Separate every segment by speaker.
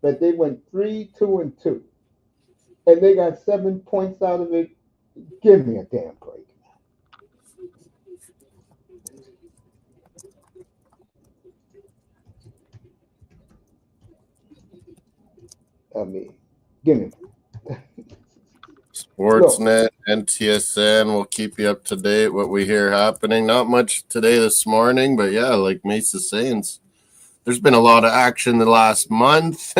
Speaker 1: but they went 3-2-2, and they got 7 points out of it. Give me a damn break. I mean, give me. Look,
Speaker 2: Sportsnet, NTSN will keep you up to date what we hear happening. Not much today this morning, but yeah, like Mace's saying, there's been a lot of action the last month.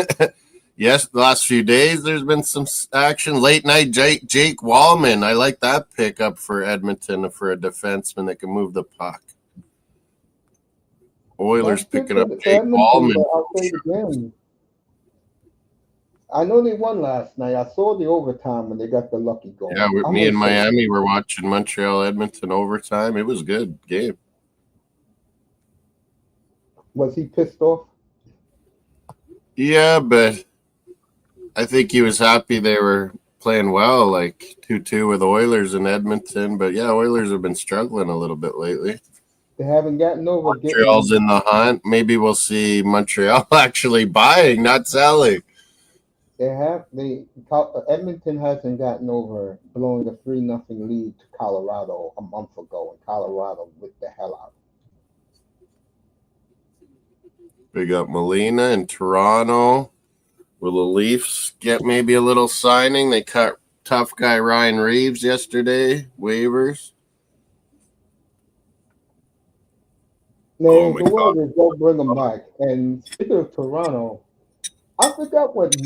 Speaker 2: Yes, the last few days there's been some action. Late night Jake Wallman. I like that pickup for Edmonton for a defenseman that can move the puck. Oilers
Speaker 1: that's good
Speaker 2: picking up
Speaker 1: for
Speaker 2: Jake
Speaker 1: Edmonton,
Speaker 2: Wallman.
Speaker 1: but I'll say it again. I know they won last night. I saw the overtime when they got the lucky goal.
Speaker 2: Yeah,
Speaker 1: I'm
Speaker 2: me
Speaker 1: gonna
Speaker 2: and
Speaker 1: say
Speaker 2: Miami were watching Montreal Edmonton overtime. It was a good game.
Speaker 1: was he pissed off?
Speaker 2: Yeah, but I think he was happy they were playing well, like 2-2 with Oilers in Edmonton. But yeah, Oilers have been struggling a little bit lately.
Speaker 1: They haven't gotten over
Speaker 2: Montreal's
Speaker 1: getting.
Speaker 2: in the hunt. Maybe we'll see Montreal actually buying, not selling.
Speaker 1: They have they Edmonton hasn't gotten over blowing a 3-0 lead to Colorado a month ago, and Colorado whipped the hell out.
Speaker 2: We got Molina in Toronto. Will the Leafs get maybe a little signing? They cut tough guy Ryan Reeves yesterday, waivers. Oh
Speaker 1: Now
Speaker 2: my
Speaker 1: the word
Speaker 2: God.
Speaker 1: is don't bring them back. And speaking of Toronto, I forgot what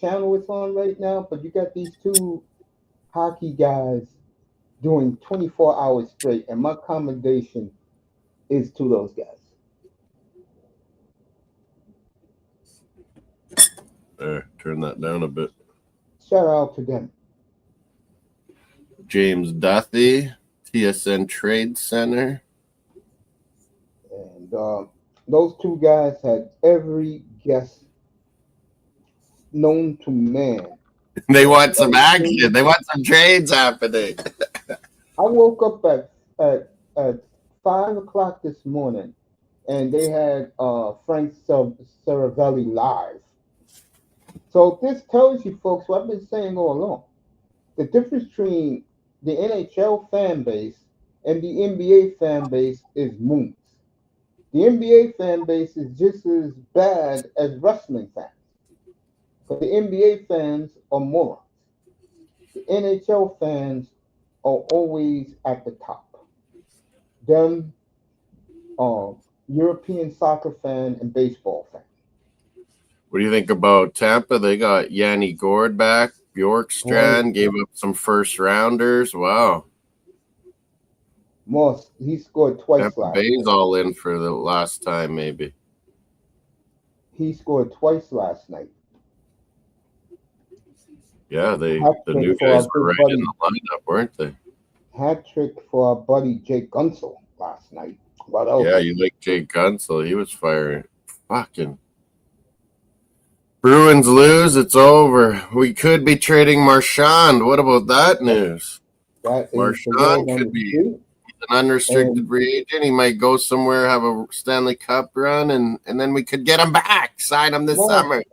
Speaker 1: channel it's on right now, but you got these two hockey guys doing 24 hours straight, and my commendation is to those guys.
Speaker 2: There, turn that down a bit.
Speaker 1: Shout out to them.
Speaker 2: James Duthie, TSN Trade Center.
Speaker 1: And those two guys had every guess known to man.
Speaker 2: They want some action. They want some trades happening.
Speaker 1: I woke up at 5 o'clock this morning, and they had Frank Saravelli live. So this tells you, folks, what I've been saying all along: the difference between the NHL fan base and the NBA fan base is moons. The NBA fan base is just as bad as wrestling fans. But the NBA fans are morons. The NHL fans are always at the top. Them, European soccer fan and baseball fan.
Speaker 2: What do you think about Tampa? They got Yanni Gord back.
Speaker 1: Boy,
Speaker 2: Bjorkstrand gave up some first rounders. Wow.
Speaker 1: Moss, he scored twice
Speaker 2: Tampa
Speaker 1: last
Speaker 2: Bay's
Speaker 1: night.
Speaker 2: all in for the last time, maybe.
Speaker 1: He scored twice last night.
Speaker 2: Yeah,
Speaker 1: Hat
Speaker 2: the
Speaker 1: trick
Speaker 2: new
Speaker 1: for
Speaker 2: guys
Speaker 1: our
Speaker 2: were
Speaker 1: big
Speaker 2: right in
Speaker 1: buddy.
Speaker 2: the lineup, weren't they?
Speaker 1: Hat trick for our buddy Jake Gunsel last night. What else?
Speaker 2: Yeah, you like Jake Gunsel. He was firing. Fucking Bruins lose, it's over. We could be trading Marchand. What about that news?
Speaker 1: That is the word
Speaker 2: Marchand
Speaker 1: on
Speaker 2: could
Speaker 1: the
Speaker 2: be
Speaker 1: street.
Speaker 2: an unrestricted
Speaker 1: And
Speaker 2: free agent. He might go somewhere, have a Stanley Cup run, and then we could get him back, sign him this
Speaker 1: boss,
Speaker 2: summer.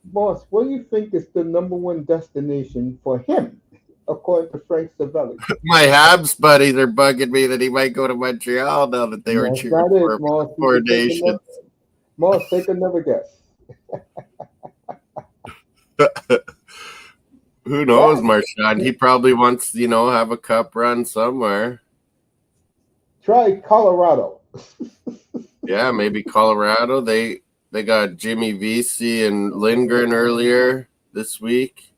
Speaker 1: boss, what do you think is the number one destination for him, according to Frank Savelli?
Speaker 2: My Habs buddies are bugging me that he might go to Montreal now that they were
Speaker 1: That's
Speaker 2: cheering
Speaker 1: not
Speaker 2: for
Speaker 1: it,
Speaker 2: him in the
Speaker 1: Moss. You
Speaker 2: Four
Speaker 1: can take
Speaker 2: Nations.
Speaker 1: another. Moss, take another guess.
Speaker 2: Who knows,
Speaker 1: That
Speaker 2: Marchand? He probably wants, have a cup run somewhere.
Speaker 1: try Colorado.
Speaker 2: Yeah, maybe Colorado. They got Jimmy Vesey and Lindgren earlier this week.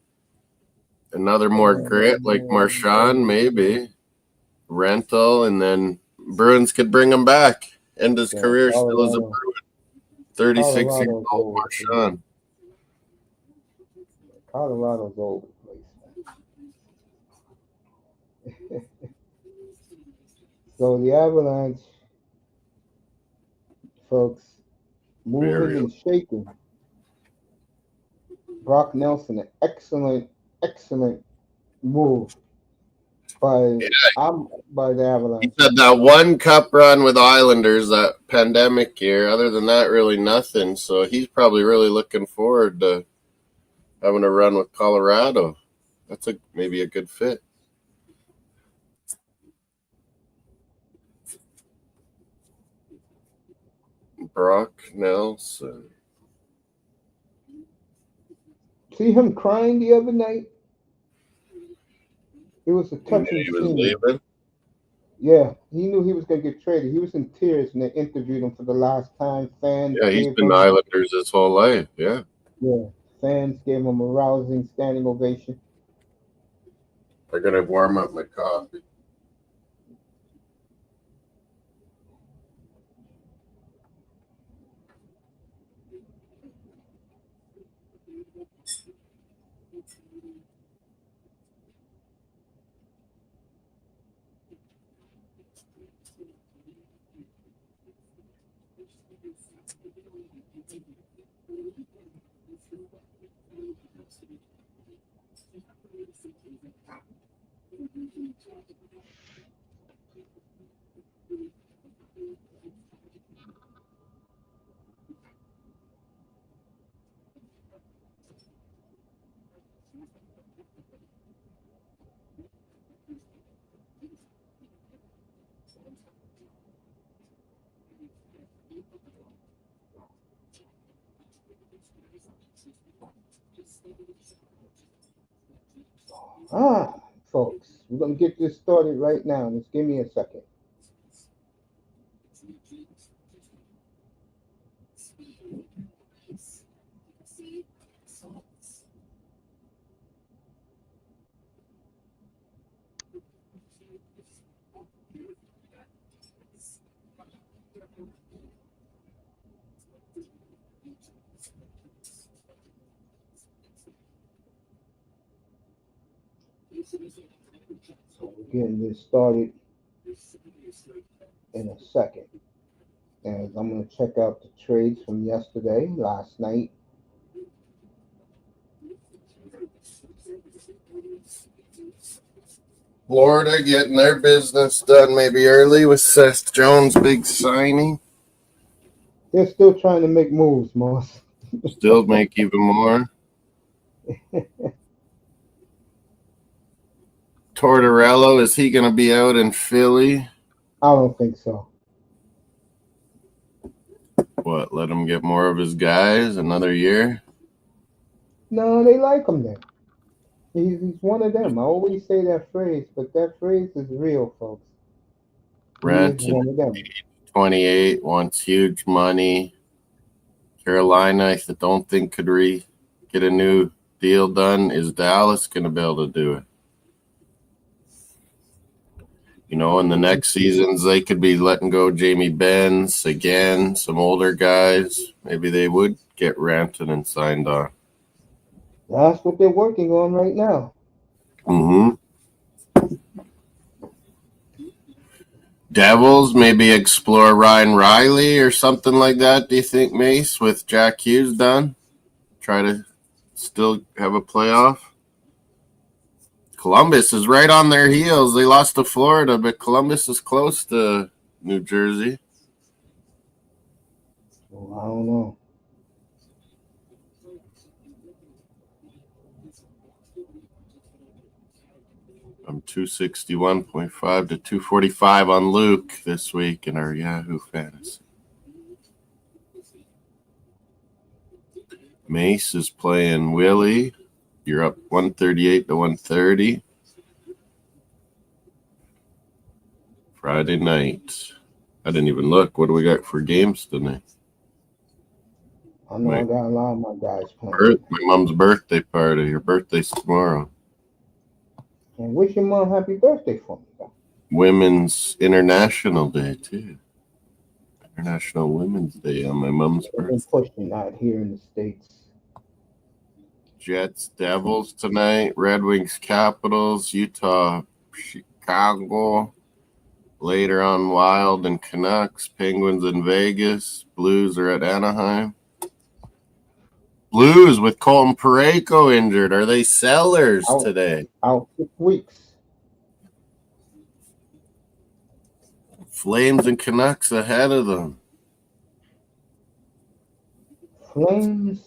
Speaker 2: Another more grit like Marchand, maybe. Rental, and then Bruins could bring him back. End his
Speaker 1: Yeah,
Speaker 2: career still as a
Speaker 1: Colorado.
Speaker 2: Bruin. 36 years
Speaker 1: Colorado's
Speaker 2: old,
Speaker 1: over for me.
Speaker 2: Marchand.
Speaker 1: Colorado's over the place, man. So the Avalanche, folks, moving
Speaker 2: Very
Speaker 1: and shaking. Brock Nelson, an excellent, excellent move by the
Speaker 2: He
Speaker 1: Avalanche.
Speaker 2: said that one cup run with Islanders that pandemic year. Other than that, really nothing. So he's probably really looking forward to having a run with Colorado. That's maybe a good fit. Brock Nelson.
Speaker 1: See him crying the other night? It was a
Speaker 2: He knew
Speaker 1: touching
Speaker 2: he was
Speaker 1: scene.
Speaker 2: leaving.
Speaker 1: Yeah, he knew he was gonna get traded. He was in tears when they interviewed him for the last time. Fans
Speaker 2: Yeah, he's
Speaker 1: gave
Speaker 2: been
Speaker 1: him,
Speaker 2: Islanders his whole life. Yeah.
Speaker 1: yeah, fans gave him a rousing standing ovation.
Speaker 2: I gotta warm up my coffee.
Speaker 1: Folks, we're gonna get this started right now. Just give me a second. So we're getting this started in a second. And I'm gonna check out the trades from yesterday, last night.
Speaker 2: Florida getting their business done maybe early with Seth Jones' big signing.
Speaker 1: They're still trying to make moves, Moss.
Speaker 2: Still make even more. Tortorella, is he going to be out in Philly?
Speaker 1: I don't think so.
Speaker 2: What, let him get more of his guys another year?
Speaker 1: No, they like him there. He's one of them. I always say that phrase, but that phrase is real, folks. He is
Speaker 2: Renton,
Speaker 1: one of them.
Speaker 2: 28, wants huge money. Carolina, I don't think could get a new deal done. Is Dallas going to be able to do it? You know, in the next seasons, they could be letting go Jamie Benz again, some older guys. Maybe they would get Renton and signed on.
Speaker 1: That's what they're working on right now.
Speaker 2: Mm-hmm. Devils, maybe explore Ryan Riley or something like that, do you think, Mace, with Jack Hughes done? Try to still have a playoff? Columbus is right on their heels. They lost to Florida, but Columbus is close to New Jersey.
Speaker 1: Well, I don't know.
Speaker 2: I'm 261.5 to 245 on Luke this week in our Yahoo Fantasy. Mace is playing Willie. You're up 138 to 130. Friday night. I didn't even look. What do we got for games tonight?
Speaker 1: I know I got a lot of my guys playing.
Speaker 2: My mom's birthday party. Her birthday's tomorrow.
Speaker 1: And wish your mom happy birthday for me, though.
Speaker 2: Women's International Day, too. International Women's Day on my mom's birthday.
Speaker 1: They've been pushing that here in the States.
Speaker 2: Jets, Devils tonight. Red Wings, Capitals. Utah, Chicago. Later on, Wild and Canucks. Penguins in Vegas. Blues are at Anaheim. Blues with Colton Parayko injured. Are they sellers today?
Speaker 1: Out 6 weeks.
Speaker 2: Flames and Canucks ahead of them.
Speaker 1: Flames,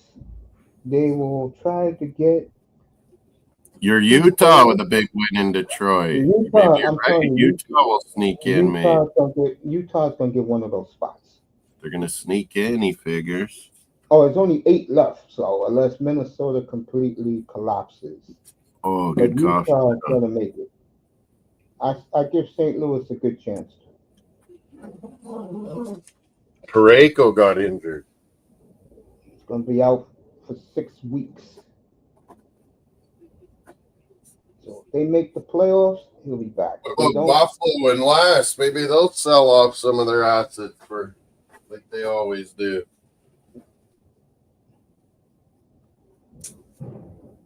Speaker 1: they will try to get
Speaker 2: You're Utah with a big win in Detroit. Maybe
Speaker 1: Utah.
Speaker 2: you're
Speaker 1: I'm
Speaker 2: right.
Speaker 1: telling you,
Speaker 2: Utah will sneak in, maybe.
Speaker 1: Utah's gonna get one of those spots.
Speaker 2: They're going to sneak in, he figures.
Speaker 1: Oh, it's only 8 left, so unless Minnesota completely collapses,
Speaker 2: Oh,
Speaker 1: but
Speaker 2: good coffee.
Speaker 1: Utah's gonna make it. I give St. Louis a good chance.
Speaker 2: Parayko got injured.
Speaker 1: He's gonna be out for 6 weeks. So if they make the playoffs, he'll be back. If they don't,
Speaker 2: Buffalo and last. Maybe they'll sell off some of their assets for like they always do.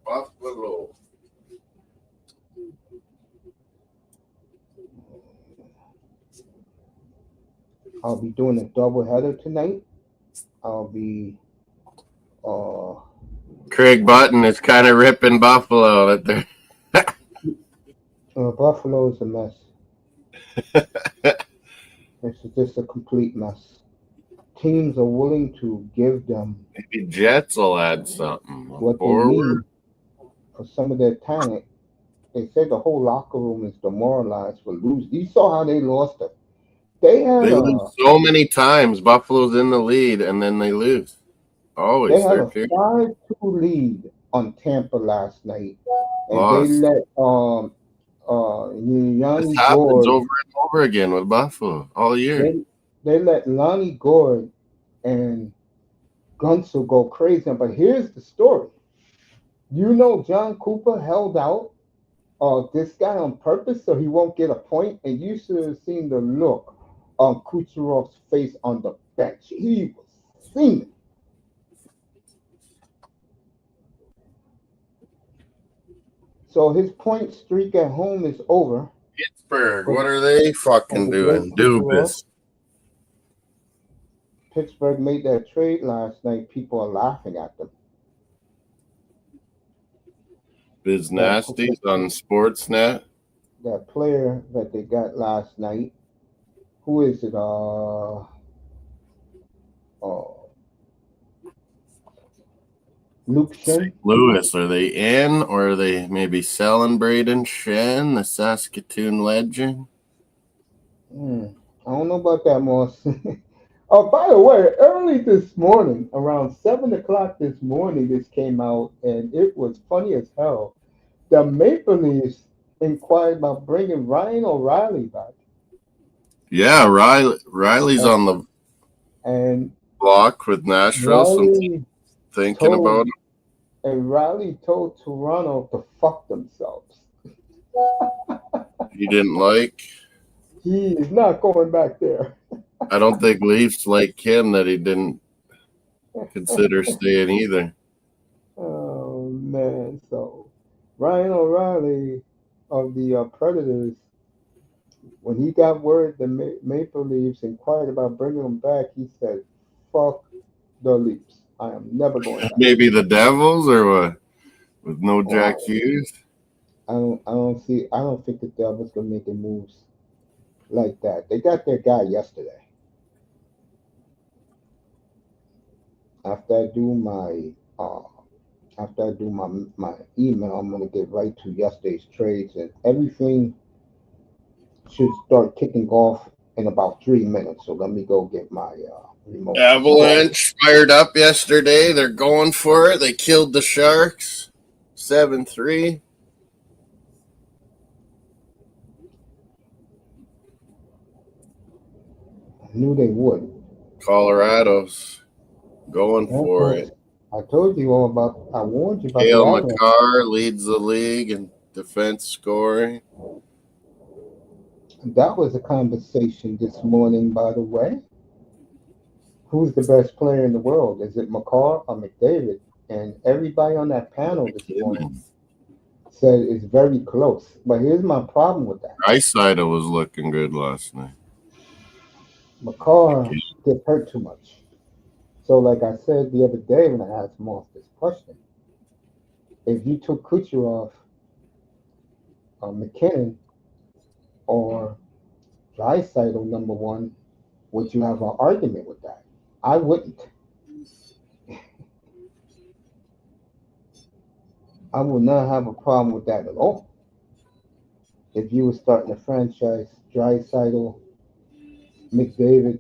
Speaker 2: Buffalo.
Speaker 1: I'll be doing a doubleheader tonight. I'll be
Speaker 2: Craig Button is kind of ripping Buffalo that they're
Speaker 1: Buffalo is a mess. It's just a complete mess. Teams are willing to give them
Speaker 2: maybe Jets will add something.
Speaker 1: what they need for some of their talent. They said the whole locker room is demoralized for losing. You saw how they lost it. They
Speaker 2: lose so many times. Buffalo's in the lead and then they lose. Always.
Speaker 1: They had a 5-2 lead on Tampa last night, and
Speaker 2: Lost.
Speaker 1: they let
Speaker 2: This happens over and over again with Buffalo all year.
Speaker 1: They let Lonnie Gord and Gunsel go crazy. But here's the story. You know, John Cooper held out this guy on purpose so he won't get a point, and you should have seen the look on Kucherov's face on the bench. He was steaming. So his point streak at home is over.
Speaker 2: Pittsburgh, what are they fucking doing? Dubas.
Speaker 1: Pittsburgh made that trade last night. People are laughing at them.
Speaker 2: Biz Nasties on Sportsnet.
Speaker 1: That player that they got last night. Who is it? Luke Shen.
Speaker 2: St. Louis, are they in or are they maybe selling Braden Shen, the Saskatoon legend?
Speaker 1: I don't know about that, Moss. Oh, by the way, early this morning, around 7 o'clock this morning, this came out, and it was funny as hell. The Maple Leafs inquired about bringing Ryan O'Reilly back.
Speaker 2: Yeah, Riley's on the block with Nashville. Thinking about it.
Speaker 1: And Riley told Toronto to fuck themselves.
Speaker 2: He didn't like.
Speaker 1: He is not going back there.
Speaker 2: I don't think Leafs like him that he didn't consider staying either.
Speaker 1: Oh, man. So, Ryan O'Reilly of the Predators, when he got word the Maple Leafs inquired about bringing him back, he said, fuck the Leafs. I am never going back.
Speaker 2: Maybe the Devils or what? With no Jack Hughes?
Speaker 1: I don't think the Devils can make moves like that. They got their guy yesterday. After I do my my email, I'm gonna get right to yesterday's trades, and everything should start kicking off in about 3 minutes. So let me go get my remote.
Speaker 2: Avalanche fired up yesterday. They're going for it. They killed the Sharks 7-3.
Speaker 1: I knew they would.
Speaker 2: Colorado's going for it.
Speaker 1: I told you all about. I warned you about.
Speaker 2: Cale Makar leads the league in defense scoring.
Speaker 1: That was a conversation this morning, by the way. Who's the best player in the world? Is it Makar or McDavid? And everybody on that panel this morning said it's very close. But here's my problem with that.
Speaker 2: Draisaitl was looking good last night.
Speaker 1: Makar gets hurt too much. So, like I said the other day when I asked Moss this question, if you took Kucherov, McKinnon, or Draisaitl number one, would you have an argument with that? I wouldn't. I would not have a problem with that at all. If you were starting a franchise, Draisaitl, McDavid,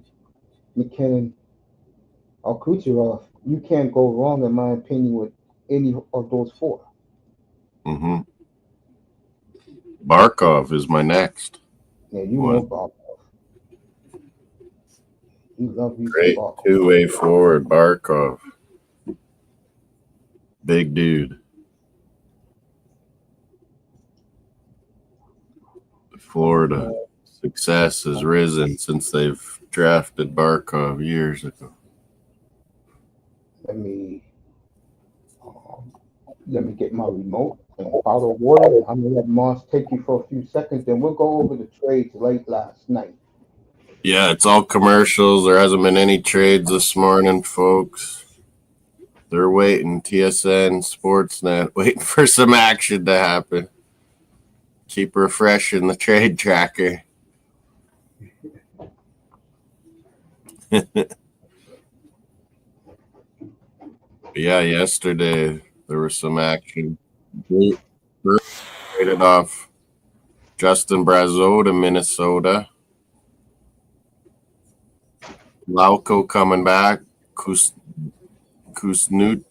Speaker 1: McKinnon, or Kucherov, you can't go wrong, in my opinion, with any of those four.
Speaker 2: Mm-hmm. Barkov is my next.
Speaker 1: Yeah, you
Speaker 2: One.
Speaker 1: know Barkov. You love you some
Speaker 2: Great
Speaker 1: Barkov.
Speaker 2: two-way forward, Barkov. Big dude. Florida success has risen since they've drafted Barkov years ago.
Speaker 1: Let me get my remote and a bottle of water. I'm gonna let Moss take you for a few seconds, then we'll go over the trades late last night.
Speaker 2: Yeah, it's all commercials. There hasn't been any trades this morning, folks. They're waiting. TSN, Sportsnet, waiting for some action to happen. Keep refreshing the trade tracker. Yeah, yesterday there was some action. Bruce traded off Justin Brazeau to Minnesota. Lauko coming back. Kusnudinov,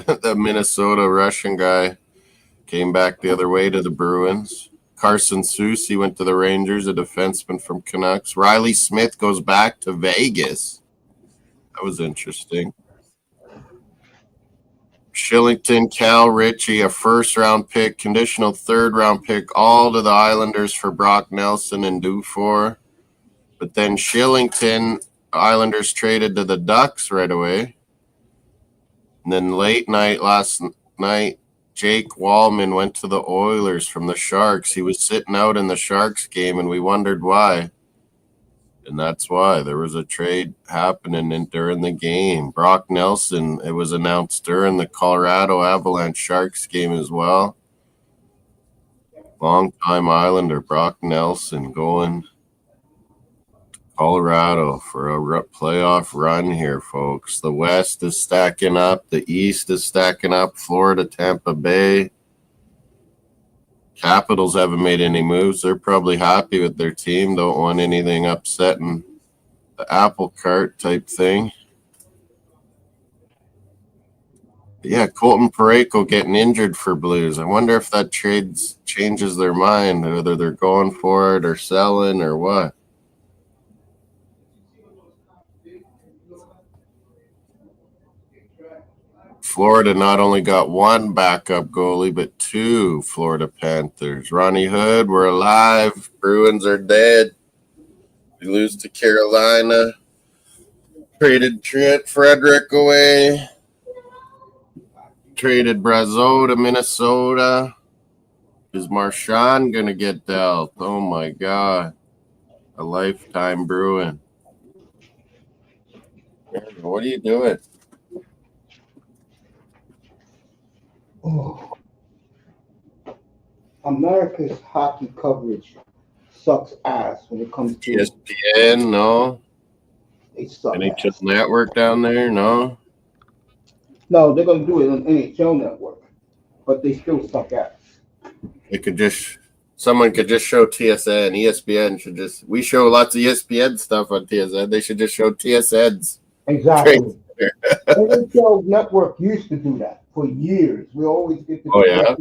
Speaker 2: the Minnesota Russian guy, came back the other way to the Bruins. Carson Soucy went to the Rangers, a defenseman from Canucks. Riley Smith goes back to Vegas. That was interesting. Shillington, Cal Ritchie, a first-round pick, conditional third-round pick, all to the Islanders for Brock Nelson and Dufour. But then Shillington, Islanders traded to the Ducks right away. And then last night, Jake Wallman went to the Oilers from the Sharks. He was sitting out in the Sharks game, and we wondered why. And that's why there was a trade happening during the game. Brock Nelson, it was announced during the Colorado Avalanche Sharks game as well. Longtime Islander Brock Nelson going to Colorado for a playoff run here, folks. The West is stacking up. The East is stacking up. Florida, Tampa Bay. Capitals haven't made any moves. They're probably happy with their team. Don't want anything upsetting the apple cart type thing. Yeah, Colton Parayko getting injured for Blues. I wonder if that changes their mind, whether they're going for it or selling or what. Florida not only got one backup goalie, but two Florida Panthers. Ronnie Hood, we're alive. Bruins are dead. We lose to Carolina. Traded Trent Frederick away. Traded Brazeau to Minnesota. Is Marchand going to get dealt? Oh, my God. A lifetime Bruin. What are you doing?
Speaker 1: Oh. America's hockey coverage sucks ass when it comes to
Speaker 2: ESPN, no.
Speaker 1: They suck
Speaker 2: NHL
Speaker 1: ass.
Speaker 2: Network down there, no.
Speaker 1: No, they're gonna do it on NHL Network, but they still suck ass.
Speaker 2: Someone could just show TSN. ESPN should just. We show lots of ESPN stuff on TSN. They should just show TSN's.
Speaker 1: Exactly. NHL Network used to do that for years. We always get the.
Speaker 2: Oh yeah.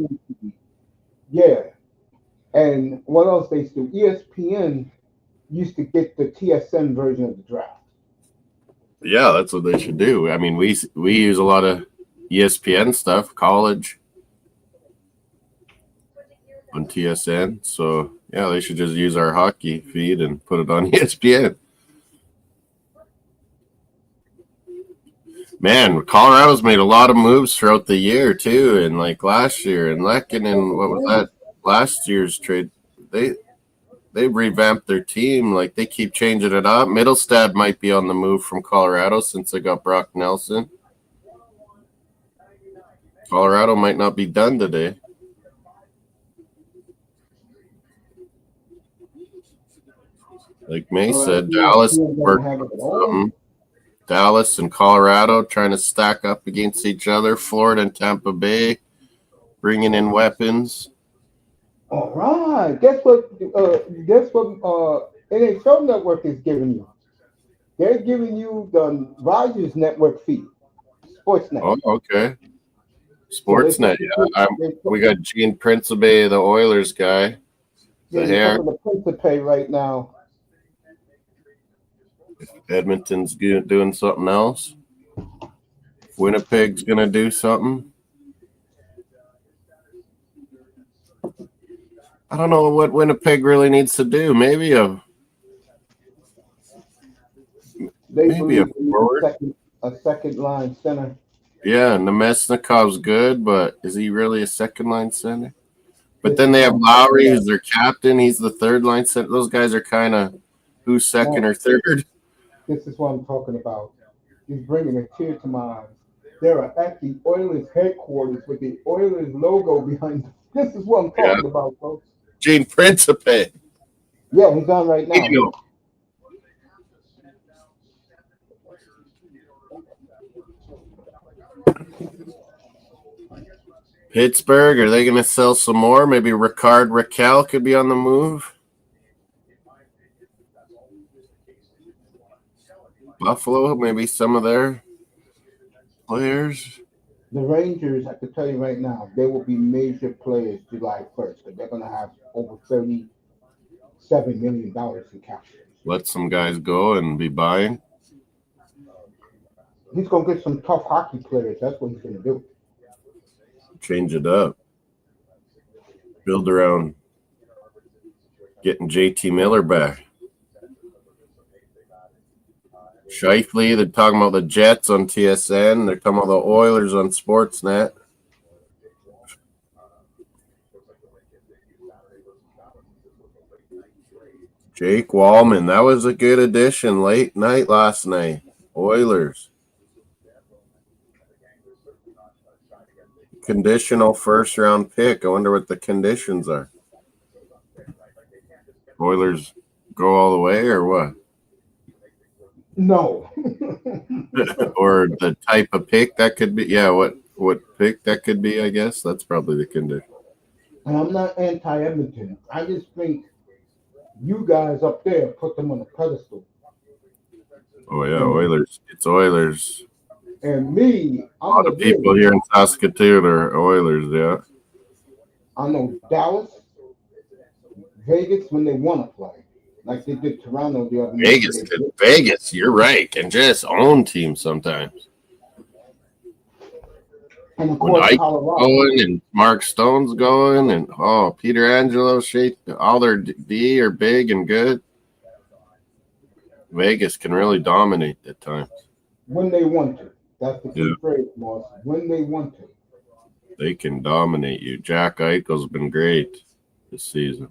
Speaker 1: Yeah. And what else they do? ESPN used to get the TSN version of the draft.
Speaker 2: Yeah, that's what they should do. I mean, we use a lot of ESPN stuff, college, on TSN. So yeah, they should just use our hockey feed and put it on ESPN. Man, Colorado's made a lot of moves throughout the year too, and like last year, and Lehkonen, what was that? Last year's trade, they revamped their team. Like they keep changing it up. Middlestad might be on the move from Colorado since they got Brock Nelson. Colorado might not be done today. Like May
Speaker 1: All right,
Speaker 2: said,
Speaker 1: ESPN
Speaker 2: Dallas
Speaker 1: doesn't
Speaker 2: working
Speaker 1: have it at
Speaker 2: on
Speaker 1: all.
Speaker 2: something. Dallas and Colorado trying to stack up against each other. Florida and Tampa Bay bringing in weapons.
Speaker 1: All right. Guess what? NHL Network is giving you. They're giving you the Rogers Network feed, Sportsnet.
Speaker 2: Oh, okay.
Speaker 1: So they
Speaker 2: Sportsnet. Yeah, we got Gene Principe, the Oilers guy. The hair.
Speaker 1: The Principe right now.
Speaker 2: Edmonton's doing something else. Winnipeg's gonna do something. I don't know what Winnipeg really needs to do. Maybe a forward.
Speaker 1: A second line center.
Speaker 2: Yeah, Nemesnikov's good, but is he really a second line center? But then they have Lowry, who's their captain. He's the third line center. Those guys are kind of who's second or third.
Speaker 1: This is what I'm talking about. He's bringing a tear to my eyes. They're at the Oilers headquarters with the Oilers logo behind them. This is what I'm talking about, folks.
Speaker 2: Gene Principe.
Speaker 1: Yeah, he's on right now.
Speaker 2: Pittsburgh, are they going to sell some more? Maybe Ricard Raquel could be on the move. Buffalo, maybe some of their players.
Speaker 1: The Rangers, I can tell you right now, they will be major players July 1st, but they're going to have over $37 million in cash.
Speaker 2: Let some guys go and be buying.
Speaker 1: He's going to get some tough hockey players. That's what he's going to do.
Speaker 2: Change it up. Build around getting JT Miller back. Shifley, they're talking about the Jets on TSN. They're talking about the Oilers on Sportsnet. Jake Wallman, that was a good addition. Late night last night. Oilers. Conditional first round pick. I wonder what the conditions are. Oilers go all the way or what?
Speaker 1: No.
Speaker 2: Or the type of pick that could be. Yeah, what pick that could be, I guess. That's probably the condition.
Speaker 1: And I'm not anti-Edmonton. I just think you guys up there put them on a pedestal.
Speaker 2: Oh, yeah, Oilers. It's Oilers.
Speaker 1: And me,
Speaker 2: a lot of people here in Saskatoon are Oilers, yeah.
Speaker 1: I know Dallas, Vegas when they want to play. Like they did Toronto the other
Speaker 2: night. Vegas, you're right, can just own teams sometimes.
Speaker 1: And of course,
Speaker 2: when Colorado going and Mark Stone's going and Peter Angelo, all their D are big and good. Vegas can really dominate at times.
Speaker 1: When they want to. That's the key phrase, Moss. When they want to.
Speaker 2: They can dominate you. Jack Eichel's been great this season.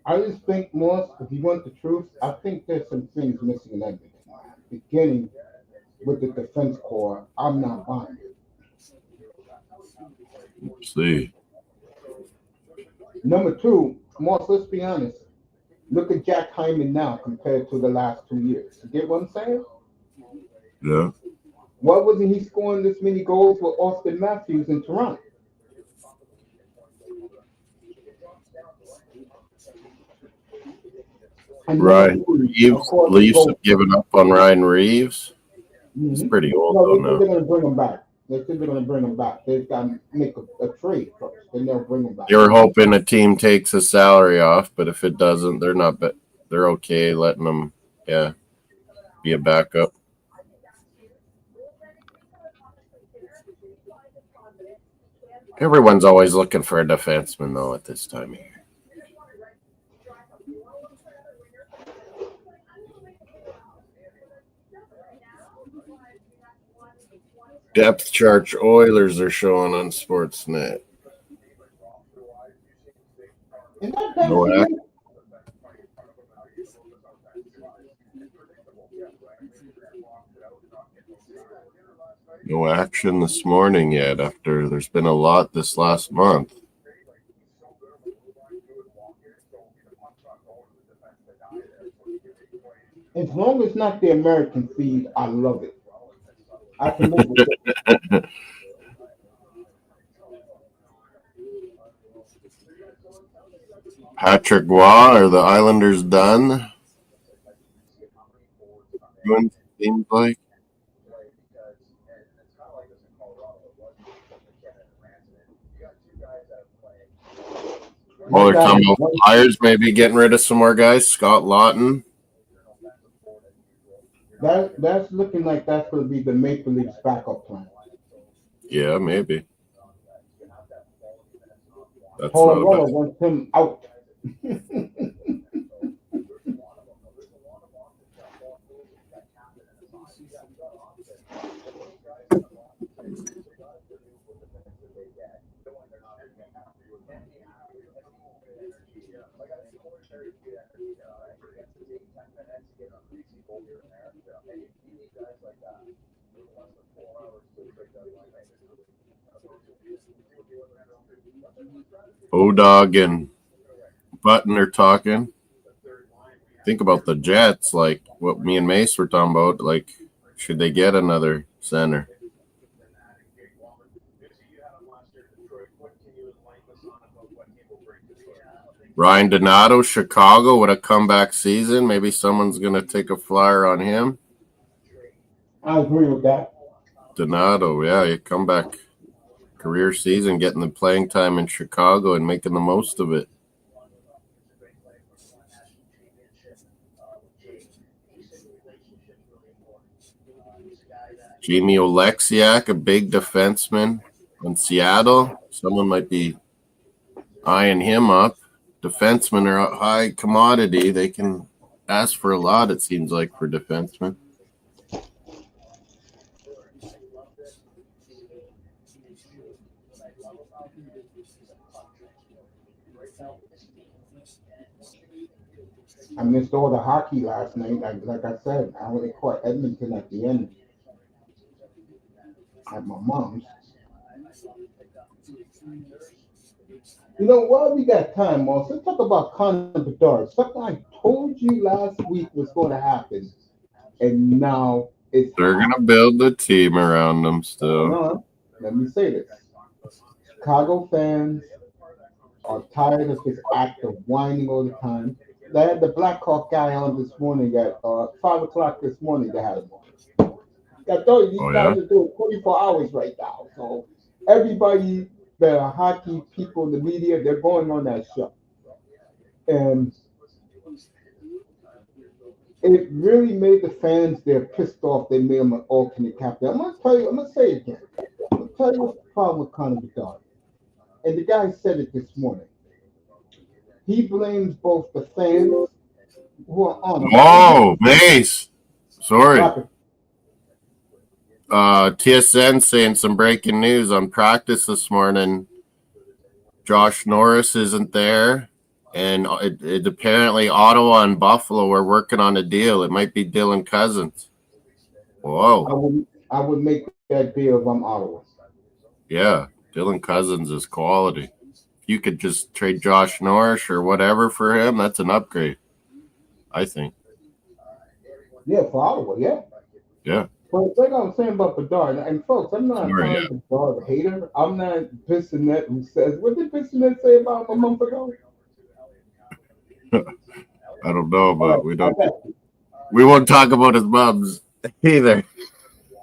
Speaker 1: I just think, Moss, if you want the truth, I think there's some things missing in Edmonton. Beginning with the defense core, I'm not buying it.
Speaker 2: Let's see.
Speaker 1: Number two, Moss, let's be honest. Look at Jack Hyman now compared to the last 2 years. You get what I'm saying?
Speaker 2: Yeah.
Speaker 1: Why wasn't he scoring this many goals with Austin Matthews in Toronto?
Speaker 2: Ryan Reeves. Leafs have given up on Ryan Reeves. Mm-hmm. He's pretty old though now.
Speaker 1: They're going to bring him back. They're going to bring him back. They've got to make a trade first, then they'll bring him back.
Speaker 2: They were hoping a team takes his salary off, but if it doesn't, they're not. They're okay letting him, be a backup. Everyone's always looking for a defenseman, though, at this time of year. Depth chart Oilers are showing on Sportsnet. No action this morning yet after there's been a lot this last month.
Speaker 1: As long as not the American feed, I love it. I can live with it.
Speaker 2: Patrick Waugh, are the Islanders done? Seems like. Oh, they're talking about Flyers maybe getting rid of some more guys. Scott Lawton.
Speaker 1: That's looking like that's going to be the Maple Leafs backup plan.
Speaker 2: Yeah, maybe. That's
Speaker 1: Paul wants him out.
Speaker 2: O-Dog and Button are talking. Think about the Jets, like what me and Mace were talking about. Like, should they get another center? Ryan Donato, Chicago, with a comeback season. Maybe someone's going to take a flyer on him.
Speaker 1: I agree with that.
Speaker 2: Donato, yeah, a comeback career season, getting the playing time in Chicago and making the most of it. Jamie Oleksiak, a big defenseman in Seattle. Someone might be eyeing him up. Defensemen are a high commodity. They can ask for a lot, it seems like, for defensemen.
Speaker 1: I missed all the hockey last night. Like I said, I only caught Edmonton at the end at my mom's. You know, while we got time, also, let's talk about Connor Bedard. Something I told you last week was going to happen, and now
Speaker 2: they're going to build the team around them still.
Speaker 1: Let me say this. Chicago fans are tired of his act of whining all the time. They had the Blackhawk guy on this morning at 5 o'clock this morning. They had him on. I told you, these guys are doing 24 hours right now. So everybody, the hockey people, the media, they're going on that show. And it really made the fans, they're pissed off. They made him an alternate captain. I'm going to say it again. I'm going to tell you what's the problem with Connor Bedard. And the guy said it this morning. He blames both the fans who are on him.
Speaker 2: Oh, Mace. Sorry. TSN saying some breaking news on practice this morning. Josh Norris isn't there. And it apparently Ottawa and Buffalo are working on a deal. It might be Dylan Cousins. Whoa.
Speaker 1: I would make that deal if I'm Ottawa.
Speaker 2: Yeah, Dylan Cousins is quality. You could just trade Josh Norris or whatever for him, that's an upgrade, I think.
Speaker 1: Yeah, for Ottawa, yeah.
Speaker 2: Yeah.
Speaker 1: But like I'm saying about Bedard, and folks, I'm not a Bedard hater. I'm not Bissonnette who says, what did Bissonnette say about him a month ago?
Speaker 2: I don't know, but we won't talk about his mums either.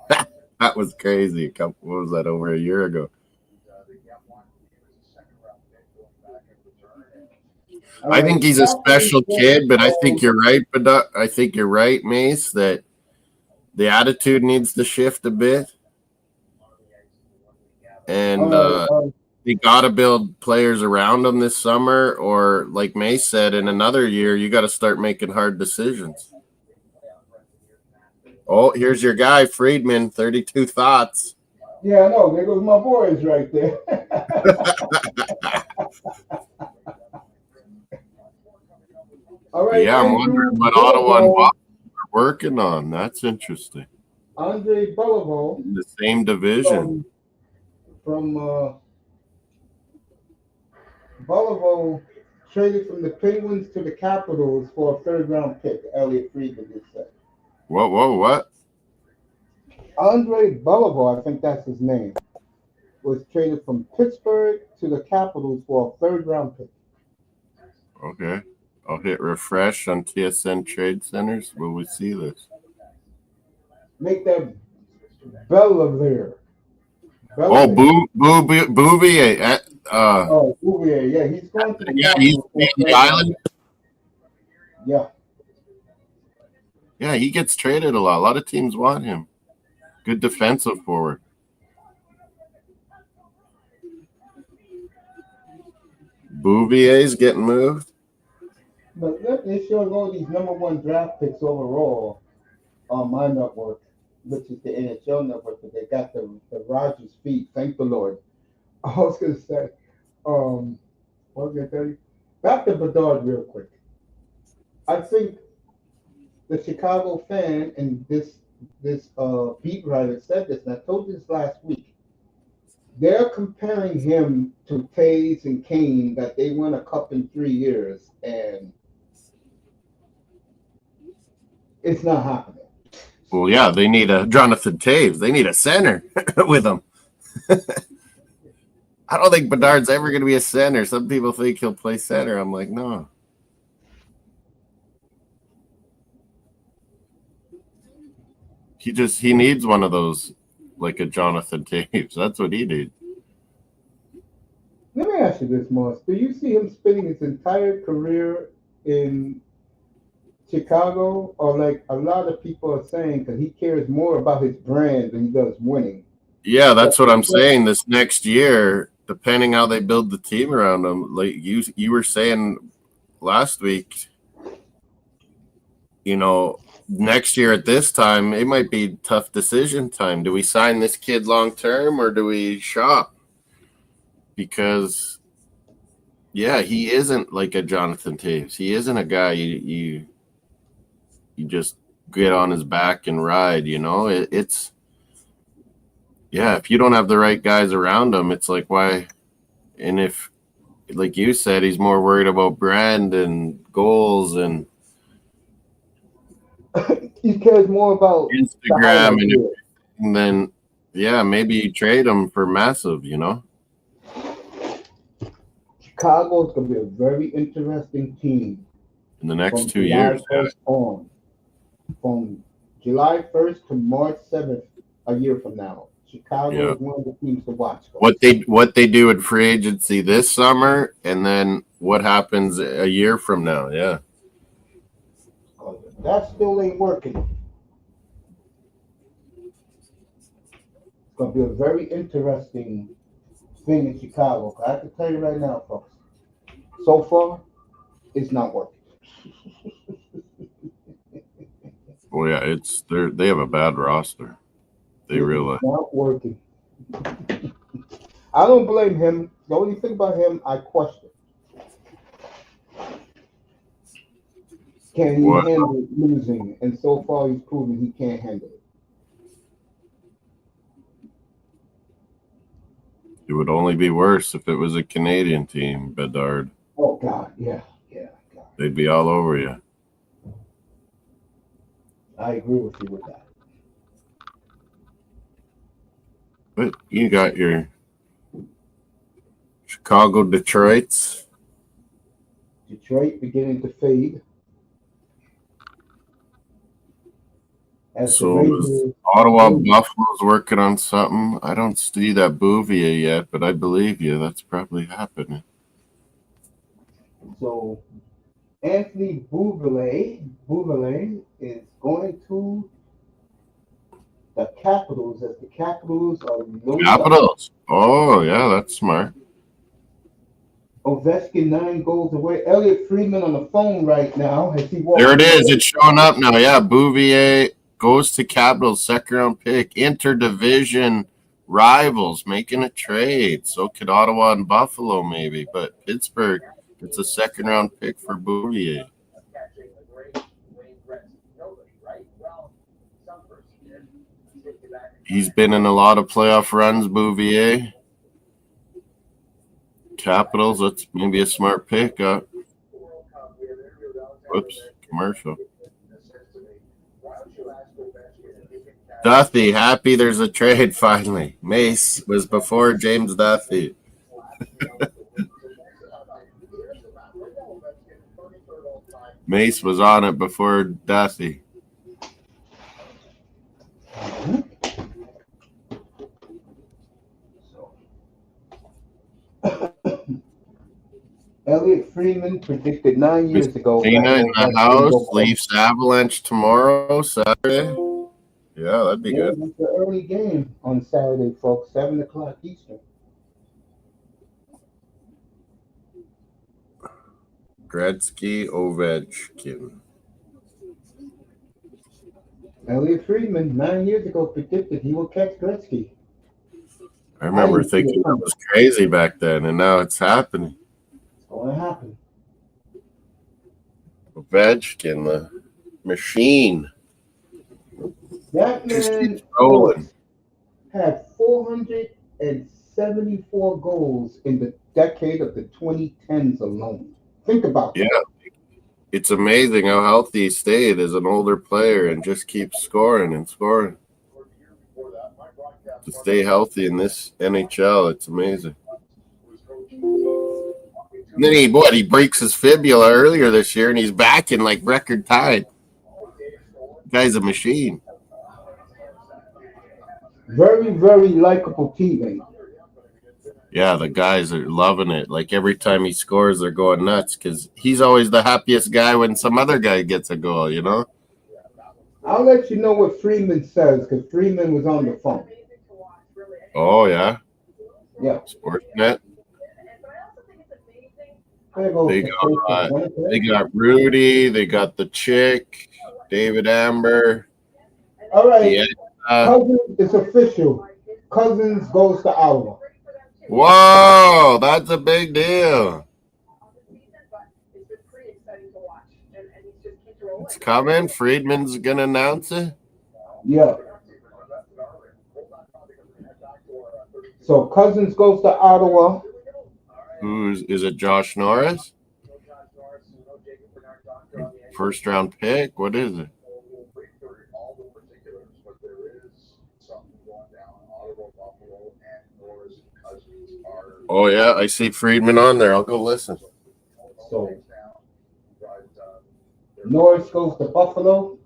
Speaker 2: That was crazy. What was that, over a year ago? I think he's a special kid, but I think you're right, I think you're right, Mace, that the attitude needs to shift a bit. And you got to build players around him this summer, or like Mace said, in another year, you got to start making hard decisions. Oh, here's your guy, Friedman, 32 Thoughts.
Speaker 1: Yeah, I know. There goes my boys right there. All right,
Speaker 2: yeah, I'm wondering what Ottawa and Buffalo are working on. That's interesting.
Speaker 1: Andre Beliveau.
Speaker 2: In the same division.
Speaker 1: From Beliveau traded from the Penguins to the Capitals for a third round pick. Elliot Friedman just said.
Speaker 2: What?
Speaker 1: Andre Beliveau, I think that's his name, was traded from Pittsburgh to the Capitals for a third round pick.
Speaker 2: Okay. I'll hit refresh on TSN Trade Centers. Will we see this?
Speaker 1: Make that Beliveau.
Speaker 2: Oh, Bouvier.
Speaker 1: Oh, Bouvier. Yeah, he's going to the
Speaker 2: Yeah, he's
Speaker 1: Capitals.
Speaker 2: on the island.
Speaker 1: Yeah.
Speaker 2: Yeah, he gets traded a lot. A lot of teams want him. Good defensive forward. Bouvier's getting moved.
Speaker 1: But they showed all these number one draft picks overall on my network, which is the NHL network, but they got the Rogers feed. Thank the Lord. I was gonna say, what was I gonna tell you? Back to Bedard real quick. I think the Chicago fan and this beat writer said this, and I told you this last week. They're comparing him to Taves and Kane that they won a cup in 3 years, and it's not happening.
Speaker 2: Well, yeah, they need a Jonathan Taves. They need a center with him. I don't think Bedard's ever going to be a center. Some people think he'll play center. I'm like, no. He needs one of those, like a Jonathan Taves. That's what he needs.
Speaker 1: Let me ask you this, Moss. Do you see him spending his entire career in Chicago, or like a lot of people are saying, because he cares more about his brand than he does winning?
Speaker 2: Yeah, that's what I'm saying. This next year, depending how they build the team around him, like you were saying last week, next year at this time, it might be tough decision time. Do we sign this kid long term or do we shop? Because, yeah, he isn't like a Jonathan Taves. He isn't a guy you just get on his back and ride. It's if you don't have the right guys around him, it's like why? And if, like you said, he's more worried about brand and goals and
Speaker 1: he cares more about
Speaker 2: Instagram and then maybe you trade him for massive.
Speaker 1: Chicago's gonna be a very interesting team
Speaker 2: in the next 2 years.
Speaker 1: From July 1st to March 7th, a year from now, Chicago is one of the teams to watch.
Speaker 2: What they do at free agency this summer, and then what happens a year from now? Yeah,
Speaker 1: that still ain't working. It's gonna be a very interesting thing in Chicago. I can tell you right now, folks. So far, it's not working.
Speaker 2: Well, yeah, they have a bad roster. They realize
Speaker 1: it's not working. I don't blame him. The only thing about him, I question. Can he handle losing? And so far, he's proven he can't handle it.
Speaker 2: It would only be worse if it was a Canadian team, Bedard.
Speaker 1: Oh, God, yeah. God.
Speaker 2: They'd be all over you.
Speaker 1: I agree with you with that.
Speaker 2: But you got your Chicago Detroits.
Speaker 1: Detroit beginning to fade.
Speaker 2: So Ottawa Buffalo's working on something. I don't see that Bouvier yet, but I believe you. That's probably happening.
Speaker 1: So Anthony Beauvillier is going to the Capitals as the Capitals are
Speaker 2: Capitals. Oh, yeah, that's smart.
Speaker 1: Ovechkin 9 goals away. Elliot Friedman on the phone right now.
Speaker 2: There it is. It's showing up now. Yeah, Bouvier goes to Capitals, second round pick. Interdivision rivals making a trade. So could Ottawa and Buffalo maybe, but Pittsburgh gets a second round pick for Bouvier. He's been in a lot of playoff runs, Bouvier. Capitals, that's maybe a smart pick. Whoops, commercial. Duffy, happy there's a trade finally. Mace was before James Duffy. Mace was on it before Duffy.
Speaker 1: Elliot Freeman predicted 9 years ago.
Speaker 2: Tina in the house. Leafs Avalanche tomorrow, Saturday. Yeah, that'd be good.
Speaker 1: It's an early game on Saturday, folks. 7 o'clock Eastern.
Speaker 2: Gretzky, Ovechkin.
Speaker 1: Elliot Freeman 9 years ago predicted he will catch Gretzky.
Speaker 2: I remember thinking that was crazy back then, and now it's happening.
Speaker 1: It's going to happen.
Speaker 2: Ovechkin, the machine.
Speaker 1: That man had 474 goals in the decade of the 2010s alone. Think about that.
Speaker 2: Yeah. It's amazing how healthy he stayed as an older player and just keeps scoring and scoring. To stay healthy in this NHL, it's amazing. And then he breaks his fibula earlier this year, and he's back in like record time. The guy's a machine.
Speaker 1: Very, very likable teammate.
Speaker 2: Yeah, the guys are loving it. Like every time he scores, they're going nuts because he's always the happiest guy when some other guy gets a goal, you know?
Speaker 1: I'll let you know what Freeman says because Freeman was on the phone.
Speaker 2: Oh, yeah?
Speaker 1: Yeah.
Speaker 2: Sportsnet. They got Rudy. They got the chick, David Amber.
Speaker 1: All right. Cousins, it's official. Cousins goes to Ottawa.
Speaker 2: Whoa, that's a big deal. It's coming. Friedman's going to announce it?
Speaker 1: Yeah. So Cousins goes to Ottawa.
Speaker 2: Is it Josh Norris? First round pick? What is it? Oh, yeah, I see Friedman on there. I'll go listen.
Speaker 1: So Norris goes to Buffalo.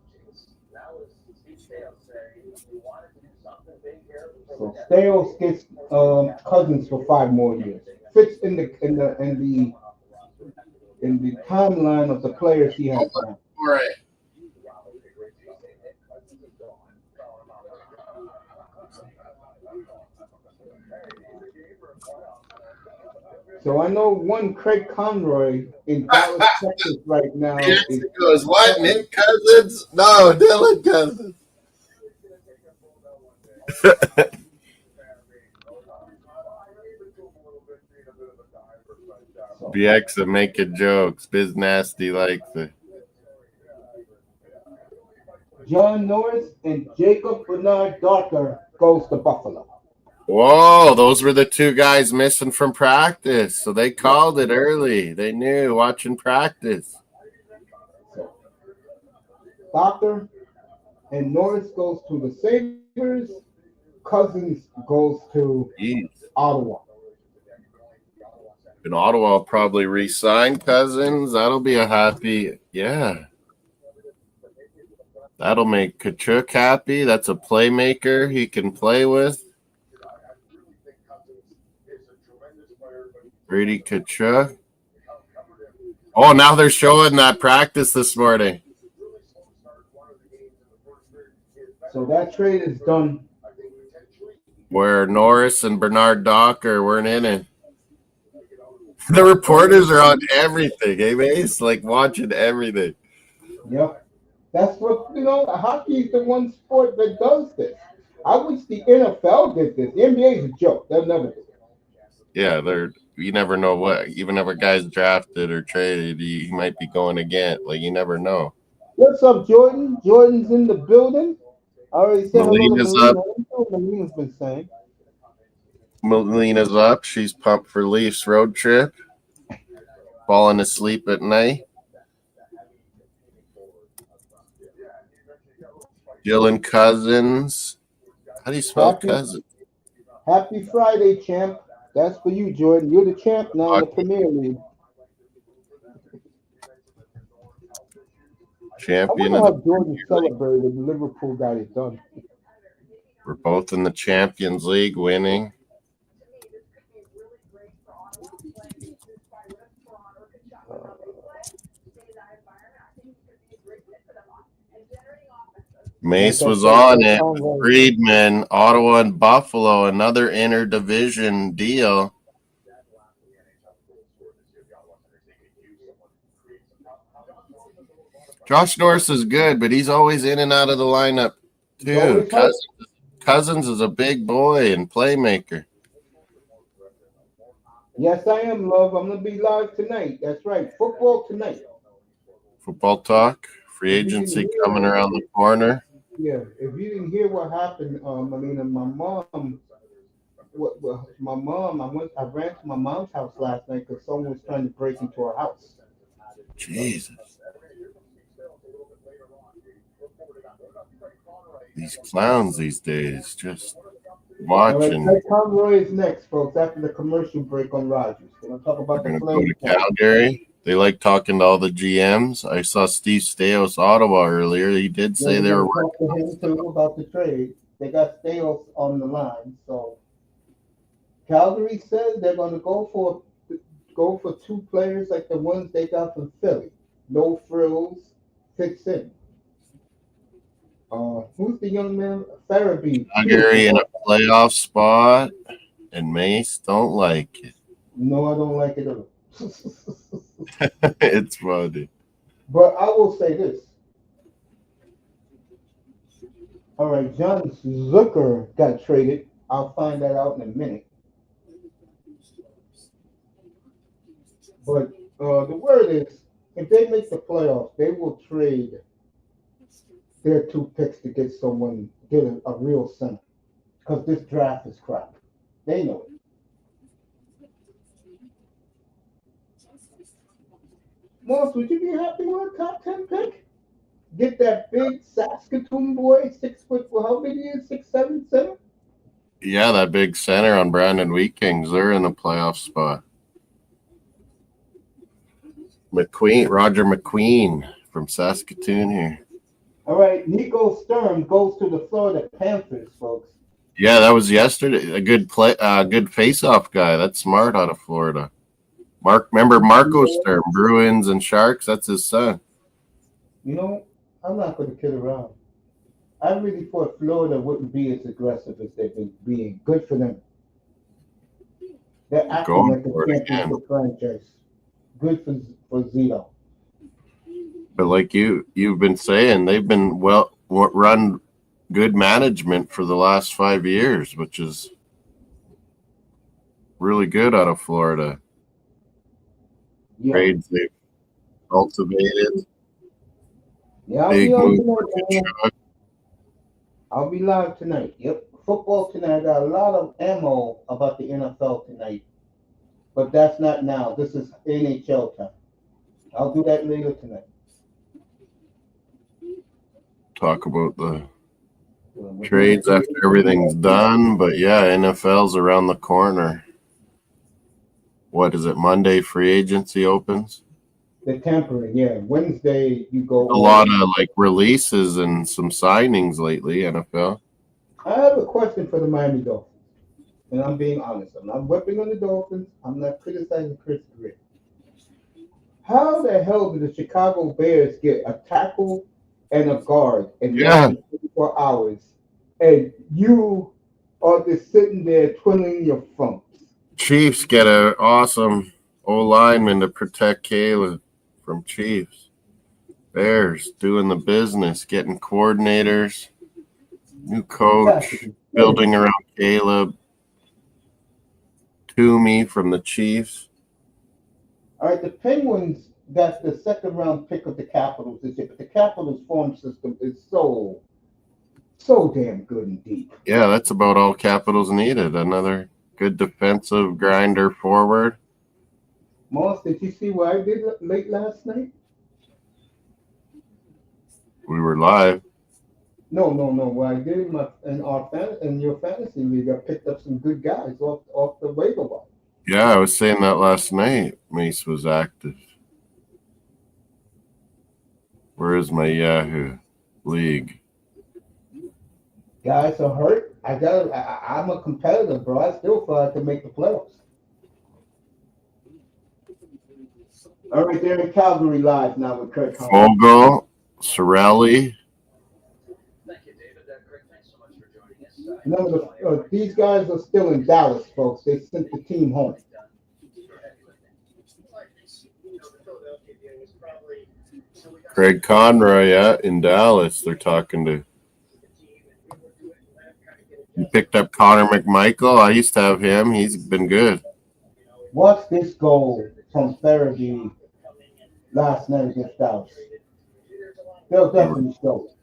Speaker 1: So Stales gets Cousins for 5 more years. Fits in the timeline of the players he has.
Speaker 2: All right.
Speaker 1: So I know one Craig Conroy in Dallas, Texas right now.
Speaker 2: He goes, what? Nick Cousins? No, Dylan Cousins. BX are making jokes. Biz Nasty likes it.
Speaker 1: John Norris and Jacob Bernard Docker goes to Buffalo.
Speaker 2: Whoa, those were the 2 guys missing from practice. So they called it early. They knew watching practice.
Speaker 1: Docker and Norris goes to the Sabres. Cousins goes to Ottawa.
Speaker 2: And Ottawa will probably re-sign Cousins. That'll be a happy, yeah. That'll make Tkachuk happy. That's a playmaker he can play with. Brady Tkachuk. Oh, now they're showing that practice this morning.
Speaker 1: So that trade is done.
Speaker 2: Where Norris and Bernard Docker weren't in it. The reporters are on everything, eh, Mace? Like watching everything.
Speaker 1: Yep. That's what, hockey is the one sport that does this. I wish the NFL did this. The NBA is a joke. They'll never do it.
Speaker 2: Yeah, you never know what. Even if a guy's drafted or traded, he might be going again. Like, you never know.
Speaker 1: What's up, Jordan? Jordan's in the building. I already said
Speaker 2: Melina's
Speaker 1: hello
Speaker 2: up.
Speaker 1: to Melina's been saying.
Speaker 2: Melina's up. She's pumped for Leafs road trip. Falling asleep at night. Dylan Cousins. How do you spell
Speaker 1: Happy,
Speaker 2: Cousins?
Speaker 1: happy Friday, champ. That's for you, Jordan. You're the champ now in the Premier League. I
Speaker 2: Champion
Speaker 1: wonder
Speaker 2: of
Speaker 1: how
Speaker 2: the
Speaker 1: Jordan
Speaker 2: Premier League.
Speaker 1: celebrated when Liverpool got it done.
Speaker 2: We're both in the Champions League winning. Mace was on it. Friedman, Ottawa, and Buffalo, another interdivision deal. Josh Norris is good, but he's always in and out of the lineup too. Cousins is a big boy and playmaker.
Speaker 1: Yes, I am, love. I'm going to be live tonight. That's right. Football tonight.
Speaker 2: Football talk. Free agency coming around the corner.
Speaker 1: Yeah, if you didn't hear what happened, Melina, my mom, I ran to my mom's house last night because someone was trying to break into her house.
Speaker 2: Jesus. These clowns these days, just watching.
Speaker 1: All right, Tom Roy is next, folks, after the commercial break on Rogers. We're going to talk about
Speaker 2: the Flames. Go to Calgary. They like talking to all the GMs. I saw Steve Staios, Ottawa, earlier. He did say they were
Speaker 1: working to him too about the trade. They got Staios on the line. So Calgary says they're going to go for two players like the ones they got from Philly. No frills, fix in. Who's the young man? Farabee.
Speaker 2: Calgary in a playoff spot, and Mace don't like it.
Speaker 1: No, I don't like it at all.
Speaker 2: It's funny.
Speaker 1: But I will say this. All right, John Zucker got traded. I'll find that out in a minute. But the word is, if they make the playoffs, they will trade their 2 picks to get a real center. Because this draft is crap. They know it. Moss, would you be happy with a top 10 pick? Get that big Saskatoon boy, 6 foot, how big he is, 6'7" center?
Speaker 2: Yeah, that big center on Brandon Wheat Kings. They're in the playoff spot. Roger McQueen from Saskatoon here.
Speaker 1: All right, Nico Sturm goes to the Florida Panthers, folks.
Speaker 2: Yeah, that was yesterday. A good face-off guy. That's smart out of Florida. Remember Marco Sturm, Bruins and Sharks? That's his son.
Speaker 1: You know, I'm not going to kid around. I really thought Florida wouldn't be as aggressive as they've been being. Good for them. They're acting like a championship franchise. Good for Zito.
Speaker 2: But like you've been saying, they've been run good management for the last 5 years, which is really good out of Florida. Yeah. Trades they've cultivated.
Speaker 1: Yeah, I'll be live tonight. Yep. Football tonight. I got a lot of ammo about the NFL tonight. But that's not now. This is NHL time. I'll do that later tonight.
Speaker 2: Talk about the trades after everything's done. But yeah, NFL's around the corner. What is it? Monday free agency opens?
Speaker 1: The tampering, yeah. Wednesday you go.
Speaker 2: A lot of like releases and some signings lately, NFL.
Speaker 1: I have a question for the Miami Dolphins. And I'm being honest. I'm not whipping on the Dolphins. I'm not criticizing Chris Grier. How the hell did the Chicago Bears get a tackle and a guard in 24 hours? And you are just sitting there twiddling your thumbs.
Speaker 2: Chiefs get an awesome O-lineman to protect Caleb from Chiefs. Bears doing the business, getting coordinators, new coach, building around Caleb. Toomey from the Chiefs.
Speaker 1: All right, the Penguins got the 2nd round pick of the Capitals this year, but the Capitals farm system is so damn good and deep.
Speaker 2: Yeah, that's about all Capitals needed. Another good defensive grinder forward.
Speaker 1: Moss, did you see what I did late last night?
Speaker 2: We were live.
Speaker 1: No, no, no. What I did in your fantasy league, I picked up some good guys off the waiver wire.
Speaker 2: Yeah, I was saying that last night. Mace was active. Where is my Yahoo league?
Speaker 1: Guys are hurt. I'm a competitor, bro. I still feel I can make the playoffs. All right, they're in Calgary live now with Kurt Conley.
Speaker 2: Fogle, Sorelli.
Speaker 1: Remember, these guys are still in Dallas, folks. They sent the team home.
Speaker 2: Craig Conroy, yeah, in Dallas. They're talking to. You picked up Connor McMichael. I used to have him. He's been good.
Speaker 1: Watch this goal from Farabee last night against Dallas. They'll definitely show it.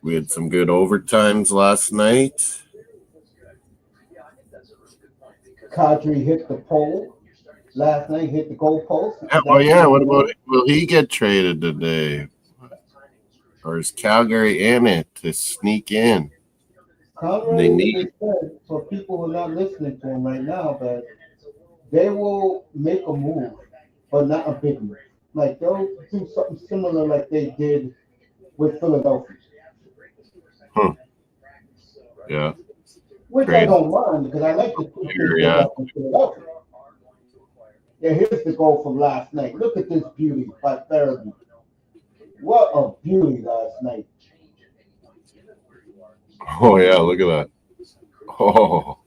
Speaker 2: We had some good overtimes last night.
Speaker 1: Kadri hit the pole last night, hit the goal post.
Speaker 2: Yeah, oh, yeah. What about it? Will he get traded today? Or is Calgary in it to sneak in?
Speaker 1: Conrad said, for people who are not listening to him right now, that they will make a move, but not a big move. Like they'll do something similar like they did with Philadelphia.
Speaker 2: Yeah.
Speaker 1: Which I don't mind because I like the two things they got from Philadelphia. Yeah, here's the goal from last night. Look at this beauty by Farabee. What a beauty last night.
Speaker 2: Oh, yeah, look at that. Oh.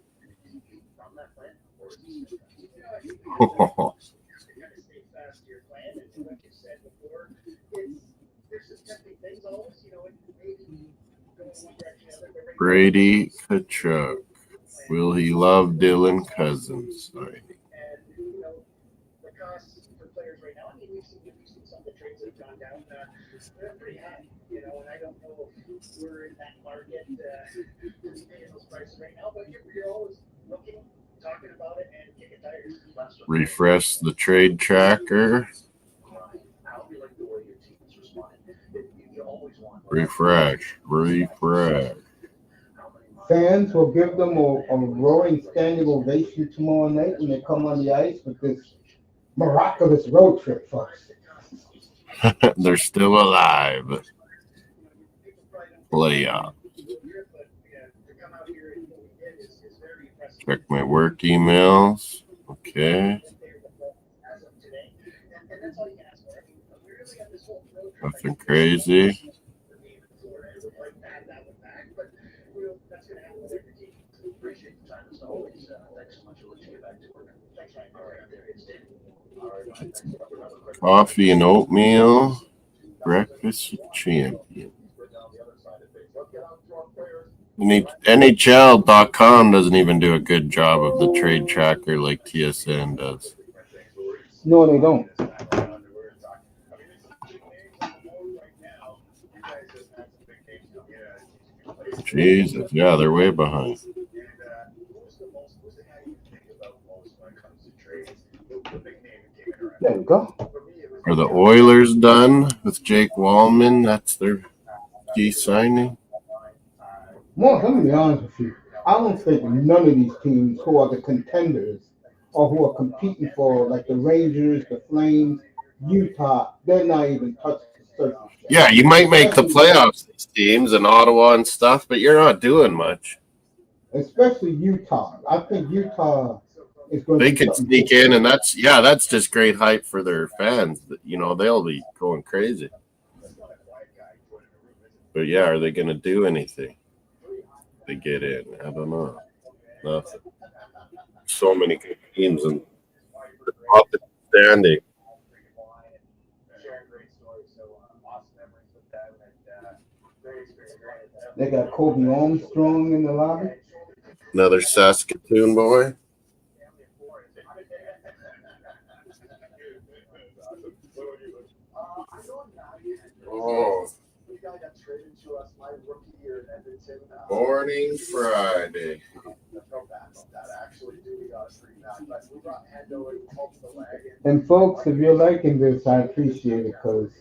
Speaker 2: Brady Tkachuk. Will he love Dylan Cousins? Sorry. Refresh the trade tracker. Refresh.
Speaker 1: Fans will give them a roaring standing ovation tomorrow night when they come on the ice with this miraculous road trip, folks.
Speaker 2: They're still alive. Playoff. Check my work emails. Okay. Nothing crazy. Coffee and oatmeal. Breakfast with champion. NHL.com doesn't even do a good job of the trade tracker like TSN does.
Speaker 1: No, they don't.
Speaker 2: Jesus, yeah, they're way behind.
Speaker 1: There you go.
Speaker 2: Are the Oilers done with Jake Wallman? That's their key signing.
Speaker 1: Well, let me be honest with you. I don't think none of these teams who are the contenders or who are competing for, like the Rangers, the Flames, Utah, they're not even touching the surface.
Speaker 2: Yeah, you might make the playoffs, these teams in Ottawa and stuff, but you're not doing much.
Speaker 1: Especially Utah. I think Utah is going
Speaker 2: They could sneak in, and that's just great hype for their fans. They'll be going crazy. But yeah, are they going to do anything? They get in. I don't know. Nothing. So many good teams and standing.
Speaker 1: They got Kobe Armstrong in the lobby.
Speaker 2: Another Saskatoon boy. Oh. Morning Friday.
Speaker 1: And folks, if you're liking this, I appreciate it because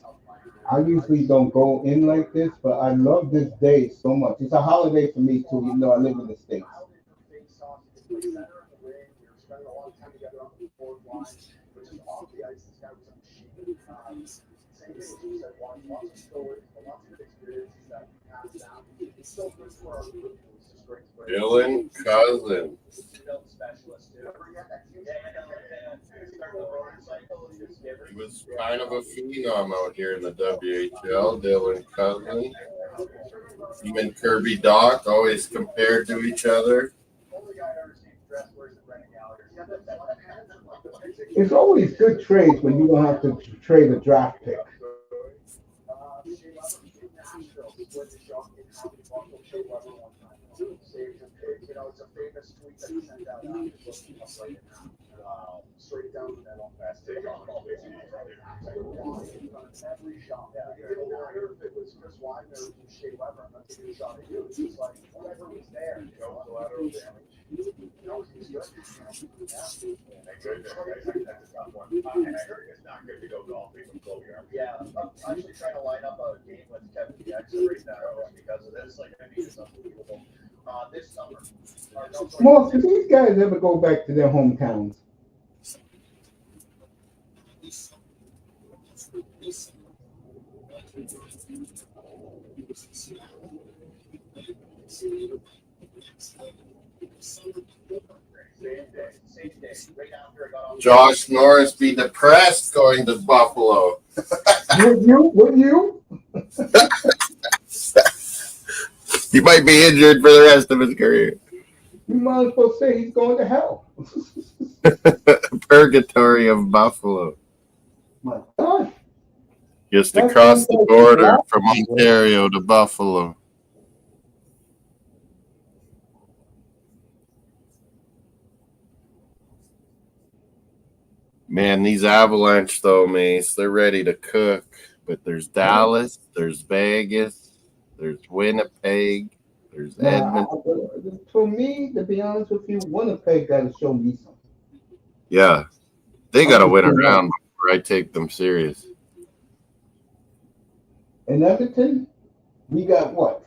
Speaker 1: I usually don't go in like this, but I love this day so much. It's a holiday for me too, even though I live in the States.
Speaker 2: Dylan Cousin. He was kind of a phenom out here in the WHL. Dylan Cousin. Him and Kirby Doc always compared to each other.
Speaker 1: It's always good trades when you don't have to trade a draft pick. Moss, do these guys ever go back to their hometowns?
Speaker 2: Josh Norris be depressed going to Buffalo.
Speaker 1: Would you?
Speaker 2: He might be injured for the rest of his career.
Speaker 1: You might as well say he's going to hell.
Speaker 2: Purgatory of Buffalo.
Speaker 1: My God.
Speaker 2: Just across the border from Ontario to Buffalo. Man, these Avalanche, though, Mace, they're ready to cook. But there's Dallas, there's Vegas, there's Winnipeg, there's Edmonton.
Speaker 1: For me, to be honest with you, Winnipeg got to show me something.
Speaker 2: Yeah, they got to win a round before I take them serious.
Speaker 1: In Edmonton, we got what?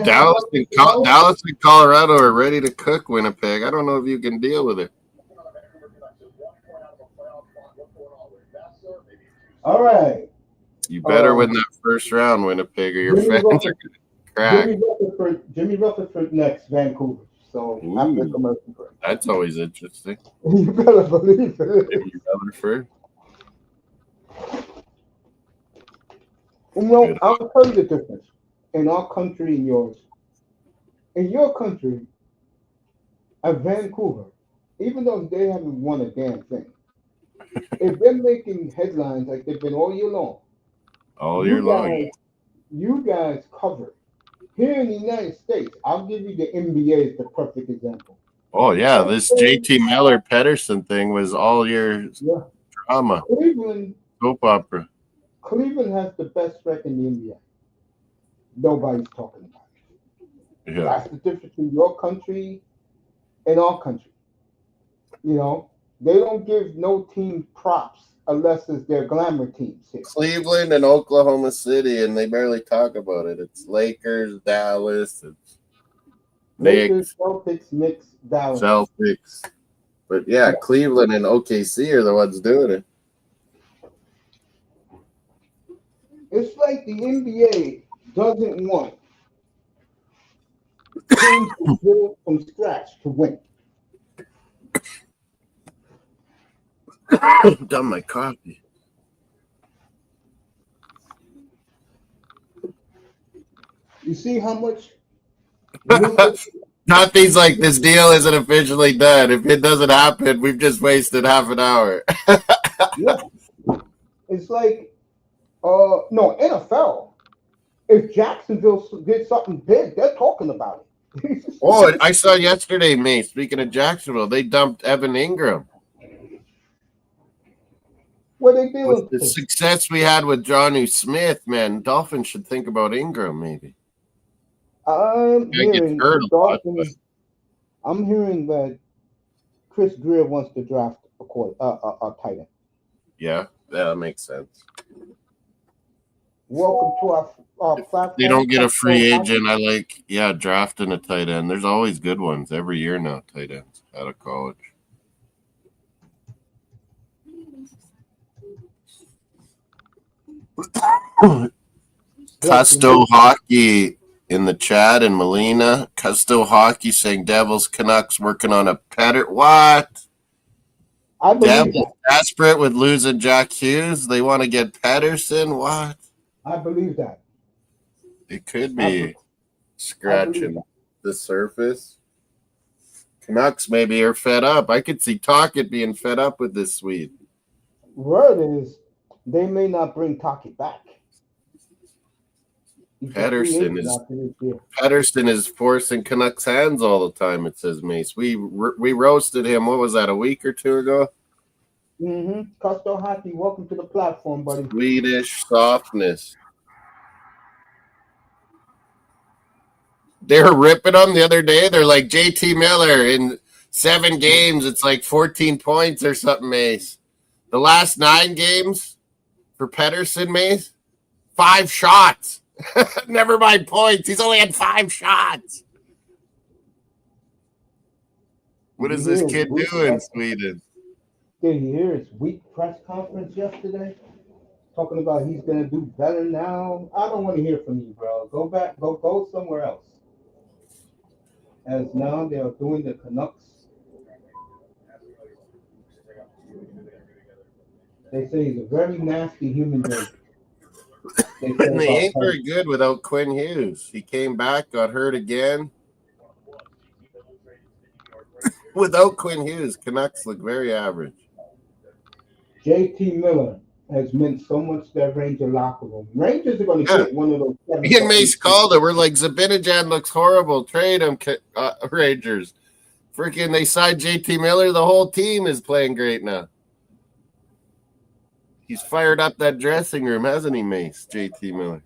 Speaker 2: Dallas and Colorado are ready to cook Winnipeg. I don't know if you can deal with it.
Speaker 1: All right.
Speaker 2: You better win that first round, Winnipeg, or your fans are going to crack.
Speaker 1: Jimmy Rutherford next, Vancouver. So after commercial break.
Speaker 2: That's always interesting.
Speaker 1: You better believe it.
Speaker 2: Jimmy Rutherford.
Speaker 1: Well, I'll tell you the difference in our country and yours. In your country, at Vancouver, even though they haven't won a damn thing, if they're making headlines like they've been all year long, you guys cover. Here in the United States, I'll give you the NBA as the perfect example.
Speaker 2: Oh, yeah, this JT Miller Pedersen thing was all your drama. Soap opera.
Speaker 1: Cleveland has the best record in the NBA. Nobody's talking about it. Yeah. That's the difference between your country and our country. You know, they don't give no team props unless it's their glamour teams here.
Speaker 2: Cleveland and Oklahoma City, and they barely talk about it. It's Lakers, Dallas, it's
Speaker 1: Lakers, Celtics, Knicks, Dallas.
Speaker 2: Celtics. But yeah, Cleveland and OKC are the ones doing it.
Speaker 1: It's like the NBA doesn't want teams to build from scratch to win.
Speaker 2: Done my coffee.
Speaker 1: You see how much?
Speaker 2: Nothing's like this deal isn't officially done. If it doesn't happen, we've just wasted half an hour.
Speaker 1: Yeah. It's like, no, NFL. If Jacksonville did something big, they're talking about it.
Speaker 2: Oh, I saw yesterday, mate. Speaking of Jacksonville, they dumped Evan Ingram.
Speaker 1: What they doing?
Speaker 2: With the success we had with Jonnu Smith, man, Dolphins should think about Ingram maybe.
Speaker 1: I'm hearing that Chris Greer wants to draft a tight end.
Speaker 2: Yeah, that makes sense.
Speaker 1: Welcome to our platform.
Speaker 2: They don't get a
Speaker 1: Cusco
Speaker 2: free
Speaker 1: Hockey.
Speaker 2: agent. I like, drafting a tight end. There's always good ones every year now, tight ends out of college. Custo Hockey in the chat and Melina. Custo Hockey saying Devils Canucks working on a What?
Speaker 1: I believe
Speaker 2: Devils
Speaker 1: that.
Speaker 2: desperate with losing Jack Hughes. They want to get Pedersen. What?
Speaker 1: I believe that.
Speaker 2: It could be scratching the surface. Canucks maybe are fed up. I could see Tocchet being fed up with this Swede.
Speaker 1: Word is they may not bring Tocchet back.
Speaker 2: Pedersen is forcing Canucks hands all the time. It says Mace. We roasted him. What was that? A week or two ago.
Speaker 1: Custo Hockey, welcome to the platform, buddy.
Speaker 2: Swedish softness. They were ripping them the other day. They're like JT Miller in 7 games. It's like 14 points or something, Mace. The last 9 games for Pedersen, Mace, 5 shots. Never mind points. He's only had 5 shots. What is this kid doing in Sweden?
Speaker 1: Did you hear his weak press conference yesterday? Talking about he's going to do better now. I don't want to hear from you, bro. Go back. Go somewhere else. As now they are doing the Canucks. They say he's a very nasty human being.
Speaker 2: They ain't very good without Quinn Hughes. He came back, got hurt again. Without Quinn Hughes, Canucks look very average.
Speaker 1: JT Miller has meant so much to that Ranger locker room. Rangers are going to get one of those.
Speaker 2: Me and Mace called it. We're like, Zibanejad looks horrible. Trade him, Rangers. Freaking, they signed JT Miller. The whole team is playing great now. He's fired up that dressing room, hasn't he, Mace? JT Miller.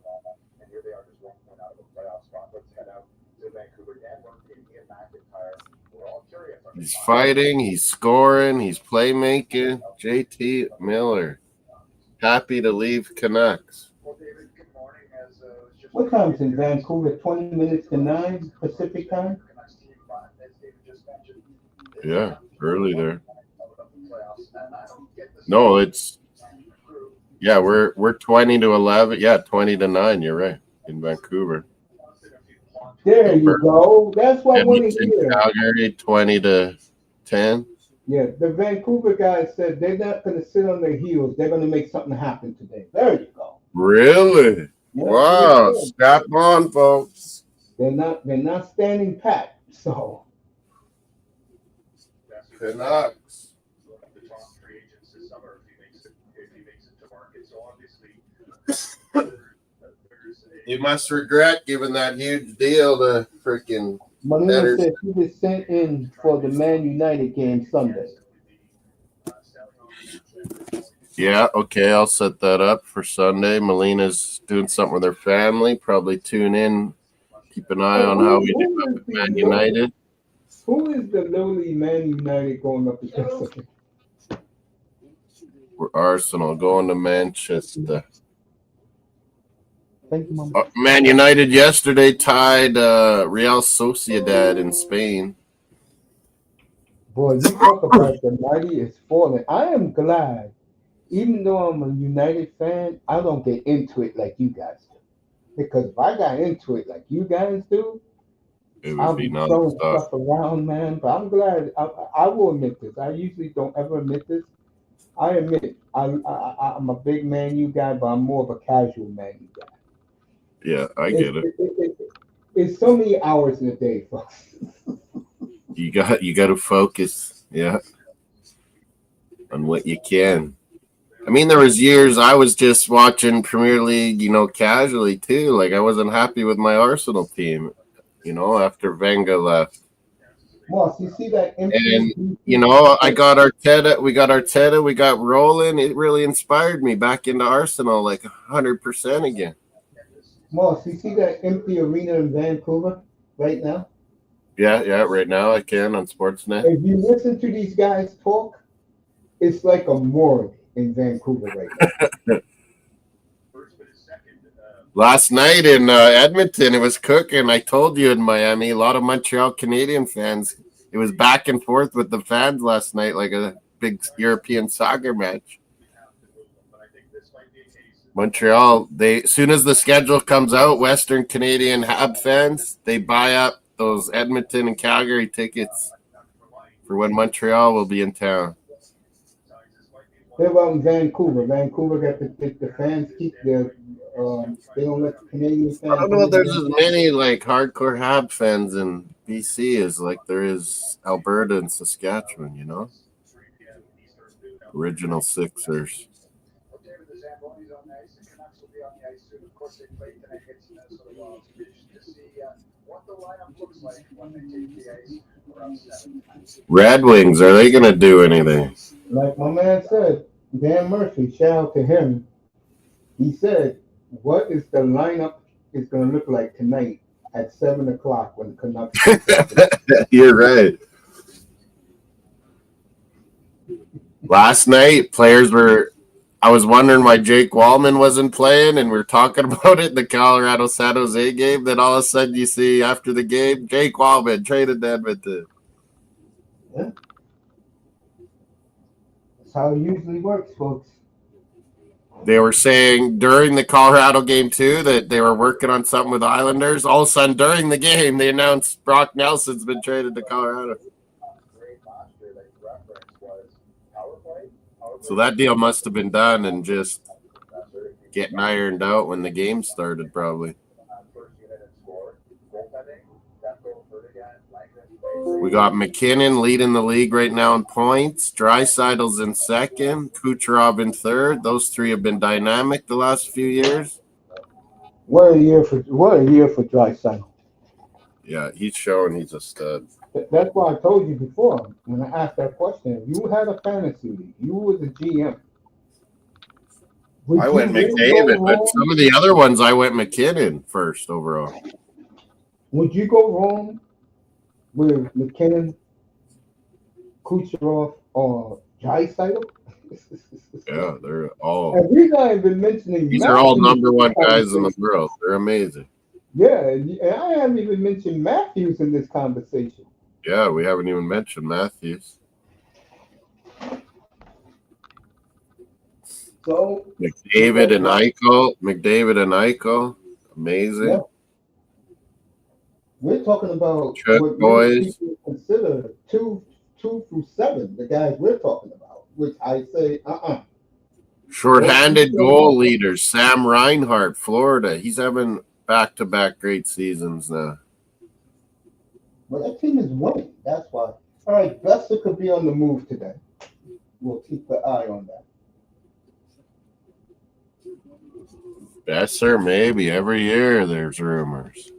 Speaker 2: He's fighting. He's scoring. He's playmaking. JT Miller. Happy to leave Canucks.
Speaker 1: What time's in Vancouver? 20 minutes to 9 Pacific time?
Speaker 2: Yeah, early there. No, it's... Yeah, we're 20 to 11. Yeah, 20 to 9. You're right. In Vancouver.
Speaker 1: There you go. That's what I want to hear.
Speaker 2: Calgary, 20 to 10.
Speaker 1: Yeah, the Vancouver guys said they're not going to sit on their heels. They're going to make something happen today. There you go.
Speaker 2: Really? Yeah, wow. Strap on, folks.
Speaker 1: They're not standing pat. So.
Speaker 2: Canucks. You must regret giving that huge deal to freaking.
Speaker 1: Melina said he was sent in for the Man United game Sunday.
Speaker 2: Yeah, okay, I'll set that up for Sunday. Melina's doing something with her family. Probably tune in. Keep an eye on how we do up with Man United.
Speaker 1: Who is the lowly Man United going up against?
Speaker 2: We're Arsenal going to Manchester.
Speaker 1: Thank you, Mama.
Speaker 2: Man United yesterday tied Real Sociedad in Spain.
Speaker 1: Boy, you talk about the mighty is falling. I am glad, even though I'm a United fan, I don't get into it like you guys do. Because if I got into it like you guys do, I'll be throwing stuff around, man. But I'm glad. I will admit this. I usually don't ever admit this. I admit I'm a big Man U guy, but I'm more of a casual Man U guy.
Speaker 2: Yeah, I get it.
Speaker 1: It's so many hours in a day, folks.
Speaker 2: You got to focus, yeah, on what you can. I mean, there was years I was just watching Premier League, casually too. Like I wasn't happy with my Arsenal team, after Wenger left.
Speaker 1: Well, you see that,
Speaker 2: and I got Arteta. We got Arteta. We got Roland. It really inspired me back into Arsenal, like 100% again.
Speaker 1: Moss, you see that empty arena in Vancouver right now?
Speaker 2: Yeah, right now I can on Sportsnet.
Speaker 1: If you listen to these guys talk, it's like a morgue in Vancouver right now.
Speaker 2: Last night in Edmonton, it was cooking. I told you in Miami, a lot of Montreal Canadian fans. It was back and forth with the fans last night, like a big European soccer match. Montreal, as soon as the schedule comes out, Western Canadian Hab fans, they buy up those Edmonton and Calgary tickets for when Montreal will be in town.
Speaker 1: What about in Vancouver? Vancouver got the fans keep their they don't let the Canadian fans.
Speaker 2: I don't know if there's as many like hardcore Hab fans in BC as like there is Alberta and Saskatchewan, you know? Original Sixers. Red Wings, are they going to do anything?
Speaker 1: Like my man said, Dan Murphy, shout out to him. He said, what is the lineup is going to look like tonight at 7 o'clock when the Canucks?
Speaker 2: You're right. Last night, I was wondering why Jake Wallman wasn't playing, and we are talking about it in the Colorado San Jose game. Then all of a sudden, you see after the game, Jake Wallman traded to Edmonton.
Speaker 1: Yeah. That's how it usually works, folks.
Speaker 2: They were saying during the Colorado game, too, that they were working on something with Islanders. All of a sudden, during the game, they announced Brock Nelson's been traded to Colorado. So that deal must have been done and just getting ironed out when the game started, probably. We got McKinnon leading the league right now in points. Draisaitl's in second. Kucherov in third. Those three have been dynamic the last few years.
Speaker 1: What a year for Draisaitl.
Speaker 2: Yeah, he's showing he's a stud.
Speaker 1: That's why I told you before when I asked that question. You had a fantasy league. You was a GM.
Speaker 2: I went McDavid, but some of the other ones I went McKinnon first overall.
Speaker 1: Would you go wrong with McKinnon, Kucherov, or Draisaitl?
Speaker 2: Yeah, they're all.
Speaker 1: And these guys have been mentioning.
Speaker 2: These are all number one guys in the world. They're amazing.
Speaker 1: Yeah, and I haven't even mentioned Matthews in this conversation.
Speaker 2: Yeah, we haven't even mentioned Matthews.
Speaker 1: So
Speaker 2: McDavid and Eichel, amazing. Yeah.
Speaker 1: We're talking about
Speaker 2: Chuck
Speaker 1: what
Speaker 2: boys
Speaker 1: people consider 2 through 7, the guys we're talking about, which I say,
Speaker 2: Short-handed goal leaders, Sam Reinhart, Florida. He's having back-to-back great seasons now.
Speaker 1: Well, that team is winning. That's why. All right, Besser could be on the move today. We'll keep the eye on that.
Speaker 2: Besser, maybe. Every year there's rumors.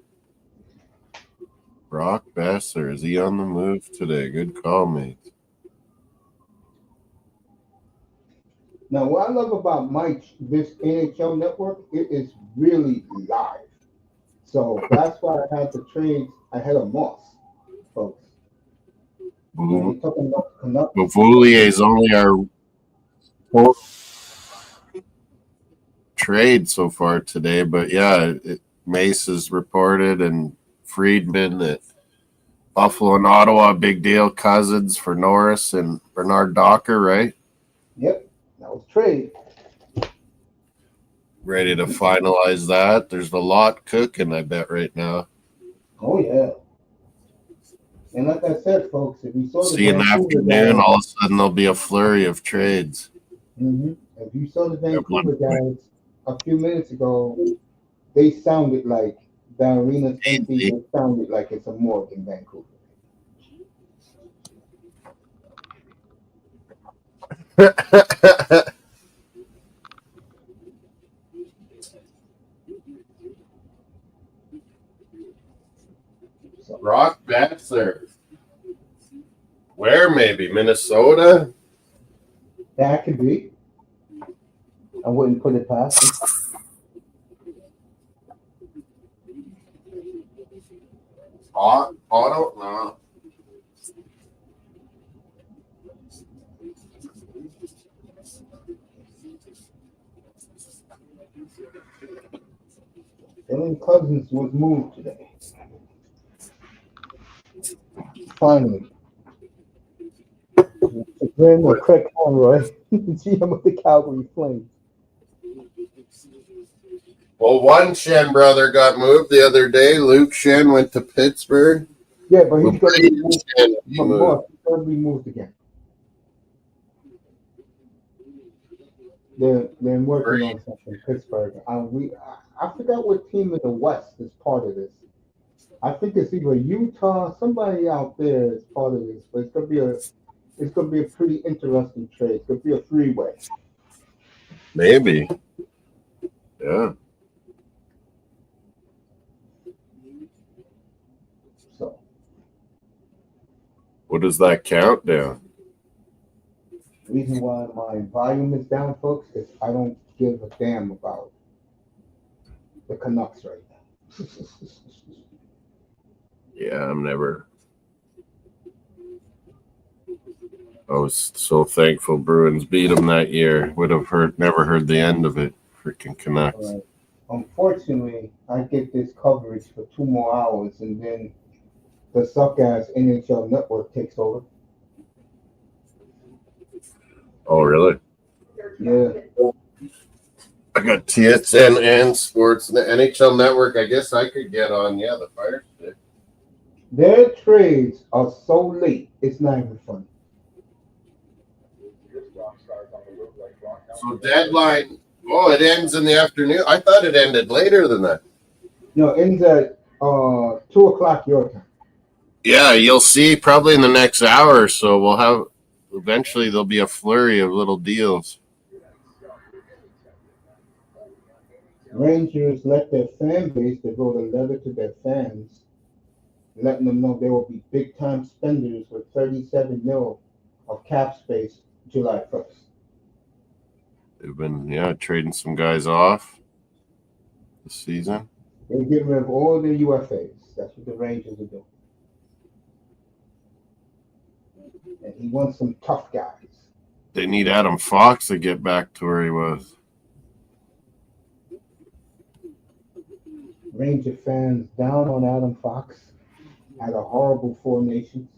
Speaker 2: Brock Besser, is he on the move today? Good call, mate.
Speaker 1: Now, what I love about this NHL network, it is really live. So that's why I had to trade ahead of Moss, folks.
Speaker 2: Beauvillier is only our trade so far today, but yeah, Mace has reported and Friedman that Buffalo and Ottawa, big deal. Cousins for Norris and Bernard Docker, right?
Speaker 1: Yep, that was trade.
Speaker 2: Ready to finalize that. There's a lot cooking, I bet, right now.
Speaker 1: Oh, yeah. And like I said, folks, if you saw
Speaker 2: the in the afternoon, all of a sudden there'll be a flurry of trades.
Speaker 1: Mm-hmm. If you saw the Vancouver guys a few minutes ago, they sounded like the arena's empty. They sounded like it's a morgue in Vancouver.
Speaker 2: Brock Besser. Where maybe? Minnesota?
Speaker 1: That could be. I wouldn't put it past him.
Speaker 2: Auto? No.
Speaker 1: Dylan Cousins was moved today. Finally. Then Craig Conroy, GM of the Calgary Flames.
Speaker 2: Well, one Shen brother got moved the other day. Luke Shen went to Pittsburgh.
Speaker 1: Yeah, but he's going to be
Speaker 2: Brayden
Speaker 1: moved.
Speaker 2: Schenn be moved.
Speaker 1: More, he's going to be moved again. They're working on something. Pittsburgh. I forgot what team in the West is part of this. I think it's either Utah. Somebody out there is part of this, but it's going to be a pretty interesting trade. It's going to be a three-way.
Speaker 2: Maybe. Yeah.
Speaker 1: So.
Speaker 2: What does that count down?
Speaker 1: The reason why my volume is down, folks, is I don't give a damn about the Canucks right now.
Speaker 2: Yeah, I'm never. I was so thankful Bruins beat them that year. Would have never heard the end of it. Freaking Canucks.
Speaker 1: Unfortunately, I get this coverage for 2 more hours, and then the suck-ass NHL Network takes over.
Speaker 2: Oh, really?
Speaker 1: Yeah.
Speaker 2: I got TSN and Sports, the NHL Network. I guess I could get on. Yeah, the Fire Stick.
Speaker 1: Their trades are so late, it's not even funny.
Speaker 2: So deadline. Oh, it ends in the afternoon. I thought it ended later than that.
Speaker 1: No, it ends at 2 o'clock your time.
Speaker 2: Yeah, you'll see probably in the next hour or so. We'll have eventually there'll be a flurry of little deals.
Speaker 1: Rangers let their fan base, they wrote a letter to their fans, letting them know they will be big time spenders with 37 mil of cap space July 1st.
Speaker 2: They've been trading some guys off this season.
Speaker 1: They're getting rid of all the UFAs. That's what the Rangers are doing. And he wants some tough guys.
Speaker 2: They need Adam Fox to get back to where he was.
Speaker 1: Ranger fans down on Adam Fox. Had a horrible 4 Nations.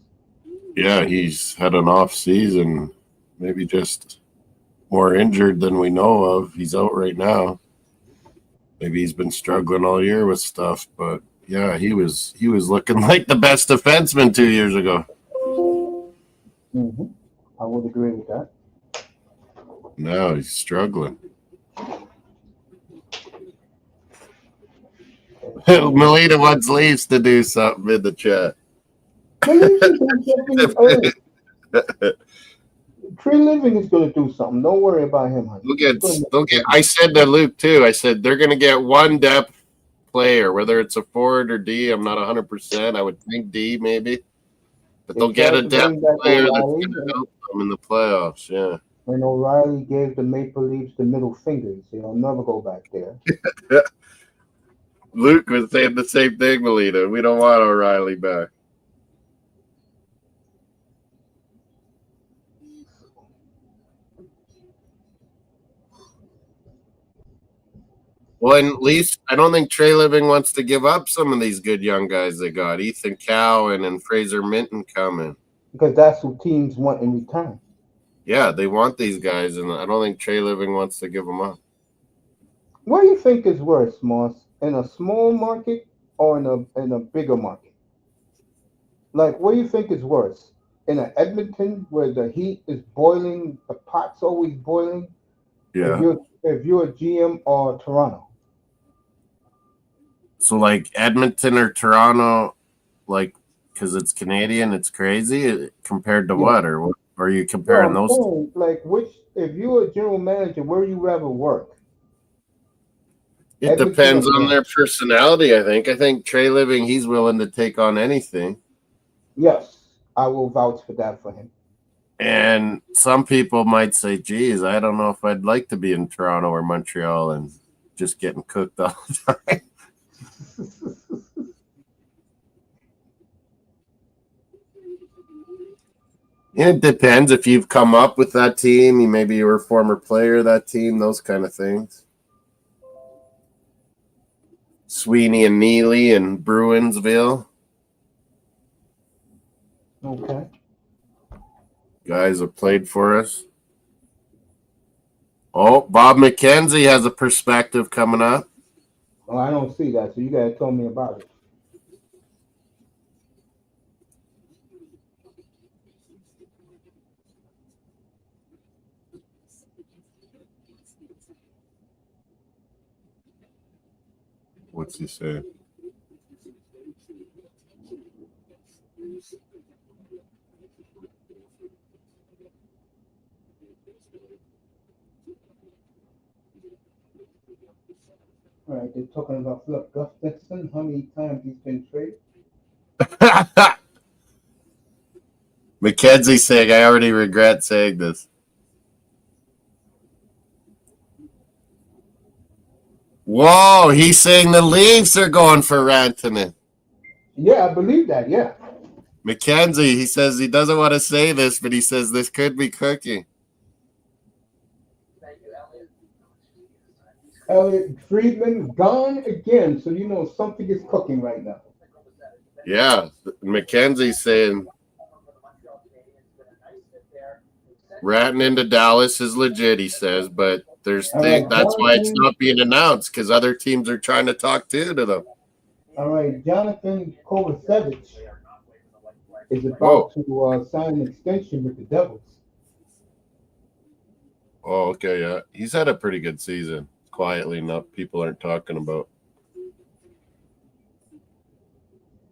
Speaker 2: Yeah, he's had an off season, maybe just more injured than we know of. He's out right now. Maybe he's been struggling all year with stuff, but yeah, he was looking like the best defenseman 2 years ago.
Speaker 1: Mm-hmm. I would agree with that.
Speaker 2: Now he's struggling. Melita wants Leafs to do something in the chat.
Speaker 1: Tree Living is going to do something. Don't worry about him, honey.
Speaker 2: They'll get. I said to Luke too. I said they're going to get one depth player, whether it's a forward or D. I'm not 100%. I would think D maybe, but they'll get a depth player that's going to help them in the playoffs. Yeah.
Speaker 1: When O'Reilly gave the Maple Leafs the middle fingers, he'll never go back there.
Speaker 2: Luke was saying the same thing, Melita. We don't want O'Reilly back. Well, at least I don't think Trey Living wants to give up some of these good young guys they got. Ethan Cowan and Fraser Minton coming.
Speaker 1: Because that's what teams want in return.
Speaker 2: Yeah, they want these guys, and I don't think Trey Living wants to give them up.
Speaker 1: What do you think is worse, Moss? In a small market or in a bigger market? Like, what do you think is worse? In a Edmonton where the heat is boiling, the pot's always boiling?
Speaker 2: Yeah.
Speaker 1: If you're a GM or Toronto?
Speaker 2: So, like, Edmonton or Toronto, like, because it's Canadian, it's crazy compared to what? Or are you comparing those two?
Speaker 1: Like, if you're a general manager, where do you rather work?
Speaker 2: It depends on their personality, I think. I think Trey Living, he's willing to take on anything.
Speaker 1: Yes, I will vouch for that for him.
Speaker 2: And some people might say, geez, I don't know if I'd like to be in Toronto or Montreal and just getting cooked all the time. It depends if you've come up with that team. Maybe you were a former player of that team, those kind of things. Sweeney and Neely and Bruinsville.
Speaker 1: Okay.
Speaker 2: Guys have played for us. Oh, Bob McKenzie has a perspective coming up.
Speaker 1: Oh, I don't see that, so you gotta tell me about it.
Speaker 2: What's he saying?
Speaker 1: All right, they're talking about Flip Gustafson. How many times he's been traded?
Speaker 2: McKenzie saying, I already regret saying this. Whoa, he's saying the Leafs are going for Rantanen.
Speaker 1: Yeah, I believe that. Yeah.
Speaker 2: McKenzie, he says he doesn't want to say this, but he says this could be cooking.
Speaker 1: Elliot Friedman gone again, so you know something is cooking right now.
Speaker 2: Yeah, McKenzie's saying ratting into Dallas is legit, he says, but there's that's why it's not being announced because other teams are trying to talk to them.
Speaker 1: All right, Jonathan Kovacevic is about to sign an extension with the Devils.
Speaker 2: Oh, okay, yeah. He's had a pretty good season. Quietly enough, people aren't talking about.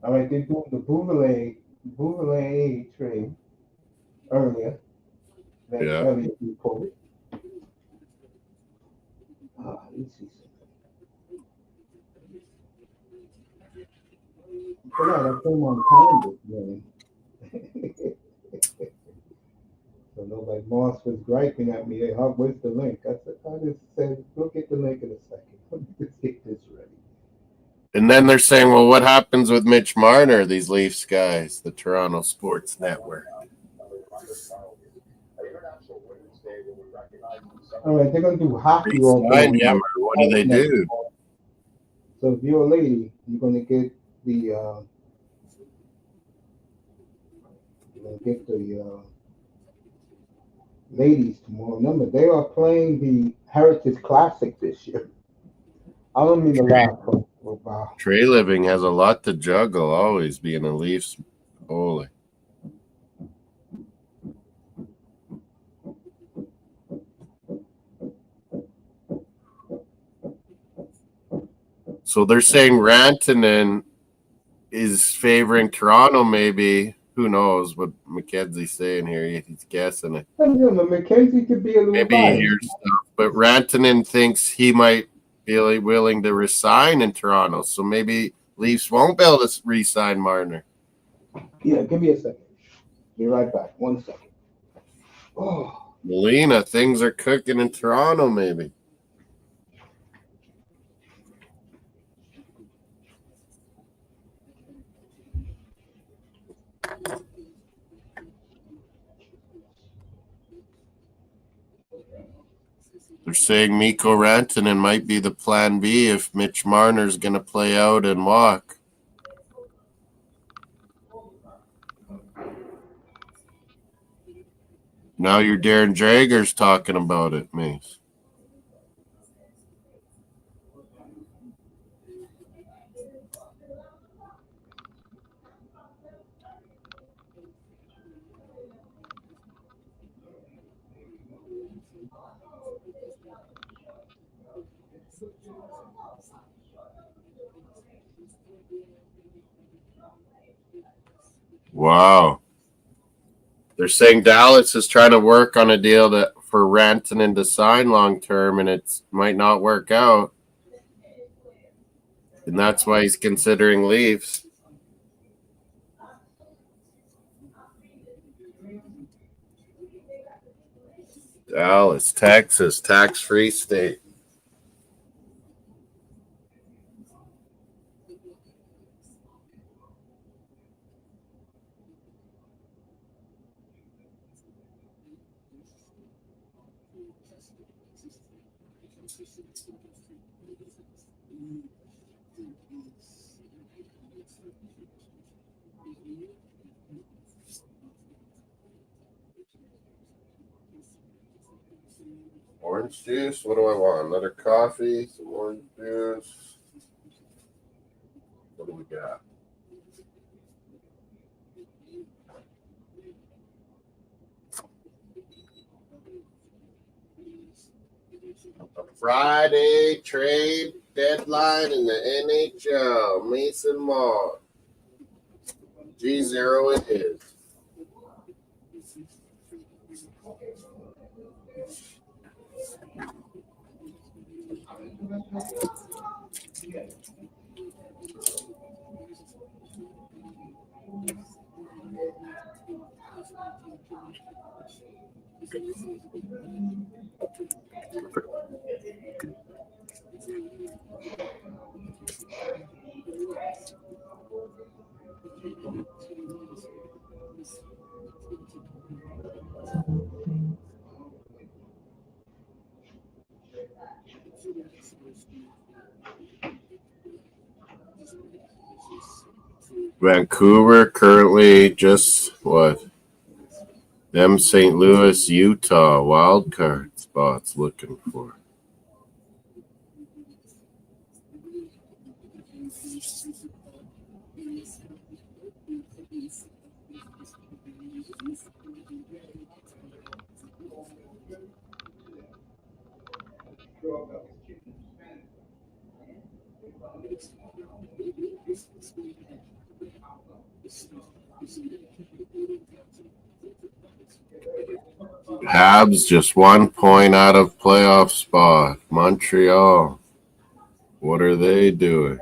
Speaker 1: All right, they're doing the Bouvelay trade earlier.
Speaker 2: Yeah.
Speaker 1: Elliot reported. Let's see something. I came on time this morning. So nobody Moss was griping at me. Hey, where's the link? I just said, go get the link in a second. Let me just get this ready.
Speaker 2: And then they're saying, well, what happens with Mitch Marner, these Leafs guys, the Toronto Sports Network?
Speaker 1: All right, they're going to do hockey all day.
Speaker 2: What do they do?
Speaker 1: So if you're a lady, you're going to get the ladies tomorrow. Remember, they are playing the Heritage Classic this year. I don't mean the last one.
Speaker 2: Trey Living has a lot to juggle, always being a Leafs goalie. So they're saying Rantanen is favoring Toronto, maybe. Who knows what McKenzie's saying here? He's guessing it.
Speaker 1: McKenzie could be a little
Speaker 2: maybe he hears stuff, but Rantanen thinks he might be willing to resign in Toronto. So maybe Leafs won't be able to re-sign Marner.
Speaker 1: Yeah, give me a second. Be right back. 1 second. Oh,
Speaker 2: Molina, things are cooking in Toronto, maybe. They're saying Mikko Rantanen might be the plan B if Mitch Marner's going to play out and walk. Now your Darren Drager's talking about it, Mace. Wow. They're saying Dallas is trying to work on a deal for Rantanen to sign long term, and it might not work out. And that's why he's considering Leafs. Dallas, Texas, tax-free state. Orange juice? What do I want? Another coffee? Some orange juice? What do we got? A Friday trade deadline in the NHL. Mason Mall. G0 it is. Vancouver currently just what? Them St. Louis, Utah wildcard spots looking for. Habs just 1 point out of playoff spot. Montreal. What are they doing?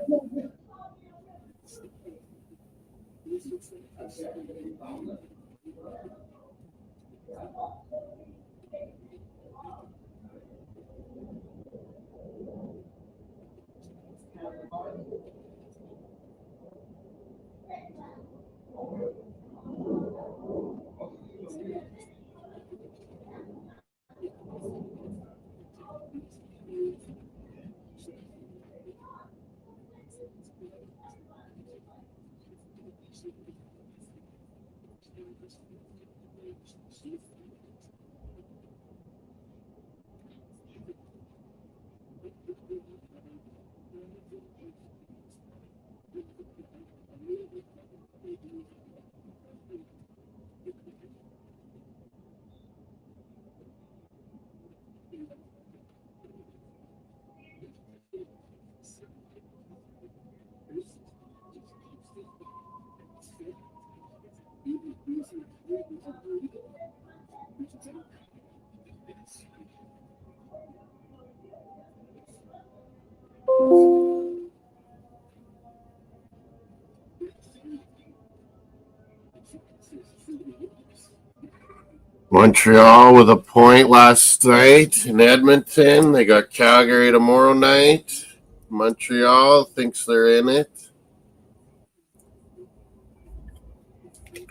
Speaker 2: Montreal with a point last night in Edmonton. They got Calgary tomorrow night. Montreal thinks they're in it.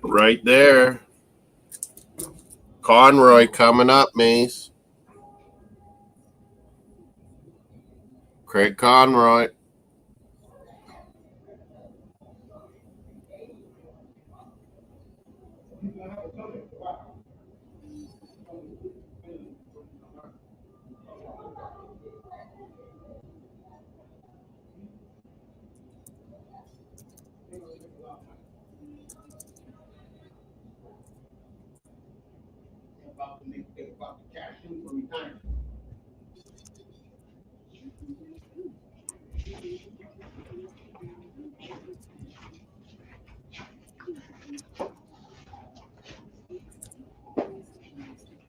Speaker 2: Right there. Conroy coming up, Mace. Craig Conroy.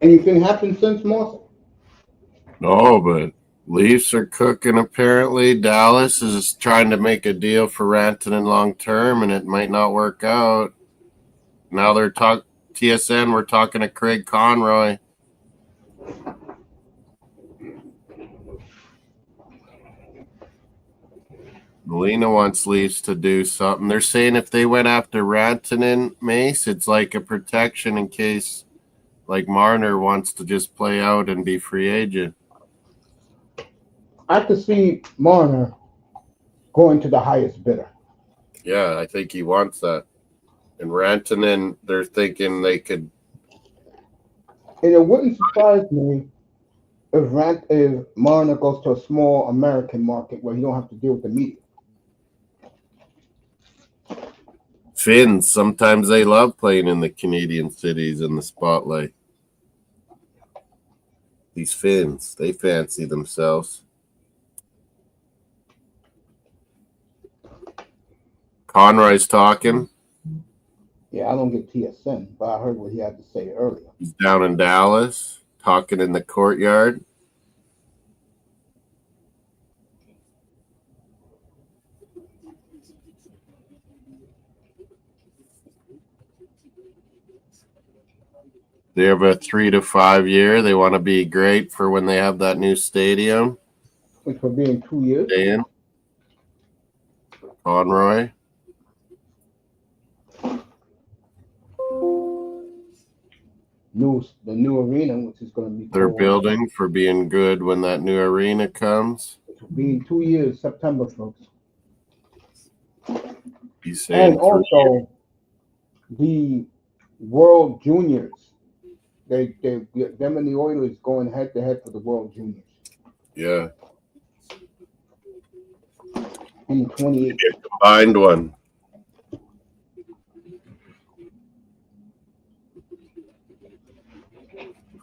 Speaker 1: Anything happened since March?
Speaker 2: No, but Leafs are cooking apparently. Dallas is trying to make a deal for Rantanen long term, and it might not work out. Now they're TSN, we're talking to Craig Conroy. Molina wants Leafs to do something. They're saying if they went after Rantanen, Mace, it's like a protection in case like Marner wants to just play out and be free agent.
Speaker 1: I could see Marner going to the highest bidder.
Speaker 2: Yeah, I think he wants that. And Rantanen, they're thinking they could
Speaker 1: And it wouldn't surprise me if Marner goes to a small American market where you don't have to deal with the media.
Speaker 2: Finns, sometimes they love playing in the Canadian cities in the spotlight. These Finns, they fancy themselves. Conroy's talking.
Speaker 1: Yeah, I don't get TSN, but I heard what he had to say earlier.
Speaker 2: He's down in Dallas, talking in the courtyard. They have a 3 to 5 year. They want to be great for when they have that new stadium.
Speaker 1: Which will be in 2 years.
Speaker 2: Dan Conroy.
Speaker 1: The new arena, which is going to be
Speaker 2: They're building for being good when that new arena comes.
Speaker 1: It will be in 2 years, September, folks.
Speaker 2: He's saying
Speaker 1: and also the World Juniors. Them and the Oilers going head to head for the World Juniors.
Speaker 2: Yeah.
Speaker 1: In 28.
Speaker 2: Combined one.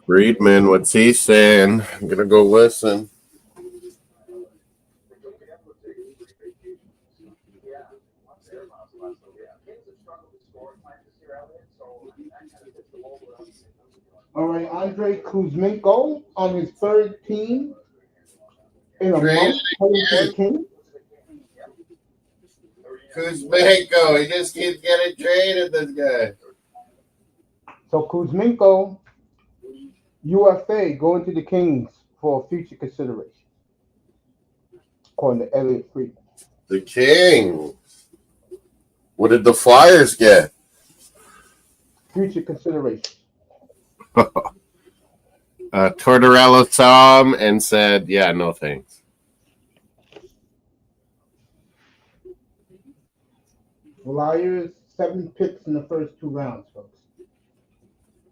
Speaker 2: Friedman, what's he saying? I'm gonna go listen.
Speaker 1: All right, Andrei Kuzmenko on his third team in a month playing for the Kings.
Speaker 2: Kuzmenko, he just keeps getting traded, this guy.
Speaker 1: So Kuzmenko, UFA, going to the Kings for future consideration, according to Elliot Friedman.
Speaker 2: The Kings. What did the Flyers get?
Speaker 1: Future consideration.
Speaker 2: Tortorella saw him and said, yeah, no thanks.
Speaker 1: Flyers, 7 picks in the first 2 rounds, folks.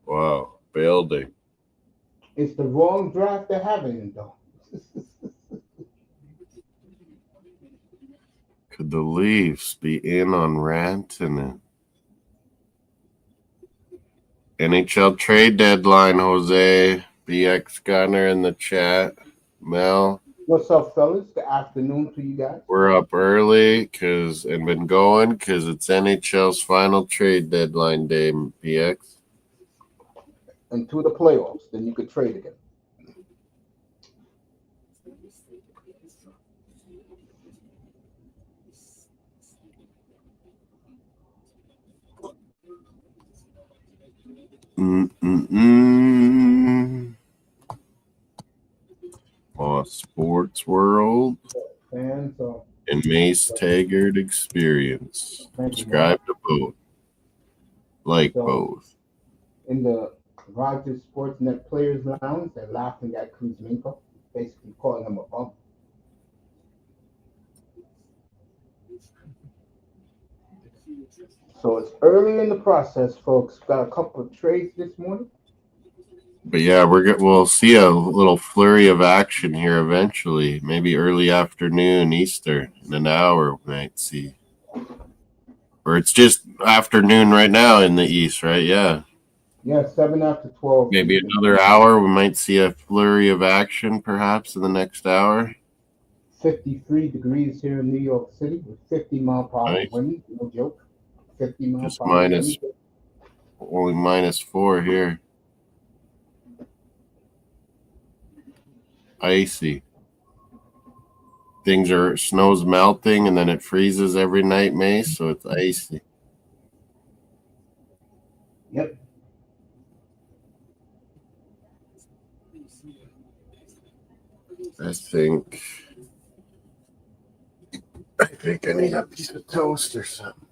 Speaker 2: Wow, building.
Speaker 1: It's the wrong draft they're having, though.
Speaker 2: Could the Leafs be in on Rantanen? NHL trade deadline, Jose. BX Gunner in the chat. Mel.
Speaker 1: What's up, fellas? Good afternoon to you guys.
Speaker 2: We're up early and been going because it's NHL's final trade deadline day, BX.
Speaker 1: Into the playoffs, then you could trade again.
Speaker 2: Oh, Sports World
Speaker 1: And so,
Speaker 2: and Mace Taggart experience. Subscribe to both. Like both.
Speaker 1: In the Rogers Sportsnet Players Lounge, they're laughing at Kuzmenko, basically calling him a bum. So it's early in the process, folks. Got a couple of trades this morning.
Speaker 2: But yeah, we'll see a little flurry of action here eventually. Maybe early afternoon, Easter, in an hour, we might see. Or it's just afternoon right now in the East, right? Yeah.
Speaker 1: Yeah, 7 after 12.
Speaker 2: Maybe another hour, we might see a flurry of action perhaps in the next hour.
Speaker 1: 53 degrees here in New York City with 50-mile-per-hour wind. No joke. 50 miles per hour.
Speaker 2: Only -4 here. Icy. Snow's melting and then it freezes every night, Mace, so it's icy.
Speaker 1: Yep.
Speaker 2: I think I need a piece of toast or something.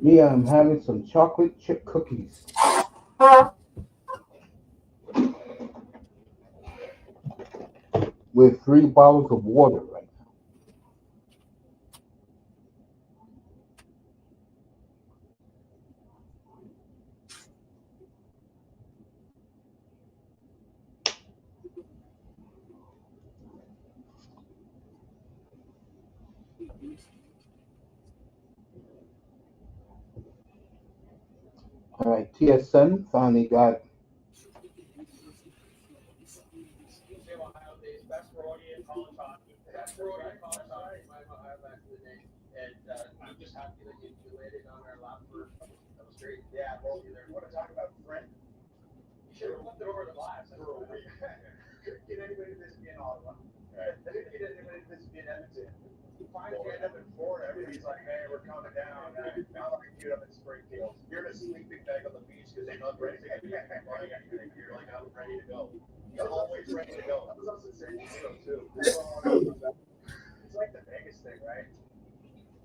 Speaker 1: Yeah, I'm having some chocolate chip cookies. With 3 bottles of water right now. All right, TSN finally got.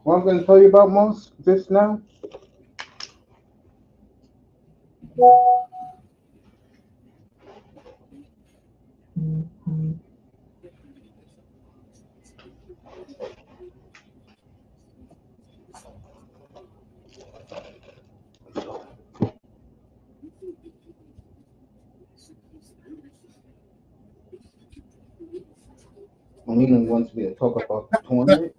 Speaker 1: What I'm going to tell you about most just now. Melina wants me to talk about the tournament.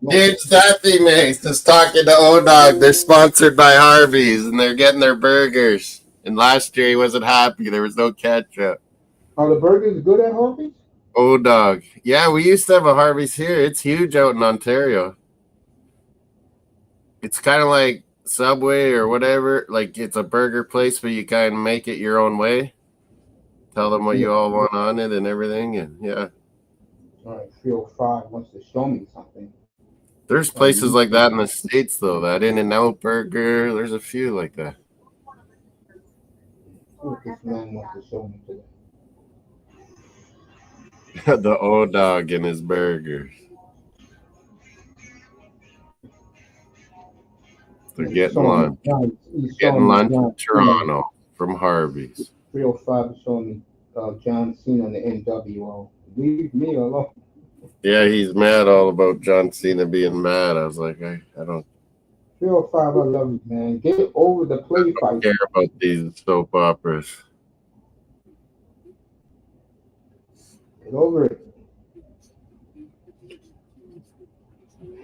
Speaker 2: It's Kathy Mace is talking to O-Dog. They're sponsored by Harvey's, and they're getting their burgers. And last year he wasn't happy. There was no ketchup.
Speaker 1: Are the burgers good at Harvey's?
Speaker 2: O-Dog. Yeah, we used to have a Harvey's here. It's huge out in Ontario. It's kind of like Subway or whatever. Like, it's a burger place, but you kind of make it your own way. Tell them what you all want on it and everything. And yeah.
Speaker 1: All right, 305 wants to show me something.
Speaker 2: There's places like that in the States, though. That In-N-Out Burger. There's a few like that.
Speaker 1: What this man wants to show me today.
Speaker 2: The O-Dog and his burgers. They're getting lunch. Getting lunch in Toronto from Harvey's.
Speaker 1: 305 is showing me John Cena on the NWO. Leave me alone.
Speaker 2: Yeah, he's mad all about John Cena being mad. I was like, I don't
Speaker 1: 305, I love you, man. Get over the play fight.
Speaker 2: care about these soap operas.
Speaker 1: Get over it.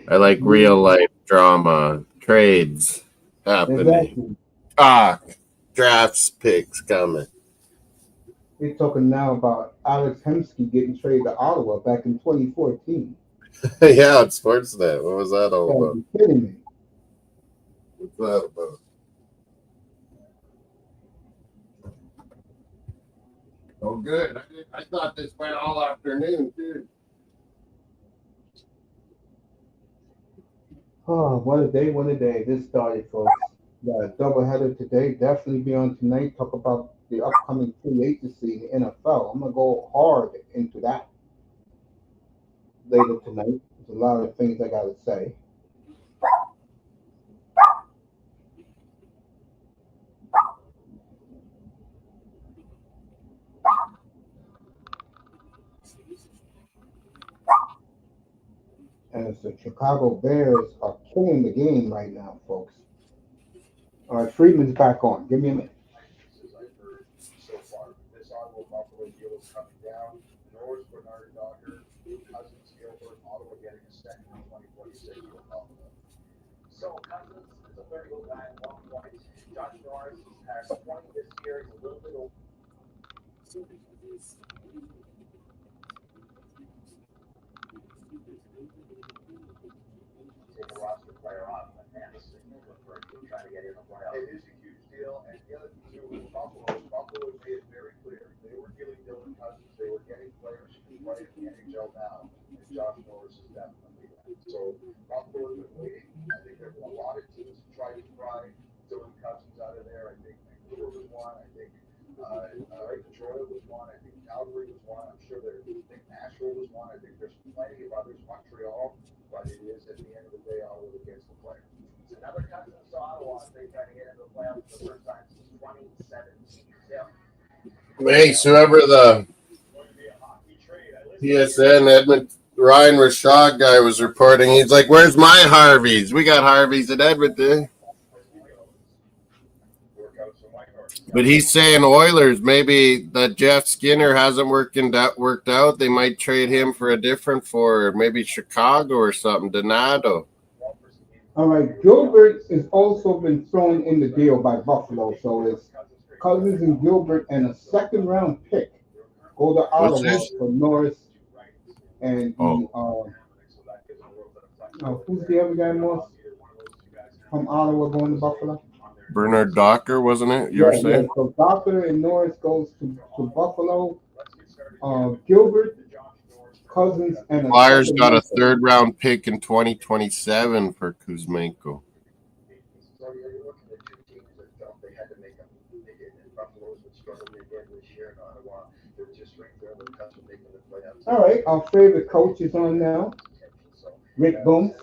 Speaker 2: I like real life drama, trades happening.
Speaker 1: Exactly.
Speaker 2: Drafts picks coming.
Speaker 1: We're talking now about Alex Hemsky getting traded to Ottawa back in 2014.
Speaker 2: Yeah, on Sportsnet. What was that all about?
Speaker 1: Are you kidding me?
Speaker 2: What's that about? Oh, good. I thought this went all afternoon, too.
Speaker 1: Oh, what a day, what a day. This started, folks. Got a doubleheader today. Definitely be on tonight. Talk about the upcoming free agency in the NFL. I'm going to go hard into that later tonight. There's a lot of things I got to say. And it's the Chicago Bears are killing the game right now, folks. All right, Friedman's back on. Give me a minute.
Speaker 2: Hey, whoever the TSN Edmund Ryan Rashad guy was reporting, he's like, "Where's my Harveys? We got Harveys in Edmonton." But he's saying Oilers, maybe that Jeff Skinner hasn't worked out. They might trade him for a different forward, maybe Chicago or something. Donato.
Speaker 1: All right, Gilbert has also been thrown in the deal by Buffalo, so it's Cousins and Gilbert and a second round pick go to
Speaker 2: What's
Speaker 1: Ottawa
Speaker 2: this?
Speaker 1: for Norris and
Speaker 2: Oh,
Speaker 1: who's the other guy, Morris, from Ottawa going to Buffalo?
Speaker 2: Bernard Docker, wasn't it? You were
Speaker 1: Yeah, yeah.
Speaker 2: saying?
Speaker 1: So Docker and Norris goes to Buffalo. Gilbert, Cousins, and a
Speaker 2: Flyers
Speaker 1: second
Speaker 2: got a
Speaker 1: round pick.
Speaker 2: third round pick in 2027 for Kuzmenko.
Speaker 1: All right, our favorite coach is on now, Rick Boom.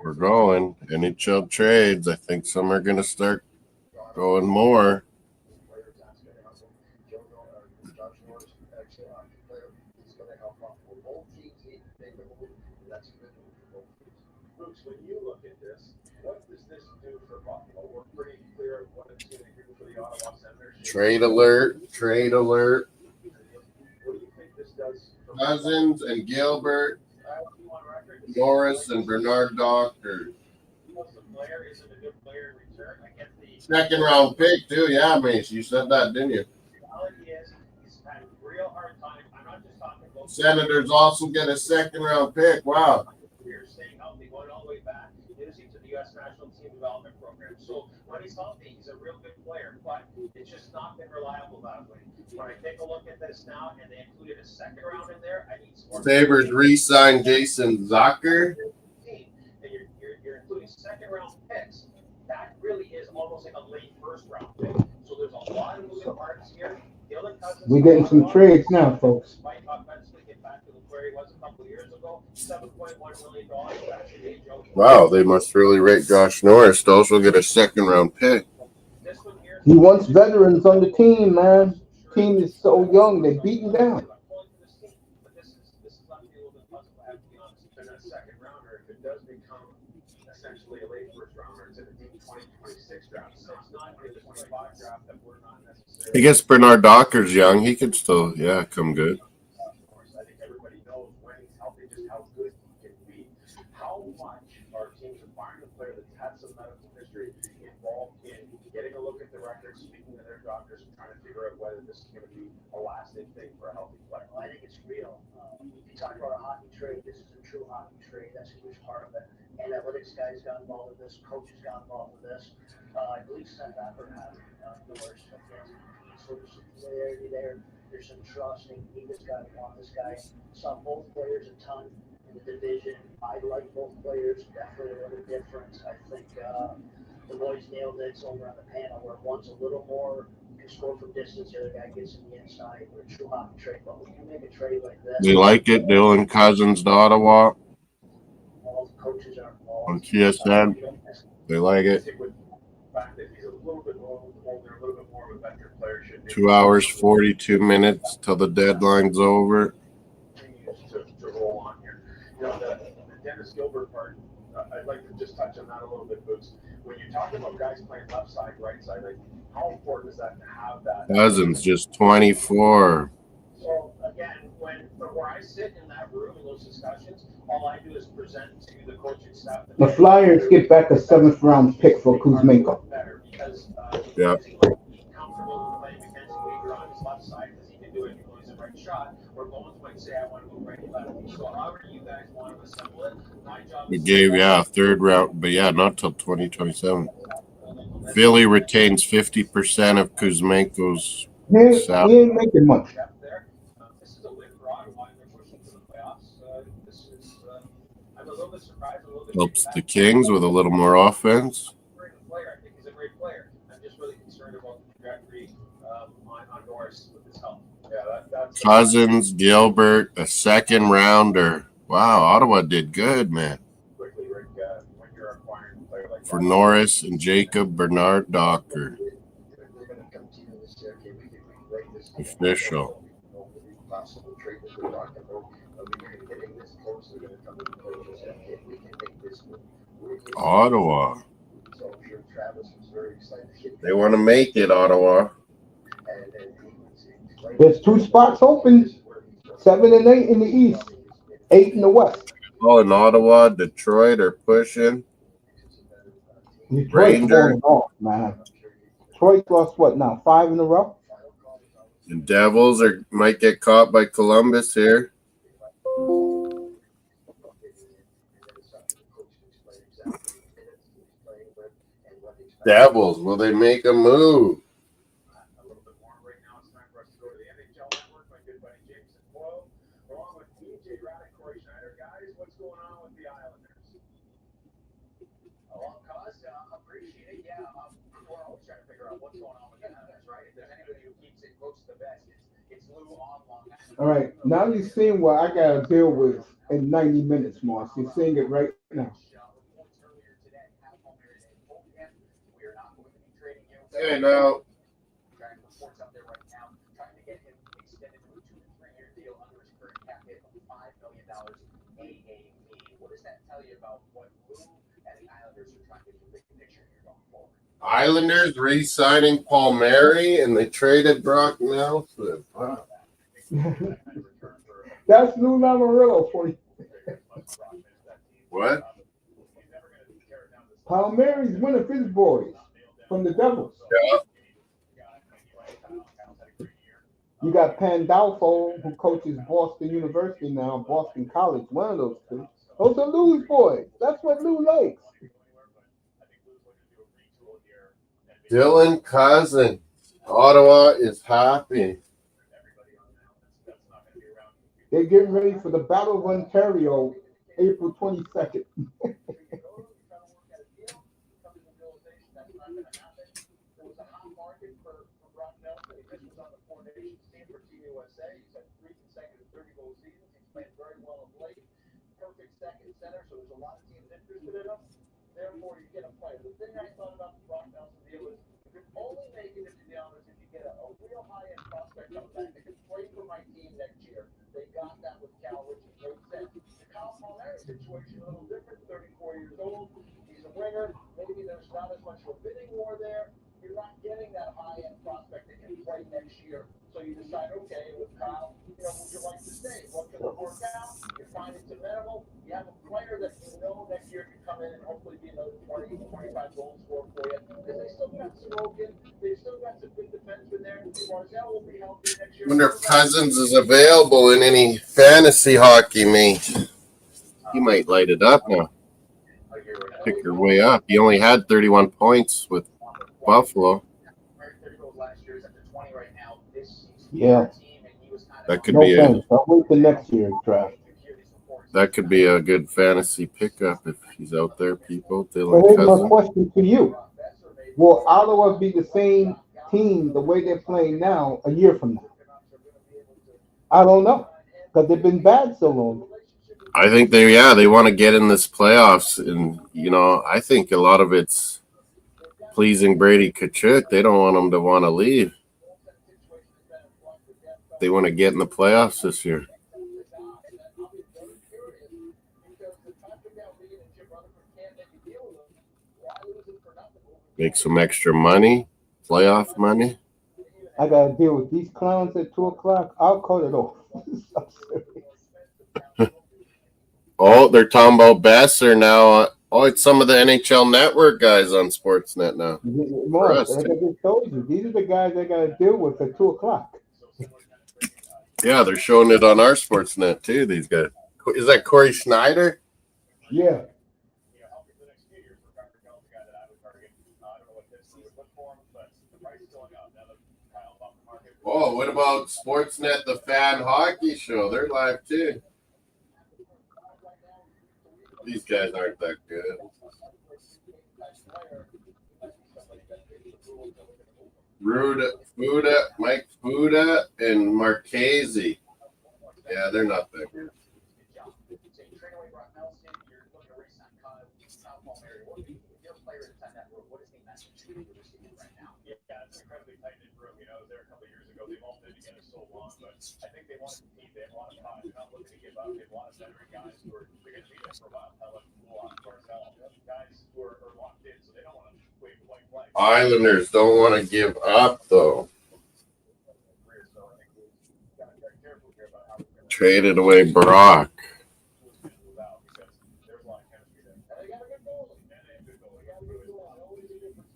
Speaker 2: We're going. NHL trades. I think some are going to start going more. Trade alert. Trade alert. Cousins and Gilbert, Norris and Bernard Docker. Second round pick too. Yeah, Mace, you said that, didn't you? Senators also get a second round pick. Wow. Sabres re-signed Jason Zucker.
Speaker 1: We're getting some trades now, folks.
Speaker 2: Wow, they must really rate Josh Norris to also get a second round pick.
Speaker 1: He wants veterans on the team, man. Team is so young, they beat him down.
Speaker 2: I guess Bernard Docker's young. He could still, come good. They like it. Dylan Cousins to Ottawa on TSN. They like it. 2 hours, 42 minutes till the deadline's over. Cousins just 24.
Speaker 1: The Flyers get back a seventh round pick for Kuzmenko.
Speaker 2: Yeah. We gave, third round, but not till 2027. Philly retains 50% of Kuzmenko's salary.
Speaker 1: He ain't making much.
Speaker 2: Helps the Kings with a little more offense. Cousins, Gilbert, a second rounder. Wow, Ottawa did good, man. For Norris and Jacob Bernard Docker. Official. Ottawa. They want to make it, Ottawa.
Speaker 1: There's 2 spots open. 7 and 8 in the East, 8 in the West.
Speaker 2: Oh, in Ottawa, Detroit are pushing.
Speaker 1: Detroit's
Speaker 2: Rangers.
Speaker 1: falling off, man. Detroit lost what now? 5 in a row.
Speaker 2: The Devils might get caught by Columbus here. Devils, will they make a move?
Speaker 1: All right, now you're seeing what I gotta deal with in 90 minutes, Moss. You're seeing it right now.
Speaker 2: Hey, now. Islanders re-signing Palmieri, and they traded Brock Nelson. Wow.
Speaker 1: That's Lou Lamoriello for you.
Speaker 2: What?
Speaker 1: Palmieri's one of his boys from the Devils.
Speaker 2: Yeah.
Speaker 1: You got Pandolfo, who coaches Boston University now, Boston College, one of those two. Those are Lou's boys. That's what Lou likes.
Speaker 2: Dylan Cousin. Ottawa is happy.
Speaker 1: They're getting ready for the Battle of Ontario, April 22nd.
Speaker 2: Wonder if Cousins is available in any fantasy hockey, mate. He might light it up now. Pick your way up. He only had 31 points with Buffalo.
Speaker 1: Yeah.
Speaker 2: That could
Speaker 1: No
Speaker 2: be
Speaker 1: thanks. I'll wait till next year's draft.
Speaker 2: That could be a good fantasy pickup if he's out there, people.
Speaker 1: So
Speaker 2: Dylan
Speaker 1: here's my
Speaker 2: Cousins.
Speaker 1: question to you. Will Ottawa be the same team the way they're playing now a year from now? I don't know. Because they've been bad so long.
Speaker 2: I think they want to get in this playoffs. And, I think a lot of it's pleasing Brady Tkachuk. They don't want him to want to leave. They want to get in the playoffs this year. Make some extra money, playoff money.
Speaker 1: I got to deal with these clowns at 2 o'clock. I'll cut it off.
Speaker 2: Oh, they're talking about Besser now. It's some of the NHL Network guys on Sportsnet now.
Speaker 1: More, like I just told you, these are the guys I got to deal with at 2 o'clock.
Speaker 2: Yeah, they're showing it on our Sportsnet too, these guys. Is that Corey Schneider?
Speaker 1: Yeah.
Speaker 2: Oh, what about Sportsnet, the Fan Hockey Show? They're live too. These guys aren't that good. Mike Fuda, and Marchese. Yeah, they're not that good. Islanders don't want to give up, though. Traded away Brock.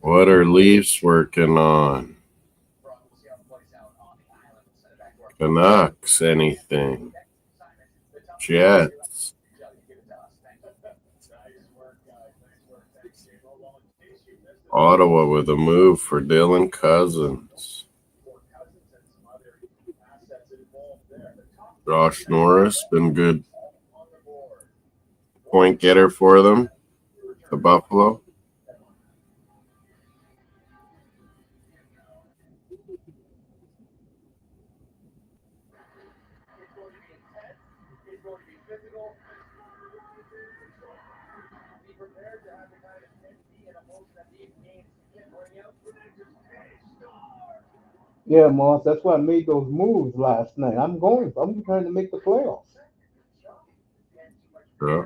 Speaker 2: What are Leafs working on? Canucks, anything? Jets. Ottawa with a move for Dylan Cousins. Josh Norris, been good point getter for them. The Buffalo.
Speaker 1: Yeah, Moss. That's why I made those moves last night. I'm trying to make the playoffs.
Speaker 2: Yeah.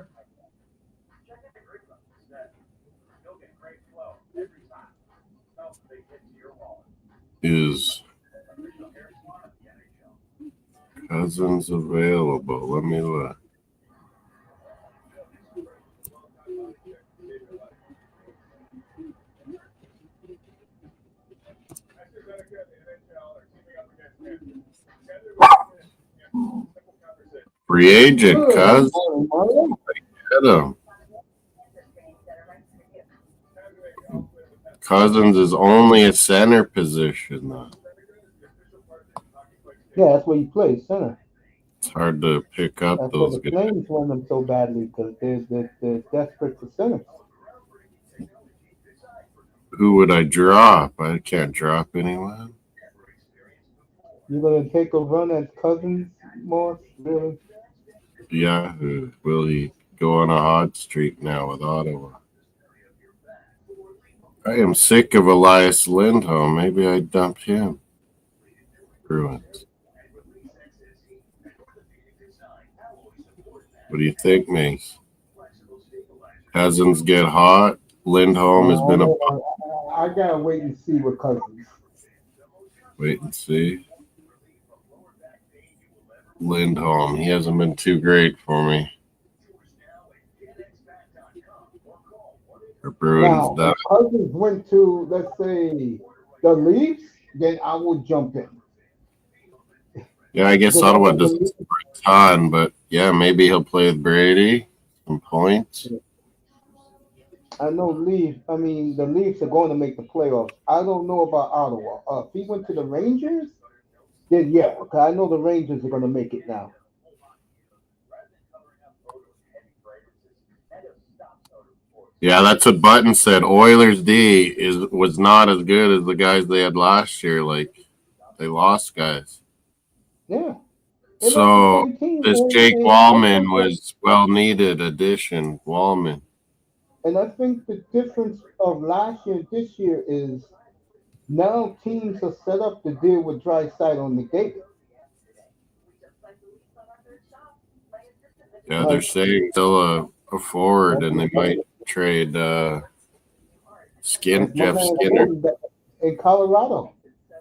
Speaker 2: Is Cousins available? Let me look. Free agent,
Speaker 1: Good.
Speaker 2: Cousins.
Speaker 1: Mario.
Speaker 2: Get him. Cousins is only a center position, though.
Speaker 1: Yeah, that's where you play center.
Speaker 2: It's hard to pick up
Speaker 1: That's why
Speaker 2: those
Speaker 1: the
Speaker 2: guys.
Speaker 1: Flames want them so badly because they're desperate for center.
Speaker 2: Who would I drop? I can't drop anyone.
Speaker 1: You're gonna take a run at Cousins, Moss? Really?
Speaker 2: Yeah, will he go on a hot streak now with Ottawa? I am sick of Elias Lindholm. Maybe I dump him. Bruins. What do you think, Mace? Cousins get hot. Lindholm has been a
Speaker 1: I gotta wait and see with Cousins.
Speaker 2: wait and see. Lindholm, he hasn't been too great for me. The Bruins,
Speaker 1: Now, if Cousins went to, let's say, the Leafs, then I would jump in.
Speaker 2: yeah, I guess Ottawa doesn't score a ton, but yeah, maybe he'll play with Brady. Some points.
Speaker 1: I know the Leafs are going to make the playoffs. I don't know about Ottawa. If he went to the Rangers, then yeah, because I know the Rangers are going to make it now.
Speaker 2: Yeah, that's what Button said. Oilers D was not as good as the guys they had last year. Like they lost guys.
Speaker 1: Yeah.
Speaker 2: So this Jake Wallman was well-needed addition. Wallman.
Speaker 1: And I think the difference of last year and this year is now teams are set up to deal with Draisaitl on the gate.
Speaker 2: Yeah, they're saying still a forward, and they might trade Jeff Skinner
Speaker 1: in Colorado.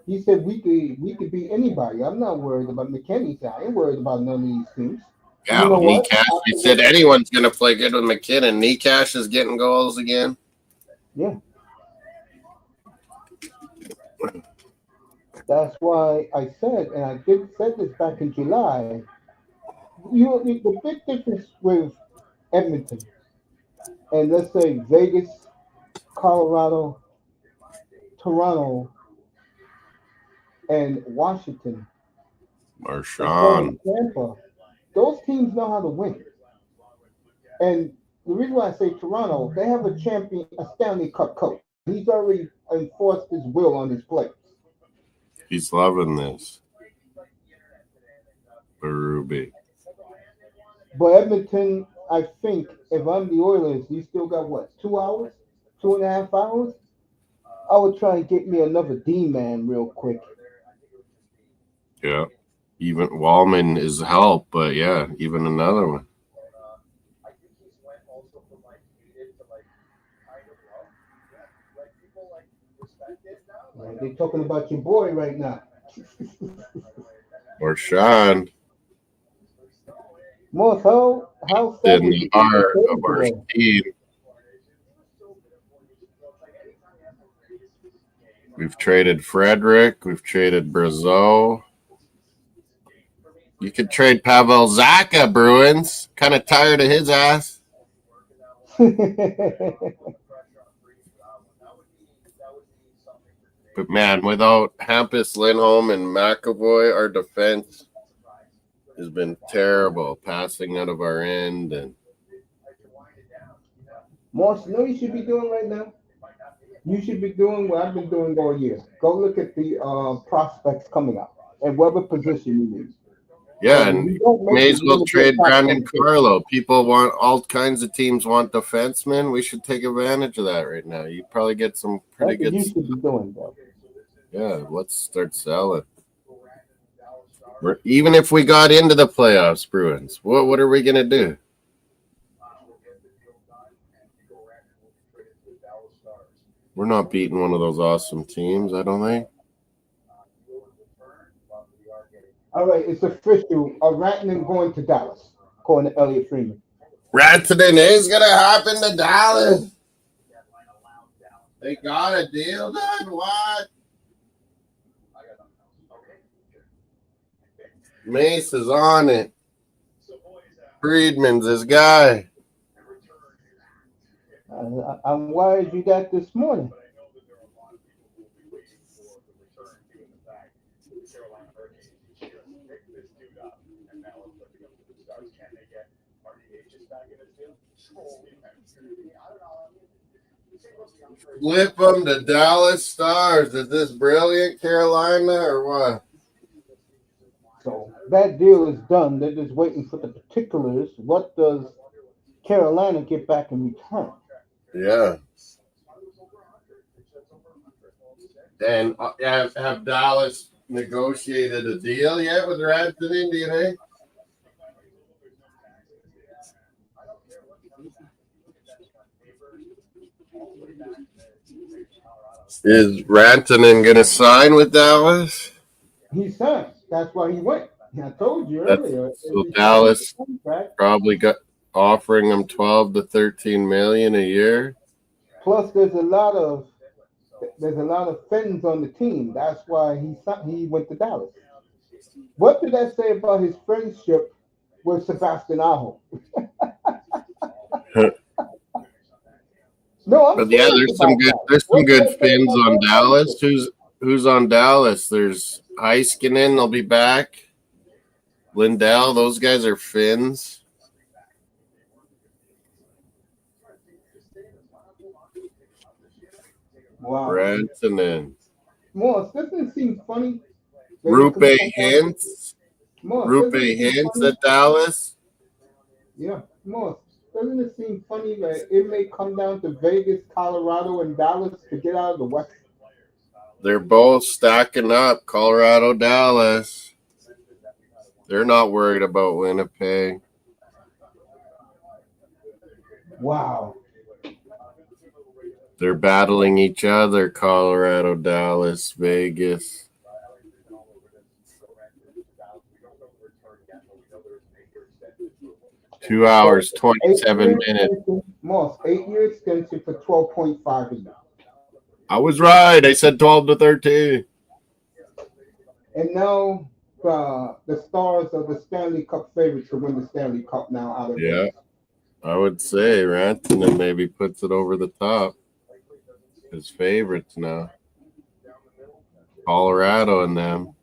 Speaker 1: He said we could be anybody. I'm not worried about McKinney. I ain't worried about none of these teams.
Speaker 2: Yeah, you know Nekash. He said anyone's going to play good with McKinnon. Nekash is getting goals again.
Speaker 1: Yeah. That's why I said, and I said this back in July. The big difference with Edmonton and let's say Vegas, Colorado, Toronto, and Washington,
Speaker 2: Marchand,
Speaker 1: Tampa, those teams know how to win. And the reason why I say Toronto, they have a champion, a Stanley Cup coach. He's already enforced his will on his players.
Speaker 2: He's loving this. Berube.
Speaker 1: But Edmonton, I think, if I'm the Oilers, you still got what, 2 hours? 2.5 hours? I would try and get me another D-man real quick.
Speaker 2: Yeah. Even Wallman is help, but yeah, even another one.
Speaker 1: They're talking about your boy right now.
Speaker 2: Marchand.
Speaker 1: Morse, how sad
Speaker 2: in
Speaker 1: did
Speaker 2: the
Speaker 1: you think the
Speaker 2: heart of
Speaker 1: trade
Speaker 2: our
Speaker 1: today?
Speaker 2: team. We've traded Frederick. We've traded Brazeau. You could trade Pavel Zacha, Bruins. Kind of tired of his ass. But, man, without Hampus, Lindholm, and McAvoy, our defense has been terrible. Passing out of our end. And
Speaker 1: Morse, you know what you should be doing right now? You should be doing what I've been doing all year. Go look at the prospects coming up and whatever position you need.
Speaker 2: yeah,
Speaker 1: And
Speaker 2: and
Speaker 1: you don't make
Speaker 2: may
Speaker 1: it,
Speaker 2: as
Speaker 1: you're
Speaker 2: well
Speaker 1: going to be a
Speaker 2: trade
Speaker 1: top
Speaker 2: Brandon
Speaker 1: 10 pick.
Speaker 2: Carlo. People want all kinds of teams want defensemen. We should take advantage of that right now. You probably get some pretty
Speaker 1: That's what
Speaker 2: good
Speaker 1: you
Speaker 2: stuff.
Speaker 1: should be doing, bro.
Speaker 2: Yeah, let's start selling. Even if we got into the playoffs, Bruins, what are we gonna do? We're not beating one of those awesome teams, I don't think.
Speaker 1: All right, it's official. Rantanen going to Dallas, according to Elliot Freeman.
Speaker 2: Rantanen is gonna happen to Dallas. They got a deal done. What? Mace is on it. Friedman's his guy.
Speaker 1: I'm worried you got this morning.
Speaker 2: Flip them to Dallas Stars. Is this brilliant, Carolina, or what?
Speaker 1: So that deal is done. They're just waiting for the particulars. What does Carolina get back in return?
Speaker 2: Yeah. And have Dallas negotiated a deal yet with Rantanen, do you think? Is Rantanen going to sign with Dallas?
Speaker 1: He signed. That's why he went. I told you earlier.
Speaker 2: So Dallas probably got offering him 12 to 13 million a year.
Speaker 1: Plus, there's a lot of Finns on the team. That's why he went to Dallas. What did that say about his friendship with Sebastian Aho? No,
Speaker 2: but yeah, there's some good Finns on Dallas. Who's on Dallas? There's Heiskanen, they'll be back. Lindell, those guys are Finns.
Speaker 1: Wow.
Speaker 2: Rantanen.
Speaker 1: Morse, doesn't it seem funny?
Speaker 2: Rupe Hintz. At Dallas.
Speaker 1: Yeah, Morse. Doesn't it seem funny that it may come down to Vegas, Colorado, and Dallas to get out of the West?
Speaker 2: They're both stacking up. Colorado, Dallas. They're not worried about Winnipeg.
Speaker 1: Wow.
Speaker 2: They're battling each other. Colorado, Dallas, Vegas. Two hours, 27 minutes.
Speaker 1: Moss, 8-year extension for 12.5 a year.
Speaker 2: I was right. I said 12 to 13.
Speaker 1: And now the Stars are the Stanley Cup favorites to win the Stanley Cup now out of Vegas.
Speaker 2: I would say Rantanen maybe puts it over the top. His favorites now. Colorado and them.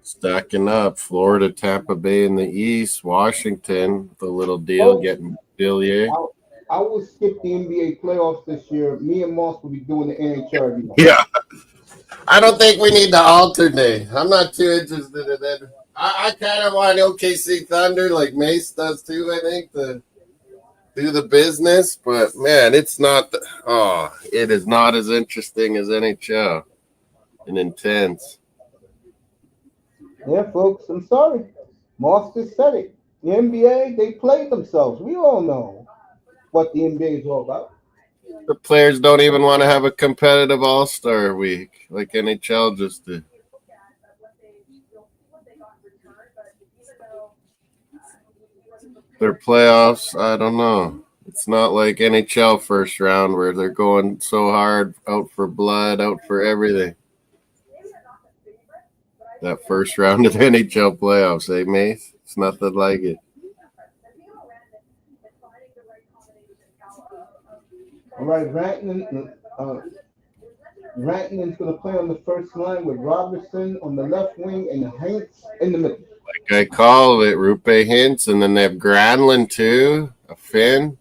Speaker 2: Stacking up. Florida, Tampa Bay in the East. Washington, the little deal getting Billier.
Speaker 1: I will skip the NBA playoffs this year. Me and Moss will be doing the NHL again.
Speaker 2: Yeah. I don't think we need to alternate. I'm not too interested in that. I kind of want OKC Thunder like Mace does too, I think, to do the business. But, man, it's not it is not as interesting as NHL and intense.
Speaker 1: Yeah, folks, I'm sorry. Moss just said it. The NBA, they played themselves. We all know what the NBA is all about.
Speaker 2: The players don't even want to have a competitive All-Star week like NHL just did. their playoffs, I don't know. It's not like NHL first round where they're going so hard, out for blood, out for everything. That first round of NHL playoffs, eh, Mace? It's nothing like it.
Speaker 1: All right, Rantanen's going to play on the first line with Robertson on the left wing and Hintz in the middle.
Speaker 2: Like I call it, Rupe Hintz, and then they have Granlund too, a Finn.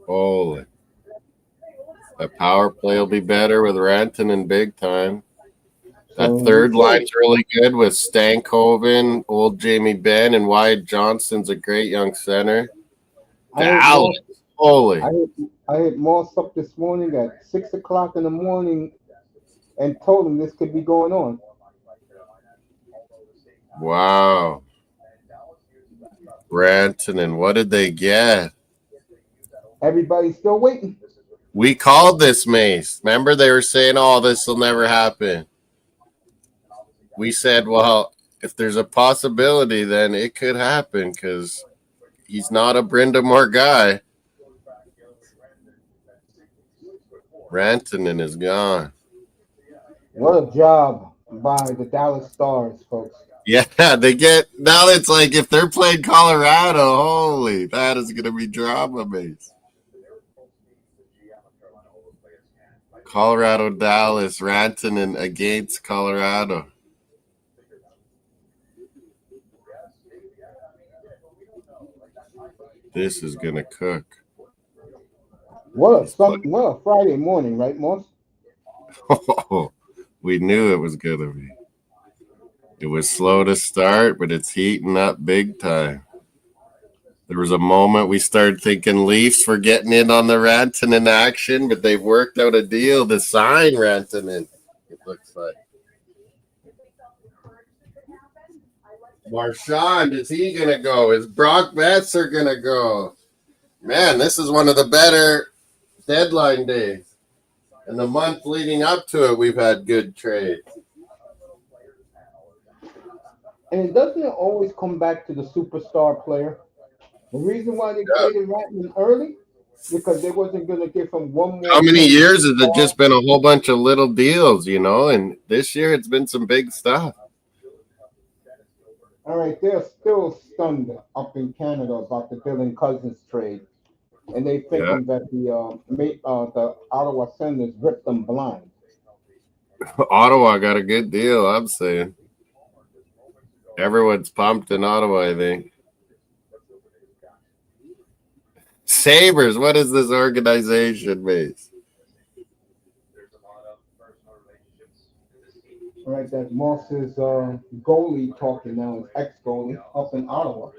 Speaker 2: Holy. That power play will be better with Rantanen big time. That third line's really good with Stankoven, old Jamie Benn, and Wyatt Johnston's a great young center. Dallas, holy.
Speaker 1: I hit Moss up this morning at 6 o'clock in the morning and told him this could be going on.
Speaker 2: Wow. Rantanen, what did they get?
Speaker 1: Everybody's still waiting.
Speaker 2: We called this, Mace. Remember they were saying, oh, this will never happen. We said, well, if there's a possibility, then it could happen because he's not a Brind'Amour guy. Rantanen is gone.
Speaker 1: What a job by the Dallas Stars, folks.
Speaker 2: Yeah, they get now. It's like if they're playing Colorado, holy, that is going to be drama, Mace. Colorado, Dallas, Rantanen against Colorado. This is going to cook.
Speaker 1: What a Friday morning, right, Moss?
Speaker 2: Oh, we knew it was going to be. It was slow to start, but it's heating up big time. There was a moment we started thinking Leafs were getting in on the Rantanen action, but they've worked out a deal to sign Rantanen, it looks like. Marchand, is he going to go? Is Brock Boeser going to go? Man, this is one of the better deadline days. And the month leading up to it, we've had good trades.
Speaker 1: And doesn't it always come back to the superstar player? The reason why they traded Rantanen early because they wasn't going to give him one more.
Speaker 2: How many years has it just been a whole bunch of little deals, you know? And this year it's been some big stuff.
Speaker 1: All right, they're still stunned up in Canada about the Dylan Cousins trade, and they thinking that the Ottawa Senators ripped them blind.
Speaker 2: Ottawa got a good deal, I'm saying. Everyone's pumped in Ottawa, I think. Sabres, what is this organization, Mace?
Speaker 1: All right, that Moss's goalie talking now, his ex-goalie up in Ottawa.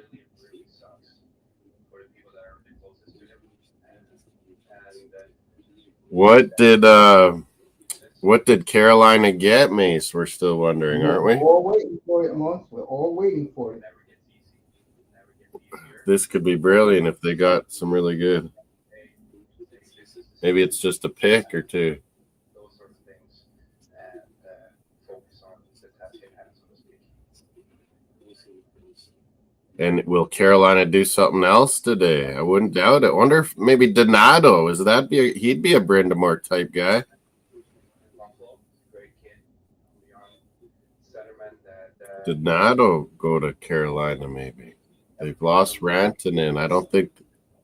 Speaker 2: What did Carolina get, Mace? We're still wondering, aren't we?
Speaker 1: We're all waiting for it, Moss. We're all waiting for it.
Speaker 2: This could be brilliant if they got some really good. Maybe it's just a pick or two. And will Carolina do something else today? I wouldn't doubt it. I wonder if maybe Donato, he'd be a Brind'Amour type guy. Donato go to Carolina maybe. They've lost Rantanen. I don't think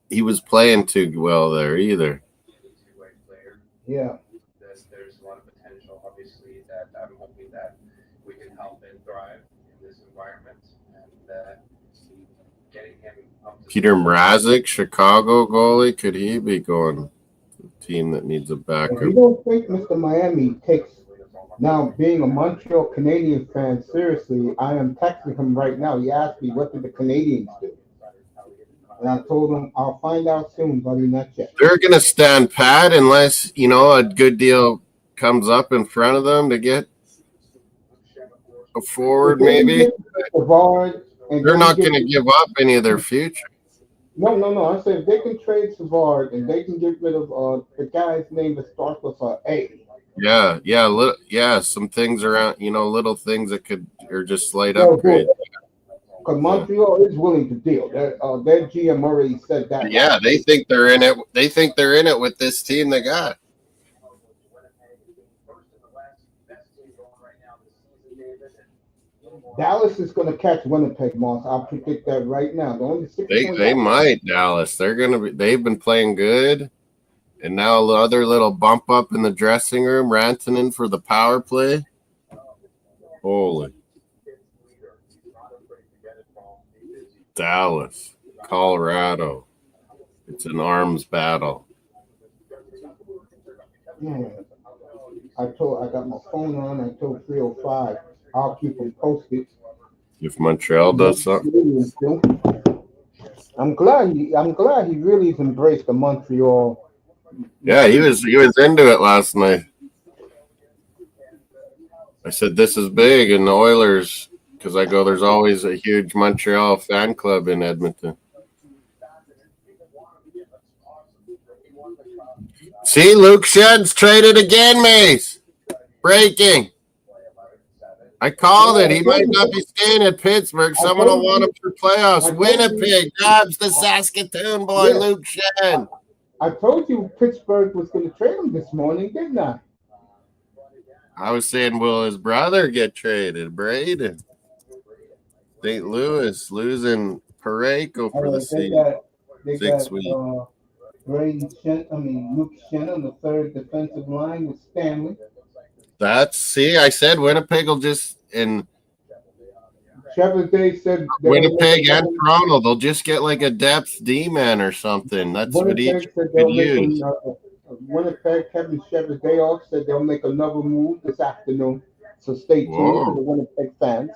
Speaker 2: he was playing too well there either.
Speaker 1: Yeah.
Speaker 3: There's a lot of potential, obviously, that I'm hoping that we can help him thrive in this environment and getting him up to
Speaker 2: Peter Mrazek, Chicago goalie, could he be going to a team that needs a backup?
Speaker 1: You don't think Mr. Miami takes now being a Montreal Canadian fan seriously? I am texting him right now. He asked me what did the Canadians do, and I told him I'll find out soon, buddy. Not yet.
Speaker 2: They're gonna stand pat unless a good deal comes up in front of them to get a forward. Maybe they're not gonna give up any of their future.
Speaker 1: No. I said if they can trade Savard and they can get rid of the guy's name that starts with A.
Speaker 2: Yeah. Some things around, little things that are just slight upgrades.
Speaker 1: Because Montreal is willing to deal. Their GM already said that.
Speaker 2: Yeah, they think they're in it. They think they're in it with this team they got.
Speaker 1: Dallas is going to catch Winnipeg, Moss. I'll predict that right now. The only
Speaker 2: They might, Dallas. They're gonna be. They've been playing good, and now another little bump up in the dressing room. Rantanen for the power play. Holy. Dallas, Colorado. It's an arms battle.
Speaker 1: Yeah. I got my phone on. I told 305. I'll keep them posted.
Speaker 2: If Montreal does something.
Speaker 1: I'm glad he really has embraced the Montreal.
Speaker 2: Yeah, he was into it last night. I said this is big, and the Oilers, because I go, there's always a huge Montreal fan club in Edmonton. See, Luke Shed's traded again, Mace. Breaking. I called it. He might not be staying at Pittsburgh. Someone will want him for playoffs. Winnipeg grabs the Saskatoon boy, yeah. Luke Shed.
Speaker 1: I told you Pittsburgh was going to trade him this morning, didn't I?
Speaker 2: I was saying, will his brother get traded? Braden. St. Louis losing Parayko for the season.
Speaker 1: They got Luke Shen on the third defensive line with Stanley.
Speaker 2: I said Winnipeg will just
Speaker 1: Chevrolet said
Speaker 2: Winnipeg and Toronto, they'll just get like a depth D-man or something. That's what each could use.
Speaker 1: Winnipeg, Kevin Chevrolet said they'll make another move this afternoon. So stay tuned for the Winnipeg fans.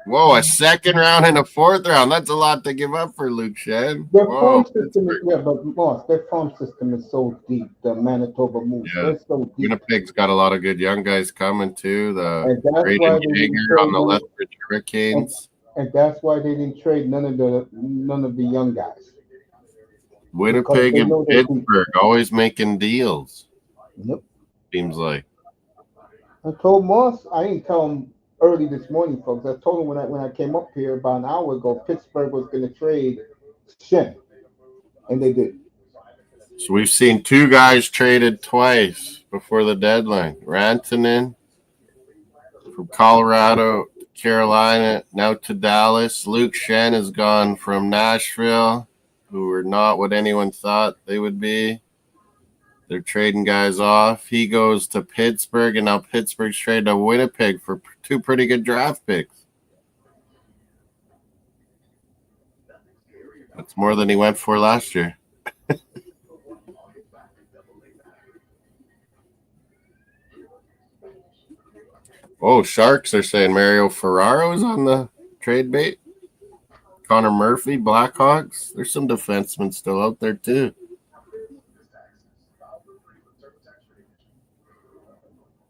Speaker 2: Whoa, a second round and a fourth round. That's a lot to give up for Luke Shed.
Speaker 1: Their farm system is so deep, the Manitoba move.
Speaker 2: Yeah.
Speaker 1: They're so deep.
Speaker 2: Winnipeg's got a lot of good young guys coming too. The Braden Jaeger on the Lethbridge Hurricanes.
Speaker 1: And that's why they didn't trade none of the young guys.
Speaker 2: Winnipeg and Pittsburgh always making deals.
Speaker 1: Yep.
Speaker 2: Seems like.
Speaker 1: I told Moss, I didn't tell him early this morning, folks. I told him when I came up here about an hour ago, Pittsburgh was going to trade Shen, and they did.
Speaker 2: So we've seen two guys traded twice before the deadline. Rantanen from Colorado, Carolina, now to Dallas. Luke Shen has gone from Nashville, who were not what anyone thought they would be. They're trading guys off. He goes to Pittsburgh, and now Pittsburgh's traded to Winnipeg for two pretty good draft picks. That's more than he went for last year. Oh, Sharks are saying Mario Ferraro is on the trade bait. Connor Murphy, Blackhawks. There's some defensemen still out there, too.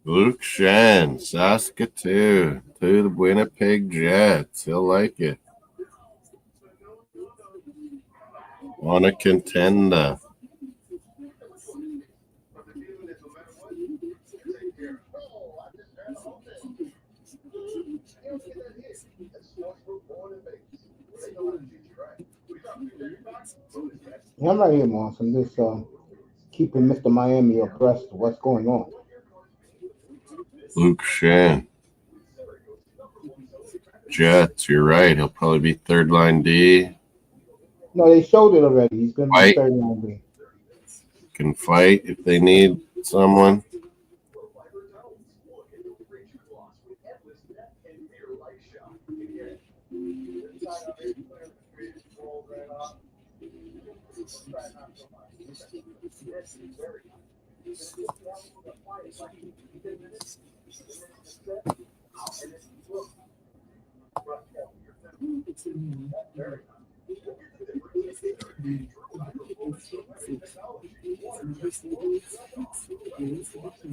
Speaker 2: Luke Shen, Saskatoon, to the Winnipeg Jets. He'll like it. On a contender.
Speaker 1: Yeah, I'm right here, Moss. I'm just keeping Mr. Miami abreast of what's going on.
Speaker 2: Luke Shen. Jets, you're right. He'll probably be third line D.
Speaker 1: No, they showed it already. He's going to be third line D.
Speaker 2: Can fight if they need someone.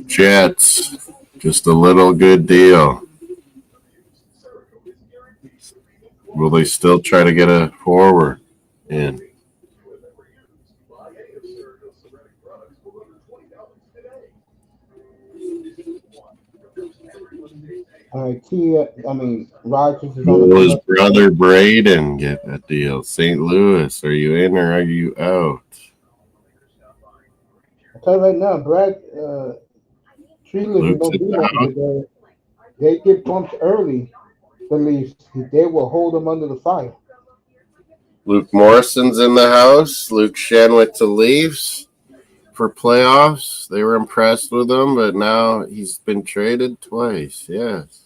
Speaker 2: Jets, just a little good deal. Will they still try to get a forward in?
Speaker 1: Rogers is on the
Speaker 2: Will his
Speaker 1: commercial.
Speaker 2: brother Braden get a deal? St. Louis, are you in or are you out?
Speaker 1: I tell you right now, Brad Treeless is
Speaker 2: Luke's
Speaker 1: gonna
Speaker 2: in
Speaker 1: do
Speaker 2: the
Speaker 1: nothing
Speaker 2: house.
Speaker 1: today. They get bumped early. The Leafs, they will hold them under the fire.
Speaker 2: Luke Morrison's in the house. Luke Shen went to Leafs for playoffs. They were impressed with him, but now he's been traded twice. Yes.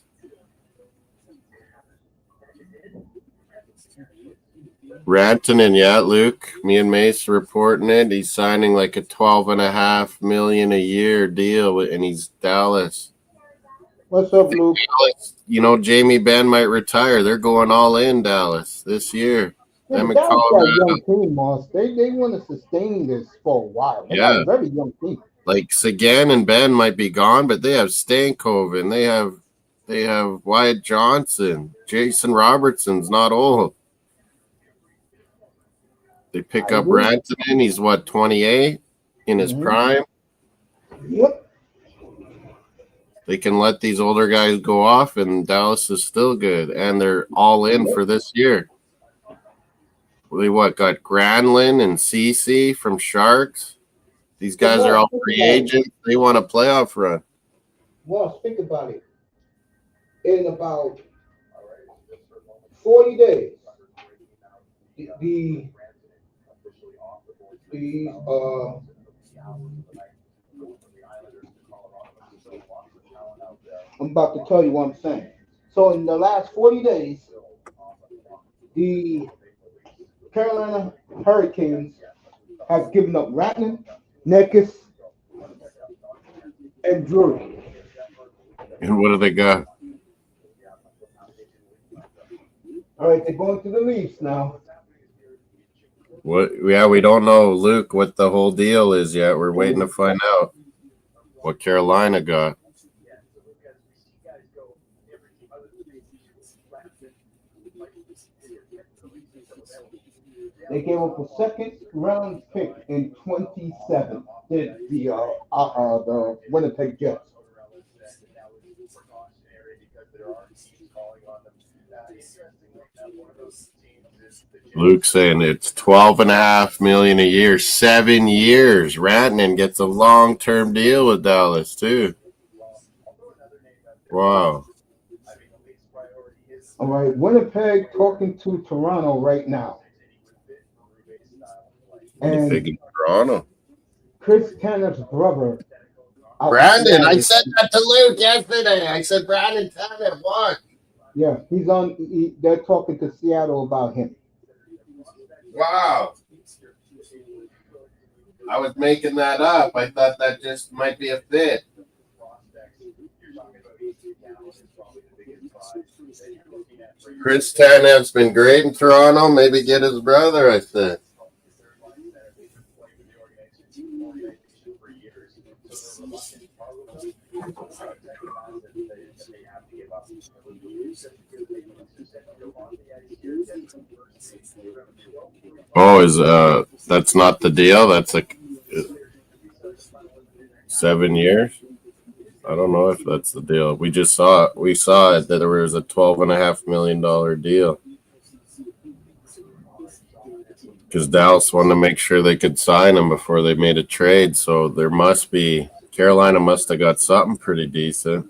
Speaker 2: Rantanen, yeah, Luke. Me and Mace reporting it. He's signing like a $12.5 million a year deal, and he's Dallas.
Speaker 1: What's up, Luke?
Speaker 2: Dallas, Jamie Benn might retire. They're going all in Dallas this year.
Speaker 1: Yeah,
Speaker 2: Them
Speaker 1: but
Speaker 2: in
Speaker 1: Dallas got a
Speaker 2: Colorado.
Speaker 1: young team, Moss. They want to sustain this for a while. They got
Speaker 2: Yeah.
Speaker 1: a very young team.
Speaker 2: Like Sagan and Ben might be gone, but they have Stankoven. They have Wyatt Johnson. Jason Robertson's not old. They pick up Rantanen. He's 28 in his prime.
Speaker 1: Yep.
Speaker 2: They can let these older guys go off, and Dallas is still good, and they're all in for this year. They got Granlund and Cece from Sharks. These guys are all free agents. They want a playoff run.
Speaker 1: Moss, think about it. In about 40 days, I'm about to tell you what I'm saying. So in the last 40 days, the Carolina Hurricanes have given up Ratner, Nekis, and Drury.
Speaker 2: And what do they got?
Speaker 1: All right, they're going to the Leafs now.
Speaker 2: What? Yeah, we don't know, Luke, what the whole deal is yet. We're waiting to find out what Carolina got.
Speaker 1: They gave up a second-round pick in 27. The Winnipeg Jets.
Speaker 2: Luke saying it's $12.5 million a year, 7 years. Rantanen gets a long-term deal with Dallas too. Wow.
Speaker 1: All right, Winnipeg talking to Toronto right now.
Speaker 2: And big Toronto.
Speaker 1: Chris Tanner's brother.
Speaker 2: Brandon, I said that to Luke yesterday. I said Brandon Tanner, what?
Speaker 1: Yeah, he's on. They're talking to Seattle about him.
Speaker 2: Wow. I was making that up. I thought that just might be a fit. Chris Tanev's been great in Toronto. Maybe get his brother, I think. Oh, that's not the deal? That's like 7 years? I don't know if that's the deal. We saw it that there was a $12.5 million deal. Because Dallas wanted to make sure they could sign him before they made a trade. So Carolina must have got something pretty decent.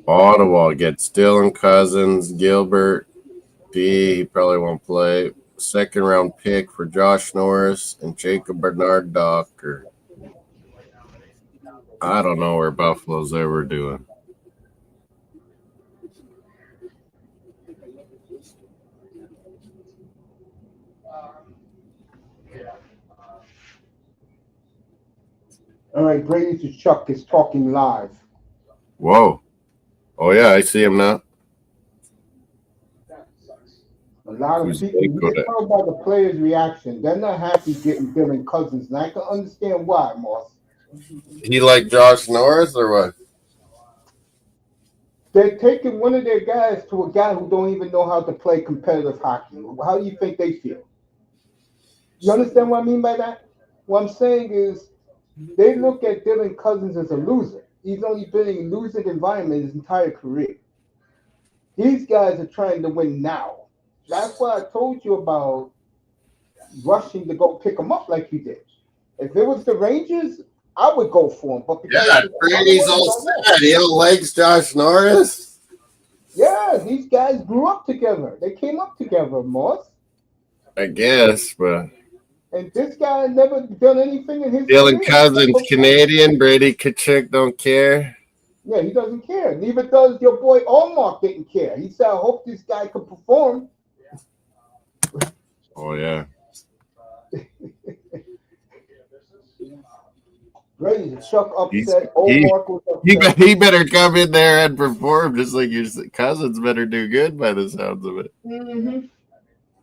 Speaker 2: Ottawa gets Dylan Cousins, Gilbert, he probably won't play. Second-round pick for Josh Norris and Jacob Bernard Docker. I don't know where Buffalo's ever doing.
Speaker 1: All right, Brady Chuck is talking live.
Speaker 2: Whoa. Oh, yeah, I see him now.
Speaker 1: A lot of people, you can talk about the players' reaction. They're not happy getting Dylan Cousins, and I can understand why, Moss.
Speaker 2: He like Josh Norris or what?
Speaker 1: They're taking one of their guys to a guy who don't even know how to play competitive hockey. How do you think they feel? You understand what I mean by that? What I'm saying is they look at Dylan Cousins as a loser. He's only been in a losing environment his entire career. These guys are trying to win now. That's why I told you about rushing to go pick him up like you did. If it was the Rangers, I would go for him. But because
Speaker 2: Yeah, Brady's all sad. He don't likes Josh Norris.
Speaker 1: yeah, these guys grew up together. They came up together, Moss.
Speaker 2: I guess, but
Speaker 1: And this guy never done anything in his
Speaker 2: Dylan
Speaker 1: career.
Speaker 2: Cousins, Canadian. Brady Kachuk don't care.
Speaker 1: Yeah, he doesn't care. Neither does your boy Allmark didn't care. He said, I hope this guy can perform.
Speaker 2: Oh, yeah.
Speaker 1: Brady, Chuck upset.
Speaker 2: He-
Speaker 1: Allmark was upset.
Speaker 2: He better come in there and perform just like your Cousins better do good by the sounds of it.
Speaker 1: Mm-hmm.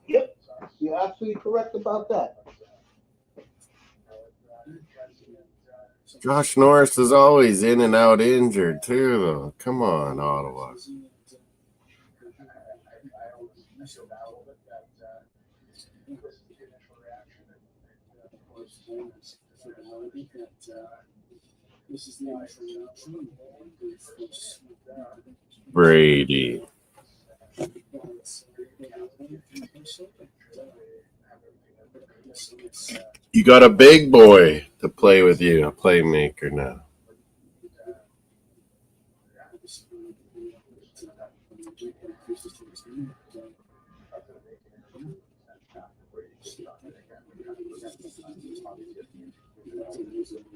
Speaker 1: Yep, you're absolutely correct about that.
Speaker 2: Josh Norris is always in and out injured, too, though. Come on, Ottawa. Brady. You got a big boy to play with you, a playmaker now.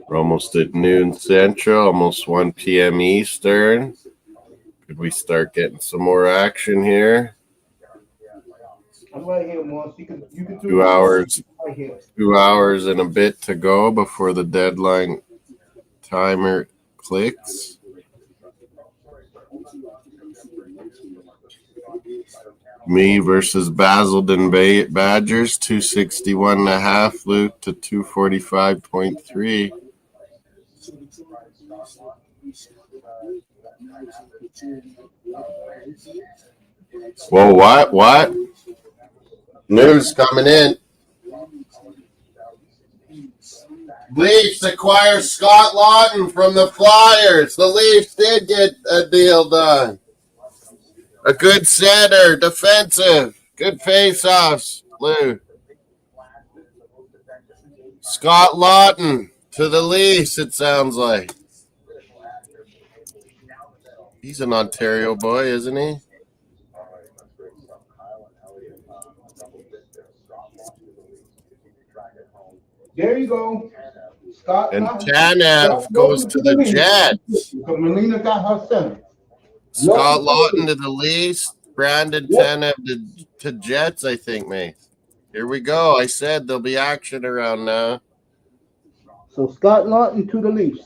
Speaker 2: We're almost at noon Central, almost 1 p.m. Eastern. Could we start getting some more action here?
Speaker 1: I'm right here, Moss. You can do
Speaker 2: 2 hours.
Speaker 1: right here.
Speaker 2: 2 hours and a bit to go before the deadline timer clicks. Me versus Basildon Badgers, 261.5, Luke to 245.3. Whoa, what? News coming in. Leafs acquire Scott Lawton from the Flyers. The Leafs did get a deal done. A good center, defensive, good face-offs, Lou. Scott Lawton to the Leafs, it sounds like. He's an Ontario boy, isn't he?
Speaker 1: There you go. Scott
Speaker 2: And
Speaker 1: Lawton.
Speaker 2: Tanev goes to the Jets.
Speaker 1: So Melina got her center.
Speaker 2: Scott Lawton to the Leafs. Brandon Tanev to Jets, I think, mate. Here we go. I said there'll be action around now.
Speaker 1: So Scott Lawton to the Leafs.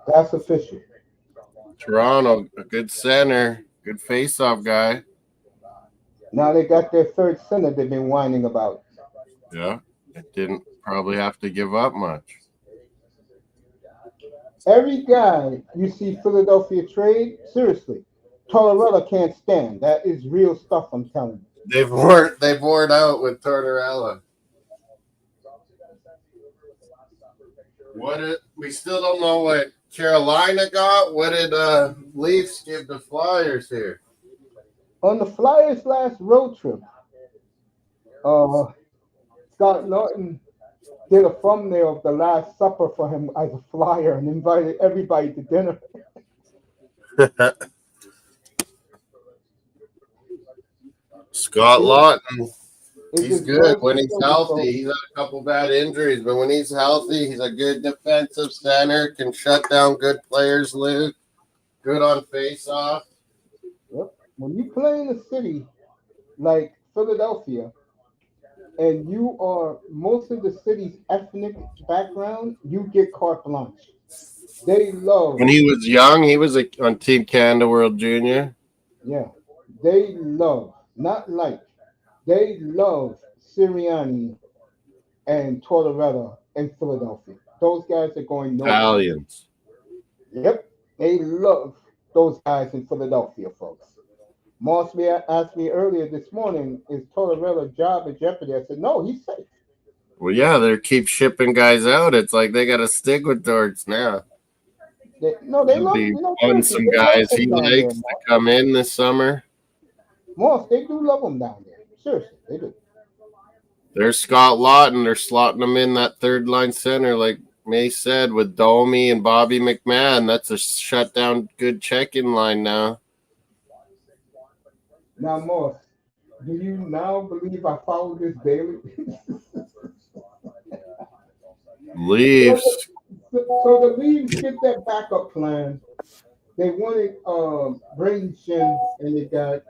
Speaker 1: That's official.
Speaker 2: Toronto, a good center, good face-off guy.
Speaker 1: Now they got their third center they've been whining about.
Speaker 2: Yeah, it didn't probably have to give up much.
Speaker 1: Every guy you see Philadelphia trade, seriously, Tortorella can't stand. That is real stuff, I'm telling you.
Speaker 2: They've worn out with Tortorella. We still don't know what Carolina got. What did Leafs give the Flyers here?
Speaker 1: On the Flyers' last road trip, Scott Lawton did a thumbnail of the Last Supper for him as a Flyer and invited everybody to dinner.
Speaker 2: Scott Lawton,
Speaker 1: It's
Speaker 2: he's
Speaker 1: his
Speaker 2: good
Speaker 1: first
Speaker 2: when he's
Speaker 1: road,
Speaker 2: healthy. He's had a couple bad injuries, but when he's healthy, he's a good defensive center, can shut down good players, Luke. Good on face-off.
Speaker 1: Yep. When you play in a city like Philadelphia, and you are most of the city's ethnic background, you get carte blanche. They love.
Speaker 2: When he was young, he was on Team Canada World Junior.
Speaker 1: Yeah, they love, not like, they love Sirianni and Tortorella in Philadelphia. Those guys are going nowhere.
Speaker 2: Italians.
Speaker 1: Yep, they love those guys in Philadelphia, folks. Asked me earlier this morning, is Tortorella's job in jeopardy? I said, no, he's safe.
Speaker 2: Well, yeah, they keep shipping guys out. It's like they got to stick with Torts now.
Speaker 1: They
Speaker 2: He'll
Speaker 1: love,
Speaker 2: be
Speaker 1: you know,
Speaker 2: wanting
Speaker 1: seriously,
Speaker 2: some
Speaker 1: they love
Speaker 2: guys he
Speaker 1: him down there,
Speaker 2: likes to come in this summer.
Speaker 1: Moss. They do love him down there. Seriously, they do.
Speaker 2: There's Scott Lawton. They're slotting him in that third line center, like May said, with Domi and Bobby McMahon. That's a shutdown good check-in line now.
Speaker 1: Now, Moss, do you now believe I follow this daily?
Speaker 2: Leafs.
Speaker 1: So the Leafs get that backup plan. They wanted Braden Shen, and they got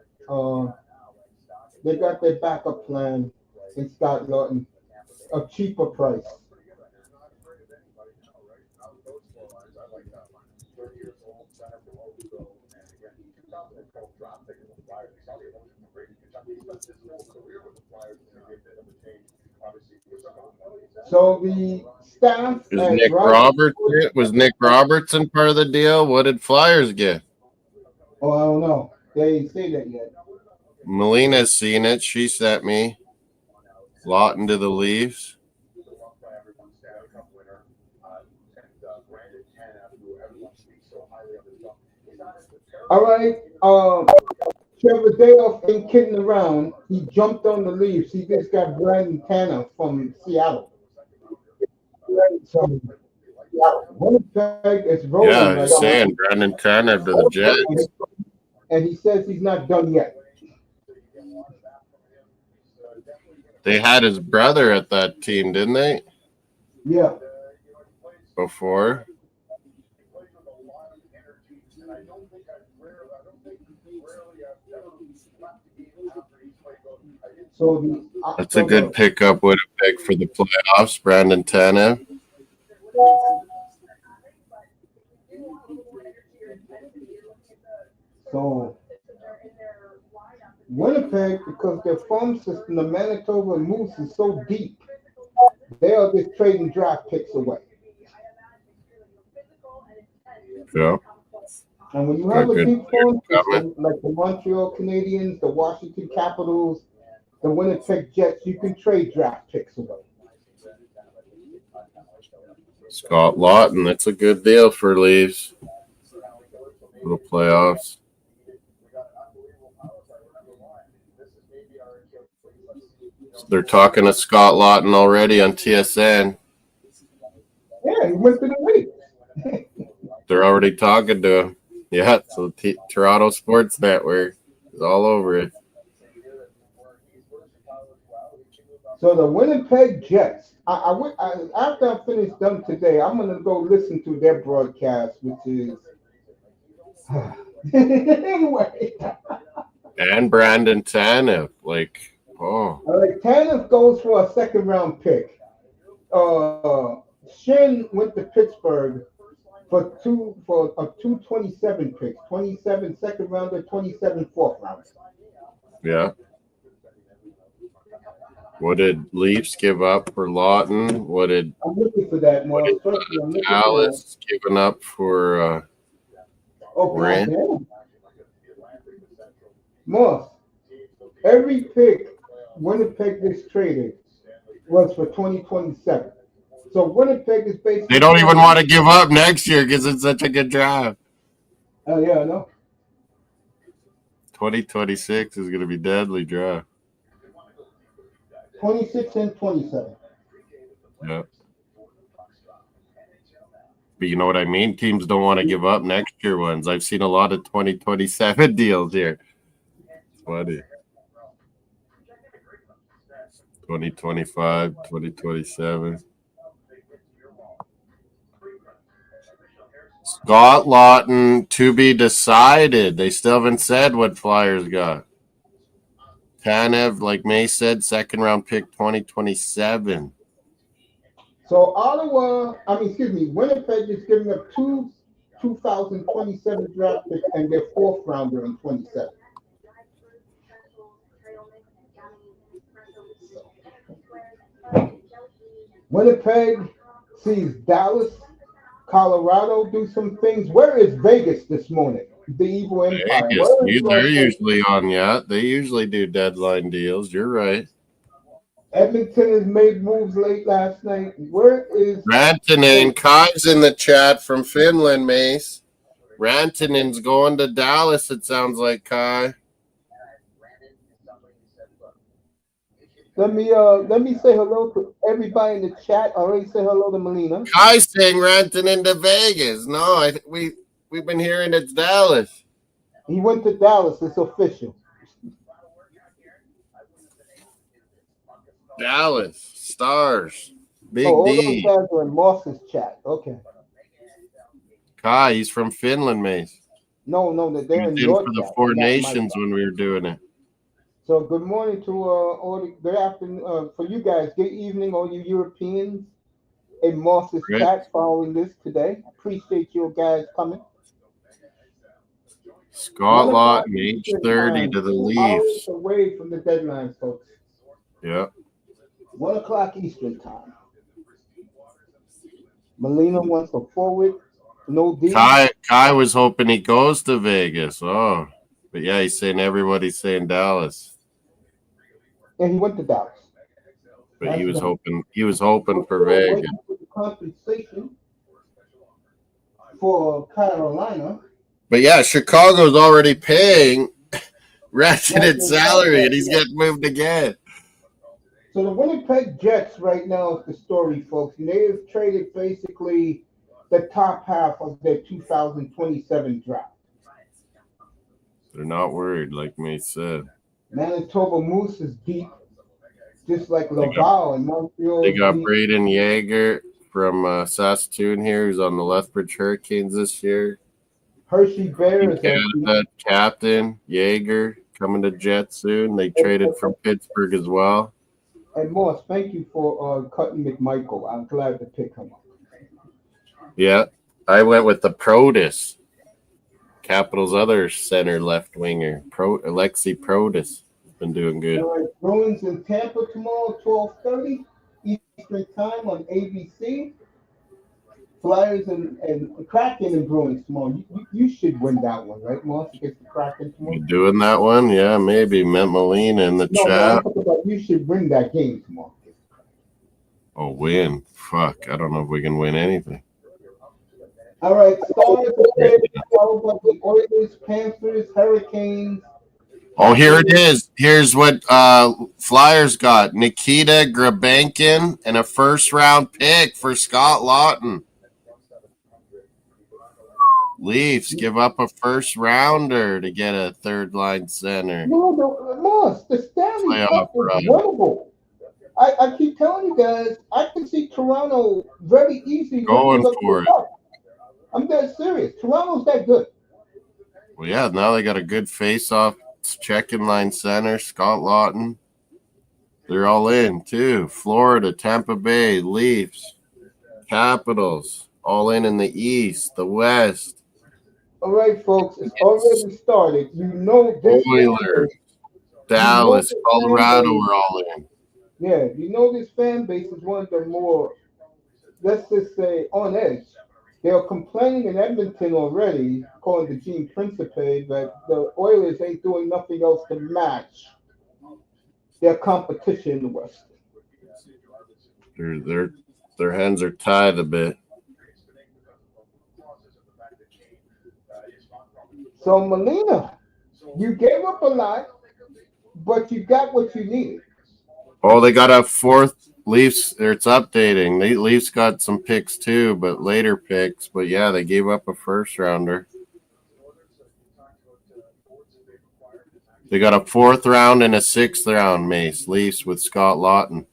Speaker 1: their backup plan in Scott Lawton, a cheaper price. So the staff
Speaker 2: Is
Speaker 1: at
Speaker 2: Nick
Speaker 1: Rochester.
Speaker 2: Was Nick Robertson part of the deal? What did Flyers get?
Speaker 1: Oh, I don't know. They ain't say that yet.
Speaker 2: Melina's seen it. She sent me. Lawton to the Leafs.
Speaker 1: All right. Trevor Dale ain't kidding around. He jumped on the Leafs. He just got Brandon Tanner from Seattle. So Winnipeg is rolling
Speaker 2: Yeah,
Speaker 1: right
Speaker 2: he's
Speaker 1: now.
Speaker 2: saying Brandon Tanner to the Jets.
Speaker 1: And he says he's not done yet.
Speaker 2: They had his brother at that team, didn't they?
Speaker 1: Yeah.
Speaker 2: Before.
Speaker 1: So
Speaker 2: That's a good pickup, Winnipeg, for the playoffs. Brandon Tanner.
Speaker 1: So Winnipeg, because their farm system, the Manitoba Moose, is so deep, they are just trading draft picks away.
Speaker 2: Yeah.
Speaker 1: And when you have a deep farm
Speaker 2: pickup.
Speaker 1: system like the Montreal Canadiens, the Washington Capitals, the Winnipeg Jets, you can trade draft picks away.
Speaker 2: Scott Lawton, that's a good deal for Leafs. For the playoffs. They're talking to Scott Lawton already on TSN.
Speaker 1: Yeah, he went to the Leafs.
Speaker 2: They're already talking to him. Yeah, so Toronto Sports Network is all over it.
Speaker 1: So the Winnipeg Jets, after I finish done today, I'm going to go listen to their broadcast, which is... anyway.
Speaker 2: And Brandon Tanev,
Speaker 1: All right, Tanev goes for a second-round pick. Shen went to Pittsburgh for a 227 pick, 27 second rounder, 27 fourth rounder.
Speaker 2: Yeah. What did Leafs give up for Lawton?
Speaker 1: I'm looking for that more.
Speaker 2: Dallas giving up for Rand?
Speaker 1: Moss. Every pick Winnipeg just traded was for 2027. So Winnipeg is basically...
Speaker 2: They don't even want to give up next year because it's such a good draft.
Speaker 1: Oh, yeah, I know.
Speaker 2: 2026 is going to be deadly draft.
Speaker 1: 26 and 27.
Speaker 2: Yeah. But you know what I mean? Teams don't want to give up next year ones. I've seen a lot of 2027 deals here. It's funny. 2025, 2027. Scott Lawton to be decided. They still haven't said what Flyers got. Tanev, like May said, second round pick 2027.
Speaker 1: So Winnipeg is giving up two 2027 draft picks and their fourth rounder in 27. Winnipeg sees Dallas, Colorado do some things. Where is Vegas this morning? the Evil Empire.
Speaker 2: Vegas,
Speaker 1: Where is
Speaker 2: they're
Speaker 1: your
Speaker 2: usually on, yeah. They usually do deadline deals. You're right.
Speaker 1: Edmonton has made moves late last night. Where is
Speaker 2: Rantanen, Kai's in the chat from Finland, Mace. Rantanen's going to Dallas, it sounds like, Kai.
Speaker 1: let me say hello to everybody in the chat. I already say hello to Melina.
Speaker 2: Kai's saying Rantanen to Vegas. No, we've been hearing it's Dallas.
Speaker 1: He went to Dallas, it's official.
Speaker 2: Dallas, Stars, Big
Speaker 1: All those
Speaker 2: D.
Speaker 1: guys are in Moss's chat. Okay.
Speaker 2: Kai, he's from Finland, Mace.
Speaker 1: No, they're
Speaker 2: He
Speaker 1: in
Speaker 2: was in
Speaker 1: your
Speaker 2: for the
Speaker 1: chat,
Speaker 2: Four
Speaker 1: not my
Speaker 2: Nations
Speaker 1: chat.
Speaker 2: when we were doing it.
Speaker 1: So good morning to all the good afternoon for you guys. Good evening, all you Europeans in Moss's
Speaker 2: Right.
Speaker 1: chat following this today. Appreciate you guys coming.
Speaker 2: Scott
Speaker 1: 1 o'clock
Speaker 2: Lawton, age
Speaker 1: Eastern
Speaker 2: 30
Speaker 1: time,
Speaker 2: to the
Speaker 1: 2 hours
Speaker 2: Leafs.
Speaker 1: away from the deadline, folks.
Speaker 2: Yeah.
Speaker 1: 1 o'clock Eastern time. Melina wants a forward. No D.
Speaker 2: Kai was hoping he goes to Vegas. Oh, but yeah, he's saying everybody's saying Dallas.
Speaker 1: And he went to Dallas.
Speaker 2: But he was
Speaker 1: That's
Speaker 2: hoping for
Speaker 1: We're
Speaker 2: Vegas.
Speaker 1: waiting for the compensation for Carolina.
Speaker 2: But yeah, Chicago's already paying Rantanen's salary, and he's getting moved again.
Speaker 1: So the Winnipeg Jets right now is the story, folks. And they have traded basically the top half of their 2027 draft.
Speaker 2: They're not worried, like me said.
Speaker 1: Manitoba Moose is deep, just like Laval and Montreal.
Speaker 2: They got
Speaker 1: deep.
Speaker 2: Braden Yeager from Saskatoon here, who's on the Lethbridge Hurricanes this year.
Speaker 1: Hershey Bear is
Speaker 2: Canada captain Yeager coming to Jets soon. They traded from Pittsburgh as well.
Speaker 1: And Moss, thank you for cutting McMichael. I'm glad to pick him up.
Speaker 2: Yeah, I went with the Protus, Capitals' other center left winger, Alexi Protus. Been doing good.
Speaker 1: All right, Bruins in Tampa tomorrow, 12:30 Eastern time on ABC. Flyers and Kraken and Bruins tomorrow. You should win that one, right, Moss? Against the Kraken tomorrow.
Speaker 2: You doing that one? Yeah, maybe. Met Molina in the
Speaker 1: No,
Speaker 2: chat.
Speaker 1: I'm talking about you should win that game tomorrow.
Speaker 2: Oh, win. Fuck. I don't know if we can win anything.
Speaker 1: All right, Stars followed by the Oilers, Panthers, Hurricanes.
Speaker 2: Oh, here it is. Here's what Flyers got. Nikita Grabankin and a first-round pick for Scott Lawton. Leafs give up a first-rounder to get a third-line center.
Speaker 1: No, Moss, the Stanley Cup is winnable. I keep telling you guys, I can see Toronto very easily
Speaker 2: going for it.
Speaker 1: I'm dead serious. Toronto's that good.
Speaker 2: Well, yeah, now they got a good face-off checking line center, Scott Lawton. They're all in, too. Florida, Tampa Bay, Leafs, Capitals, all in the East, the West.
Speaker 1: All right, folks, it's already started. You know this.
Speaker 2: Oilers, Dallas, Colorado are all in.
Speaker 1: Yeah, you know this fan base is one of the more, let's just say, on edge. They're complaining in Edmonton already, according to Gene Principe, that the Oilers ain't doing nothing else to match their competition in the West.
Speaker 2: Their hands are tied a bit.
Speaker 1: So, Melina, you gave up a lot, but you got what you needed.
Speaker 2: Oh, they got a fourth Leafs. It's updating. The Leafs got some picks too, but later picks. But yeah, they gave up a first rounder. They got a fourth round and a sixth round, Mace. Leafs with Scott Lawton.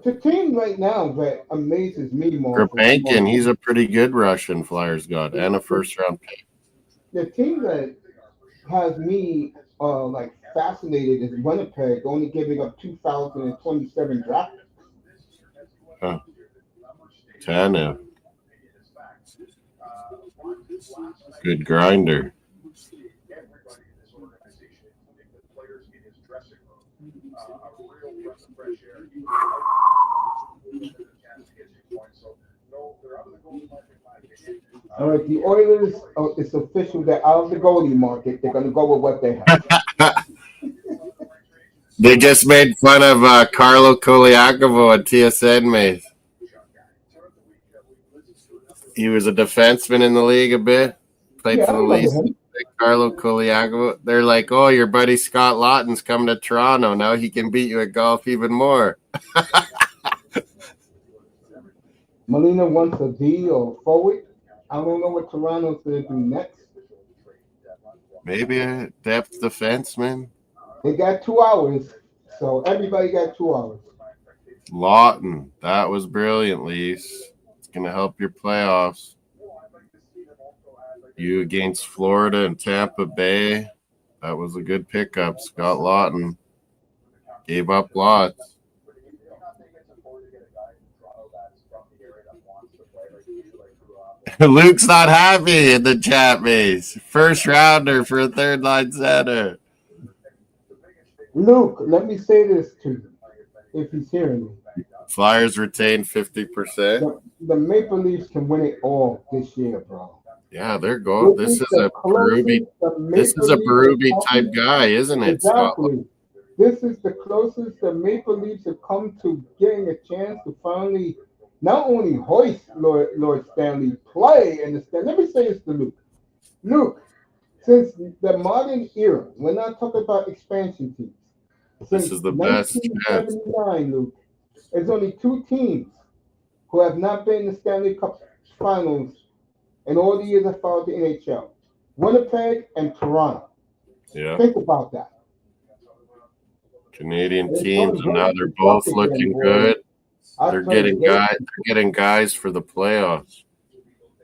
Speaker 1: The team right now that amazes me more.
Speaker 2: Grabankin, he's a pretty good Russian Flyers got, and a first round pick.
Speaker 1: The team that has me like fascinated is Winnipeg, only giving up 2027 draft.
Speaker 2: Huh. Tanev. Good grinder.
Speaker 1: All right, the Oilers, it's official. They're out of the goalie market. They're going to go with what they have.
Speaker 2: They just made fun of Carlo Koliakovo at TSN, mate. He was a defenseman in the league a bit. Played
Speaker 1: Yeah,
Speaker 2: for
Speaker 1: I
Speaker 2: the
Speaker 1: remember
Speaker 2: Leafs.
Speaker 1: him.
Speaker 2: Carlo Koliakovo. They're like, oh, your buddy Scott Lawton's coming to Toronto. Now he can beat you at golf even more.
Speaker 1: Molina wants a D or forward. I don't know what Toronto's going to do next.
Speaker 2: Maybe a depth defenseman.
Speaker 1: They got 2 hours, so everybody got 2 hours.
Speaker 2: Lawton. That was brilliant, Leafs. It's going to help your playoffs. You against Florida and Tampa Bay. That was a good pickup. Scott Lawton gave up lots. Luke's not happy in the chat, maze. First rounder for a third line center.
Speaker 1: Luke, let me say this to you, if he's hearing me.
Speaker 2: Flyers retain 50%.
Speaker 1: The Maple Leafs can win it all this year, bro.
Speaker 2: Yeah, they're going. This is a Berube type guy, isn't it?
Speaker 1: Exactly. This is the closest the Maple Leafs have come to getting a chance to finally not only hoist Lord Stanley play in the stand. Let me say this to Luke. Luke, since the modern era, we're not talking about expansion teams.
Speaker 2: This is the best chance.
Speaker 1: 1979, Luke, there's only 2 teams who have not been in the Stanley Cup Finals in all the years I followed the NHL. Winnipeg and Toronto.
Speaker 2: Yeah.
Speaker 1: Think about that.
Speaker 2: Canadian teams, and now they're both looking good. They're getting guys for the playoffs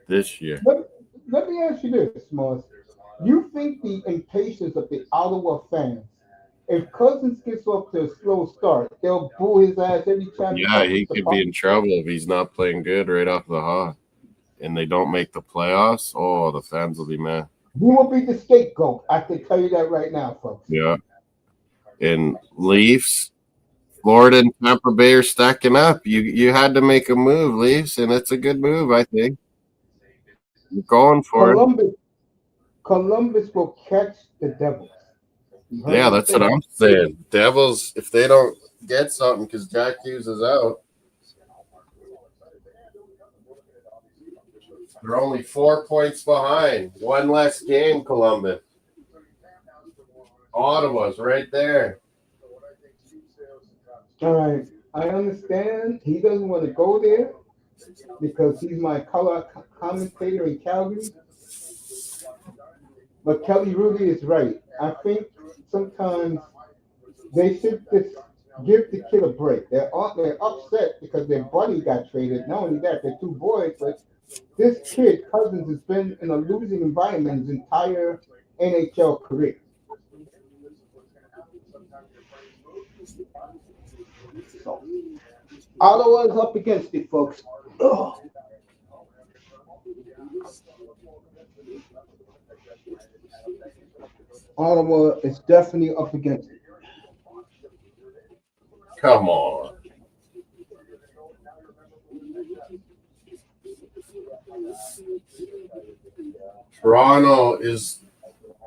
Speaker 2: this year.
Speaker 1: Let me ask you this, Moss. You think the impatience of the Ottawa fans, if Cousins gets off to a slow start, they'll boo his ass every time?
Speaker 2: Yeah, he could be in trouble if he's not playing good right off the hop, and they don't make the playoffs. Oh, the fans will be mad.
Speaker 1: He will be the scapegoat. I can tell you that right now, folks.
Speaker 2: Yeah. And Leafs, Florida and Tampa Bay are stacking up. You had to make a move, Leafs, and it's a good move, I think. You're going for it.
Speaker 1: Columbus will catch the Devils.
Speaker 2: Yeah, that's what I'm saying. Devils, if they don't get something because Jack Hughes is out, they're only 4 points behind. One less game, Columbus. Ottawa's right there.
Speaker 1: All right. I understand he doesn't want to go there because he's my color commentator in Calgary. But Kelly Rudy is right. I think sometimes they should just give the kid a break. They're upset because their buddy got traded. Not only that, they're 2 boys, but this kid, Cousins, has been in a losing environment his entire NHL career. So, Ottawa is up against it, folks. Ugh. Ottawa is definitely up against it.
Speaker 2: Come on. Toronto is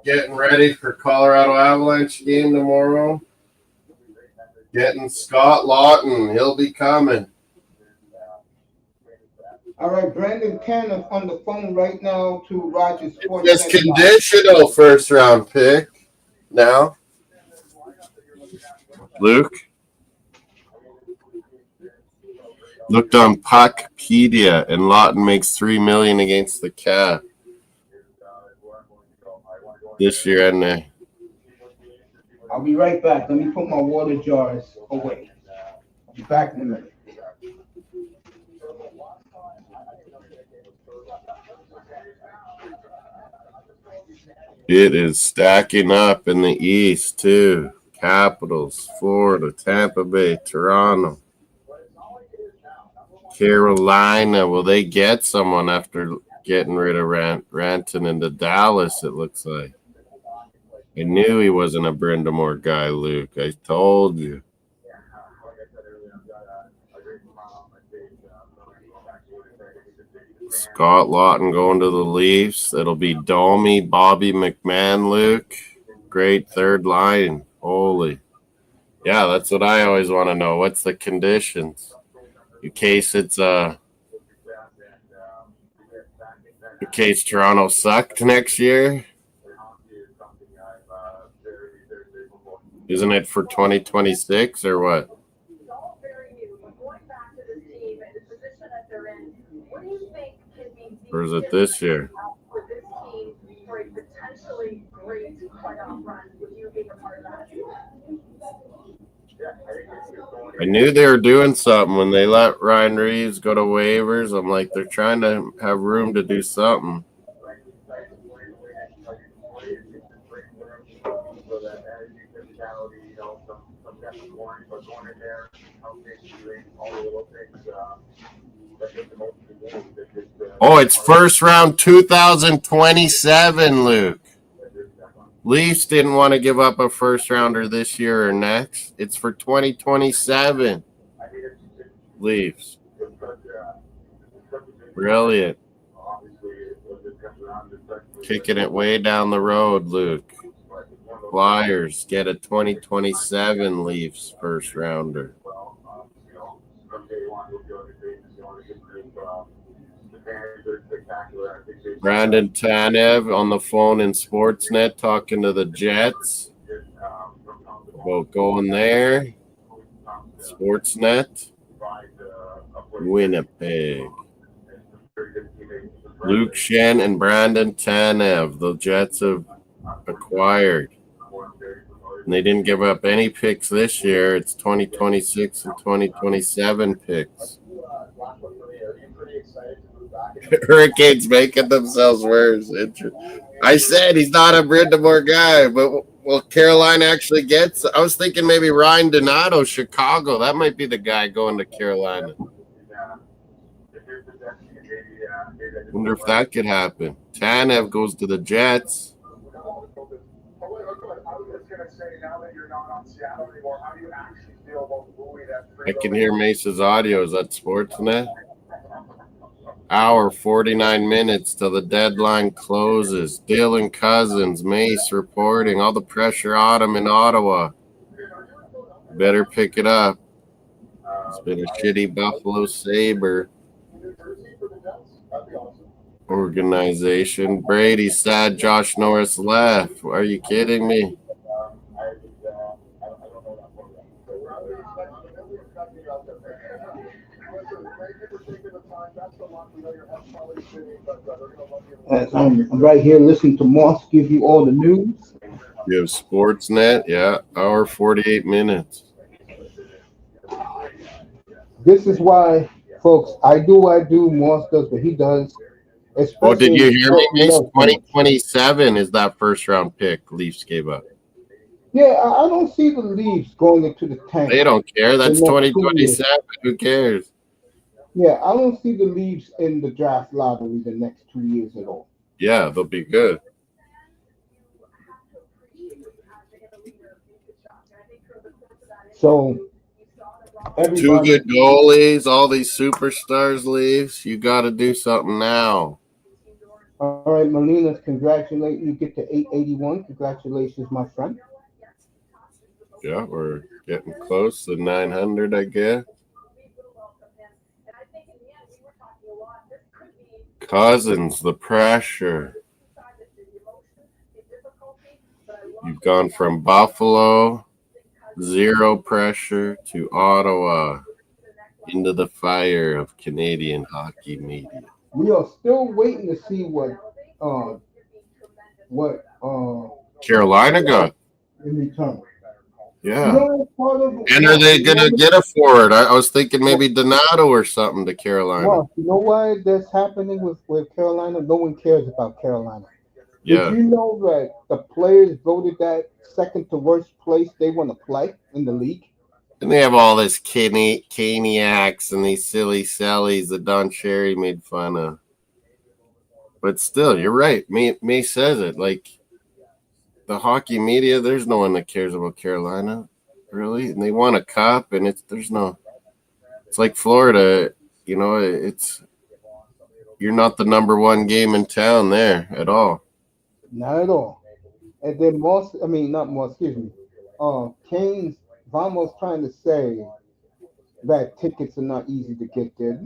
Speaker 2: getting ready for Colorado Avalanche game tomorrow. Getting Scott Lawton. He'll be coming.
Speaker 1: All right, Brandon Cannon on the phone right now to Rogers Sports.
Speaker 2: It's conditional first round pick now. Luke looked on Puckpedia, and Lawton makes $3 million against the Cap this year, and
Speaker 1: I'll be right back. Let me put my water jars away. I'll be back in a minute.
Speaker 2: it is stacking up in the East too. Capitals, Florida, Tampa Bay, Toronto, Carolina. Will they get someone after getting rid of Ranton into Dallas? It looks like. I knew he wasn't a Brindamore guy, Luke. I told you. Scott Lawton going to the Leafs. It'll be Domi, Bobby McMahon, Luke. Great third line. Holy. Yeah, that's what I always want to know. What's the conditions? In case Toronto sucked next year. Isn't it for 2026 or what? Or is it this year? I knew they were doing something when they let Ryan Reeves go to waivers. I'm like, they're trying to have room to do something. Oh, it's first round 2027, Luke. Leafs didn't want to give up a first rounder this year or next. It's for 2027. Leafs. Brilliant. Kicking it way down the road, Luke. Flyers get a 2027 Leafs first rounder. Brandon Tanev on the phone in Sportsnet talking to the Jets about going there. Sportsnet. Winnipeg. Luke Shen and Brandon Tanev, the Jets have acquired. And they didn't give up any picks this year. It's 2026 and 2027 picks. Hurricanes making themselves worse. I said he's not a Brind'Amour guy, but will Carolina actually get? I was thinking maybe Ryan Donato, Chicago. That might be the guy going to Carolina. Wonder if that could happen. Tanev goes to the Jets. I can hear Mace's audio. Is that Sportsnet? Hour 49 minutes till the deadline closes. Dylan Cousins, Mace reporting. All the pressure on him in Ottawa. Better pick it up. It's been a shitty Buffalo Sabre organization. Brady sad Josh Norris left. Are you kidding me?
Speaker 1: I'm right here listening to Moss give you all the news.
Speaker 2: You have Sportsnet, yeah, hour 48 minutes.
Speaker 1: This is why, folks, I do what I do, Moss does what he does.
Speaker 2: Oh, did you hear me, Mace? 2027 is that first round pick Leafs gave up.
Speaker 1: Yeah, I don't see the Leafs going into the tank.
Speaker 2: They don't care. That's 2027. Who cares?
Speaker 1: Yeah, I don't see the Leafs in the draft lottery the next 2 years at all.
Speaker 2: Yeah, they'll be good.
Speaker 1: So,
Speaker 2: two good goalies, all these superstars Leafs. You got to do something now.
Speaker 1: All right, Molina, congratulate you. Get to 881. Congratulations, my friend.
Speaker 2: Yeah, we're getting close to 900, I guess. Cousins, the pressure. You've gone from Buffalo, zero pressure, to Ottawa, into the fire of Canadian hockey media.
Speaker 1: We are still waiting to see what
Speaker 2: Carolina got
Speaker 1: in return.
Speaker 2: Yeah. And are they going to get a forward? I was thinking maybe Donato or something to Carolina.
Speaker 1: Well, you know why that's happening with Carolina? No one cares about Carolina.
Speaker 2: Yeah.
Speaker 1: Did you know that the players voted that second to worst place they want to play in the league?
Speaker 2: And they have all this Caniacs and these silly Sallies that Don Cherry made fun of. But still, you're right. Me says it. Like, the hockey media, there's no one that cares about Carolina, really. And they want a cup, and it's like Florida, you know, it's you're not the number one game in town there at all.
Speaker 1: Not at all. And then Moss, I mean, not Moss, excuse me. Kane's Vamos trying to say that tickets are not easy to get there.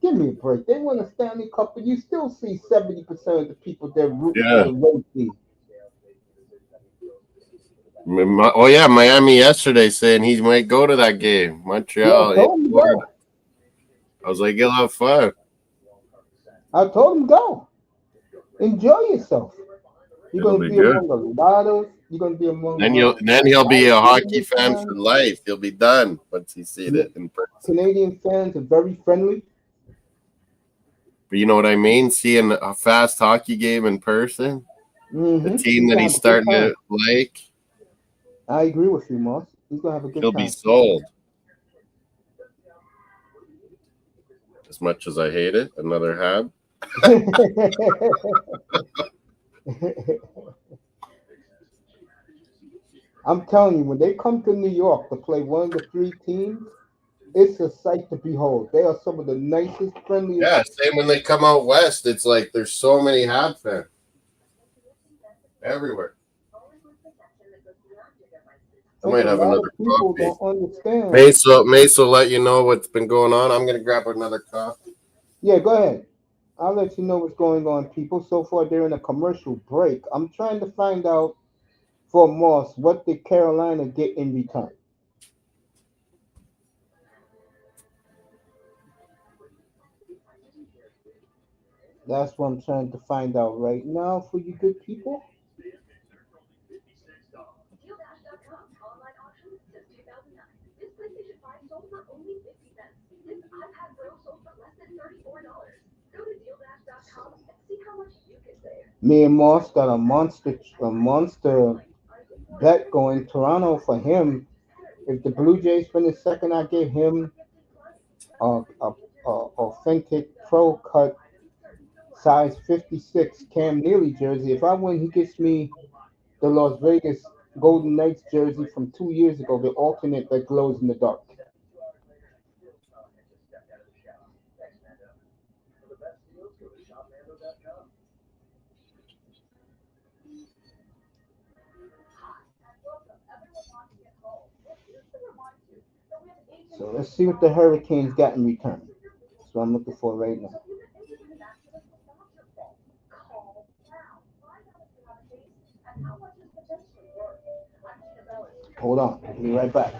Speaker 1: Give me a break. They won a Stanley Cup, but you still see 70% of the people there rooting for
Speaker 2: Yeah.
Speaker 1: the road team.
Speaker 2: Oh yeah, Miami yesterday saying he might go to that game. Montreal.
Speaker 1: Yeah, I told him go.
Speaker 2: I was like, you'll have fun.
Speaker 1: I told him go. Enjoy yourself. You're
Speaker 2: It'll
Speaker 1: gonna
Speaker 2: be
Speaker 1: be
Speaker 2: good.
Speaker 1: among a lot of. You're gonna be among.
Speaker 2: Then he'll be a hockey fan for life. He'll be done once he's seen it in person.
Speaker 1: Canadian fans are very friendly.
Speaker 2: But you know what I mean? Seeing a fast hockey game in person, the team that he's starting to like.
Speaker 1: I agree with you, Moss. He's gonna have a good
Speaker 2: He'll
Speaker 1: time.
Speaker 2: be sold. As much as I hate it, another Hab.
Speaker 1: I'm telling you, when they come to New York to play one of the three teams, it's a sight to behold. They are some of the nicest, friendliest.
Speaker 2: Yeah, same when they come out west. It's like there's so many Hab fans everywhere. I might have another coffee. Mace will let you know what's been going on. I'm going to grab another coffee.
Speaker 1: Yeah, go ahead. I'll let you know what's going on, people. So far, they're in a commercial break. I'm trying to find out for Moss what did Carolina get in return. That's what I'm trying to find out right now for you good people. Me and Moss got a monster bet going Toronto for him. If the Blue Jays finish second, I gave him a authentic pro cut size 56 Cam Neely jersey. If I win, he gets me the Las Vegas Golden Knights jersey from 2 years ago, the alternate that glows in the dark. So let's see what the Hurricanes got in return. That's what I'm looking for right now. Hold on, I'll be right back.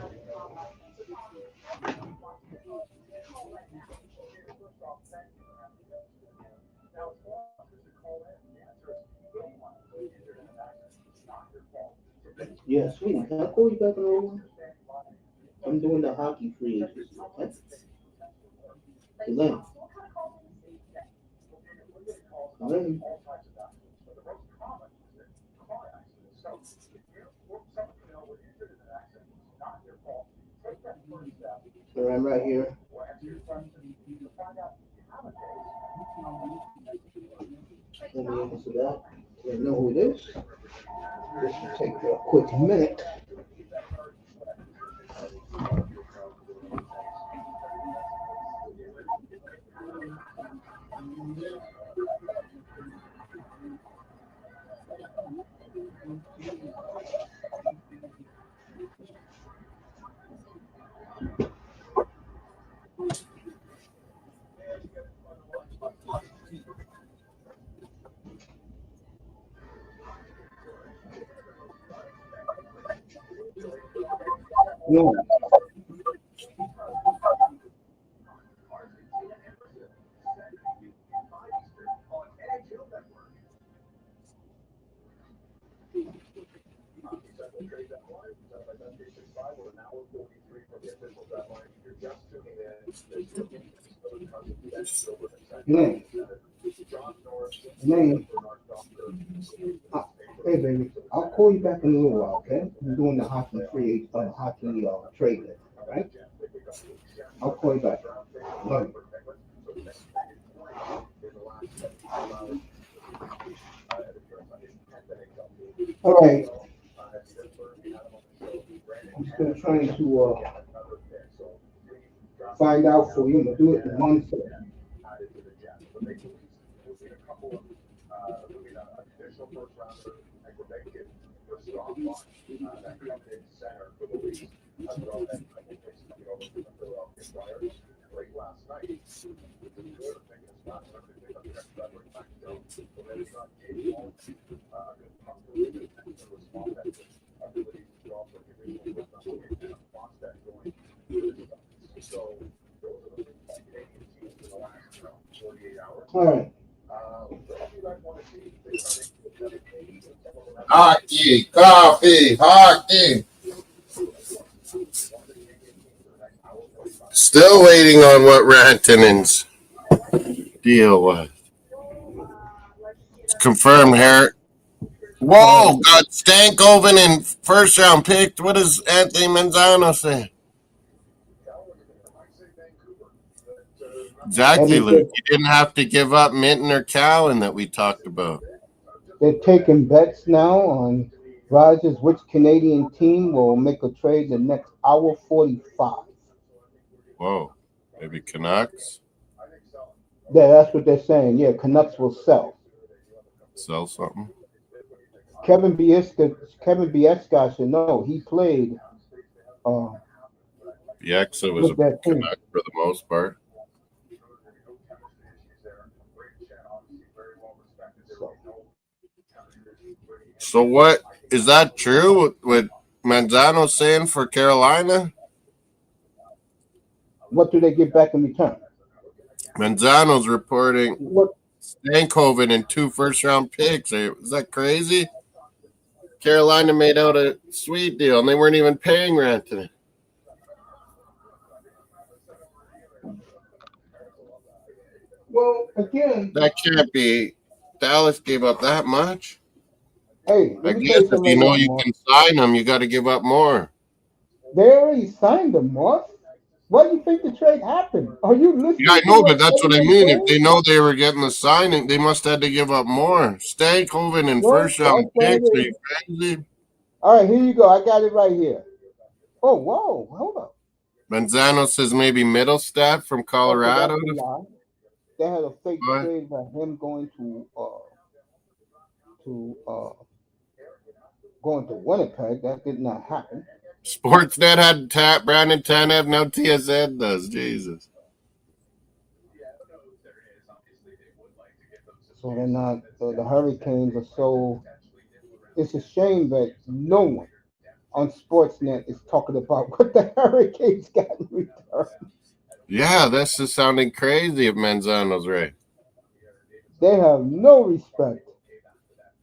Speaker 1: Yeah, sweetie, can I call you back in a little? I'm doing the hockey free agency. Okay? Elaine. Elaine. So I'm right here. Let me answer that. Don't know who it is. This will take a quick minute. No. No. No. Hey, baby, I'll call you back in a little while, okay? I'm doing the hockey free, hockey trade, all right? I'll call you back. Love you. All right. I'm still trying to find out for you. I'm gonna do it in 1 second. All right.
Speaker 2: Hockey, coffee, hockey. Still waiting on what Rantanen's deal was. It's confirmed here. Whoa, got Stankoven in first round picked. What does Anthony Manzano say? Exactly, Luke. You didn't have to give up Minton or Cowan that we talked about.
Speaker 1: They're taking bets now on Rogers, which Canadian team will make a trade the next hour 45.
Speaker 2: Whoa, maybe Canucks
Speaker 1: Yeah, that's what they're saying. Yeah, Canucks will sell.
Speaker 2: sell something.
Speaker 1: Kevin Bieksa should know. He played
Speaker 2: Bieksa was a
Speaker 1: with that team.
Speaker 2: Canuck for the most part. So what is that true? What Manzano saying for Carolina?
Speaker 1: What do they get back in return?
Speaker 2: Manzano's reporting
Speaker 1: What?
Speaker 2: Stankoven and 2 first-round picks. Is that crazy? Carolina made out a sweet deal, and they weren't even paying Rantanen.
Speaker 1: Well, again,
Speaker 2: That can't be. Dallas gave up that much.
Speaker 1: hey,
Speaker 2: I
Speaker 1: let me
Speaker 2: guess
Speaker 1: tell you
Speaker 2: if
Speaker 1: something
Speaker 2: you know
Speaker 1: right
Speaker 2: you
Speaker 1: now,
Speaker 2: can sign them, you got to give up more.
Speaker 1: They already signed them, Morse. Why do you think the trade happened? Are you listening?
Speaker 2: Yeah, I
Speaker 1: to
Speaker 2: know, but that's what I
Speaker 1: everyone
Speaker 2: mean.
Speaker 1: saying?
Speaker 2: If they know they were getting the signing, they must have had to give up more. Stankoven and
Speaker 1: Well,
Speaker 2: first-round
Speaker 1: that's why
Speaker 2: picks. Are
Speaker 1: they-
Speaker 2: you crazy?
Speaker 1: All right, here you go. I got it right here. Oh, whoa, hold up.
Speaker 2: Manzano says maybe Middlestat from Colorado.
Speaker 1: Okay, that's a lie. They had a fake
Speaker 2: What?
Speaker 1: trade about him going to Winnipeg. That did not happen.
Speaker 2: Sportsnet had Brandon Tanev, now TSN does. Jesus.
Speaker 1: So they're not. The Hurricanes are so. It's a shame that no one on Sportsnet is talking about what the Hurricanes got in return.
Speaker 2: Yeah, this is sounding crazy if Manzano's right.
Speaker 1: They have no respect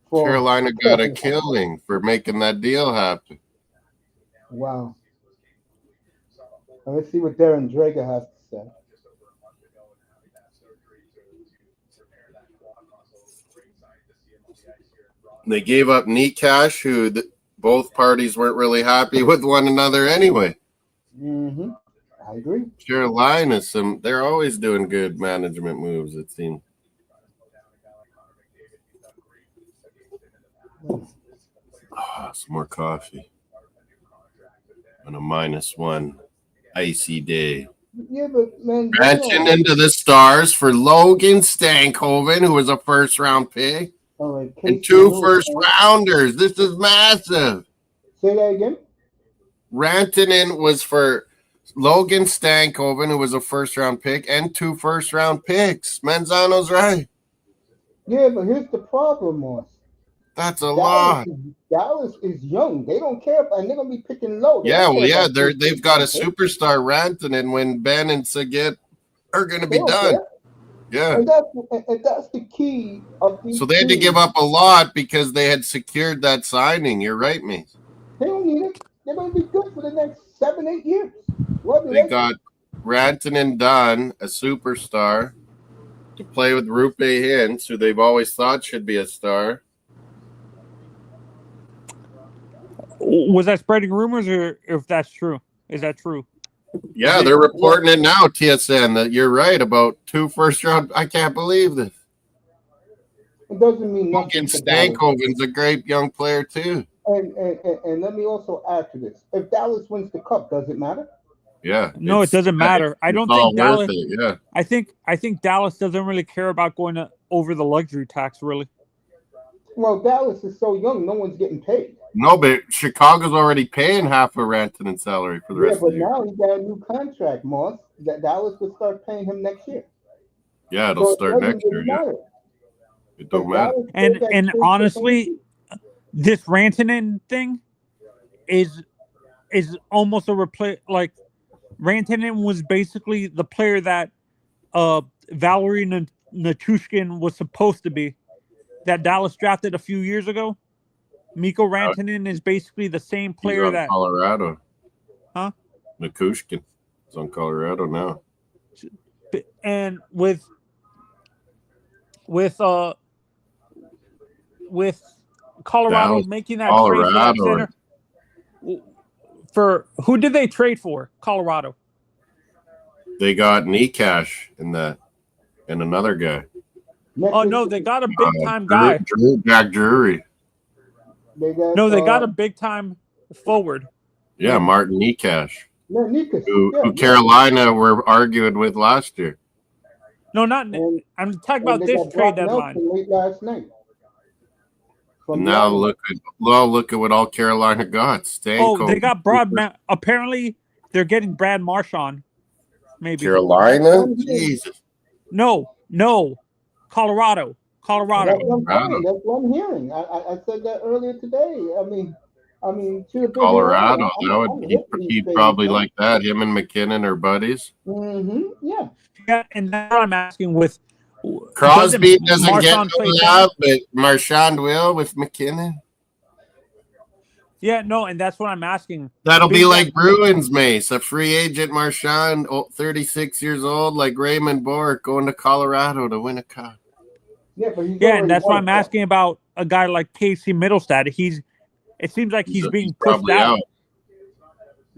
Speaker 1: for
Speaker 2: Carolina got a killing for making that deal happen.
Speaker 1: Wow. Now let's see what Darren Drager has to say.
Speaker 2: They gave up Nikash, who both parties weren't really happy with one another anyway.
Speaker 1: Mm-hmm. I agree.
Speaker 2: Carolina, they're always doing good management moves, it seems. Some more coffee on a -1 icy day.
Speaker 1: Yeah, but man,
Speaker 2: Branching into the stars for Logan Stankoven, who was a first-round pick,
Speaker 1: all right,
Speaker 2: and 2 first-rounders. This is massive.
Speaker 1: Say that again.
Speaker 2: Rantanen was for Logan Stankoven, who was a first-round pick, and 2 first-round picks. Manzano's right.
Speaker 1: Yeah, but here's the problem, Morse.
Speaker 2: That's a lot.
Speaker 1: Dallas is young. They don't care, and they're gonna be picking low.
Speaker 2: They've got a superstar Rantanen when Ben and Saget are going to be done.
Speaker 1: Care.
Speaker 2: Yeah,
Speaker 1: and that's the key of these.
Speaker 2: So they had to give up a lot because they had secured that signing. You're right, mate.
Speaker 1: They don't need it. They're gonna be good for the next 7-8 years.
Speaker 2: They got Rantanen done, a superstar, to play with Rupe Hintz, who they've always thought should be a star.
Speaker 4: Was that spreading rumors, or if that's true? Is that true?
Speaker 2: Yeah, they're reporting it now, TSN, that you're right about 2 first-round. I can't believe this.
Speaker 1: It doesn't mean nothing.
Speaker 2: Stankoven's a great young player, too.
Speaker 1: And let me also add to this. If Dallas wins the cup, does it matter?
Speaker 2: Yeah.
Speaker 4: No, it doesn't matter. I don't think Dallas.
Speaker 2: Yeah.
Speaker 4: I think Dallas doesn't really care about going over the luxury tax, really.
Speaker 1: Well, Dallas is so young, no one's getting paid.
Speaker 2: No, but Chicago's already paying half of Rantanen's salary for the
Speaker 1: Yeah,
Speaker 2: rest of
Speaker 1: but
Speaker 2: the year.
Speaker 1: now he got a new contract, Moss. That Dallas will start paying him next year.
Speaker 2: Yeah, it'll
Speaker 1: So it
Speaker 2: start
Speaker 1: doesn't
Speaker 2: next year.
Speaker 1: really
Speaker 2: Yeah,
Speaker 1: matter.
Speaker 2: it don't
Speaker 1: But
Speaker 2: matter.
Speaker 1: Dallas
Speaker 4: And
Speaker 1: still got
Speaker 4: and
Speaker 1: space to
Speaker 4: honestly,
Speaker 1: pay.
Speaker 4: this Rantanen thing is almost a replay. Like Rantanen was basically the player that Valerie Nichushkin was supposed to be, that Dallas drafted a few years ago. Mikko Rantanen is basically the same
Speaker 2: He's
Speaker 4: player
Speaker 2: on
Speaker 4: that,
Speaker 2: Colorado.
Speaker 4: huh?
Speaker 2: Nikushkin is on Colorado now.
Speaker 4: And with Colorado
Speaker 2: Dallas,
Speaker 4: making that trade for that
Speaker 2: Colorado.
Speaker 4: center, for who did they trade for? Colorado.
Speaker 2: They got Nikash in that, and another guy.
Speaker 4: Oh no, they got a big time guy.
Speaker 2: Jack Drury.
Speaker 1: They got
Speaker 4: No, they got a big time forward.
Speaker 2: Yeah, Martin Nikash,
Speaker 1: no, Nikas.
Speaker 2: who Carolina were arguing with last year.
Speaker 4: No, not.
Speaker 1: And-
Speaker 4: I'm talking
Speaker 1: And
Speaker 4: about
Speaker 1: they
Speaker 4: this
Speaker 1: got
Speaker 4: trade
Speaker 1: Brock
Speaker 4: deadline.
Speaker 1: Nelson late last night. From
Speaker 2: Now
Speaker 1: the
Speaker 2: look at what all Carolina got. Stanko.
Speaker 4: Oh, they got apparently, they're getting Brad Marchand. Maybe.
Speaker 2: Carolina. Jesus.
Speaker 4: No, Colorado.
Speaker 1: That's what I'm
Speaker 2: Colorado.
Speaker 1: saying. That's what I'm hearing. I said that earlier today. I mean, to the big
Speaker 2: Colorado.
Speaker 1: I'm
Speaker 2: That would
Speaker 1: hip to
Speaker 2: he'd
Speaker 1: these
Speaker 2: probably
Speaker 1: things.
Speaker 2: like that. Him and McKinnon are buddies.
Speaker 1: Yeah.
Speaker 4: Yeah, and that's what I'm asking with.
Speaker 2: Crosby doesn't get
Speaker 4: Marchand play
Speaker 2: love, but Marchand will with McKinnon.
Speaker 4: Yeah, no, and that's what I'm asking.
Speaker 2: That'll be
Speaker 4: Big
Speaker 2: like
Speaker 4: guy-
Speaker 2: Bruins, Mace. A free agent Marchand, 36 years old, like Raymond Bourque, going to Colorado to win a cup.
Speaker 1: Yeah, but he's
Speaker 4: Yeah,
Speaker 1: already
Speaker 4: and that's why
Speaker 1: won
Speaker 4: I'm
Speaker 1: a cup.
Speaker 4: asking about a guy like Casey Middlestad. It seems like he's being pushed
Speaker 2: probably
Speaker 4: out.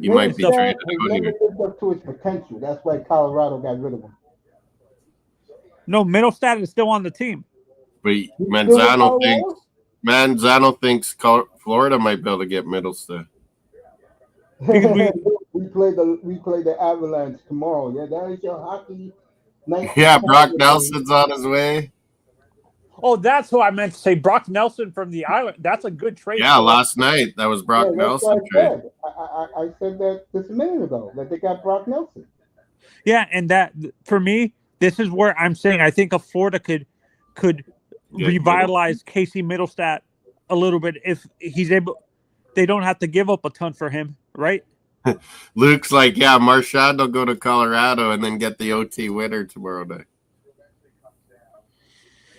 Speaker 2: He might be
Speaker 1: Middlestat
Speaker 2: traded
Speaker 1: has
Speaker 2: out
Speaker 1: never
Speaker 2: here.
Speaker 1: lived up to his potential. That's why Colorado got rid of him.
Speaker 4: No, Middlestad is still on the team.
Speaker 2: But
Speaker 1: He's still with
Speaker 2: Manzano thinks Florida might be able to get Middlestat.
Speaker 1: Colorado? we play the Avalanche tomorrow. Yeah, that is your hockey night.
Speaker 2: Yeah, Brock Nelson's on his way.
Speaker 4: Oh, that's who I meant to say. Brock Nelson from the Island. That's a good trade.
Speaker 2: Yeah, last night that was Brock
Speaker 1: Yeah, that's what
Speaker 2: Nelson trade.
Speaker 1: I said. I said that just a minute ago that they got Brock Nelson.
Speaker 4: Yeah, and that for me, this is where I'm saying I think a Florida could
Speaker 2: Yeah,
Speaker 4: revitalize Casey Middlestat a little bit if he's able. They don't have to give up a ton for him, right?
Speaker 2: Luke's like, yeah, Marchand will go to Colorado and then get the OT winner tomorrow night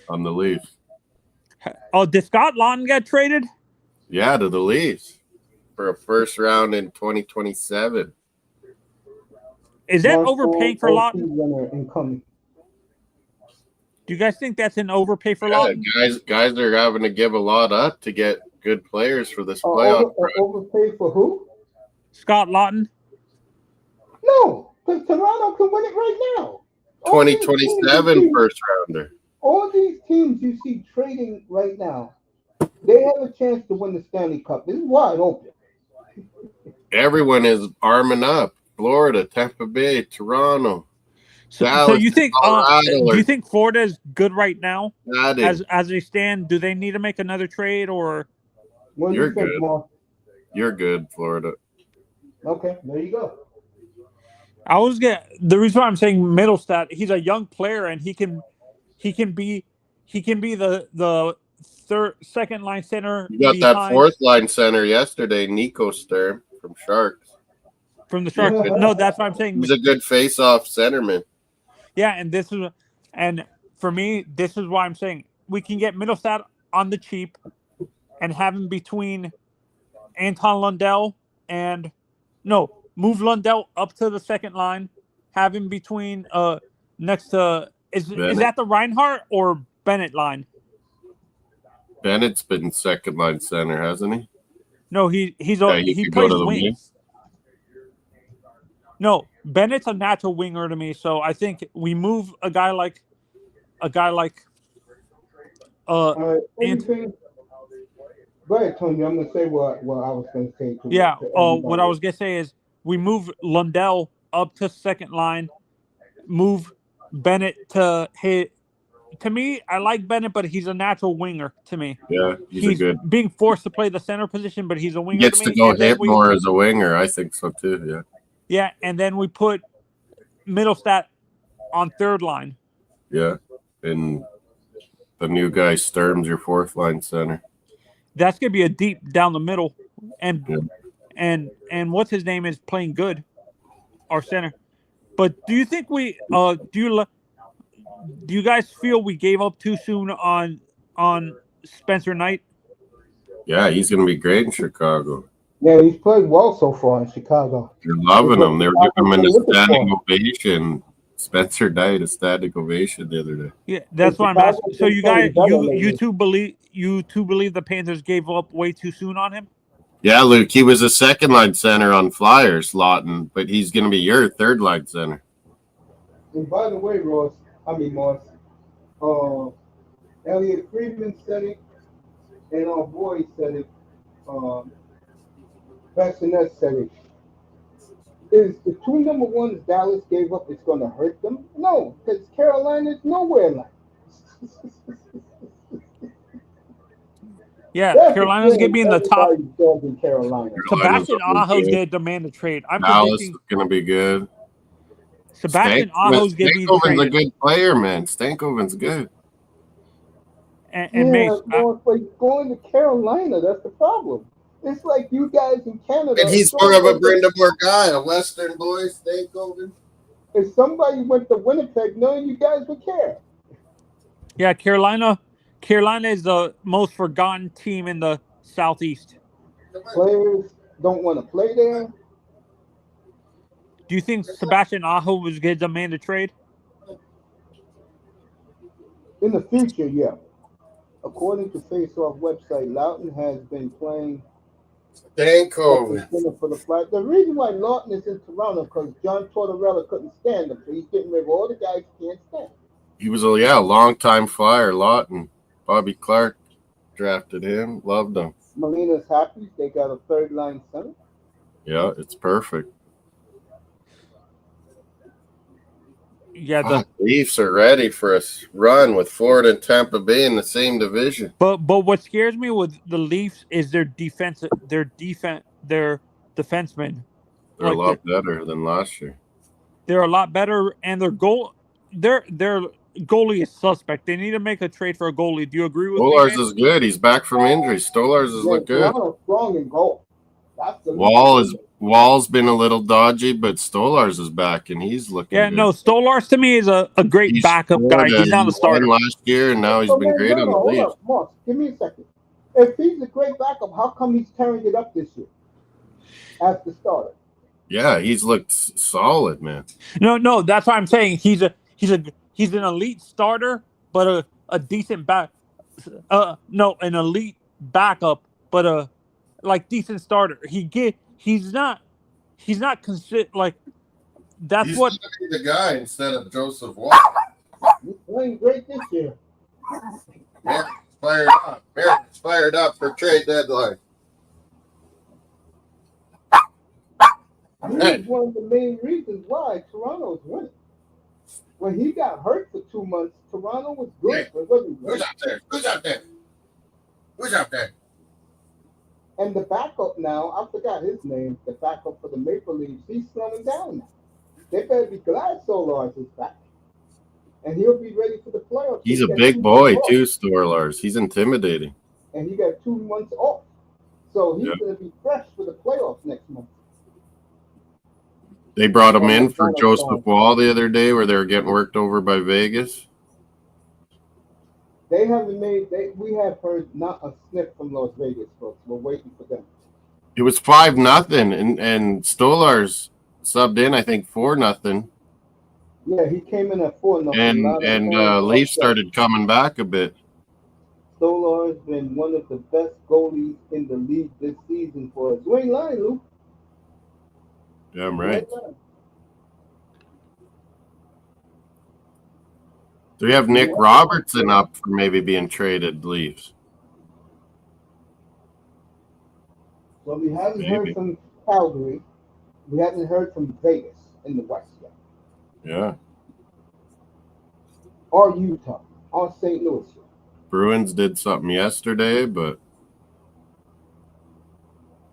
Speaker 2: on the Leafs.
Speaker 4: Oh, did Scott Lawton get traded?
Speaker 2: Yeah, to the Leafs for a first round in 2027.
Speaker 4: Is that
Speaker 1: Mark
Speaker 4: overpaying for
Speaker 1: OT
Speaker 4: Lawton?
Speaker 1: winner incoming.
Speaker 4: Do you guys think that's an overpay for
Speaker 2: Yeah,
Speaker 4: Lawton?
Speaker 2: guys are having to give a lot up to get good players for this playoff.
Speaker 1: Overpay for who?
Speaker 4: Scott Lawton?
Speaker 1: No, because Toronto can win it right now. All these teams
Speaker 2: 2027
Speaker 1: you see-
Speaker 2: first rounder.
Speaker 1: All these teams you see trading right now, they have a chance to win the Stanley Cup. This is wide open.
Speaker 2: Everyone is arming up. Florida, Tampa Bay, Toronto.
Speaker 4: So
Speaker 2: Dallas,
Speaker 4: you think
Speaker 2: Colorado
Speaker 4: do
Speaker 2: are-
Speaker 4: you think Florida is good right now
Speaker 2: That is,
Speaker 4: as they stand? Do they need to make another trade or
Speaker 1: What do
Speaker 2: You're
Speaker 1: you think,
Speaker 2: good.
Speaker 1: Mark?
Speaker 2: you're good, Florida.
Speaker 1: Okay, there you go.
Speaker 4: I was the reason why I'm saying Middlestat, he's a young player and he can be the second line center.
Speaker 2: You got that
Speaker 4: behind-
Speaker 2: fourth line center yesterday, Nico Sturm from Sharks.
Speaker 4: from the Sharks.
Speaker 1: Yeah.
Speaker 4: No, that's what I'm saying.
Speaker 2: He's a good face-off centerman.
Speaker 4: Yeah, and for me, this is why I'm saying we can get Middlestat on the cheap and have him between Anton Lundell move Lundell up to the second line, have him between next to is
Speaker 2: Bennett.
Speaker 4: that the Reinhardt or Bennett line?
Speaker 2: Bennett's been second line center, hasn't he?
Speaker 4: No, he
Speaker 2: he could go
Speaker 4: plays
Speaker 2: to the
Speaker 4: wings.
Speaker 2: wing.
Speaker 4: No, Bennett's a natural winger to me, so I think we move a guy like
Speaker 1: All right,
Speaker 4: And-
Speaker 1: anything? Go ahead, Tony. I'm gonna say what I was gonna say. To
Speaker 4: yeah.
Speaker 1: to
Speaker 4: What I
Speaker 1: everybody.
Speaker 4: was gonna say is we move Lundell up to second line, move Bennett to to me, I like Bennett, but he's a natural winger to me.
Speaker 2: Yeah, he's a good.
Speaker 4: being forced to play the center position, but he's a
Speaker 2: He
Speaker 4: winger
Speaker 2: gets
Speaker 4: to
Speaker 2: to
Speaker 4: me.
Speaker 2: go
Speaker 4: And then
Speaker 2: hit more as a winger. I think so too. Yeah.
Speaker 4: Yeah, and then we put Middlestat on third line.
Speaker 2: Yeah. And the new guy Sturm's your fourth line center.
Speaker 4: That's gonna be a deep down the middle, and
Speaker 2: Yeah.
Speaker 4: and what's his name is playing good, our center. But do you think we do you guys feel we gave up too soon on Spencer Knight?
Speaker 2: Yeah, he's gonna be great in Chicago.
Speaker 1: Yeah, he's played well so far in Chicago.
Speaker 2: They're loving him. They were giving him a
Speaker 1: Looking for
Speaker 2: standing
Speaker 1: him.
Speaker 2: ovation. Spencer died a standing ovation the other day.
Speaker 4: Yeah, that's what I'm
Speaker 1: Chicago's
Speaker 4: asking. So
Speaker 1: been
Speaker 4: you guys,
Speaker 1: playing better
Speaker 4: you
Speaker 1: lately.
Speaker 4: two believe the Panthers gave up way too soon on him?
Speaker 2: Yeah, Luke, he was a second line center on Flyers, Lawton, but he's gonna be your third line center.
Speaker 1: And by the way, Moss, Elliot Friedman said it, and our boy said it. Bassinet said it. Is the two number ones Dallas gave up? It's going to hurt them? No, because Carolina's nowhere like.
Speaker 4: Yeah,
Speaker 1: That's
Speaker 4: Carolina's
Speaker 1: the
Speaker 4: gonna be in the top.
Speaker 1: everybody's dog in Carolina.
Speaker 4: Sebastian
Speaker 2: Carolina's
Speaker 4: Aho's
Speaker 2: good.
Speaker 4: gonna demand a trade. I'm
Speaker 2: Dallas
Speaker 4: predicting
Speaker 2: is gonna be good.
Speaker 4: Sebastian Aho's gonna be
Speaker 2: Stankoven's a
Speaker 4: traded.
Speaker 2: good player, man. Stankoven's good.
Speaker 4: And
Speaker 1: Yeah,
Speaker 4: Mace,
Speaker 1: no, it's like going to Carolina. That's the problem. It's like you guys in Canada.
Speaker 2: And he's more of a Brindamore guy, a Western boy, Stankoven.
Speaker 1: If somebody went to Winnipeg, none of you guys would care.
Speaker 4: yeah, Carolina is the most forgotten team in the Southeast.
Speaker 1: Players don't want to play there.
Speaker 4: Do you think Sebastian Aho was gonna demand a trade?
Speaker 1: In the future, yeah. According to Faceoff website, Loughton has been playing
Speaker 2: Stankoven.
Speaker 1: for the Flyers. The reason why Loughton is in Toronto because John Tortorella couldn't stand him, so he's getting rid of all the guys he can't stand.
Speaker 2: He was a long-time Flyer, Lawton. Bobby Clark drafted him, loved him.
Speaker 1: Molina's happy. They got a third line center.
Speaker 2: Yeah, it's perfect.
Speaker 4: Yeah,
Speaker 2: The Leafs are ready for a run with Florida and Tampa Bay in the same division.
Speaker 4: but what scares me with the Leafs is their defensemen.
Speaker 2: They're a
Speaker 4: Like,
Speaker 2: lot better than last year.
Speaker 4: They're a lot better, and their goalie is suspect. They need to make a trade for a goalie. Do you agree with
Speaker 2: Stolars
Speaker 4: me? Man?
Speaker 2: is good. He's back from injury. Stolars has looked good.
Speaker 1: Toronto's strong in goal. That's the
Speaker 2: Wall's been a little dodgy, but Stolars is back and he's looking
Speaker 4: Yeah,
Speaker 2: good.
Speaker 4: no, Stolars to me is a great
Speaker 2: He's
Speaker 4: backup
Speaker 2: scored
Speaker 4: guy. He's not a
Speaker 2: won
Speaker 4: starter.
Speaker 2: last year, and now he's
Speaker 1: So
Speaker 2: been
Speaker 1: then,
Speaker 2: great on the
Speaker 1: hold
Speaker 2: Leafs.
Speaker 1: up, Moss, give me a second. If he's a great backup, how come he's tearing it up this year as the starter?
Speaker 2: Yeah, he's looked solid, man.
Speaker 4: No, that's why I'm saying he's an elite starter, but a decent back. No, an elite backup, but a decent starter. He's not like that's
Speaker 2: He's
Speaker 4: what.
Speaker 2: gonna be the guy instead of Joseph Wall.
Speaker 1: He's playing great this year.
Speaker 2: Marin's fired up for trade deadline.
Speaker 1: This is one of the main reasons why Toronto's winning. When he got hurt for 2 months, Toronto was good.
Speaker 2: Hey,
Speaker 1: But it wasn't
Speaker 2: Who's
Speaker 1: great.
Speaker 2: out there? Who's out there? Who's out there?
Speaker 1: And the backup now, I forgot his name, the backup for the Maple Leafs, he's slowing down now. They better be glad Solars is back. And he'll be ready for the playoffs.
Speaker 2: He's
Speaker 1: He
Speaker 2: a
Speaker 1: got
Speaker 2: big
Speaker 1: 2
Speaker 2: boy
Speaker 1: months off,
Speaker 2: too, Storlars. He's intimidating.
Speaker 1: And he got 2 months off. So he's
Speaker 2: Yeah.
Speaker 1: going to be fresh for the playoffs next month.
Speaker 2: They brought him in for
Speaker 1: Donald
Speaker 2: Joseph
Speaker 1: Trump.
Speaker 2: Wall the other day, where they were getting worked over by Vegas.
Speaker 1: They haven't made, we have heard not a sniff from Las Vegas, folks. We're waiting for them.
Speaker 2: It was 5-0, and Stolars subbed in, I think 4-0,
Speaker 1: Yeah, he came in at 4-0.
Speaker 2: and Leafs started coming back a bit.
Speaker 1: Stolar has been one of the best goalies in the league this season for us. You ain't lying, Luke.
Speaker 2: Damn right. Do we have Nick Robertson up for maybe being traded, Leafs?
Speaker 1: So we haven't
Speaker 2: Maybe.
Speaker 1: heard from Calgary. We haven't heard from Vegas in the West yet.
Speaker 2: Yeah.
Speaker 1: Or Utah. on St. Louis.
Speaker 2: Bruins did something yesterday, but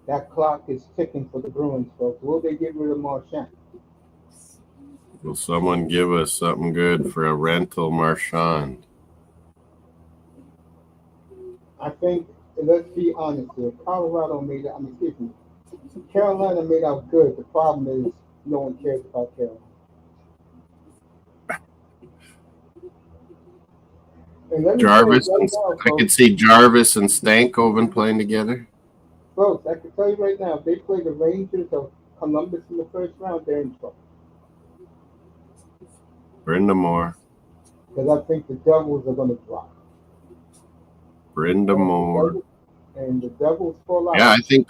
Speaker 1: That clock is ticking for the Bruins, folks. Will they get rid of Marchand?
Speaker 2: will someone give us something good for a rental Marchand?
Speaker 1: I think, let's be honest here, Colorado made out, excuse me, Carolina made out good. The problem is no one cares about Carolina. And let me
Speaker 2: Jarvis,
Speaker 1: tell you
Speaker 2: and,
Speaker 1: right now,
Speaker 2: I could
Speaker 1: folks,
Speaker 2: see Jarvis and Stankoven playing together.
Speaker 1: folks, I can tell you right now, if they play the Rangers of Columbus in the first round, they're in trouble.
Speaker 2: Brenda Moore.
Speaker 1: Because I think the Devils are going to drop.
Speaker 2: Brenda Moore.
Speaker 1: And the Devils fall out.
Speaker 2: Yeah, I think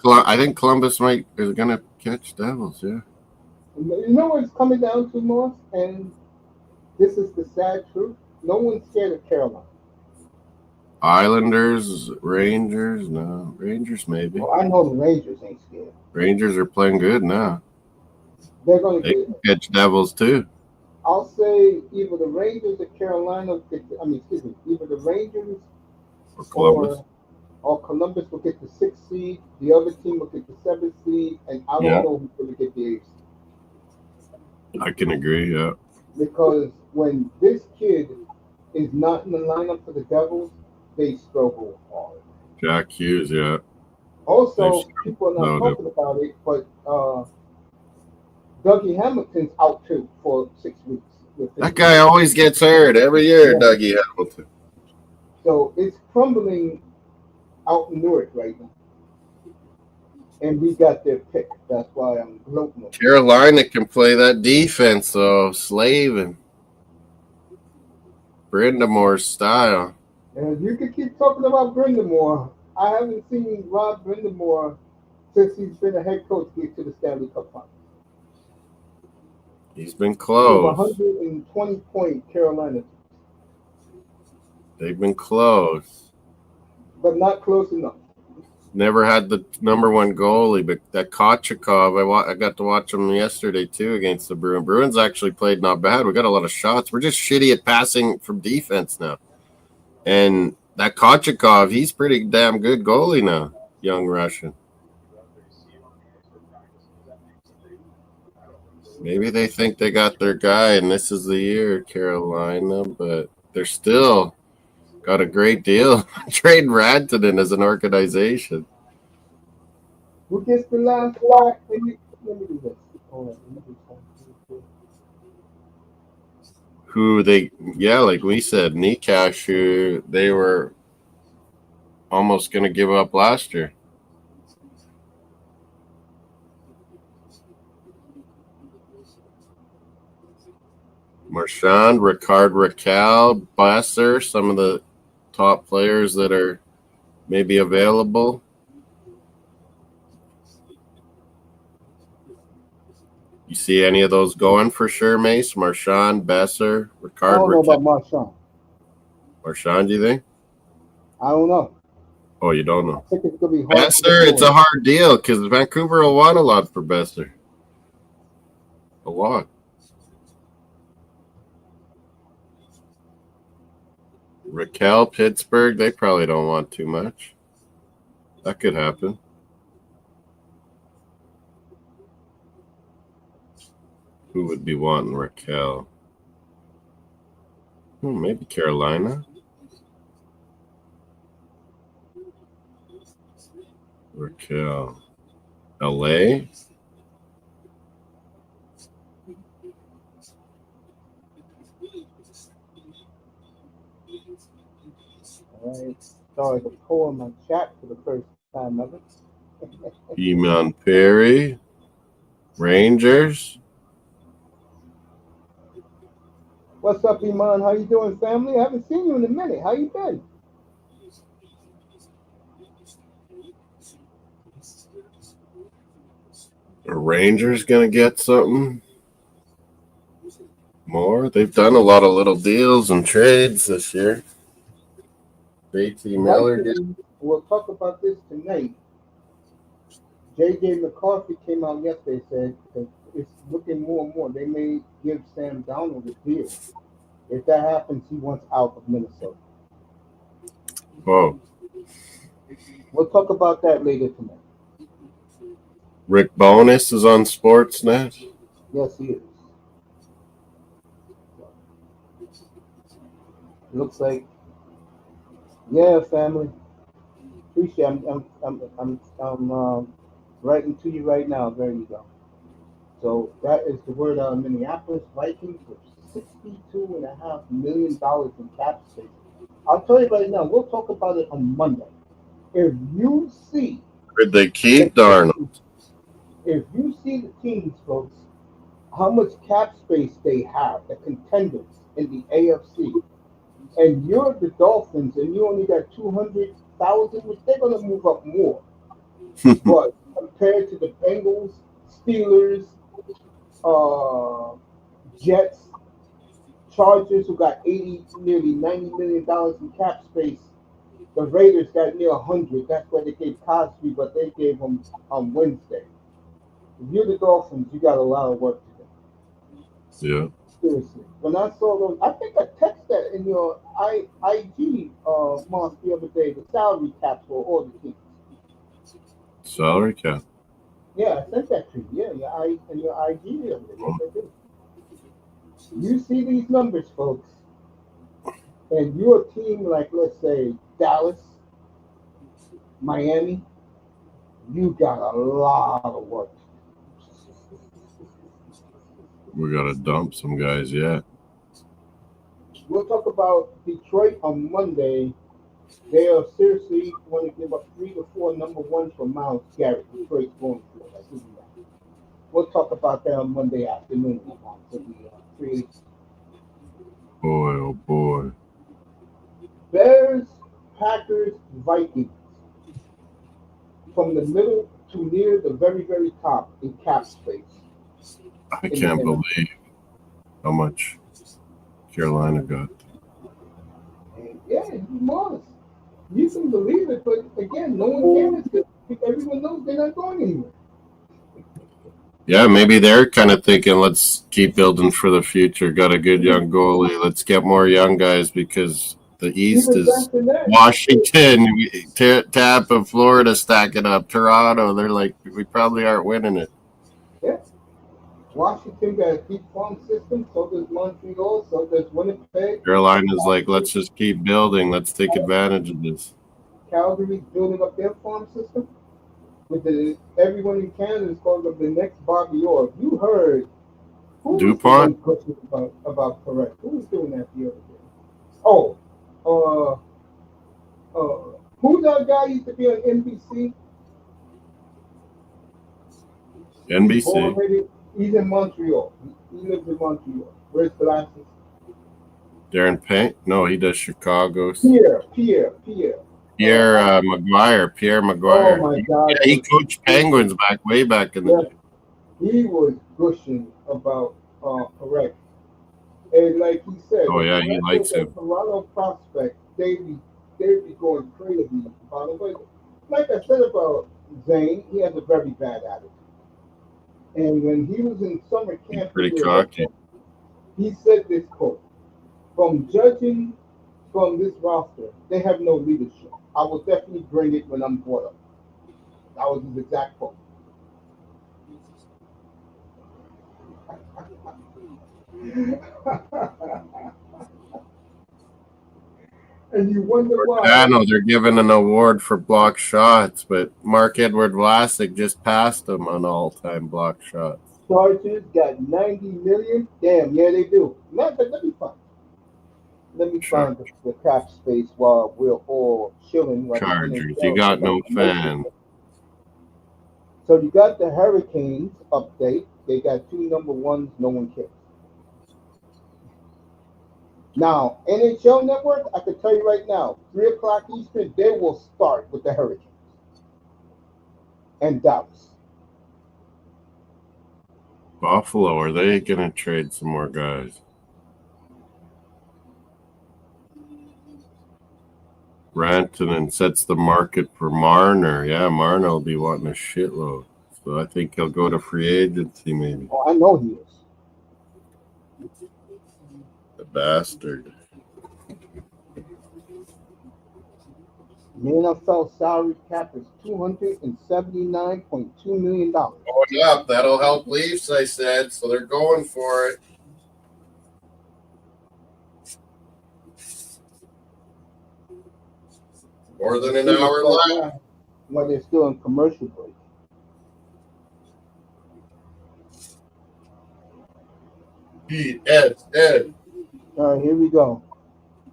Speaker 2: Columbus is gonna catch Devils. Yeah.
Speaker 1: You know what it's coming down to, Morse? And this is the sad truth. No one's scared of Carolina.
Speaker 2: Islanders, Rangers, no. Rangers maybe.
Speaker 1: Well, I know the Rangers ain't scared.
Speaker 2: Rangers are playing good now.
Speaker 1: They're going
Speaker 2: They
Speaker 1: to
Speaker 2: can catch Devils too.
Speaker 1: I'll say either the Rangers or Carolina, either the Rangers
Speaker 2: Or Columbus.
Speaker 1: or Columbus will get the 6th seed, the other team will get the 7th seed, and I don't
Speaker 2: Yeah.
Speaker 1: know who's going to get the 8th seed.
Speaker 2: I can agree, yeah.
Speaker 1: Because when this kid is not in the lineup for the Devils, they struggle hard.
Speaker 2: Jack Hughes, yeah.
Speaker 1: Also, people are not
Speaker 2: No,
Speaker 1: talking about it, but Dougie Hamilton's out too for 6 weeks.
Speaker 2: That guy always gets hurt every year,
Speaker 1: Yeah.
Speaker 2: Dougie Hamilton.
Speaker 1: So it's crumbling out in Newark right now. And we got their pick. That's why I'm gloating.
Speaker 2: Carolina can play that defense, though. Slavin. Brendamore's style.
Speaker 1: And you can keep talking about Brindamore. I haven't seen Rod Brindamore since he's been a head coach get to the Stanley Cup Finals.
Speaker 2: He's been close.
Speaker 1: 120-point Carolina,
Speaker 2: They've been close.
Speaker 1: but not close enough.
Speaker 2: Never had the number one goalie, but that Kochikov, I got to watch him yesterday too against the Bruins. Bruins actually played not bad. We got a lot of shots. We're just shitty at passing from defense now. And that Kochikov, he's pretty damn good goalie now, young Russian. Maybe they think they got their guy and this is the year, Carolina, but they're still got a great deal. Trade Rantanen as an organization.
Speaker 1: Who gets the last lot? Let me do this. Hold on, let me do something.
Speaker 2: Like we said, Nikash, who they were almost going to give up last year. Marchand, Ricard Raquel, Basser, some of the top players that are maybe available. You see any of those going for sure, Mace? Marchand, Besser,
Speaker 1: I
Speaker 2: Ricard
Speaker 1: don't know
Speaker 2: Raquel.
Speaker 1: about Marchand.
Speaker 2: Marchand, do you think?
Speaker 1: I don't know.
Speaker 2: Oh, you don't know.
Speaker 1: I think it's going to be hard.
Speaker 2: Besser, it's a hard deal because Vancouver will want a lot for Besser. A lot. Raquel, Pittsburgh, they probably don't want too much. That could happen. Who would be wanting Raquel? Maybe Carolina. Raquel. LA.
Speaker 1: I started to pour in my chat for the first time ever.
Speaker 2: Eamon Perry. Rangers.
Speaker 1: What's up, Iman? How you doing, family? I haven't seen you in a minute. How you been?
Speaker 2: The Rangers gonna get something more. They've done a lot of little deals and trades this year. JT Miller.
Speaker 1: We'll talk about this tonight. J.J. McCarthy came out yesterday and said that it's looking more and more. They may give Sam Donald a deal If that happens, he wants out of Minnesota.
Speaker 2: Whoa.
Speaker 1: We'll talk about that later tonight.
Speaker 2: Rick Bowness is on Sportsnet.
Speaker 1: Yes, he is. Looks like, yeah, family. Appreciate. I'm writing to you right now. There you go. So that is the word out of Minneapolis Vikings with $62.5 million in cap space. I'll tell you right now. We'll talk about it on Monday. If you see,
Speaker 2: Could they keep Darnold?
Speaker 1: if you see the teams, folks, how much cap space they have, the contenders in the AFC, and you're the Dolphins, and you only got 200,000, which they're going to move up more. But compared to the Bengals, Steelers, Jets, Chargers, who got nearly $90 million in cap space, the Raiders got near 100. That's why they gave Cosby, but they gave him on Wednesday. If you're the Dolphins, you got a lot of work to do.
Speaker 2: Yeah.
Speaker 1: Seriously. When I saw those, I think I texted that in your IG month the other day, the salary caps for all the teams.
Speaker 2: Salary cap.
Speaker 1: Yeah, I sent that to you. Yeah, in your IG the other day. Yes, I did. You see these numbers, folks, and you're a team like, let's say, Dallas, Miami, you got a lot of work.
Speaker 2: We got to dump some guys, yeah.
Speaker 1: We'll talk about Detroit on Monday. They are seriously want to give up 3 to 4 number ones for Myles Garrett. Detroit's going for it. I give you that. We'll talk about that on Monday afternoon.
Speaker 2: Boy, oh boy.
Speaker 1: Bears, Packers, Vikings. From the middle to near the very, very top in cap space.
Speaker 2: I can't believe how much Carolina got.
Speaker 1: Yeah, you must. You can believe it, but again, no one cares because everyone knows they're not going anywhere.
Speaker 2: Yeah, maybe they're kind of thinking, let's keep building for the future. Got a good young goalie. Let's get more young guys because the East
Speaker 1: Even
Speaker 2: is
Speaker 1: after that,
Speaker 2: Washington, Tampa, Florida stacking up. Toronto, they're like, we probably aren't winning it.
Speaker 1: yeah. Washington got a deep farm system, so does Montreal, so does Winnipeg.
Speaker 2: Carolina's like, let's just keep building. Let's take advantage of this.
Speaker 1: Calgary's building up their farm system. With everyone in Canada is calling up the next Bobby Orr. You heard who
Speaker 2: DuPont?
Speaker 1: was the one about correct? Who was doing that the other day? Who's that guy used to be on NBC?
Speaker 2: NBC.
Speaker 1: He's in Montreal. He lives in Montreal. Wears glasses.
Speaker 2: Darren Payne? No, he does Chicago.
Speaker 1: Pierre
Speaker 2: Maguire. Pierre Maguire.
Speaker 1: Oh my God!
Speaker 2: Yeah, he coached Penguins way back in the day.
Speaker 1: He was gushing about correct, and like he said,
Speaker 2: oh yeah, he likes him.
Speaker 1: Toronto prospect, they'd be going crazy about him. But like I said about Zane, he has a very bad attitude. And when he was in summer camp,
Speaker 2: He's pretty cocky.
Speaker 1: He said this quote: "From judging from this roster, they have no leadership. I will definitely bring it when I'm brought up." That was his exact quote. And you wonder why.
Speaker 2: I know they're giving an award for block shots, but Mark-Edward Vlasic just passed him on all-time block shots.
Speaker 1: Chargers got $90 million. Damn, yeah, they do. Let me find. Let me find the cap space while we're all chilling.
Speaker 2: Chargers, you got no fan.
Speaker 1: So you got the Hurricanes update. They got 2 number ones. No one cares. Now, NHL Network, I can tell you right now, 3 o'clock Eastern, they will start with the Hurricanes and Dallas.
Speaker 2: Buffalo, are they going to trade some more guys? Rantanen sets the market for Marner. Yeah, Marner will be wanting a shitload. So I think he'll go to free agency maybe.
Speaker 1: Oh, I know he is.
Speaker 2: Bastard.
Speaker 1: The NFL salary cap is $279.2 million.
Speaker 2: Going up. That'll help Leafs, I said. So they're going for it. More than an hour left.
Speaker 1: While they're still in commercial break.
Speaker 2: Ed.
Speaker 1: All right, here we go.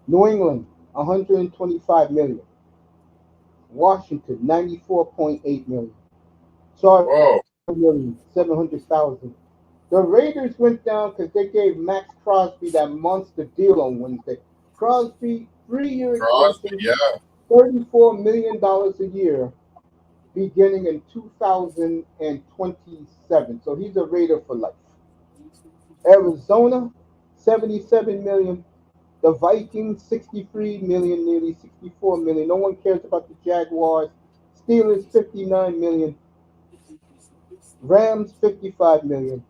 Speaker 1: New England, 125 million. Washington, 94.8 million. Chargers,
Speaker 2: Whoa.
Speaker 1: 700,000. The Raiders went down because they gave Max Crosby that monster deal on Wednesday. Crosby, 3-year extension,
Speaker 2: Yeah.
Speaker 1: $34 million a year, beginning in 2027. So he's a Raider for life. Arizona, 77 million. The Vikings, 63 million, nearly 64 million. No one cares about the Jaguars. Steelers, 59 million. Rams, 55 million.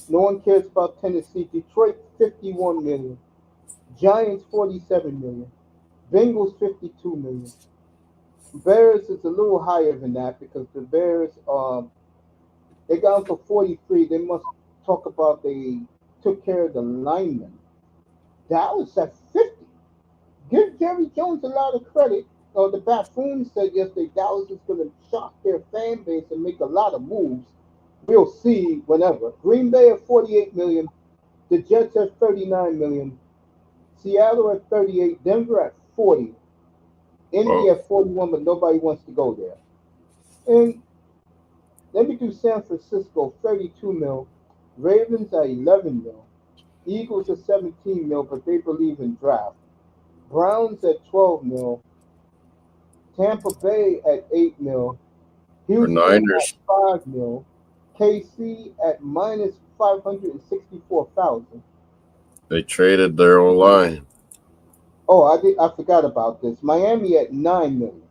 Speaker 1: No one cares about Tennessee. Detroit, 51 million. Giants, 47 million. Bengals, 52 million. Bears is a little higher than that because the Bears, they got them for 43. They must talk about they took care of the linemen. Dallas at 50. Give Jerry Jones a lot of credit. The Buffoon said yesterday Dallas is going to shock their fan base and make a lot of moves. We'll see whenever. Green Bay at 48 million. The Jets at 39 million. Seattle at 38. Denver at 40. Indy at 41, but nobody wants to go there. And let me do San Francisco, 32 mil. Ravens at 11 mil. Eagles at 17 mil, but they believe in draft. Browns at 12 mil. Tampa Bay at 8 mil. Houston
Speaker 2: Niners.
Speaker 1: at 5 mil. KC at minus 564,000.
Speaker 2: They traded their whole line.
Speaker 1: Oh, I forgot about this. Miami at 9 million.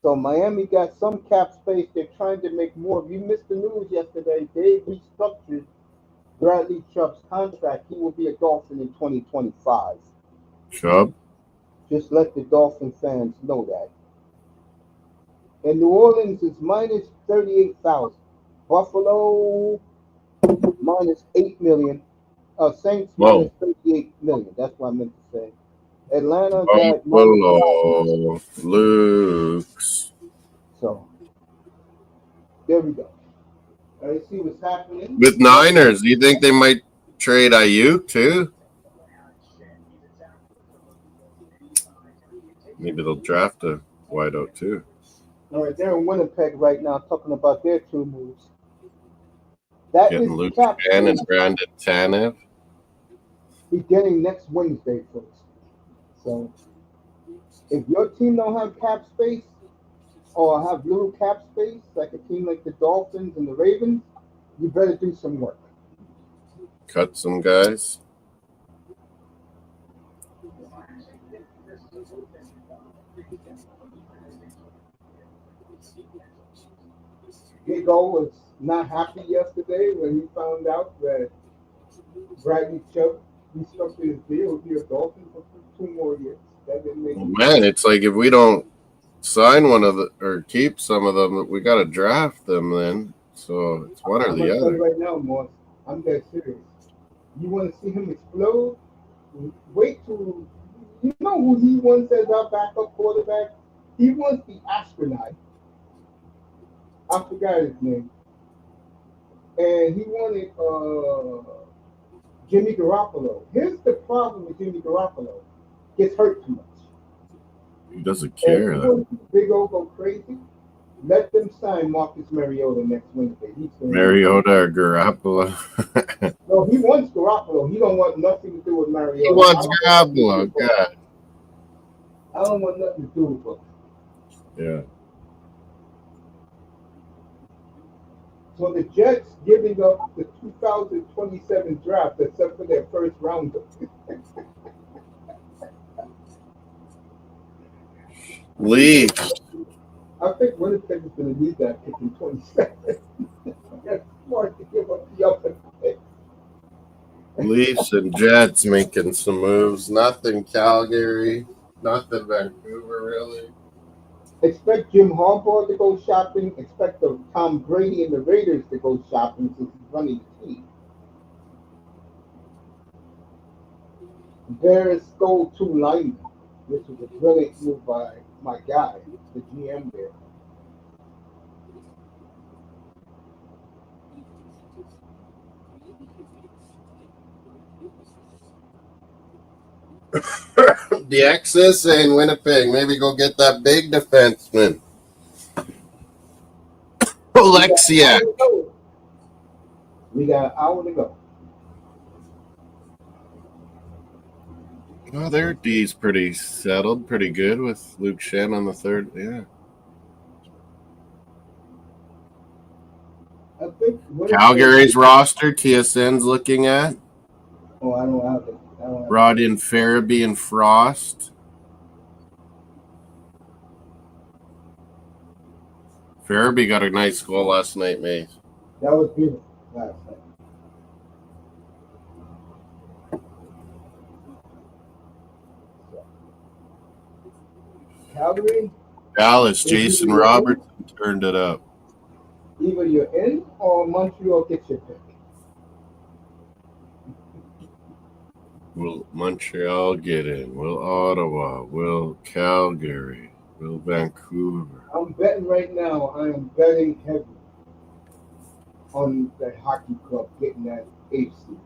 Speaker 1: So Miami got some cap space. They're trying to make more. You missed the news yesterday. They restructured Bradley Chubb's contract. He will be a Dolphin in 2025.
Speaker 2: Chubb?
Speaker 1: Just let the Dolphin fans know that. And New Orleans is minus 38,000. Buffalo minus 8 million. Saints minus 38 million. That's what I meant to say. Atlanta got
Speaker 2: Buffalo. Luke's.
Speaker 1: So there we go. Let's see what's happening.
Speaker 2: With Niners, do you think they might trade Ayuk too? Maybe they'll draft a wideout too.
Speaker 1: All right, they're in Winnipeg right now talking about their two moves. That
Speaker 2: Getting
Speaker 1: is
Speaker 2: Luke
Speaker 1: cap
Speaker 2: Chan and Brandon Tanev.
Speaker 1: beginning next Wednesday, folks. So if your team don't have cap space or have little cap space, like a team like the Dolphins and the Ravens, you better do some work.
Speaker 2: Cut some guys.
Speaker 1: Gigo was not happy yesterday when he found out that Bradley Chubb restructured his deal with the Dolphins for 2 more years. That didn't make
Speaker 2: Man, it's like if we don't sign one of the or keep some of them, we got to draft them then. So it's one or the other.
Speaker 1: Right now, Moss, I'm dead serious. You want to see him explode? Wait till you know who he wants as our backup quarterback. He wants the astronaut. I forgot his name. And he wanted Jimmy Garoppolo. Here's the problem with Jimmy Garoppolo. Gets hurt too much.
Speaker 2: He doesn't care.
Speaker 1: Big O go crazy. Let them sign Marcus Mariota next Wednesday.
Speaker 2: Mariota or Garoppolo.
Speaker 1: No, he wants Garoppolo. He don't want nothing to do with Mariota.
Speaker 2: He wants Garoppolo. God.
Speaker 1: I don't want nothing to do with him.
Speaker 2: Yeah.
Speaker 1: So the Jets giving up the 2027 draft except for their first rounder.
Speaker 2: Leafs.
Speaker 1: I think Winnipeg is going to need that pick in 27. That's smart to give up the upper pick.
Speaker 2: Leafs and Jets making some moves. Nothing Calgary. Nothing Vancouver, really.
Speaker 1: Expect Jim Harbaugh to go shopping. Expect the Tom Brady and the Raiders to go shopping since he's running the team. Bears stole 2 linemen, which was a brilliant move by my guy, the GM there.
Speaker 2: The X's in Winnipeg. Maybe go get that big defenseman. Oleksiak.
Speaker 1: We got an hour to go.
Speaker 2: Oh, their D's pretty settled, pretty good with Luke Shen on the third. Yeah.
Speaker 1: I think
Speaker 2: Calgary's roster, TSN's looking at.
Speaker 1: Oh, I don't have it.
Speaker 2: Brought in Farabee and Frost. Farabee got a nice goal last night, mate.
Speaker 1: That was beautiful last night. Calgary,
Speaker 2: Dallas, Jason Robertson turned it up.
Speaker 1: either you're in or Montreal gets your pick.
Speaker 2: Will Montreal get in? Will Ottawa? Will Calgary? Will Vancouver?
Speaker 1: I'm betting right now. I am betting heavy on the hockey club getting that 8th seed.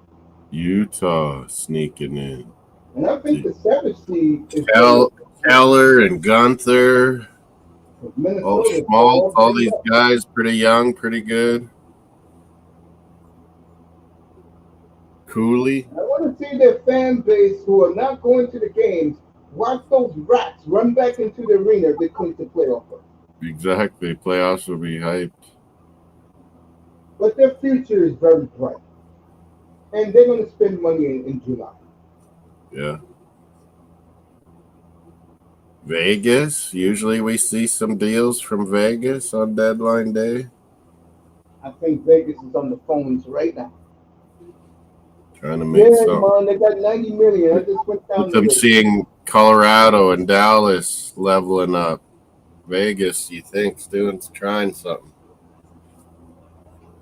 Speaker 2: Utah sneaking in.
Speaker 1: And I think the 7th seed is
Speaker 2: Keller and Gunther.
Speaker 1: Minnesota.
Speaker 2: Oh, Schmaltz, all these guys pretty young, pretty good. Cooley.
Speaker 1: I want to see their fan base who are not going to the games watch those rats run back into the arena if they come to playoff.
Speaker 2: Exactly. Playoffs will be hyped.
Speaker 1: But their future is very bright. And they're going to spend money in July.
Speaker 2: Yeah. Vegas. Usually we see some deals from Vegas on deadline day.
Speaker 1: I think Vegas is on the phones right now.
Speaker 2: Trying to make
Speaker 1: Yeah,
Speaker 2: something.
Speaker 1: man, they got $90 million. I just went down
Speaker 2: With them seeing Colorado and Dallas leveling up. Vegas, you think, is trying something.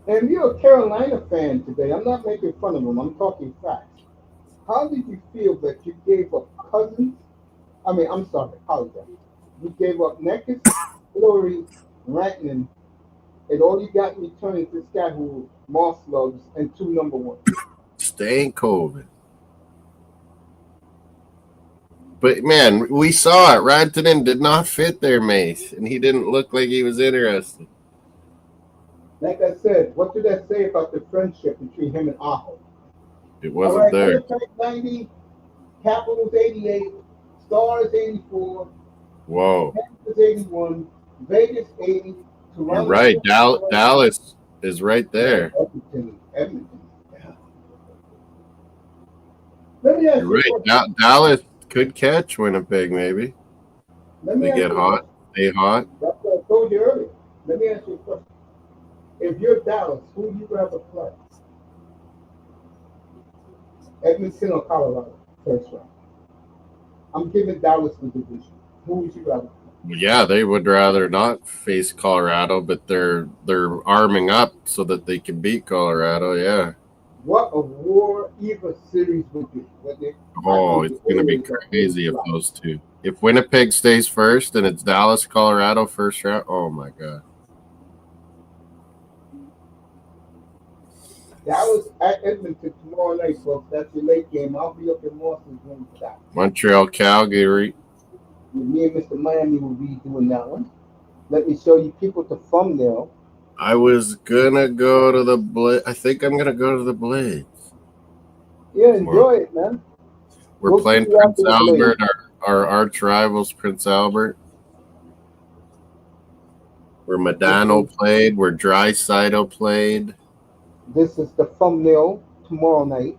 Speaker 1: And you're a Carolina fan today. I'm not making fun of them. I'm talking facts. How did you feel that you gave up Cousins? I'm sorry, apologize. You gave up Neckis, Fleury, Rantanen, and all you got in return is this guy who Moss loves and 2 number 1.
Speaker 2: Staying COVID. But, man, we saw it. Rantanen did not fit there, Mace, and he didn't look like he was interested.
Speaker 1: Like I said, what did that say about the friendship between him and Aho?
Speaker 2: It wasn't there.
Speaker 1: Winnipeg 90, Capitals 88, Stars 84,
Speaker 2: Whoa.
Speaker 1: Panthers 81, Vegas 80. Toronto
Speaker 2: You're right. Dallas is right there.
Speaker 1: Edmonton. Yeah. Let me ask
Speaker 2: You're
Speaker 1: you a
Speaker 2: right.
Speaker 1: question.
Speaker 2: Dallas could catch Winnipeg, maybe.
Speaker 1: Let me
Speaker 2: They
Speaker 1: ask
Speaker 2: get
Speaker 1: you a
Speaker 2: hot. Stay hot.
Speaker 1: question. That's what I told you earlier. Let me ask you a question. If you're Dallas, who would you rather play? Edmonton or Colorado, first round? I'm giving Dallas the division. Who would you rather play?
Speaker 2: Yeah, they would rather not face Colorado, but they're arming up so that they can beat Colorado. Yeah.
Speaker 1: What a war either series would be.
Speaker 2: Oh, it's gonna be crazy if those two. If Winnipeg stays first and it's Dallas, Colorado first round. Oh my God.
Speaker 1: Dallas at Edmonton tomorrow night, folks. That's your late game. I'll be up in Moss's room for that.
Speaker 2: Montreal, Calgary.
Speaker 1: Me and Mr. Miami will be doing that one. Let me show you people the thumbnail.
Speaker 2: I was gonna go to the Blades. I think I'm gonna go to the Blades.
Speaker 1: Yeah, enjoy it, man.
Speaker 2: We're
Speaker 1: We'll
Speaker 2: playing
Speaker 1: see you after
Speaker 2: Prince
Speaker 1: the
Speaker 2: Albert, our arch rivals, Prince Albert. Where Modano played, where Draisaitl played.
Speaker 1: This is the thumbnail tomorrow night.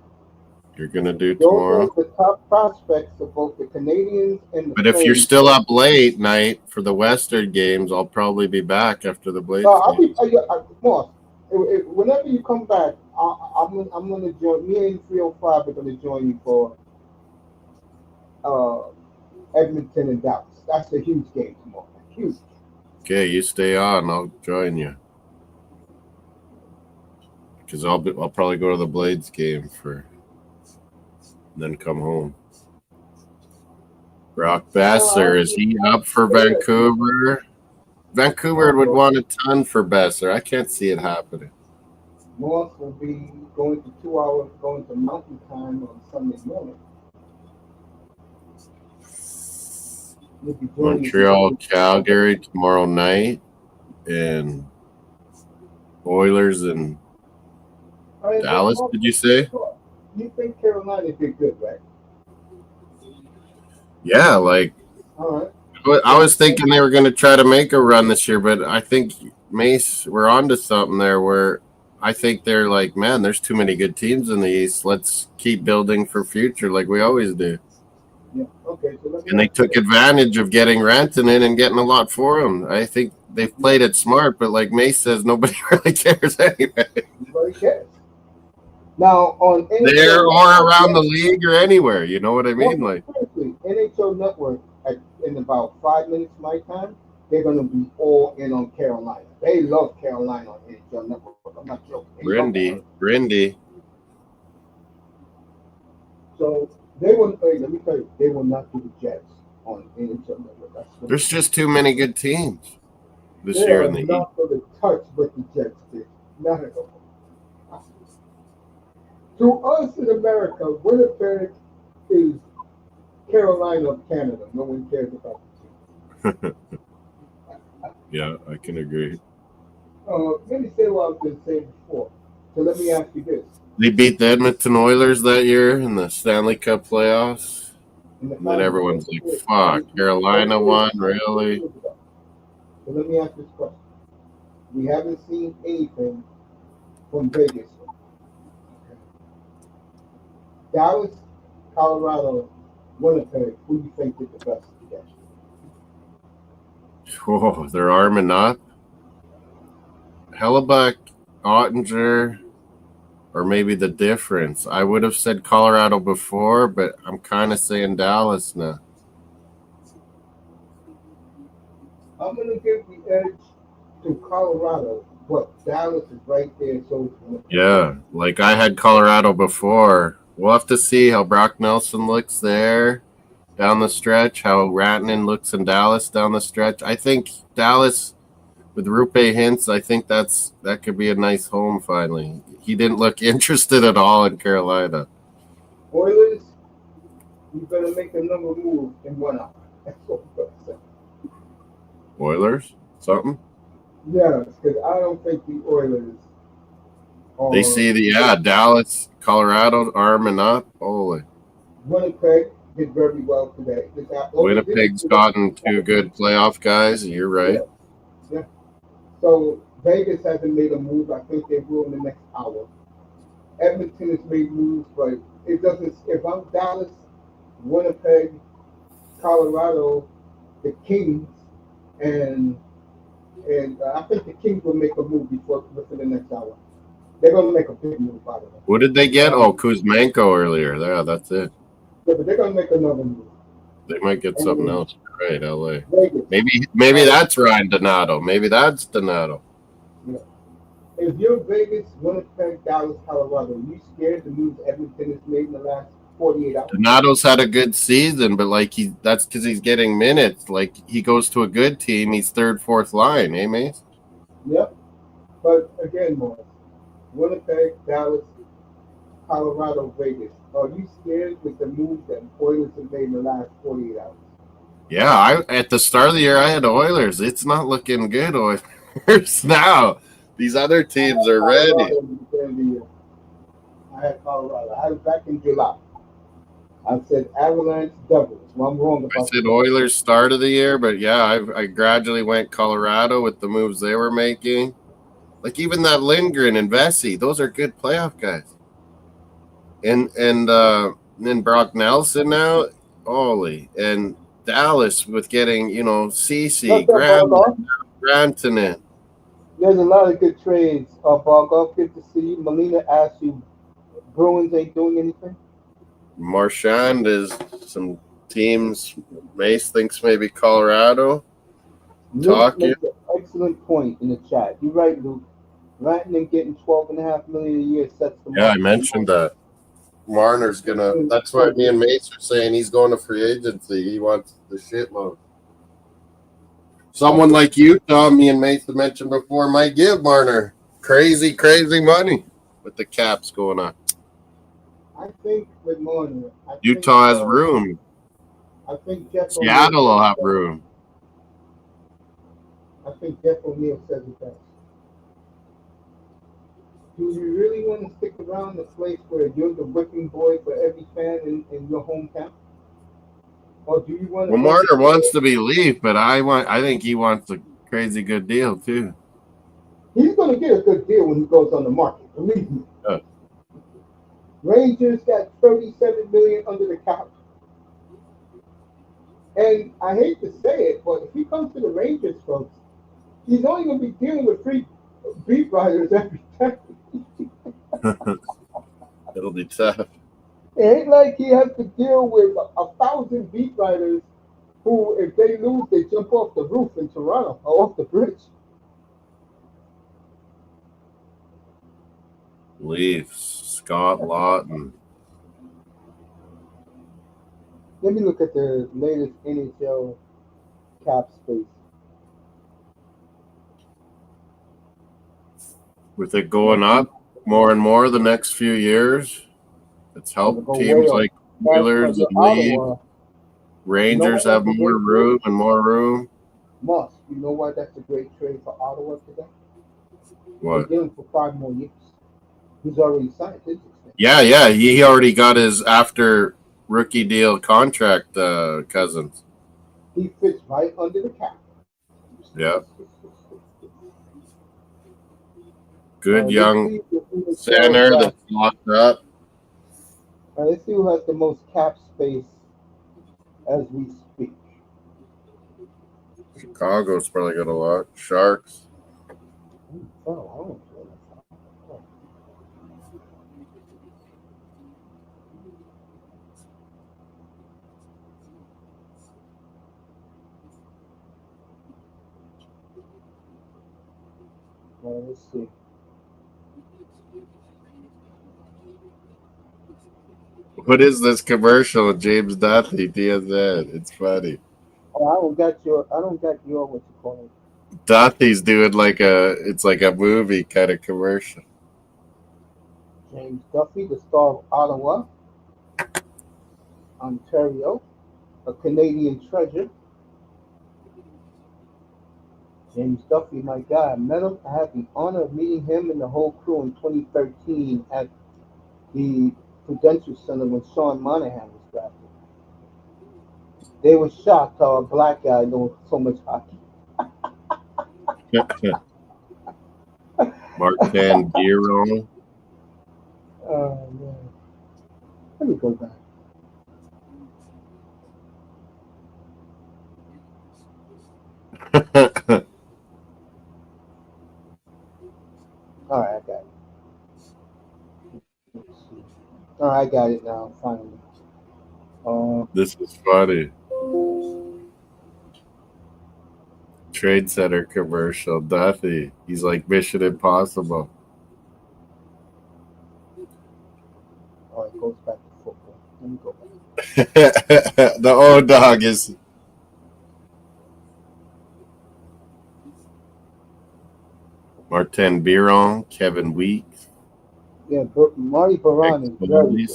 Speaker 2: You're gonna do
Speaker 1: Those
Speaker 2: tomorrow.
Speaker 1: are the top prospects of both the Canadians and the
Speaker 2: But if you're
Speaker 1: Flames.
Speaker 2: still up late night for the Western games, I'll probably be back after the Blades
Speaker 1: I'll
Speaker 2: game.
Speaker 1: be Moss. Whenever you come back, I'm gonna join. Me and 305 are gonna join you for uh, Edmonton and Dallas. That's a huge game tomorrow. Huge.
Speaker 2: Okay, you stay on. I'll join you because I'll probably go to the Blades game then come home. Brock Besser, is he up for Vancouver? Vancouver would want a ton for Besser. I can't see it happening.
Speaker 1: Morse will be going to 2 hours, going to Mountain Time on Sunday morning.
Speaker 2: Montreal, Calgary tomorrow night, and Oilers and Dallas. Did you say?
Speaker 1: You think Carolina did good, right?
Speaker 2: Yeah, like
Speaker 1: all right.
Speaker 2: I was thinking they were going to try to make a run this year, but I think Mace, we're onto something there where I think they're like, man, there's too many good teams in the East. Let's keep building for future like we always do.
Speaker 1: Yeah. Okay. So
Speaker 2: and they took advantage of getting Rantanen and getting a lot for him. I think they've played it smart, but like Mace says, nobody really cares anyway.
Speaker 1: Nobody cares. Now on
Speaker 2: there or around the league or anywhere, you know what I mean? Like
Speaker 1: NHL Network in about 5 minutes my time, they're gonna be all in on Carolina. They love Carolina on NHL Network. I'm not joking.
Speaker 2: Brindy.
Speaker 1: So they will. Let me tell you, they will not do the Jets on NHL Network.
Speaker 2: There's just too many good teams this year in the East.
Speaker 1: Not for the touch, but the Jets did. Not at all. To us in America, Winnipeg is Carolina of Canada. No one cares about the team.
Speaker 2: Yeah, I can agree.
Speaker 1: Let me say what I've been saying before. So let me ask you this.
Speaker 2: They beat the Edmonton Oilers that year in the Stanley Cup playoffs. And then everyone's like, fuck, Carolina won, really?
Speaker 1: So let me ask this question. We haven't seen anything from Vegas. Dallas, Colorado, Winnipeg, who do you think did the best today?
Speaker 2: Oh, they're arming up. Hellebuck, Ottinger, or maybe the difference. I would have said Colorado before, but I'm kind of saying Dallas now.
Speaker 1: I'm going to give the edge to Colorado, but Dallas is right there. So
Speaker 2: yeah, like I had Colorado before. We'll have to see how Brock Nelson looks there down the stretch, how Rantanen looks in Dallas down the stretch. I think Dallas with Rupe Hintz, I think that could be a nice home finally. He didn't look interested at all in Carolina.
Speaker 1: Oilers, you better make another move in 1 hour. That's what I'm going to say.
Speaker 2: Oilers? Something?
Speaker 1: Yes, because I don't think the Oilers
Speaker 2: they see Dallas, Colorado arming up. Holy.
Speaker 1: Winnipeg did very well today.
Speaker 2: Winnipeg's gotten 2 good playoff guys. You're right.
Speaker 1: Yeah. So Vegas hasn't made a move. I think they will in the next hour. Edmonton has made moves, but it doesn't. If I'm Dallas, Winnipeg, Colorado, the Kings, and I think the Kings will make a move within the next hour. They're going to make a big move out of it.
Speaker 2: What did they get? Oh, Kuzmenko earlier. Yeah, that's it.
Speaker 1: Yeah, but they're going to make another move.
Speaker 2: They might get something else. Right, LA. Vegas. Maybe that's Ryan Donato. Maybe that's Donato.
Speaker 1: Yeah. If you're Vegas, Winnipeg, Dallas, Colorado, are you scared the moves Edmonton has made in the last 48 hours?
Speaker 2: Donato's had a good season, but that's because he's getting minutes. Like he goes to a good team, he's third, fourth line, eh, Mace?
Speaker 1: Yep. But again, Morris, Winnipeg, Dallas, Colorado, Vegas. Are you scared with the moves that Oilers have made in the last 48 hours?
Speaker 2: Yeah, at the start of the year, I had Oilers. It's not looking good, Oilers now. These other teams are ready.
Speaker 1: I had Colorado. I was back in July. I said Avalanche Devils. Well, I'm wrong about
Speaker 2: I said Oilers start of the year, but yeah, I gradually went Colorado with the moves they were making. Like even that Lindgren and Vesey, those are good playoff guys. And then Brock Nelson now, holy, and Dallas with getting, Cece, Rantanen.
Speaker 1: There's a lot of good trades. Bob, good to see you. Melina asked you, Bruins ain't doing anything.
Speaker 2: Marchand is some teams. Mace thinks maybe Colorado.
Speaker 1: Luke
Speaker 2: Talking.
Speaker 1: makes an excellent point in the chat. You're right, Luke. Rantanen getting $12.5 million a year sets the
Speaker 2: Yeah, I
Speaker 1: market.
Speaker 2: mentioned that. Marner's gonna. That's why me and Mace are saying he's going to free agency. He wants the shitload. Someone like Utah, me and Mace mentioned before, might give Marner crazy money with the caps going on.
Speaker 1: I think with Marner,
Speaker 2: Utah has room.
Speaker 1: I think Jeff
Speaker 2: Seattle will have room.
Speaker 1: I think Jeff O'Neill says it best. Do you really want to stick around a place where you're the whipping boy for every fan in your hometown? Or do you want to?
Speaker 2: Well, Marner wants to be Leaf, but I think he wants a crazy good deal too.
Speaker 1: He's going to get a good deal when he goes on the market. Believe me.
Speaker 2: Yeah.
Speaker 1: Rangers got $37 million under the cap. And I hate to say it, but if he comes to the Rangers, folks, he's only going to be dealing with 3 beat writers every time.
Speaker 2: It'll be tough.
Speaker 1: It ain't like he has to deal with 1,000 beat writers who, if they lose, they jump off the roof in Toronto or off the bridge.
Speaker 2: Leafs, Scott Lawton.
Speaker 1: Let me look at the latest NHL cap space.
Speaker 2: With it going up more and more the next few years, it's helped teams like Oilers and Leafs. Rangers have more room and more room.
Speaker 1: Musk, you know why that's a great trade for Ottawa today?
Speaker 2: What?
Speaker 1: They're getting for 5 more years. He's already signed his extension.
Speaker 2: Yeah. He already got his after rookie deal contract, Cousins.
Speaker 1: He fits right under the cap.
Speaker 2: Yeah. Good young center that's locked up.
Speaker 1: Let's see who has the most cap space as we speak.
Speaker 2: Chicago's probably got a lot. Sharks.
Speaker 1: Well, let's see.
Speaker 2: What is this commercial? James Duthie, TSN. It's funny.
Speaker 1: Oh, I don't got your what you call it.
Speaker 2: Duthie's doing it's like a movie kind of commercial.
Speaker 1: James Duffy, the star of Ottawa, Ontario, a Canadian treasure. James Duffy, my guy, I met him. I had the honor of meeting him and the whole crew in 2013 at the Prudential Center when Sean Monahan was drafted. They were shocked how a black guy knows so much hockey.
Speaker 2: Martin Biron.
Speaker 1: Oh, man. Let me go back. All right, I got it. All right, I got it now, finally.
Speaker 2: This is funny. Trade Center commercial. Duffy. He's like Mission Impossible.
Speaker 1: Oh, it goes back to football. Let me go back.
Speaker 2: The old dog is. Martin Biron, Kevin Weeks.
Speaker 1: Yeah, Marty Baron is very good.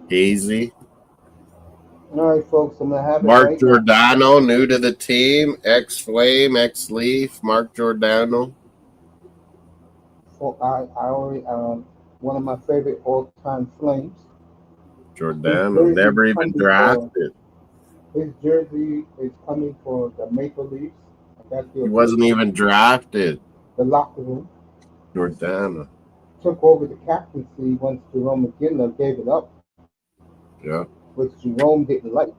Speaker 2: Hazy.
Speaker 1: All right, folks, I'm going to have it
Speaker 2: Mark
Speaker 1: right
Speaker 2: Giordano, new to the team. Ex-Flame, ex-Leaf. Mark Giordano.
Speaker 1: I already, one of my favorite all-time Flames.
Speaker 2: Giordano, never even drafted.
Speaker 1: His jersey is coming for the Maple Leafs.
Speaker 2: He wasn't even drafted.
Speaker 1: The locker room.
Speaker 2: Giordano.
Speaker 1: Took over the captaincy once Jerome McGinley gave it up.
Speaker 2: Yeah.
Speaker 1: Which Jerome didn't like.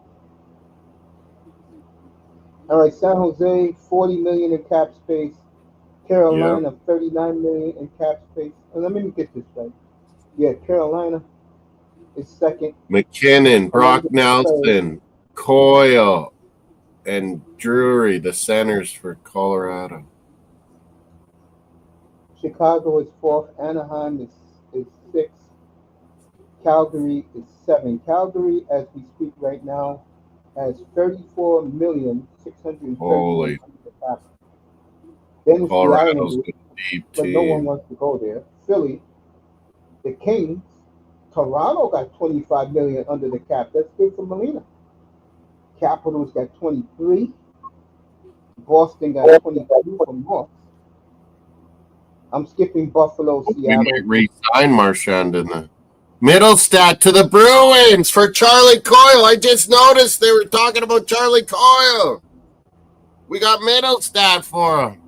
Speaker 1: All right, San Jose, 40 million in cap space. Carolina, 39 million in cap space. And let me get this right. Yeah, Carolina is second.
Speaker 2: McKinnon, Brock
Speaker 1: Columbus is third.
Speaker 2: Nelson, Coyle, and Drury, the centers for Colorado.
Speaker 1: Chicago is fourth. Anaheim is sixth. Calgary is seventh. Calgary, as we speak right now, has 34,630,000
Speaker 2: Holy.
Speaker 1: under the cap. Then it's the
Speaker 2: Colorado's
Speaker 1: Islanders,
Speaker 2: a deep
Speaker 1: but no one
Speaker 2: team.
Speaker 1: wants to go there. Philly, the Kings, Toronto got 25 million under the cap. That's good for Molina. Capitals got 23. Boston got 22 from Moss. I'm skipping Buffalo,
Speaker 2: We
Speaker 1: Seattle.
Speaker 2: might re-sign Marchand in the Middlestat to the Bruins for Charlie Coyle. I just noticed they were talking about Charlie Coyle. We got Middlestat for him.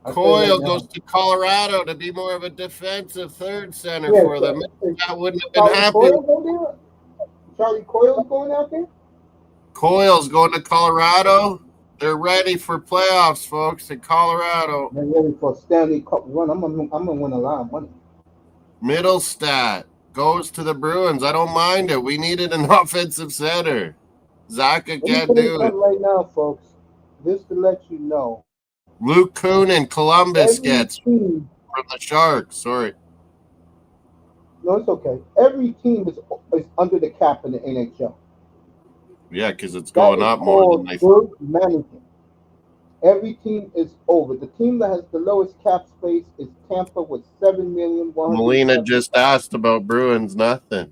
Speaker 2: Coyle goes to Colorado to be more of a defensive third center for them. That wouldn't have been
Speaker 1: Charlie
Speaker 2: happy.
Speaker 1: Coyle go there? Charlie Coyle going out there?
Speaker 2: Coyle's going to Colorado. They're ready for playoffs, folks, in Colorado.
Speaker 1: They're ready for a Stanley Cup run. I'm gonna win a lot of money.
Speaker 2: Middlestat goes to the Bruins. I don't mind it. We needed an offensive center. Zaka
Speaker 1: Let me
Speaker 2: can't
Speaker 1: tell you
Speaker 2: do it.
Speaker 1: something right now, folks. Just to let you know,
Speaker 2: Luke Kuhn and Columbus
Speaker 1: every
Speaker 2: gets
Speaker 1: team.
Speaker 2: from the Sharks. Sorry.
Speaker 1: No, it's okay. Every team is under the cap in the NHL.
Speaker 2: Yeah, because it's
Speaker 1: That
Speaker 2: going
Speaker 1: is
Speaker 2: up more
Speaker 1: called
Speaker 2: than they
Speaker 1: good management. Every team is over. The team that has the lowest cap space is Tampa with 7,100,000.
Speaker 2: Molina just asked about Bruins, nothing.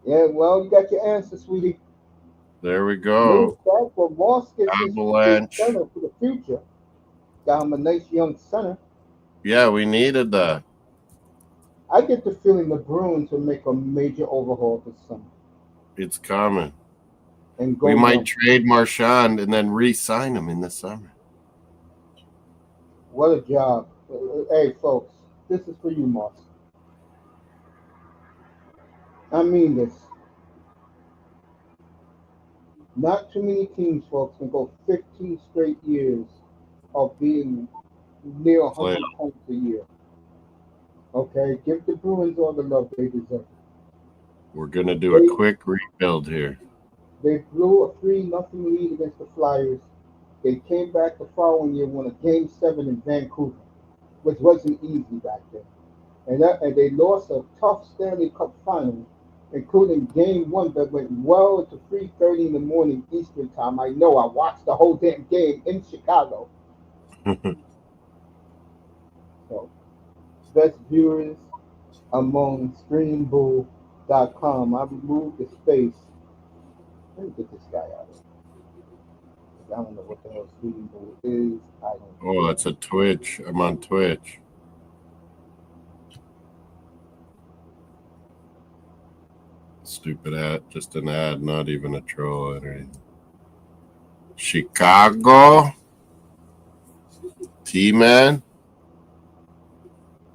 Speaker 1: Yeah, well, you got your answer, sweetie.
Speaker 2: There we go.
Speaker 1: For Moss gets his
Speaker 2: Avalanche.
Speaker 1: center for the future. Got him a nice young center.
Speaker 2: Yeah, we needed that.
Speaker 1: I get the feeling the Bruins will make a major overhaul this summer
Speaker 2: It's coming.
Speaker 1: and go.
Speaker 2: We might
Speaker 1: young.
Speaker 2: trade Marchand and then re-sign him in the summer.
Speaker 1: What a job. Hey, folks, this is for you, Moss. I mean this. Not too many teams, folks, can go 15 straight years of being near 100 points a year. Okay, give the Bruins all the love they deserve.
Speaker 2: We're going to do a quick rebuild here.
Speaker 1: They blew a 3-0 lead against the Flyers. They came back the following year, won a Game 7 in Vancouver, which wasn't easy back then. And they lost a tough Stanley Cup final, including Game 1 that went well to 3:30 in the morning Eastern time. I know, I watched the whole damn game in Chicago. So, best viewers among StreamBull.com. I removed the space. Let me get this guy out of here. I don't know what the hell StreamBull is. I don't know.
Speaker 2: Oh, that's a Twitch. I'm on Twitch. Stupid ad. Just an ad, not even a troll or anything. Chicago. T-Man.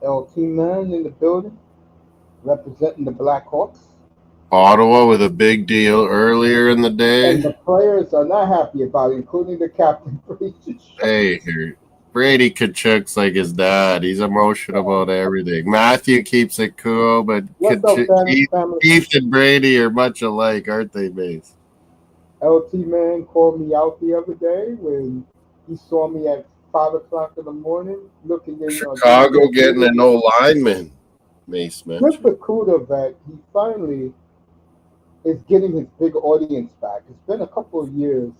Speaker 1: LT Man in the building, representing the Blackhawks.
Speaker 2: Ottawa with a big deal earlier in the day.
Speaker 1: And the players are not happy about it, including the captain.
Speaker 2: Hey, here. Brady Kachuk's like his dad. He's emotional about everything. Matthew keeps it cool, but Keith and Brady are much alike, aren't they, Mace?
Speaker 1: LT Man called me out the other day when he saw me at 5 o'clock in the morning looking in
Speaker 2: Chicago getting an old lineman. Mace mentioned.
Speaker 1: With the Cuda that he finally is getting his big audience back. It's been a couple of years.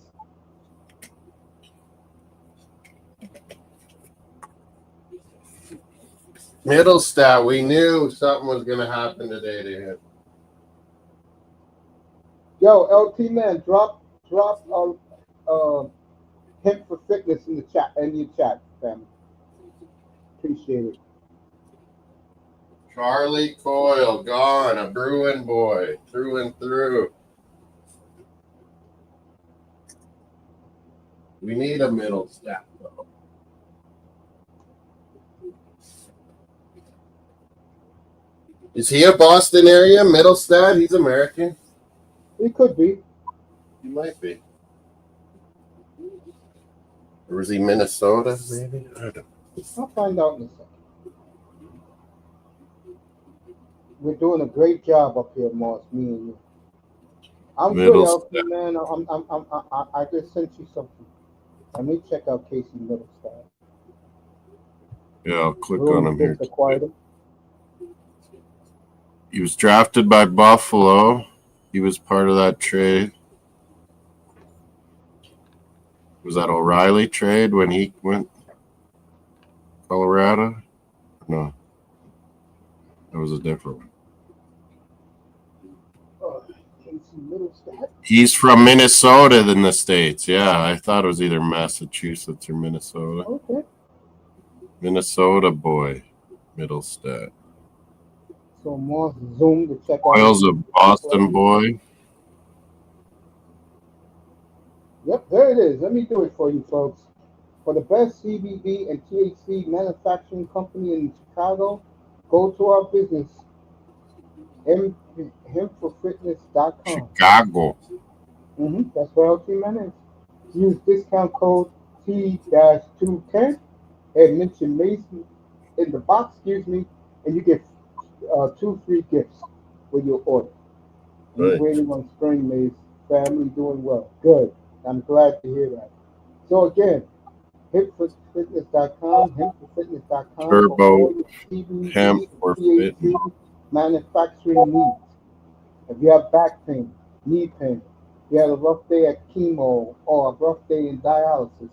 Speaker 2: Middlestat, we knew something was going to happen today to him.
Speaker 1: Yo, LT Man, drop hint for fitness in your chat, family. Appreciate it.
Speaker 2: Charlie Coyle, gone, a Bruin boy, through and through. We need a Middlestat, though. Is he a Boston area, Middlestat? He's American.
Speaker 1: He could be.
Speaker 2: He might be. Or was he Minnesota, maybe? I don't know.
Speaker 1: I'll find out in a second. We're doing a great job up here, Moss, me and you. I'm good,
Speaker 2: Middlestat.
Speaker 1: LP, man. I just sent you something. Let me check out Casey Middlestat.
Speaker 2: Yeah, I'll click
Speaker 1: Brewers
Speaker 2: on him here.
Speaker 1: just acquired him.
Speaker 2: He was drafted by Buffalo. He was part of that trade. Was that O'Reilly trade when he went Colorado? No. That was a different one.
Speaker 1: Casey Middlestat.
Speaker 2: He's from Minnesota in the States. Yeah, I thought it was either Massachusetts or Minnesota.
Speaker 1: Okay.
Speaker 2: Minnesota boy, Middlestat.
Speaker 1: So Moss Zoom to check out.
Speaker 2: Oils of Boston boy.
Speaker 1: Yep, there it is. Let me do it for you, folks. For the best CBD and THC manufacturing company in Chicago, go to our business, hempforfitness.com.
Speaker 2: Chicago.
Speaker 1: That's where LT Man is. Use discount code T-210 and mention Mason in the box, and you get 2 free gifts with your order.
Speaker 2: Right.
Speaker 1: You're waiting on spring, Mace. Family doing well. Good. I'm glad to hear that. So again, hempforfitness.com, hempforfitness.com.
Speaker 2: Turbo
Speaker 1: CBD
Speaker 2: Hemp for
Speaker 1: THC
Speaker 2: Fitness.
Speaker 1: manufacturing needs. If you have back pain, knee pain, you had a rough day at chemo or a rough day in dialysis,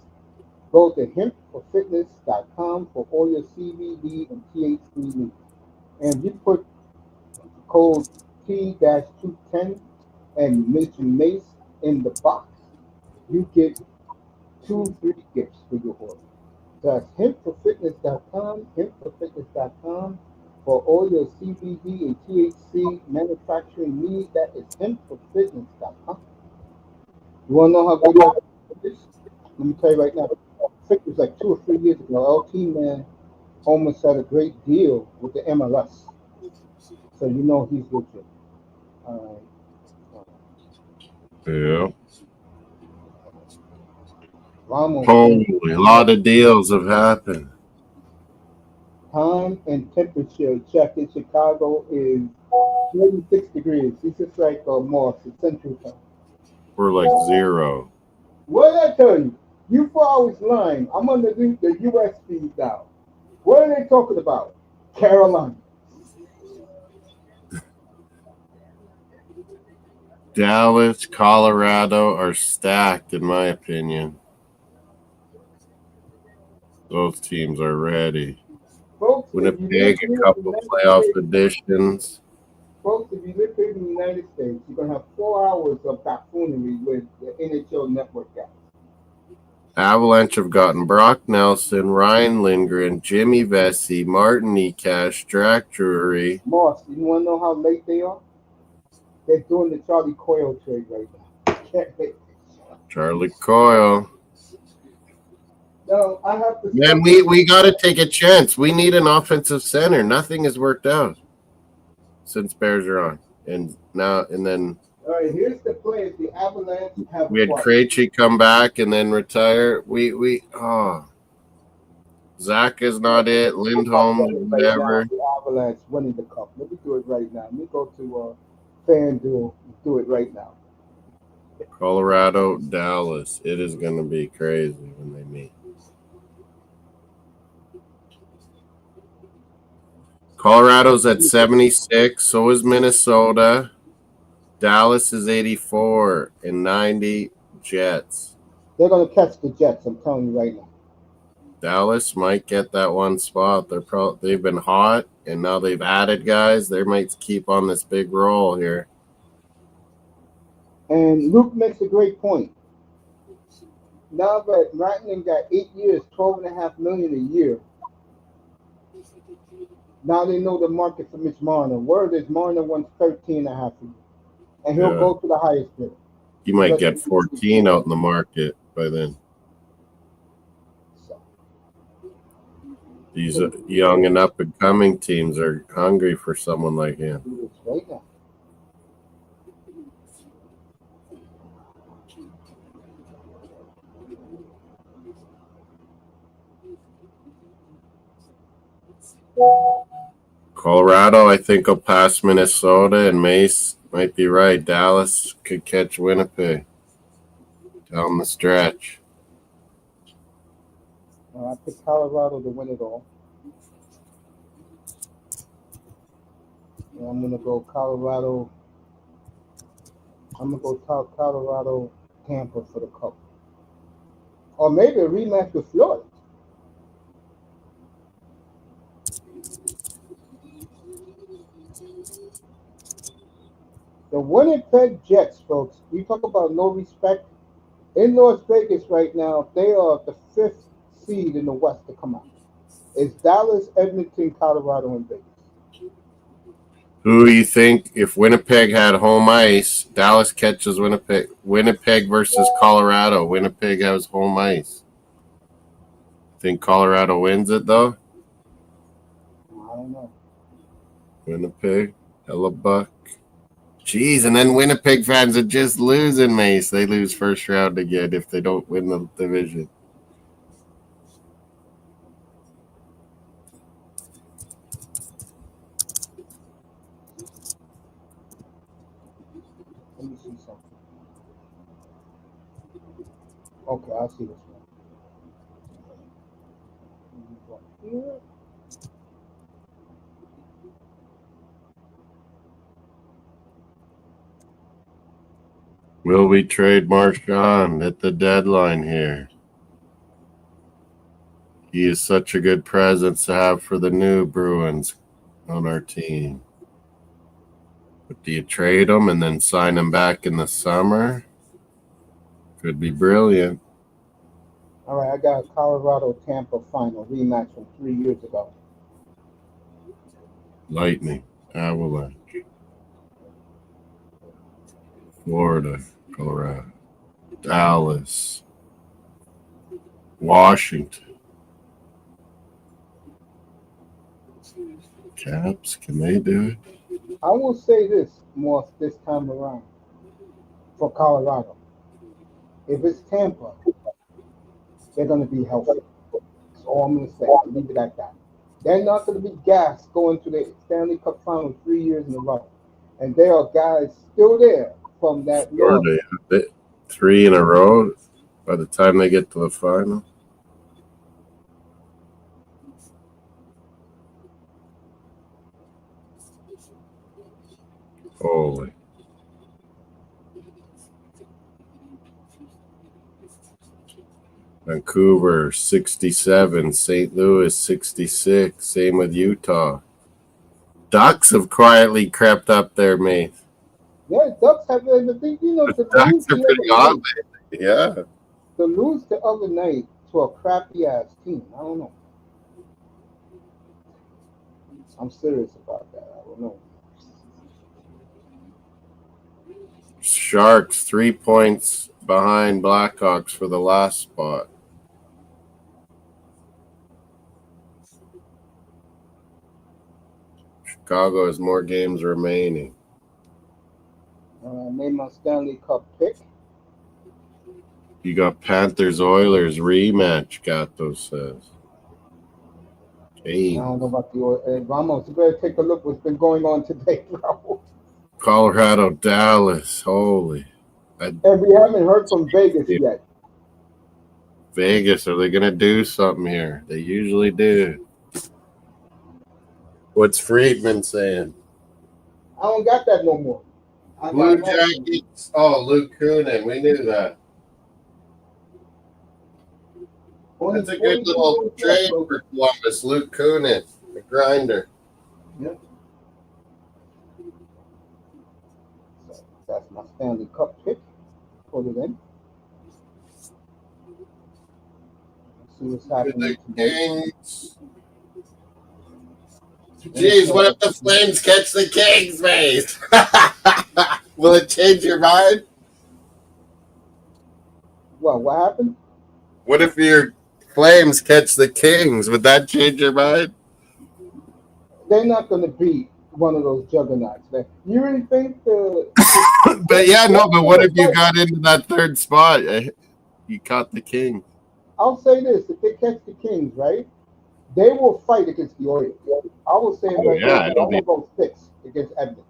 Speaker 1: go to hempforfitness.com for all your CBD and THC needs. And if you put code T-210 and mention Mace in the box, you get 2 free gifts for your order. That's hempforfitness.com for all your CBD and THC manufacturing needs. That is hempforfitness.com. You want to know how good that is? Let me tell you right now. I think it was like 2 or 3 years ago. LT Man almost had a great deal with the MLS. So you know he's legit. All right.
Speaker 2: Yeah.
Speaker 1: Ramos.
Speaker 2: Holy, a lot of deals have happened.
Speaker 1: Time and temperature check in Chicago is 36 degrees. It's just like Moss, it's Central Time.
Speaker 2: We're like 0.
Speaker 1: What did I tell you? You 4 hours lying. I'm on the US feed now. What are they talking about? Carolina.
Speaker 2: Dallas, Colorado are stacked, in my opinion. Those teams are ready.
Speaker 1: Folks,
Speaker 2: Winnipeg, a couple playoff additions.
Speaker 1: Folks, if you live here in the United States, you're going to have 4 hours of buffoonery with the NHL Network guys.
Speaker 2: Avalanche have gotten Brock Nelson, Ryan Lindgren, Jimmy Vesey, Martin Ekash, Drac Drury.
Speaker 1: Moss, you want to know how late they are? They're doing the Charlie Coyle trade right now. Can't wait.
Speaker 2: Charlie Coyle.
Speaker 1: No, I have to.
Speaker 2: Man, we got to take a chance. We need an offensive center. Nothing has worked out since Bears are on. And then
Speaker 1: All right, here's the players the Avalanche have.
Speaker 2: we had Krejci come back and then retire. Zach is not it. Lindholm, whatever.
Speaker 1: The Avalanche winning the cup. Let me do it right now. Let me go to FanDuel. Do it right now.
Speaker 2: Colorado, Dallas. It is going to be crazy when they meet. Colorado's at 76. So is Minnesota. Dallas is 84 and 90 Jets.
Speaker 1: They're going to catch the Jets. I'm telling you right now.
Speaker 2: Dallas might get that one spot. They've been hot, and now they've added guys. They might keep on this big roll here.
Speaker 1: And Luke makes a great point. Now that Rantanen got 8 years, $12.5 million a year. Now they know the market for Mitch Marner. Word is Marner wants 13.5 a year, and he'll go to the highest bidder.
Speaker 2: You might get 14 out in the market by then. These young and up and coming teams are hungry for someone like him.
Speaker 1: Right now.
Speaker 2: Colorado, I think, will pass Minnesota, and Mace might be right. Dallas could catch Winnipeg down the stretch.
Speaker 1: I picked Colorado to win it all. And I'm gonna go Colorado. I'm gonna go Colorado, Tampa for the cup, or maybe a rematch with Florida. The Winnipeg Jets, folks. We talk about no respect in Las Vegas right now. They are the 5th seed in the West to come out. It's Dallas, Edmonton, Colorado, and Vegas.
Speaker 2: Who do you think, if Winnipeg had home ice, Dallas catches Winnipeg? Winnipeg versus Colorado. Winnipeg has home ice. Think Colorado wins it, though?
Speaker 1: I don't know.
Speaker 2: Winnipeg, Hellebuck. Jeez, and then Winnipeg fans are just losing, Mace. They lose first round again if they don't win the division.
Speaker 1: Let me see something. Okay, I see this one. Here.
Speaker 2: Will we trade Marchand at the deadline here? He is such a good presence to have for the new Bruins on our team. But do you trade him and then sign him back in the summer? Could be brilliant.
Speaker 1: All right, I got a Colorado Tampa final rematch from 3 years ago.
Speaker 2: Lightning, Avalanche, Florida, Colorado, Dallas, Washington. Caps, can they do it?
Speaker 1: I will say this more this time around for Colorado. If it's Tampa, they're going to be healthy. That's all I'm going to say. I'll leave it at that. They're not going to be gassed going to the Stanley Cup final 3 years in a row. And there are guys still there from that.
Speaker 2: Or they have it 3 in a row by the time they get to the final. Holy. Vancouver 67, St. Louis 66, same with Utah. Ducks have quietly crept up there, mate.
Speaker 1: Yeah, Ducks have the thing,
Speaker 2: The Ducks are pretty odd lately. Yeah.
Speaker 1: To lose the other night to a crappy ass team. I don't know. I'm serious about that. I don't know.
Speaker 2: Sharks 3 points behind Blackhawks for the last spot. Chicago has more games remaining.
Speaker 1: I made my Stanley Cup pick.
Speaker 2: You got Panthers Oilers rematch, Gato says. Hey,
Speaker 1: I don't know about the Ramos. You better take a look what's been going on today, bro.
Speaker 2: Colorado, Dallas. Holy.
Speaker 1: And we haven't heard from Vegas yet.
Speaker 2: Vegas, are they going to do something here? They usually do. What's Friedman saying?
Speaker 1: I don't got that no more.
Speaker 2: Blue Jackets. Oh, Luke Kunin. We knew that. That's a good little trade for Columbus. Luke Kunin, the grinder.
Speaker 1: Yep. So that's my Stanley Cup pick. Put it in. Let's see what's happening
Speaker 2: The
Speaker 1: today.
Speaker 2: Kings. Jeez, what if the Flames catch the Kings, mate? Will it change your mind?
Speaker 1: What happened?
Speaker 2: What if your Flames catch the Kings? Would that change your mind?
Speaker 1: They're not going to beat one of those juggernauts. You really think the?
Speaker 2: But yeah, no. But what if you got into that third spot? You caught the King.
Speaker 1: I'll say this: if they catch the Kings, right? They will fight against the Orioles. I will say it
Speaker 2: Oh
Speaker 1: right now.
Speaker 2: yeah,
Speaker 1: I'm
Speaker 2: it'll be.
Speaker 1: gonna go 6 against Edmonton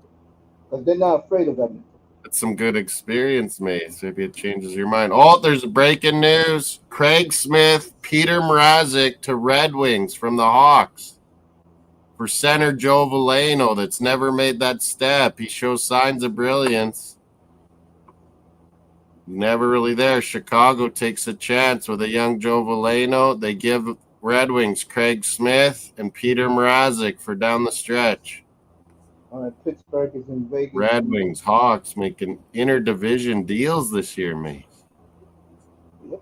Speaker 1: because they're not afraid of Edmonton.
Speaker 2: It's some good experience, Mace. Maybe it changes your mind. Oh, there's breaking news. Craig Smith, Peter Mrazek to Red Wings from the Hawks. For center Joe Veleno that's never made that step. He shows signs of brilliance. Never really there. Chicago takes a chance with a young Joe Veleno. They give Red Wings Craig Smith and Peter Mrazek for down the stretch.
Speaker 1: All right, Pittsburgh is in Vegas.
Speaker 2: Red Wings, Hawks making interdivision deals this year, mate.
Speaker 1: Yep.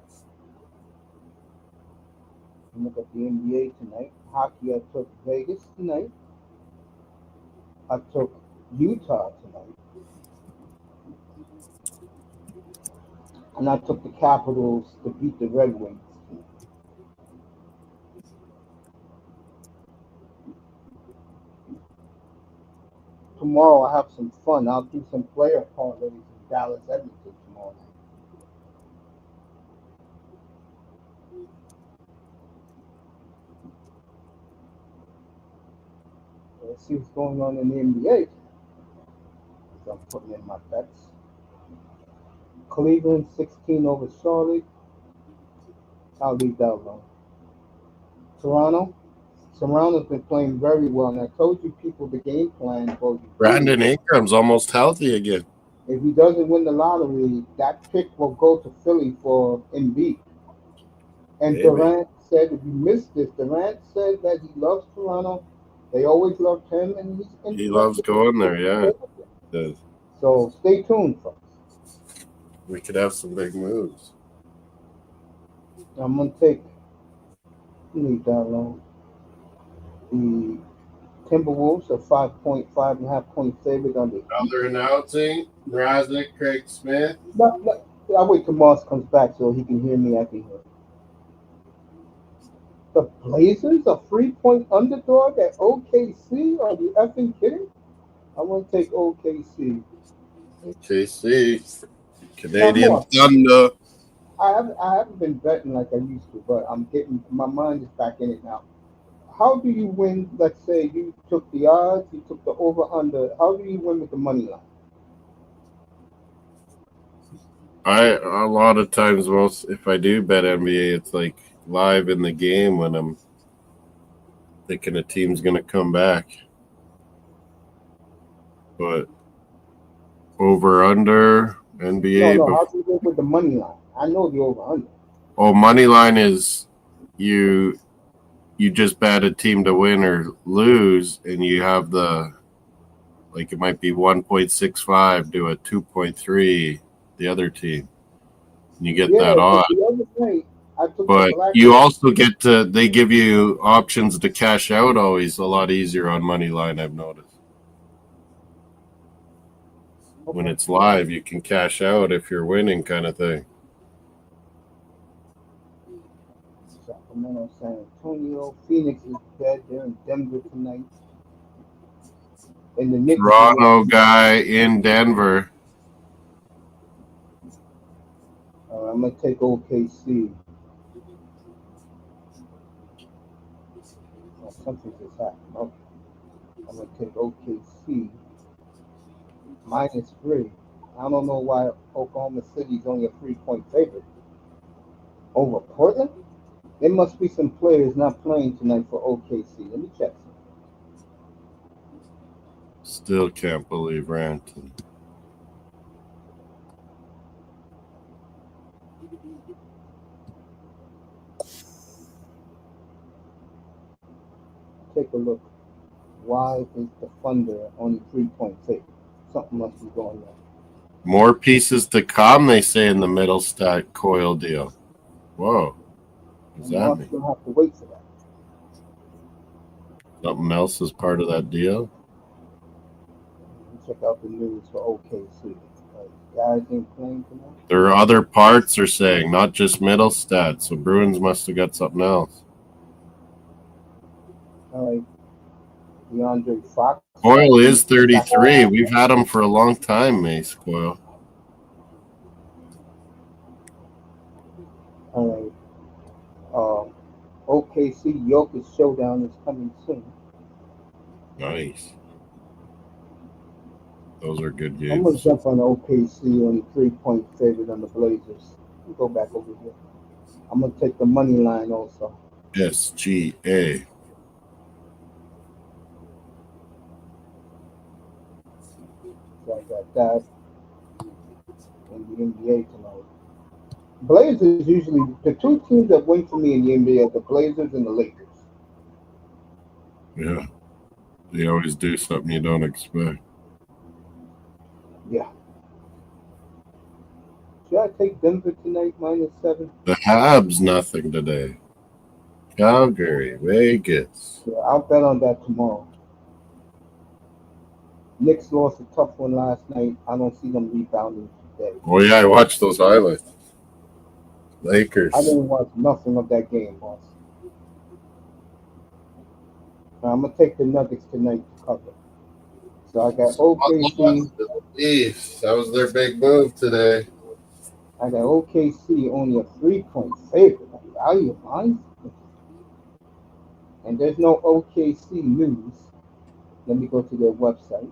Speaker 1: Look at the NBA tonight. Hockey, I took Vegas tonight. I took Utah tonight. And I took the Capitals to beat the Red Wings. Tomorrow I have some fun. I'll do some player parlays in Dallas, Edmonton tomorrow night. Let's see what's going on in the NBA. So I'm putting in my bets. Cleveland 16 over Charlotte. I'll leave that alone. Toronto's been playing very well, and I told you people the game plan for you.
Speaker 2: Brandon Ingram's almost healthy again.
Speaker 1: If he doesn't win the lottery, that pick will go to Philly for Embiid. And
Speaker 2: Maybe.
Speaker 1: Durant said, if you missed this, Durant said that he loves Toronto. They always loved him, and
Speaker 2: He loves going there, yeah. Does.
Speaker 1: So stay tuned, folks.
Speaker 2: We could have some big moves.
Speaker 1: I'm gonna leave that alone. The Timberwolves are 5.5 point favorite on the.
Speaker 2: Now they're announcing Mrazek, Craig Smith.
Speaker 1: I'll wait till Moss comes back so he can hear me. I can hear him. The Blazers are 3-point underdog at OKC? Are you effing kidding? I want to take OKC.
Speaker 2: KC, Canadian Thunder.
Speaker 1: I haven't been betting like I used to, but my mind is back in it now. How do you win? Let's say you took the odds, you took the over/under. How do you win with the money line?
Speaker 2: A lot of times, if I do bet NBA, it's like live in the game when I'm thinking a team's gonna come back. But over/under NBA.
Speaker 1: No. How do you win with the money line? I know the over/under.
Speaker 2: Oh, money line is you just bet a team to win or lose, and you have it might be 1.65 to a 2.3 the other team. And you get that odd.
Speaker 1: The other night, I took
Speaker 2: but you also get they give you options to cash out always a lot easier on money line, I've noticed. Okay. When it's live, you can cash out if you're winning kind of thing.
Speaker 1: Sacramento, San Antonio, Phoenix is dead. They're in Denver tonight. And the Knicks
Speaker 2: Toronto guy in Denver.
Speaker 1: I'm gonna take OKC. Something just happened. Okay. I'm gonna take OKC -3. I don't know why Oklahoma City's only a 3-point favorite over Portland. There must be some players not playing tonight for OKC. Let me check.
Speaker 2: Still can't believe Ranton.
Speaker 1: Take a look. Why is the Thunder only 3-point favorite? Something must be going on.
Speaker 2: More pieces to come, they say in the middle stack coil deal. Whoa. What's that mean?
Speaker 1: We'll have to wait for that.
Speaker 2: Something else is part of that deal?
Speaker 1: Check out the news for OKC. Guys ain't playing tonight.
Speaker 2: There are other parts, they're saying, not just middle stats. So Bruins must have got something else.
Speaker 1: All right. DeAndre Fox.
Speaker 2: Coyle is 33. We've had him for a long time, Mace Coyle.
Speaker 1: All right. OKC Jokic showdown is coming soon.
Speaker 2: Nice. Those are good
Speaker 1: I'm gonna
Speaker 2: games.
Speaker 1: jump on OKC on the 3-point favorite on the Blazers. Let me go back over here. I'm gonna take the money line also.
Speaker 2: SGA.
Speaker 1: So I got that in the NBA tonight. Blazers usually the two teams that win for me in the NBA are the Blazers and the Lakers.
Speaker 2: Yeah. They always do something you don't expect.
Speaker 1: Yeah. Should I take Denver tonight -7?
Speaker 2: The Habs, nothing today. Calgary, Vegas.
Speaker 1: Yeah, I'll bet on that tomorrow. Knicks lost a tough one last night. I don't see them rebounding today.
Speaker 2: Oh, yeah, I watched those highlights. Lakers.
Speaker 1: I didn't watch nothing of that game, boss. Now, I'm gonna take the Nuggets tonight to cover. So I got OKC.
Speaker 2: Leafs. That was their big move today.
Speaker 1: I got OKC only a 3-point favorite. Value lines. And there's no OKC news. Let me go to their website.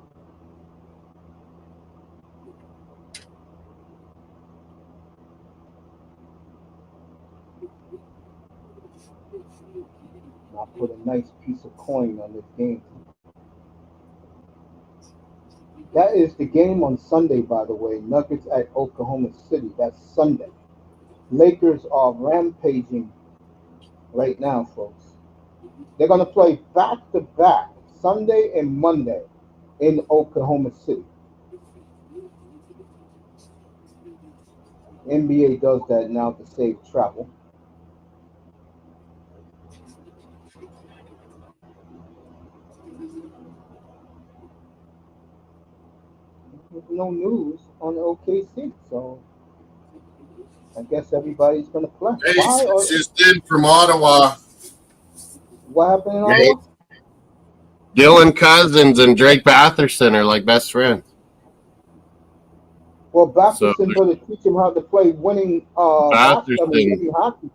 Speaker 1: And I'll put a nice piece of coin on this game. That is the game on Sunday, by the way. Nuggets at Oklahoma City. That's Sunday. Lakers are rampaging right now, folks. They're going to play back-to-back, Sunday and Monday, in Oklahoma City. NBA does that now to save travel. There's no news on OKC, so I guess everybody's going to play.
Speaker 2: Hey, it's just in from Ottawa.
Speaker 1: What happened in
Speaker 2: Hey.
Speaker 1: Ottawa?
Speaker 2: Dylan Cousins and Drake Batherson are like best friends.
Speaker 1: Well, Baptist
Speaker 2: So-
Speaker 1: going to teach him how to play winning basketball and winning hockey.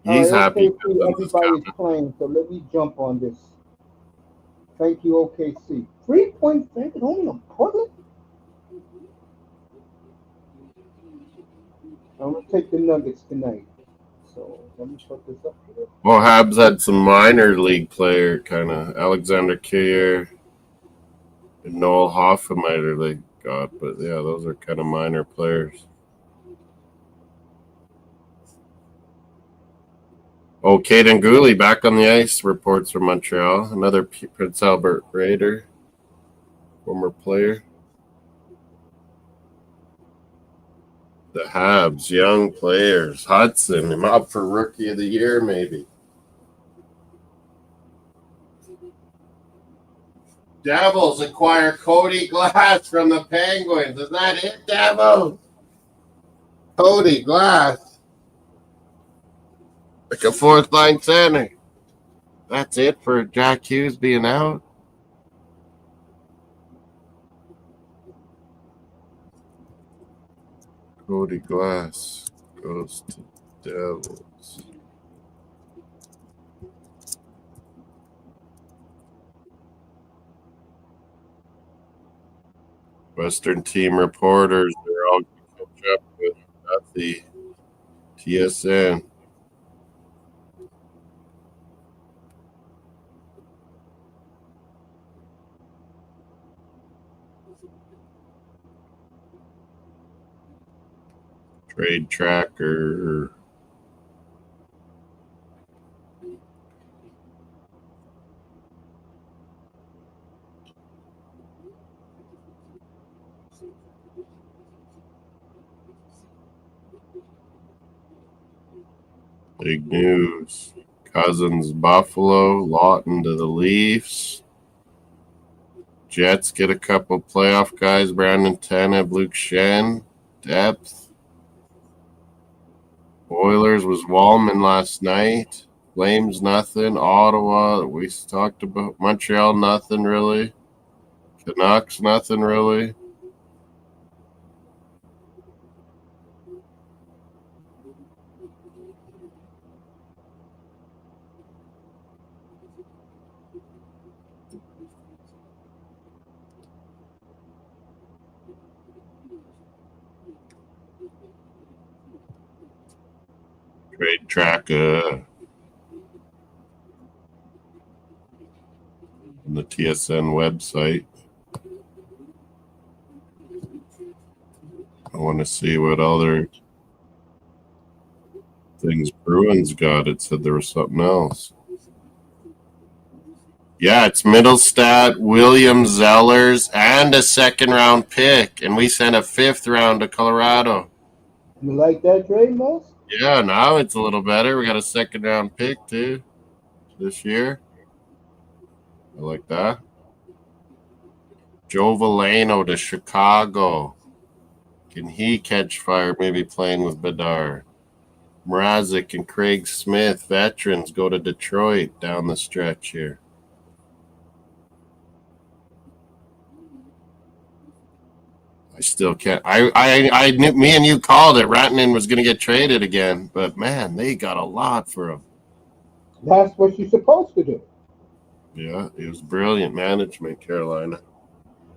Speaker 2: He's happy.
Speaker 1: OKC, everybody's playing, so let me jump on this. Thank you, OKC. 3-point favorite only on Portland? I'm going to take the Nuggets tonight. So let me put this up here.
Speaker 2: Well, Habs had some minor league player, kind of Alexander Kier and Noel Hoffenmeyer they got, but yeah, those are kind of minor players. Oh, Caden Gooley back on the ice, reports from Montreal. Another Prince Albert Raider, former player. The Habs, young players. Hudson, him up for Rookie of the Year, maybe. Devils acquire Cody Glass from the Penguins. Is that it, Devils? Cody Glass. Like a fourth line center. That's it for Jack Hughes being out. Cody Glass goes to Devils. Western team reporters, they're all catch up with at the TSN. Trade tracker. Big news. Cousins, Buffalo, Lawton to the Leafs. Jets get a couple playoff guys. Brandon Tanev, Luke Shen. Depth. Oilers was Wallman last night. Flames, nothing. Ottawa, we talked about. Montreal, nothing really. Canucks, nothing really. tracker. On the TSN website. I want to see what other things Bruins got. It said there was something else. Yeah, it's Middlestat, William Zellers, and a second-round pick. And we sent a fifth round to Colorado.
Speaker 1: You like that trade, Moss?
Speaker 2: Yeah, now it's a little better. We got a second-round pick, too, this year. I like that. Joe Veleno to Chicago. Can he catch fire? Maybe playing with Bedard. Mrazek and Craig Smith, veterans, go to Detroit down the stretch here. I still can't. I knew me and you called it. Rantanen was going to get traded again, but man, they got a lot for him.
Speaker 1: That's what you're supposed to do.
Speaker 2: Yeah, it was brilliant management, Carolina.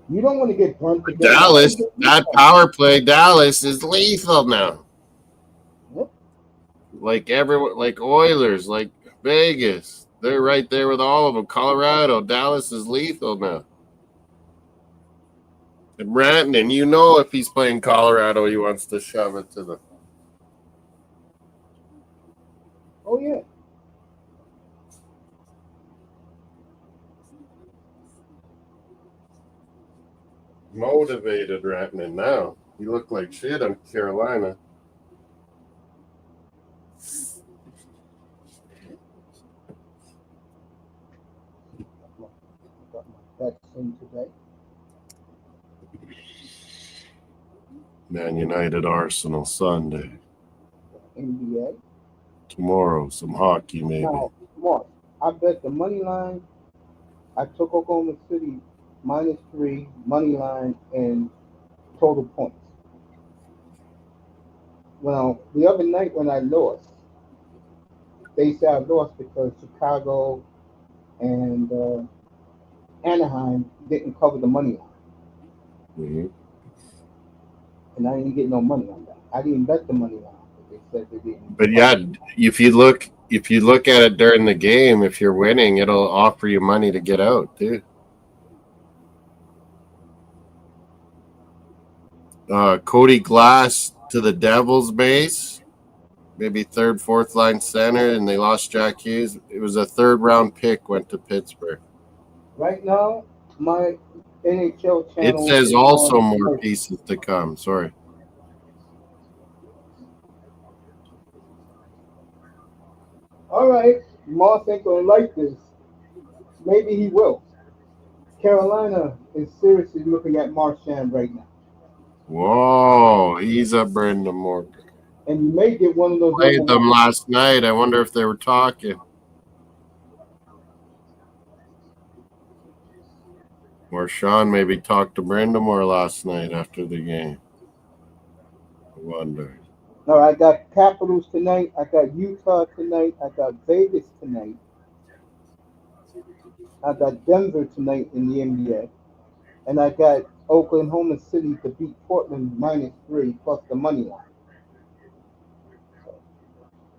Speaker 1: You don't want to get bumped again.
Speaker 2: Dallas, that power play, Dallas is lethal now.
Speaker 1: Yep.
Speaker 2: Like everyone, like Oilers, like Vegas, they're right there with all of them. Colorado, Dallas is lethal now. And Rantanen, you know, if he's playing Colorado, he wants to shove it to them.
Speaker 1: Oh, yeah.
Speaker 2: Motivated Rantanen now. He looked like shit on Carolina.
Speaker 1: Got my bets in today.
Speaker 2: Man United, Arsenal, Sunday.
Speaker 1: NBA.
Speaker 2: Tomorrow, some hockey maybe.
Speaker 1: Now, Mark, I bet the money line. I took Oklahoma City -3 money line and total points. Well, the other night when I lost, they said I lost because Chicago and Anaheim didn't cover the money line,
Speaker 2: Mhm.
Speaker 1: and I didn't get no money on that. I didn't bet the money line, but they said they didn't.
Speaker 2: But yeah, if you look at it during the game, if you're winning, it'll offer you money to get out too. Cody Glass to the Devils base, maybe third, fourth line center, and they lost Jack Hughes. It was a third round pick, went to Pittsburgh.
Speaker 1: Right now, my NHL
Speaker 2: It
Speaker 1: channel.
Speaker 2: says
Speaker 1: is
Speaker 2: also
Speaker 1: on-
Speaker 2: more pieces to come. Sorry.
Speaker 1: All right, Moss ain't gonna like this. Maybe he will. Carolina is seriously looking at Marchand right now,
Speaker 2: Whoa, he's a Brendan Morgan.
Speaker 1: and you may get one of those.
Speaker 2: Played them last night. I wonder if they were talking. Or Sean maybe talked to Brindamore last night after the game. I wonder.
Speaker 1: No, I got Capitals tonight. I got Utah tonight. I got Vegas tonight. I got Denver tonight in the NBA, and I got Oklahoma City to beat Portland -3 plus the money line.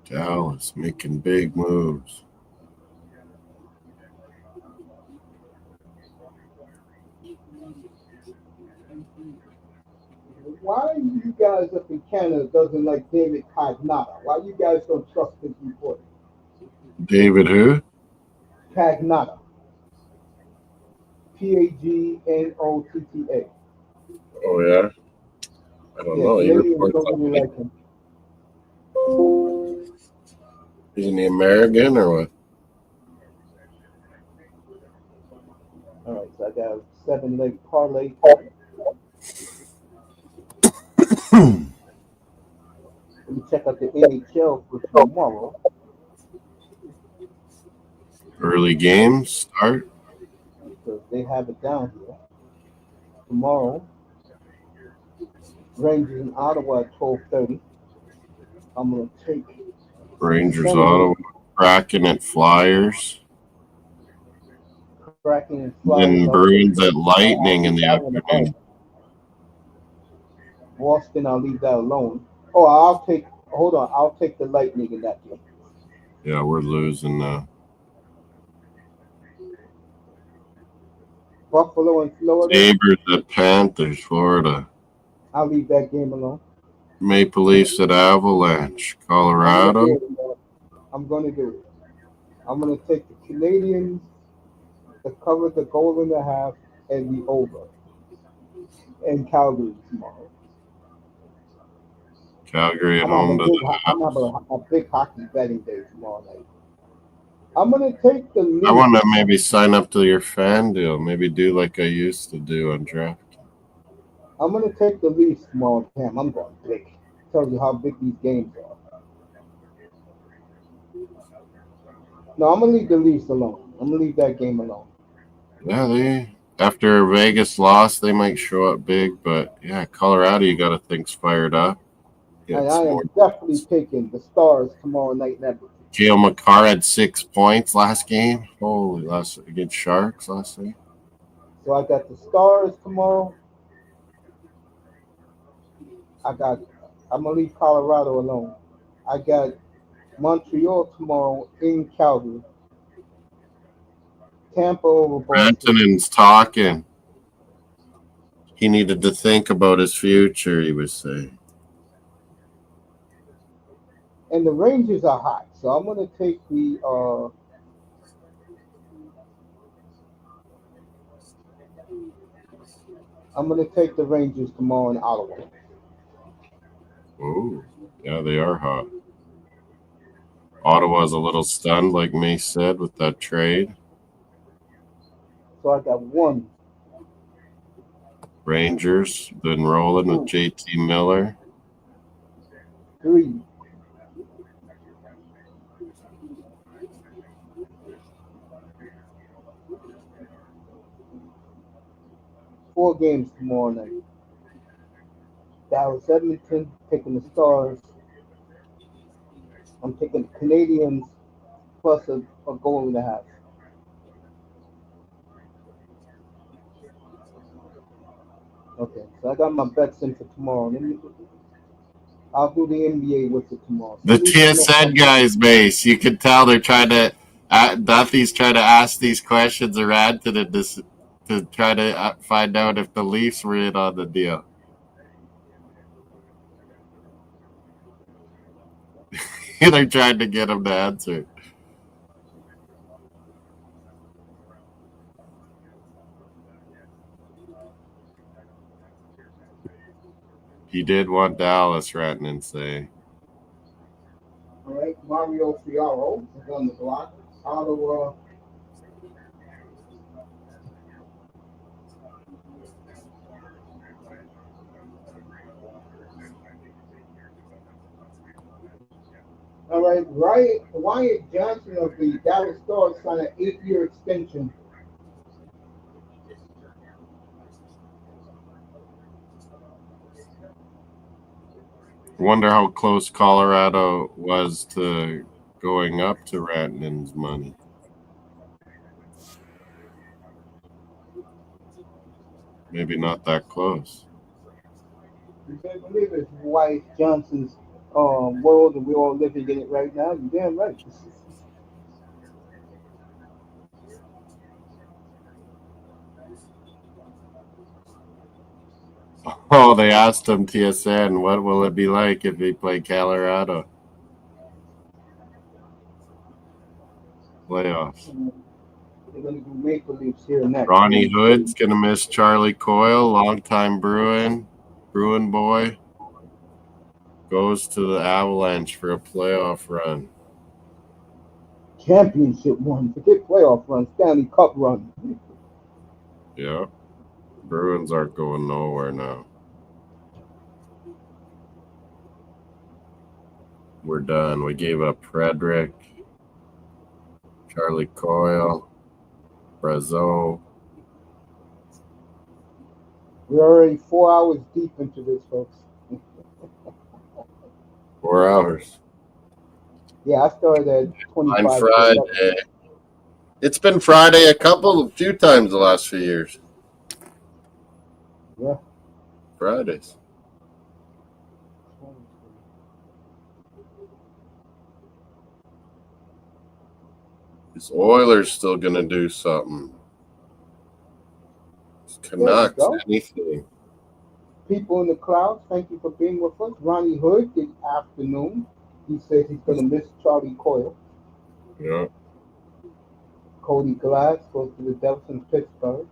Speaker 2: Dallas making big moves.
Speaker 1: Why you guys up in Canada doesn't like David Pagnotta? Why you guys don't trust his reporting?
Speaker 2: David who?
Speaker 1: Pagnotta. Pagnotta.
Speaker 2: Oh, yeah? I don't know. He
Speaker 1: Canadians
Speaker 2: reports
Speaker 1: don't
Speaker 2: on
Speaker 1: really like him.
Speaker 2: Isn't he American or what?
Speaker 1: All right, so I got a 7-leg parlay. Let me check out the NHL for tomorrow.
Speaker 2: Early games start.
Speaker 1: Because they have it down here. Tomorrow, Rangers in Ottawa at 12:30. I'm gonna take
Speaker 2: Rangers, Ottawa, Kraken at Flyers.
Speaker 1: Kraken and
Speaker 2: Then
Speaker 1: Flyers.
Speaker 2: Bruins at Lightning in the afternoon.
Speaker 1: Boston, I'll leave that alone. Oh, I'll take Hold on, I'll take the Lightning in that game.
Speaker 2: Yeah, we're losing now.
Speaker 1: Buffalo and Florida.
Speaker 2: Sabres at Panthers, Florida.
Speaker 1: I'll leave that game alone.
Speaker 2: Maple Leafs at Avalanche, Colorado.
Speaker 1: I'm going to do it. I'm going to take the Canadians to cover the goal and a half and the over in Calgary tomorrow.
Speaker 2: Calgary at
Speaker 1: I'm having
Speaker 2: home
Speaker 1: a
Speaker 2: to
Speaker 1: big,
Speaker 2: the
Speaker 1: I'm having a big hockey betting day tomorrow night. I'm going to take the Leafs.
Speaker 2: I want to maybe sign up to your fan deal. Maybe do like I used to do on draft.
Speaker 1: I'm going to take the Leafs tomorrow. Damn, I'm going big. Tells you how big these games are. No, I'm going to leave the Leafs alone. I'm going to leave that game alone.
Speaker 2: Yeah, they after Vegas lost, they might show up big, but yeah, Colorado, you got to think's fired up. Yeah,
Speaker 1: And I am definitely taking the Stars tomorrow night in Edmonton.
Speaker 2: Cale Makar had 6 points last game. Holy, last against Sharks last night.
Speaker 1: So I got the Stars tomorrow. I'm gonna leave Colorado alone. I got Montreal tomorrow in Calgary. Tampa over Boston.
Speaker 2: Rantanen's talking. He needed to think about his future, he was saying.
Speaker 1: And the Rangers are hot, so I'm gonna take the Rangers tomorrow in Ottawa.
Speaker 2: Oh, yeah, they are hot. Ottawa's a little stunned, like Mace said, with that trade.
Speaker 1: So I got 1.
Speaker 2: Rangers been rolling with JT Miller.
Speaker 1: 3. 4 games tomorrow night. Dallas, Edmonton, taking the Stars. I'm taking the Canadians plus a goal and a half. Okay, so I got my bets in for tomorrow. I'll do the NBA with it tomorrow.
Speaker 2: The TSN guys, Mace, you can tell they're trying to. Duffy's trying to ask these questions around to try to find out if the Leafs were in on the deal. They're trying to get him to answer. He did want Dallas, Rantanen say.
Speaker 1: All right, Mario Fiaro is on the block. Ottawa. All right, Wyatt Johnson of the Dallas Stars signed an 8-year extension.
Speaker 2: Wonder how close Colorado was to going up to Rantanen's money. Maybe not that close.
Speaker 1: You can't believe it's Wyatt Johnson's world, and we're all living in it right now. You're damn right.
Speaker 2: Oh, they asked him, TSN, what will it be like if he play Colorado? Playoffs.
Speaker 1: They're going to do Maple Leafs here next.
Speaker 2: Ronnie Hood's going to miss Charlie Coyle, longtime Bruin boy. Goes to the Avalanche for a playoff run.
Speaker 1: Championship run. Forget playoff run. Stanley Cup run.
Speaker 2: Yeah. Bruins aren't going nowhere now. We're done. We gave up Frederick, Charlie Coyle, Brazeau.
Speaker 1: We're already 4 hours deep into this, folks.
Speaker 2: 4 hours.
Speaker 1: Yeah, I started at 25.
Speaker 2: On Friday. It's been Friday a few times the last few years.
Speaker 1: Yeah.
Speaker 2: Fridays. This Oilers still gonna do something. This Canucks,
Speaker 1: go.
Speaker 2: anything.
Speaker 1: People in the crowd, thank you for being with us. Ronnie Hood, good afternoon. He says he's going to miss Charlie Coyle.
Speaker 2: Yeah.
Speaker 1: Cody Glass goes to the Devils in Pittsburgh.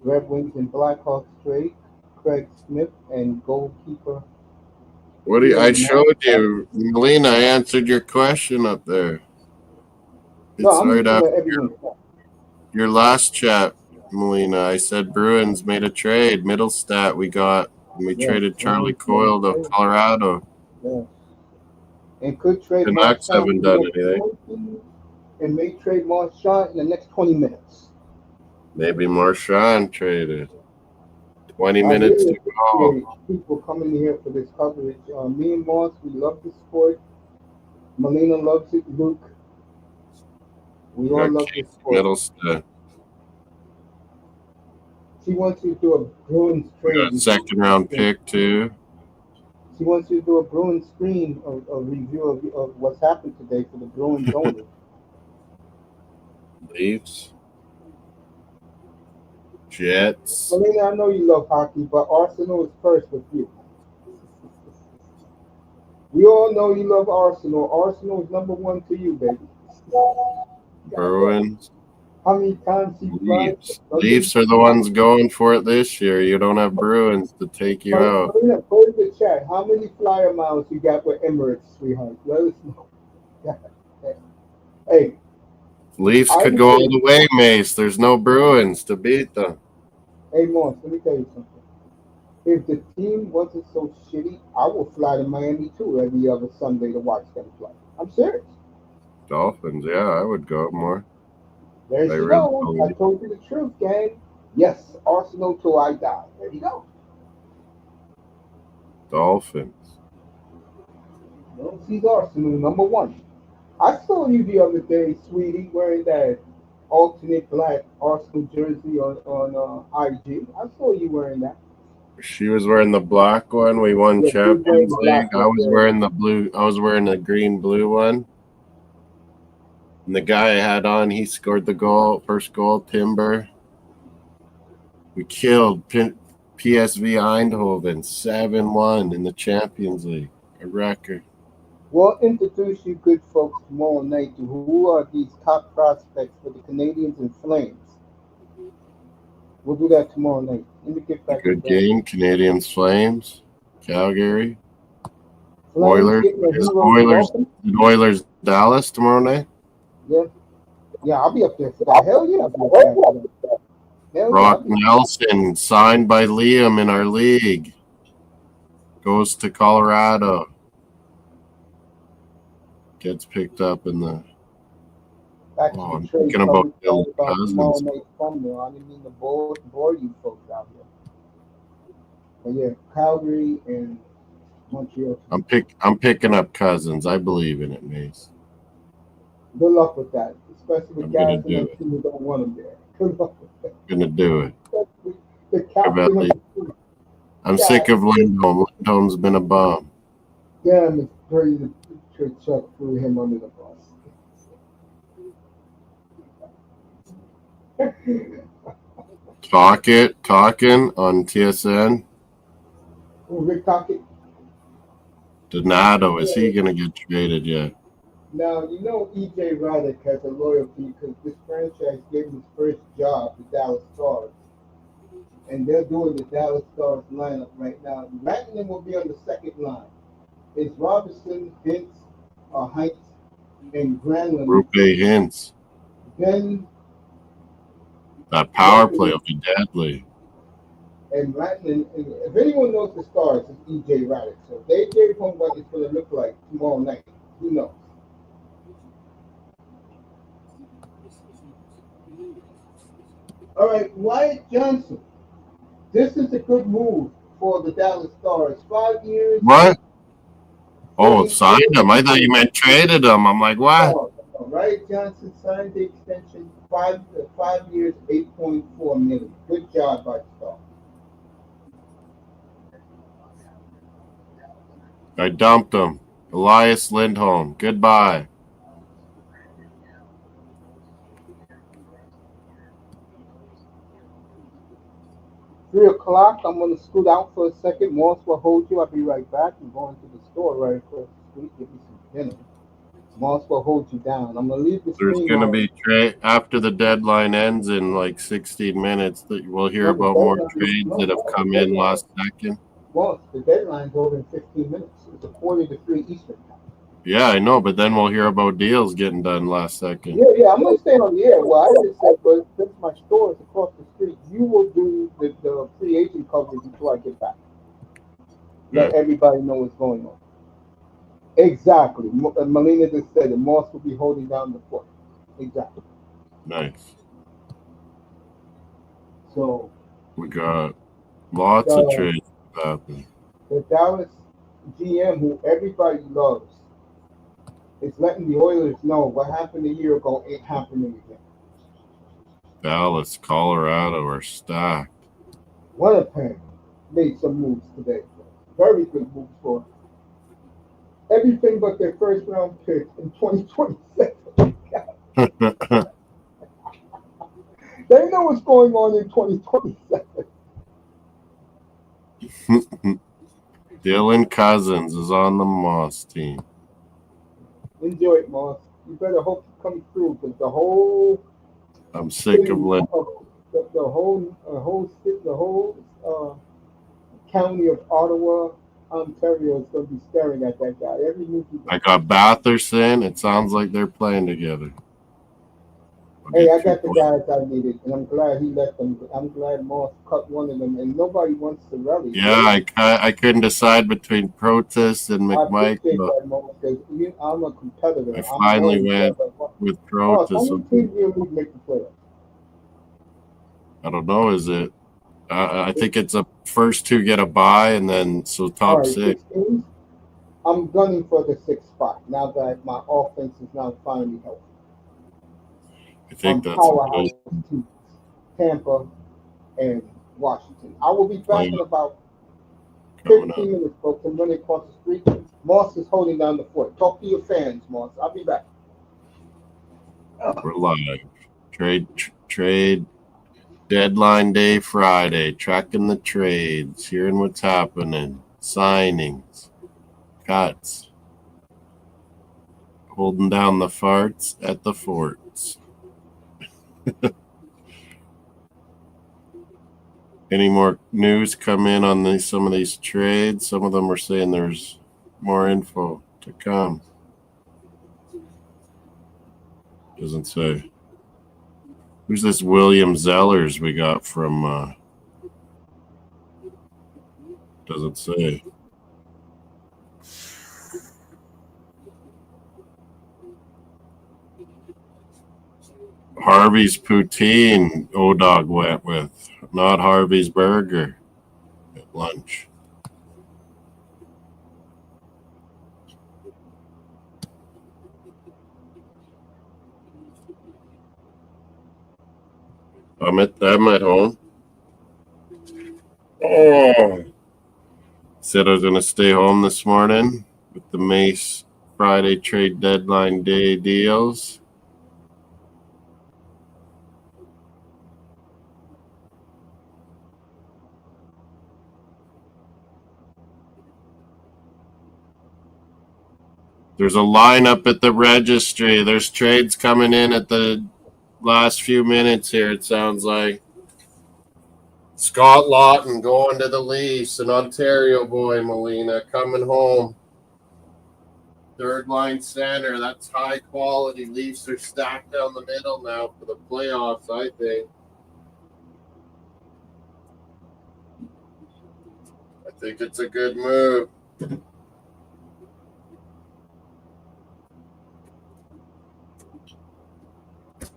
Speaker 1: Red Wings and Blackhawks trade Craig Smith and goalkeeper.
Speaker 2: What do you, I showed you, Melina. I answered your question up there. It's
Speaker 1: No, I'm
Speaker 2: right
Speaker 1: looking
Speaker 2: after
Speaker 1: at everyone's stuff.
Speaker 2: your last chat, Melina. I said Bruins made a trade. Middlestat we got. And we traded Charlie Coyle to Colorado.
Speaker 1: Yeah. And could trade
Speaker 2: Canucks
Speaker 1: Marchand
Speaker 2: haven't done anything.
Speaker 1: and may trade Marchand in the next 20 minutes.
Speaker 2: Maybe Marchand traded. 20
Speaker 1: I
Speaker 2: minutes to
Speaker 1: really
Speaker 2: go.
Speaker 1: appreciate people coming here for this coverage. Me and Moss, we love the sport. Melina loves it. Luke. We all love this sport.
Speaker 2: Middlestat.
Speaker 1: She wants you to do a Bruins
Speaker 2: We
Speaker 1: trade.
Speaker 2: got a second round pick too.
Speaker 1: She wants you to do a Bruins screen of review of what's happened today for the Bruins only.
Speaker 2: Leafs. Jets.
Speaker 1: Melina, I know you love hockey, but Arsenal is first with you. We all know you love Arsenal. Arsenal is number one to you, baby.
Speaker 2: Bruins.
Speaker 1: How many times he
Speaker 2: Leafs. Leafs are the ones going for it this year. You don't have Bruins to take you out.
Speaker 1: Melina, put in the chat. How many flyer miles you got with Emirates, sweetheart? Let us know. Hey.
Speaker 2: Leafs could go all the way, Mace. There's no Bruins to beat them.
Speaker 1: Hey, Moss, let me tell you something. If the team wasn't so shitty, I will fly to Miami too every other Sunday to watch them play. I'm serious.
Speaker 2: Dolphins, yeah, I would go more.
Speaker 1: There
Speaker 2: They
Speaker 1: you
Speaker 2: really
Speaker 1: go.
Speaker 2: believe.
Speaker 1: I told you the truth, gang. Yes, Arsenal till I die. There you go.
Speaker 2: Dolphins.
Speaker 1: No, she's Arsenal, number one. I saw you the other day, sweetie, wearing that alternate black Arsenal jersey on IG. I saw you wearing that.
Speaker 2: She was wearing the black one. We won
Speaker 1: Yeah, she was wearing
Speaker 2: Champions
Speaker 1: the black
Speaker 2: League. I
Speaker 1: one,
Speaker 2: was
Speaker 1: yeah.
Speaker 2: wearing the blue. I was wearing the green blue one. And the guy I had on, he scored the goal, first goal, Timber. We killed PSV Eindhoven 7-1 in the Champions League. A record.
Speaker 1: We'll introduce you good folks tomorrow night to who are these top prospects for the Canadians and Flames. We'll do that tomorrow night. Let me get
Speaker 2: A
Speaker 1: back
Speaker 2: good
Speaker 1: to that.
Speaker 2: game. Canadians, Flames, Calgary.
Speaker 1: Flames
Speaker 2: Oilers.
Speaker 1: getting a
Speaker 2: Is
Speaker 1: hero
Speaker 2: Oilers,
Speaker 1: welcome.
Speaker 2: Oilers, Dallas tomorrow night.
Speaker 1: Yeah. Yeah, I'll be up there for that. Hell yeah, I'll be up there for that. Hell yeah, I'll
Speaker 2: Brock
Speaker 1: be-
Speaker 2: Nelson, signed by Liam in our league, goes to Colorado. Gets picked up in the.
Speaker 1: back to
Speaker 2: Oh,
Speaker 1: the
Speaker 2: I'm
Speaker 1: trade
Speaker 2: thinking about
Speaker 1: coverage
Speaker 2: Bill
Speaker 1: about tomorrow
Speaker 2: Cousins.
Speaker 1: night thunder. I didn't mean to bore you folks out here. But yeah, Calgary and Montreal.
Speaker 2: I'm picking up Cousins. I believe in it, Mace.
Speaker 1: Good luck with that, especially with
Speaker 2: I'm
Speaker 1: guys
Speaker 2: gonna
Speaker 1: in
Speaker 2: do
Speaker 1: that
Speaker 2: it.
Speaker 1: team who don't want them there. Good luck with that.
Speaker 2: Gonna do it.
Speaker 1: Especially the captain of the team.
Speaker 2: I'm sick of Lindholm. Lindholm's been a bum.
Speaker 1: Damn, it's crazy to Chuck threw him under the bus.
Speaker 2: Talking on TSN.
Speaker 1: Rick Tockett.
Speaker 2: Donato, is he gonna get traded yet?
Speaker 1: Now, you know E.J. Raddick has a loyalty because this franchise gave him his first job, the Dallas Stars. And they're doing the Dallas Stars lineup right now. Rantanen will be on the second line. It's Robertson, Hintz, Heinz, and Granlund.
Speaker 2: Rupe Hintz.
Speaker 1: Then,
Speaker 2: That power play will be deadly.
Speaker 1: and Rantanen, and if anyone knows the Stars, it's E.J. Raddick. So if they gave him what it's going to look like tomorrow night. Who knows? All right, Wyatt Johnson. This is a good move for the Dallas Stars. 5 years.
Speaker 2: What? Oh, signed him. I thought you meant traded him. I'm like, what?
Speaker 1: Wyatt Johnson signed the extension 5 years, $8.4 million. Good job by the Stars.
Speaker 2: I dumped him. Elias Lindholm. Goodbye.
Speaker 1: o'clock. I'm gonna scoot out for a second. Moss will hold you. I'll be right back. I'm going to the store right across the street. Get me some dinner. Moss will hold you down. I'm gonna leave the
Speaker 2: There's
Speaker 1: stream
Speaker 2: going to
Speaker 1: on.
Speaker 2: be trade after the deadline ends in like 16 minutes. That we'll hear
Speaker 1: No, the
Speaker 2: about more
Speaker 1: deadline.
Speaker 2: trades
Speaker 1: No,
Speaker 2: that have
Speaker 1: Moss,
Speaker 2: come
Speaker 1: the
Speaker 2: in
Speaker 1: deadline.
Speaker 2: last second.
Speaker 1: Moss, the deadline's over in 15 minutes. It's a quarter to 3 Eastern time.
Speaker 2: Yeah, I know, but then we'll hear about deals getting done last second.
Speaker 1: Yeah, I'm gonna stay on the air. Well, I just said, but since my store is across the street, you will do the free agent coverage until I get back.
Speaker 2: Yeah.
Speaker 1: Let everybody know what's going on. Exactly. Melina just said it. Moss will be holding down the fort. Exactly.
Speaker 2: Nice.
Speaker 1: So
Speaker 2: We got lots of trades happening.
Speaker 1: the Dallas GM, who everybody loves, is letting the Oilers know what happened a year ago ain't happening again.
Speaker 2: Dallas, Colorado are stacked.
Speaker 1: Winnipeg made some moves today. Very good moves for everything but their first round pick in 2027. They know what's going on in 2027.
Speaker 2: Dylan Cousins is on the Moss team.
Speaker 1: Enjoy it, Moss. You better hope it comes through because the whole
Speaker 2: I'm sick of Lynn.
Speaker 1: the whole county of Ottawa, Ontario is going to be staring at that guy. Every move he
Speaker 2: I
Speaker 1: does.
Speaker 2: got Batherson. It sounds like they're playing together.
Speaker 1: Hey, I got the guys I needed, and I'm glad he let them. I'm glad Moss cut one of them, and nobody wants to rally.
Speaker 2: Yeah, I couldn't decide between Protest and
Speaker 1: I appreciate
Speaker 2: McMichael.
Speaker 1: that, Moss, because I'm a competitor.
Speaker 2: I
Speaker 1: I'm
Speaker 2: finally
Speaker 1: always
Speaker 2: went
Speaker 1: there, but
Speaker 2: with
Speaker 1: Moss, how
Speaker 2: Protest.
Speaker 1: many teams do you need to make the playoffs?
Speaker 2: I don't know. Is it? I think it's a first two get a bye, and then so
Speaker 1: All
Speaker 2: top
Speaker 1: right,
Speaker 2: 6.
Speaker 1: 6 teams. I'm gunning for the 6th spot now that my offense is now finally healthy.
Speaker 2: I think that's
Speaker 1: powerhouse
Speaker 2: good.
Speaker 1: teams, Tampa and Washington. I will be back in about
Speaker 2: Coming
Speaker 1: 15
Speaker 2: up.
Speaker 1: minutes, folks. I'm running across the street. Moss is holding down the fort. Talk to your fans, Moss. I'll be back.
Speaker 2: We're live. Trade deadline day Friday. Tracking the trades, hearing what's happening, signings, cuts, holding down the farts at the forts. Any more news come in on some of these trades? Some of them are saying there's more info to come. Doesn't say. Who's this William Zellers we got from? Doesn't say. Harvey's poutine O-Dog went with, not Harvey's burger at lunch. I'm at home. Oh, said I was gonna stay home this morning with the Mace Friday trade deadline day deals. There's a lineup at the registry. There's trades coming in at the last few minutes here, it sounds like. Scott Lawton going to the Leafs, an Ontario boy, Molina, coming home. Third line center, that's high quality. Leafs are stacked down the middle now for the playoffs, I think. I think it's a good move.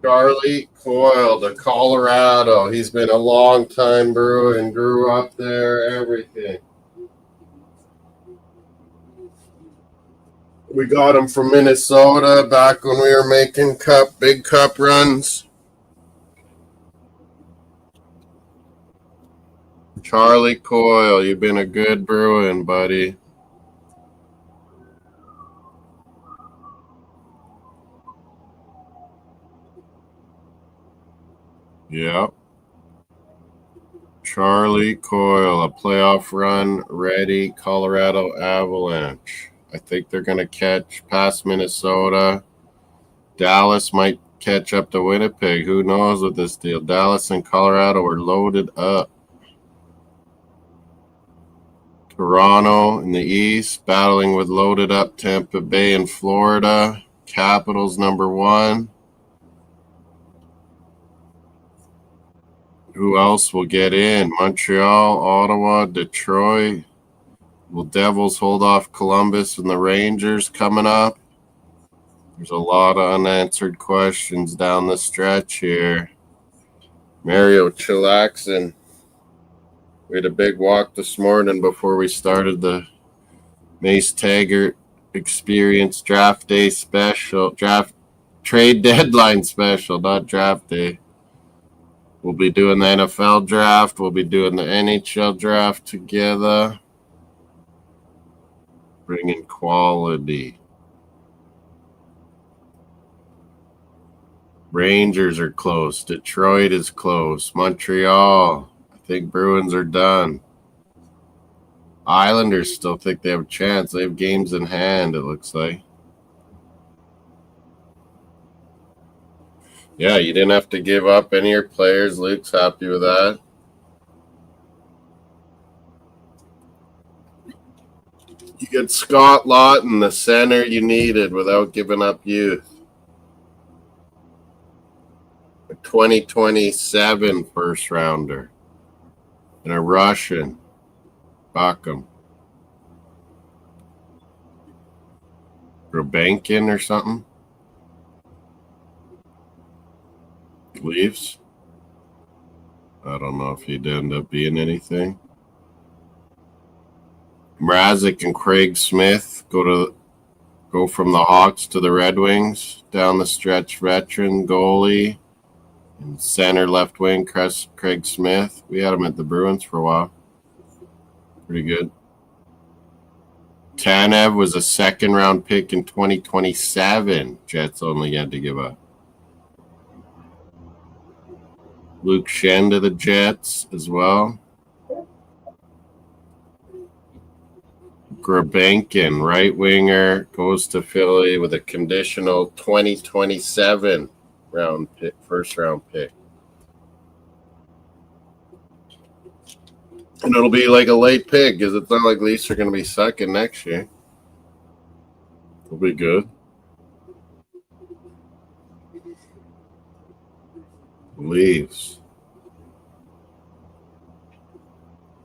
Speaker 2: Charlie Coyle to Colorado. He's been a long time Bruin, grew up there, everything. We got him from Minnesota back when we were making big cup runs. Charlie Coyle, you've been a good Bruin, buddy. Yep. Charlie Coyle, a playoff run ready, Colorado Avalanche. I think they're going to catch past Minnesota. Dallas might catch up to Winnipeg. Who knows with this deal? Dallas and Colorado are loaded up. Toronto in the East, battling with loaded up Tampa Bay and Florida. Capitals number 1. Who else will get in? Montreal, Ottawa, Detroit. Will Devils hold off Columbus and the Rangers coming up? There's a lot of unanswered questions down the stretch here. Mario chillaxing. We had a big walk this morning before we started the Mace Taggart Experience Draft Day special. Trade deadline special, not draft day. We'll be doing the NFL draft. We'll be doing the NHL draft together. Bringing quality. Rangers are close. Detroit is close. Montreal. I think Bruins are done. Islanders still think they have a chance. They have games in hand, it looks like. Yeah, you didn't have to give up any of your players. Luke's happy with that. You get Scott Lawton, the center you needed without giving up youth. A 2027 first rounder. And a Russian. Bakum. Grobankin or something. Leafs. I don't know if he'd end up being anything. Mrazek and Craig Smith go from the Hawks to the Red Wings. Down the stretch, veteran goalie. And center left wing, Craig Smith. We had him at the Bruins for a while. Pretty good. Tanev was a second-round pick in 2027. Jets only had to give up. Luke Shen to the Jets as well. Grabankin, right winger, goes to Philly with a conditional 2027 first round pick. And it'll be like a late pick because it's not like Leafs are going to be sucking next year. It'll be good. Leaves.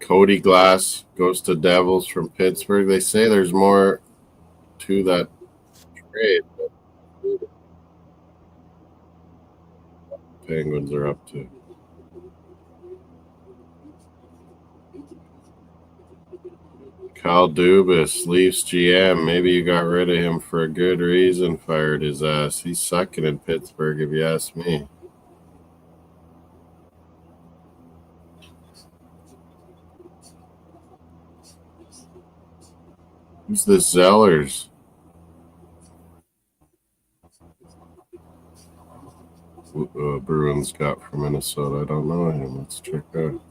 Speaker 2: Cody Glass goes to Devils from Pittsburgh. They say there's more to that trade. Penguins are up to. Kyle Dubas, Leafs GM. Maybe you got rid of him for a good reason, fired his ass. He's sucking in Pittsburgh, if you ask me. Who's the Zellers? Bruins got from Minnesota. I don't know him. Let's check out.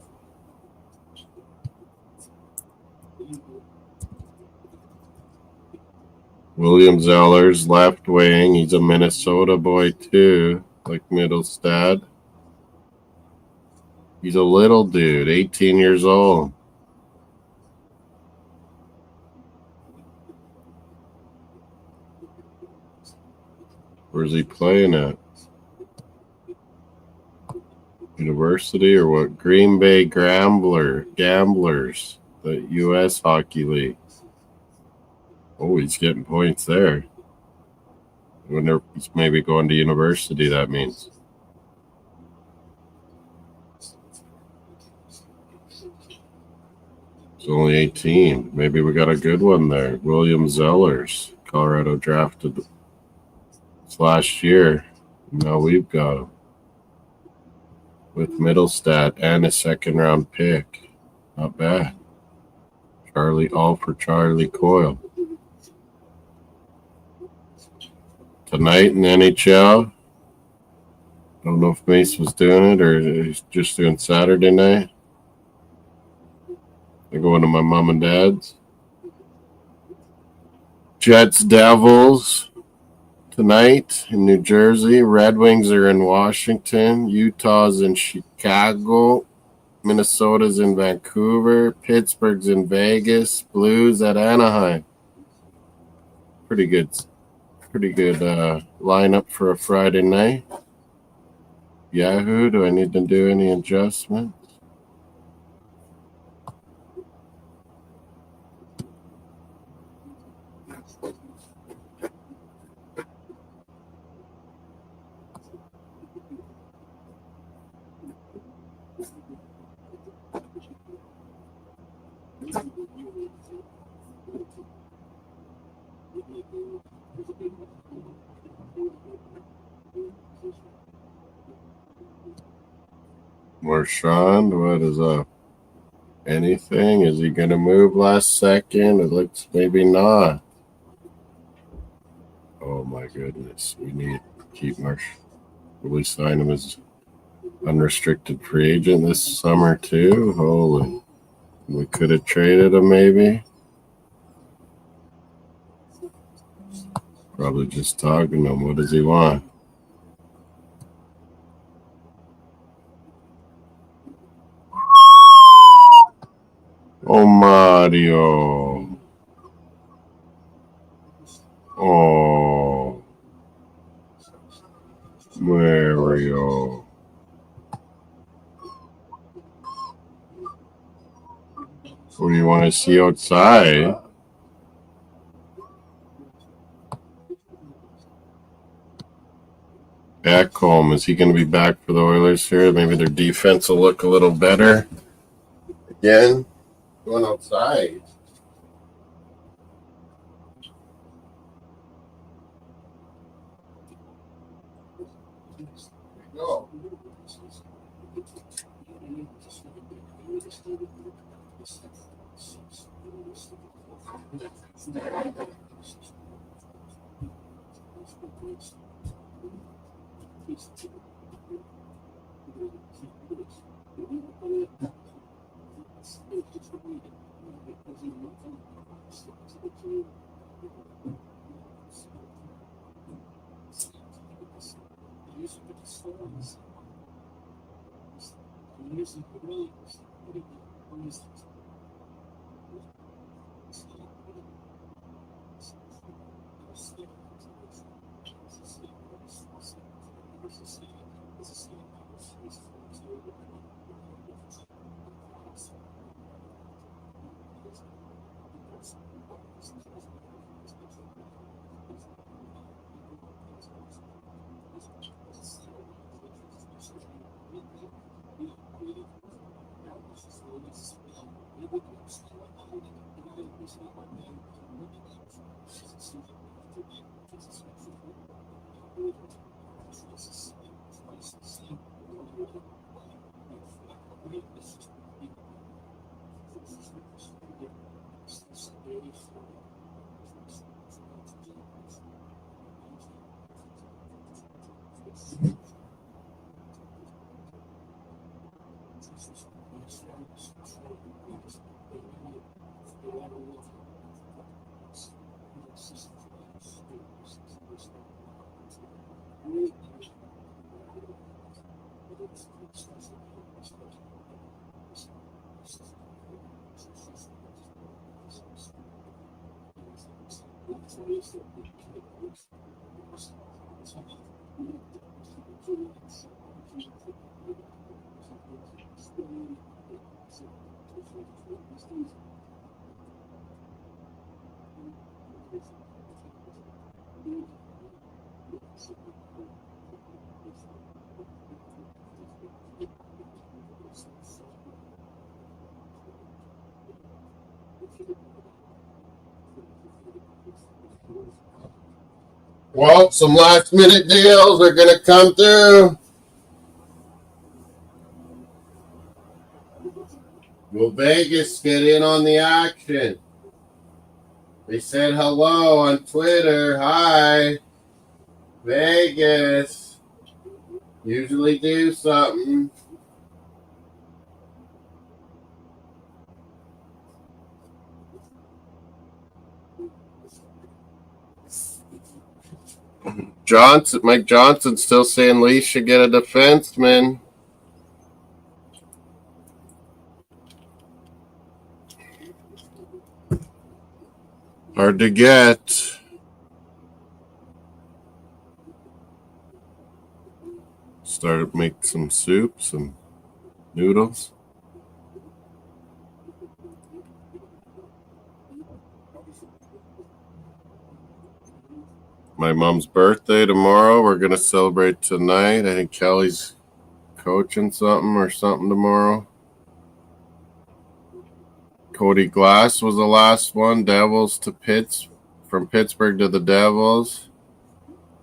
Speaker 2: William Zellers, left wing. He's a Minnesota boy too, like Middlestad. He's a little dude, 18 years old. Where's he playing at? University or what? Green Bay Gamblers, the U.S. Hockey League. Oh, he's getting points there. I wonder if he's maybe going to university, that means. He's only 18. Maybe we got a good one there. William Zellers, Colorado drafted last year. Now we've got him. With Middlestat and a second-round pick. Not bad. All for Charlie Coyle. Tonight in the NHL, I don't know if Mace was doing it or he's just doing Saturday night. I go into my mom and dad's. Jets, Devils tonight in New Jersey. Red Wings are in Washington. Utah's in Chicago. Minnesota's in Vancouver. Pittsburgh's in Vegas. Blues at Anaheim. Pretty good lineup for a Friday night. Yahoo, do I need to do any adjustments? Marchand, what is up? Anything? Is he going to move last second? It looks maybe not. Oh my goodness. We need to keep Marchand. Will we sign him as unrestricted free agent this summer too? Holy. We could have traded him maybe. Probably just talking to him. What does he want? Oh, Mario. Oh, Mario. What do you want to see outside? Ekholm, is he going to be back for the Oilers here? Maybe their defense will look a little better. Again, going outside. Go. Well, some last minute deals are going to come through. Will Vegas get in on the action? They said hello on Twitter. Hi, Vegas. Usually do something. Mike Johnson still saying Leafs should get a defenseman. Hard to get. Started make some soup, some noodles. My mom's birthday tomorrow. We're gonna celebrate tonight. I think Kelly's coaching something tomorrow. Cody Glass was the last one. Devils to from Pittsburgh to the Devils.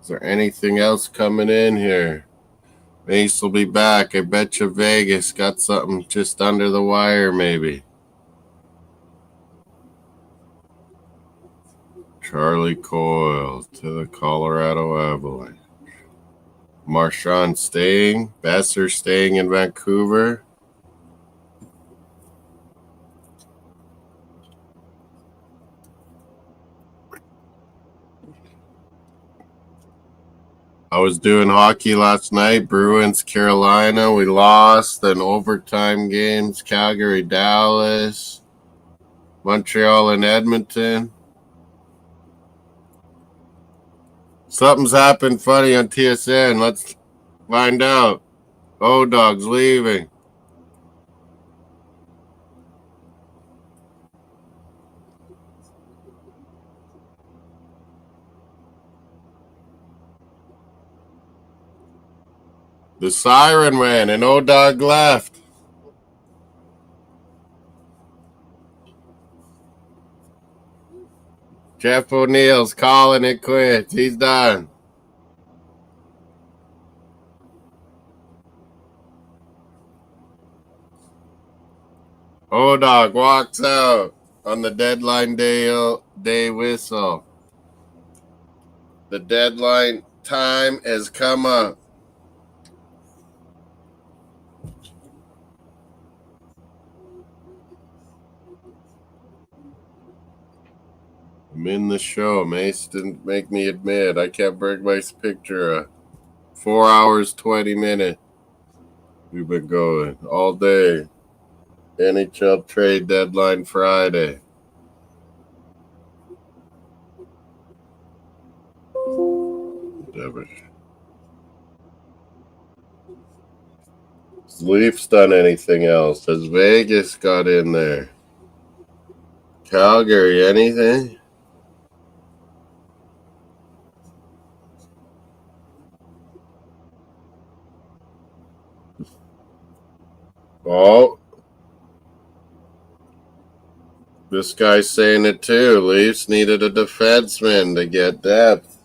Speaker 2: Is there anything else coming in here? Mace will be back. I bet you Vegas got something just under the wire, maybe. Charlie Coyle to the Colorado Avalanche. Marchand staying. Besser staying in Vancouver. I was doing hockey last night. Bruins, Carolina. We lost. Then overtime games. Calgary, Dallas. Montreal and Edmonton. Something's happened funny on TSN. Let's find out. O-Dog's leaving. The siren ran and O-Dog left. Jeff O'Neill's calling it quits. He's done. O-Dog walks out on the deadline day whistle. The deadline time has come up. I'm in the show. Mace didn't make me admit. I kept bring my picture. 4 hours, 20 minutes. We've been going all day. NHL trade deadline Friday. Whatever. Has Leafs done anything else? Has Vegas got in there? Calgary, anything? Oh, this guy's saying it too. Leafs needed a defenseman to get depth.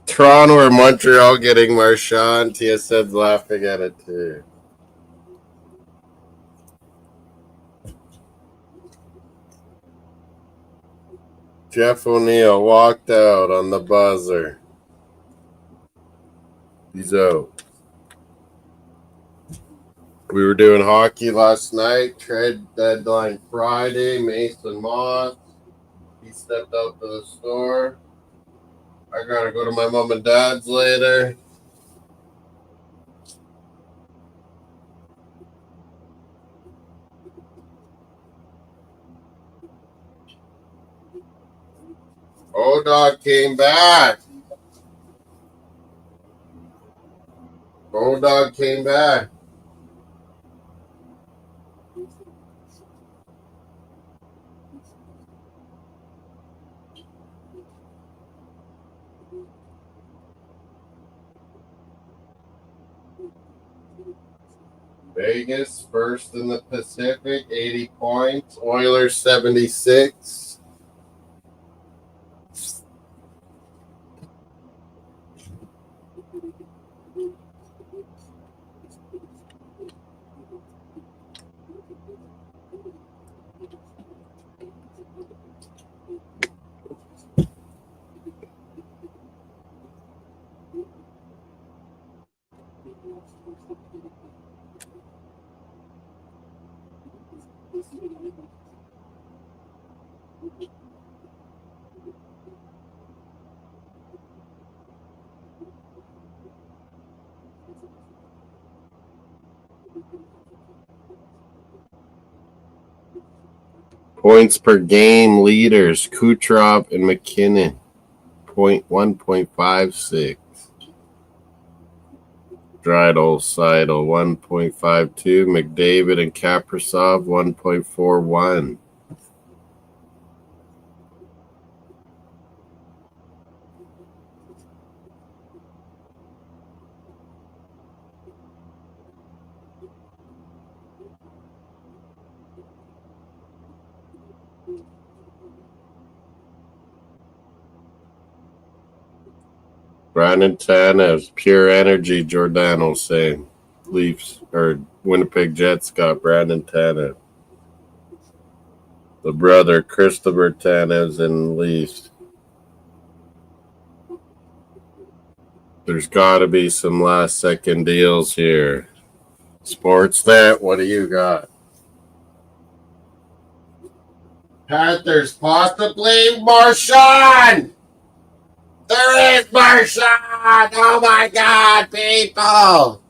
Speaker 2: Toronto or Montreal getting Marchand. TSN's laughing at it too. Jeff O'Neill walked out on the buzzer. He's out. We were doing hockey last night. Trade deadline Friday. Mason Moss. He stepped out to the store. I gotta go to my mom and dad's later. O-Dog came back. O-Dog came back. Vegas first in the Pacific, 80 points. Oilers 76. Points per game leaders, Kucherov and McKinnon, 1.56. Drydle, Seidel, 1.52. McDavid and Kaprizov, 1.41. Brandon Tanev, Pure Energy, Giordano saying Leafs or Winnipeg Jets got Brandon Tanev. The brother Christopher Tanev's in Leafs. There's got to be some last second deals here. Sportsnet, what do you got? Panthers possibly Marchand. There is Marchand. Oh my God, people.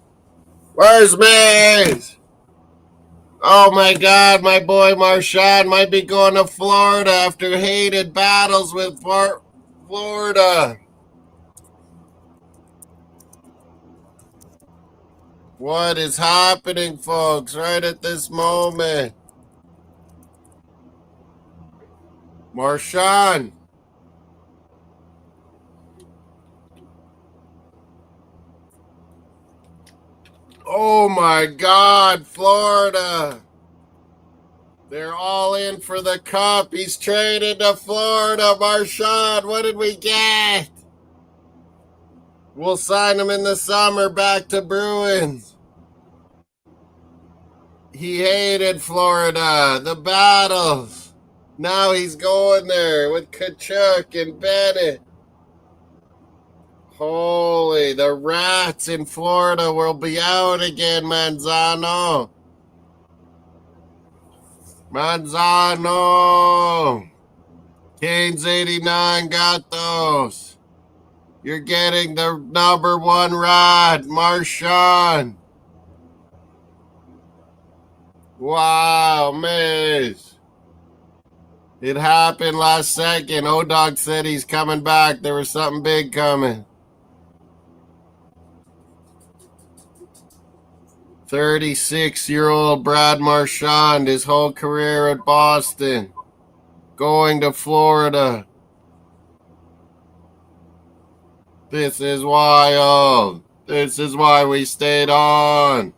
Speaker 2: Where's Mays? Oh my God, my boy Marchand might be going to Florida after hated battles with Florida. What is happening, folks, right at this moment? Marchand. Oh my God, Florida. They're all in for the cup. He's traded to Florida. Marchand, what did we get? We'll sign him in the summer back to Bruins. He hated Florida, the battles. Now he's going there with Tkachuk and Bennett. Holy, the rats in Florida will be out again, Manzano. Manzano. Canes 89 got those. You're getting the number one rod, Marchand. Wow, Maze. It happened last second. O-Dog said he's coming back. There was something big coming. 36-year-old Brad Marchand, his whole career at Boston, going to Florida. This is wild. This is why we stayed on.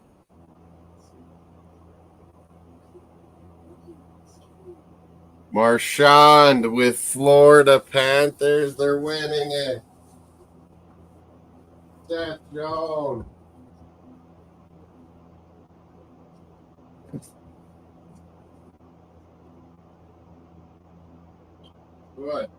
Speaker 2: Marchand with Florida Panthers. They're winning it. Seth Jones. What?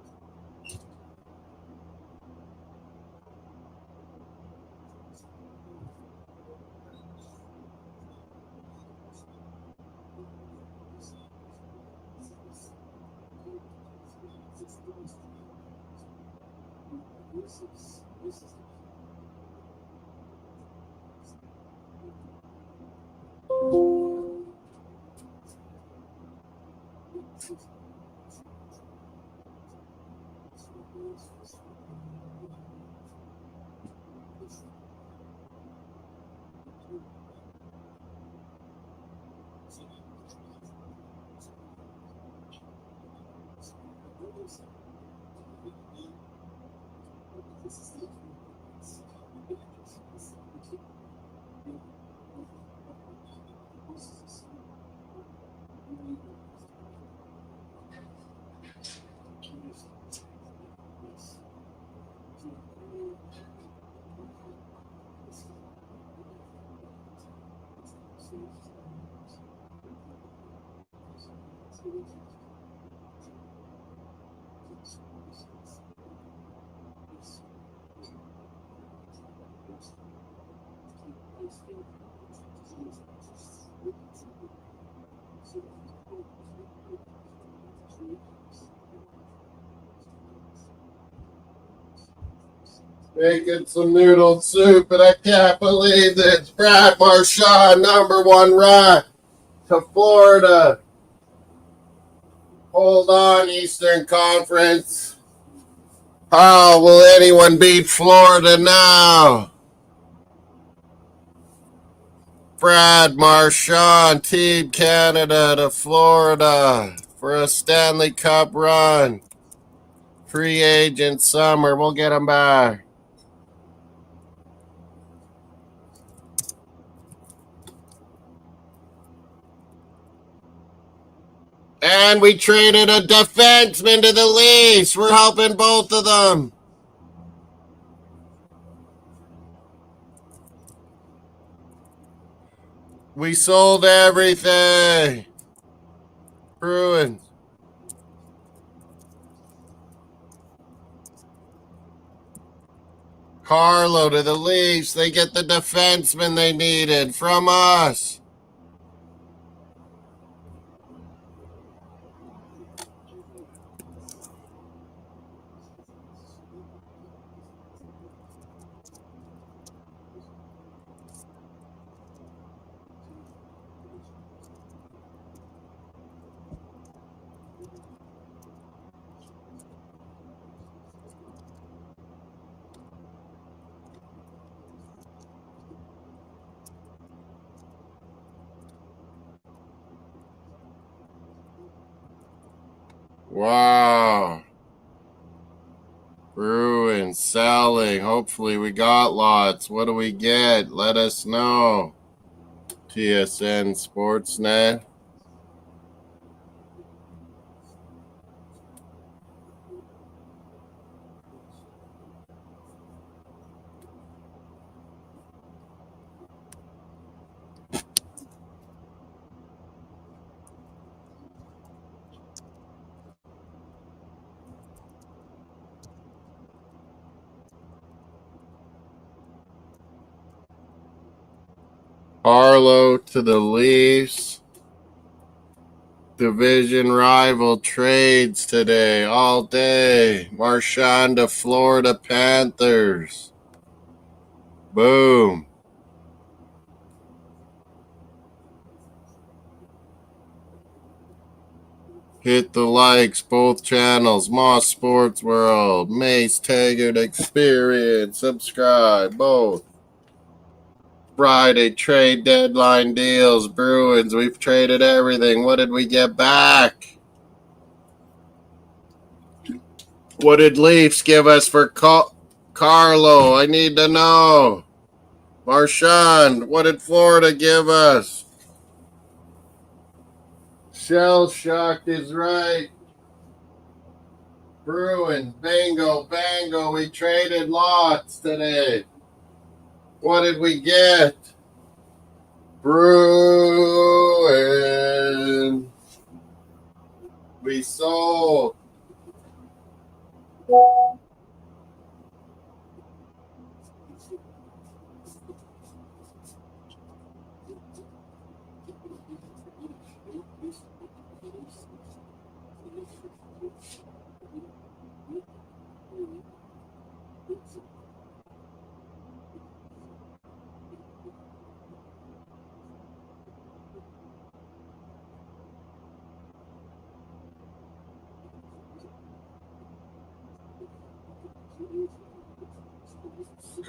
Speaker 2: Making some noodle soup, and I can't believe this. Brad Marchand, #1 run to Florida. Hold on, Eastern Conference. How will anyone beat Florida now? Brad Marchand, Team Canada to Florida for a Stanley Cup run. Free agent summer. We'll get him back. And we traded a defenseman to the Leafs. We're helping both of them. We sold everything. Bruins. Carlo to the Leafs. They get the defenseman they needed from us. Wow. Bruins selling. Hopefully we got lots. What do we get? Let us know. TSN Sportsnet. Harlow to the Leafs. Division rival trades today, all day. Marchand to Florida Panthers. Boom. Hit the likes, both channels. Moss Sports World, Mace Taggart Experience. Subscribe, both. Friday trade deadline deals. Bruins, we've traded everything. What did we get back? What did Leafs give us for Carlo? I need to know. Marchand, what did Florida give us? Shell shocked is right. Bruins, bingo, bango. We traded lots today. What did we get? Bruins. We sold.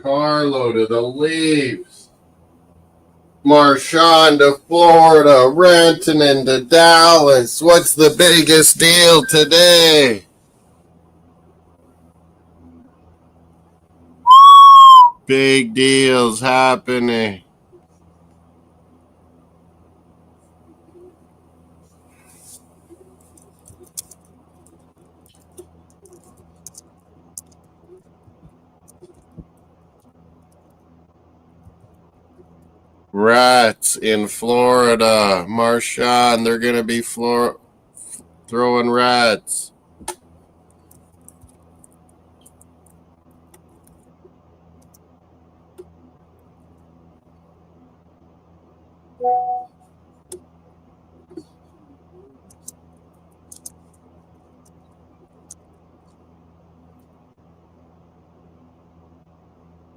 Speaker 2: Carlo to the Leafs. Marchand to Florida. Rantanen to Dallas. What's the biggest deal today? Big deals happening. Rats in Florida. Marchand, they're going to be throwing rats.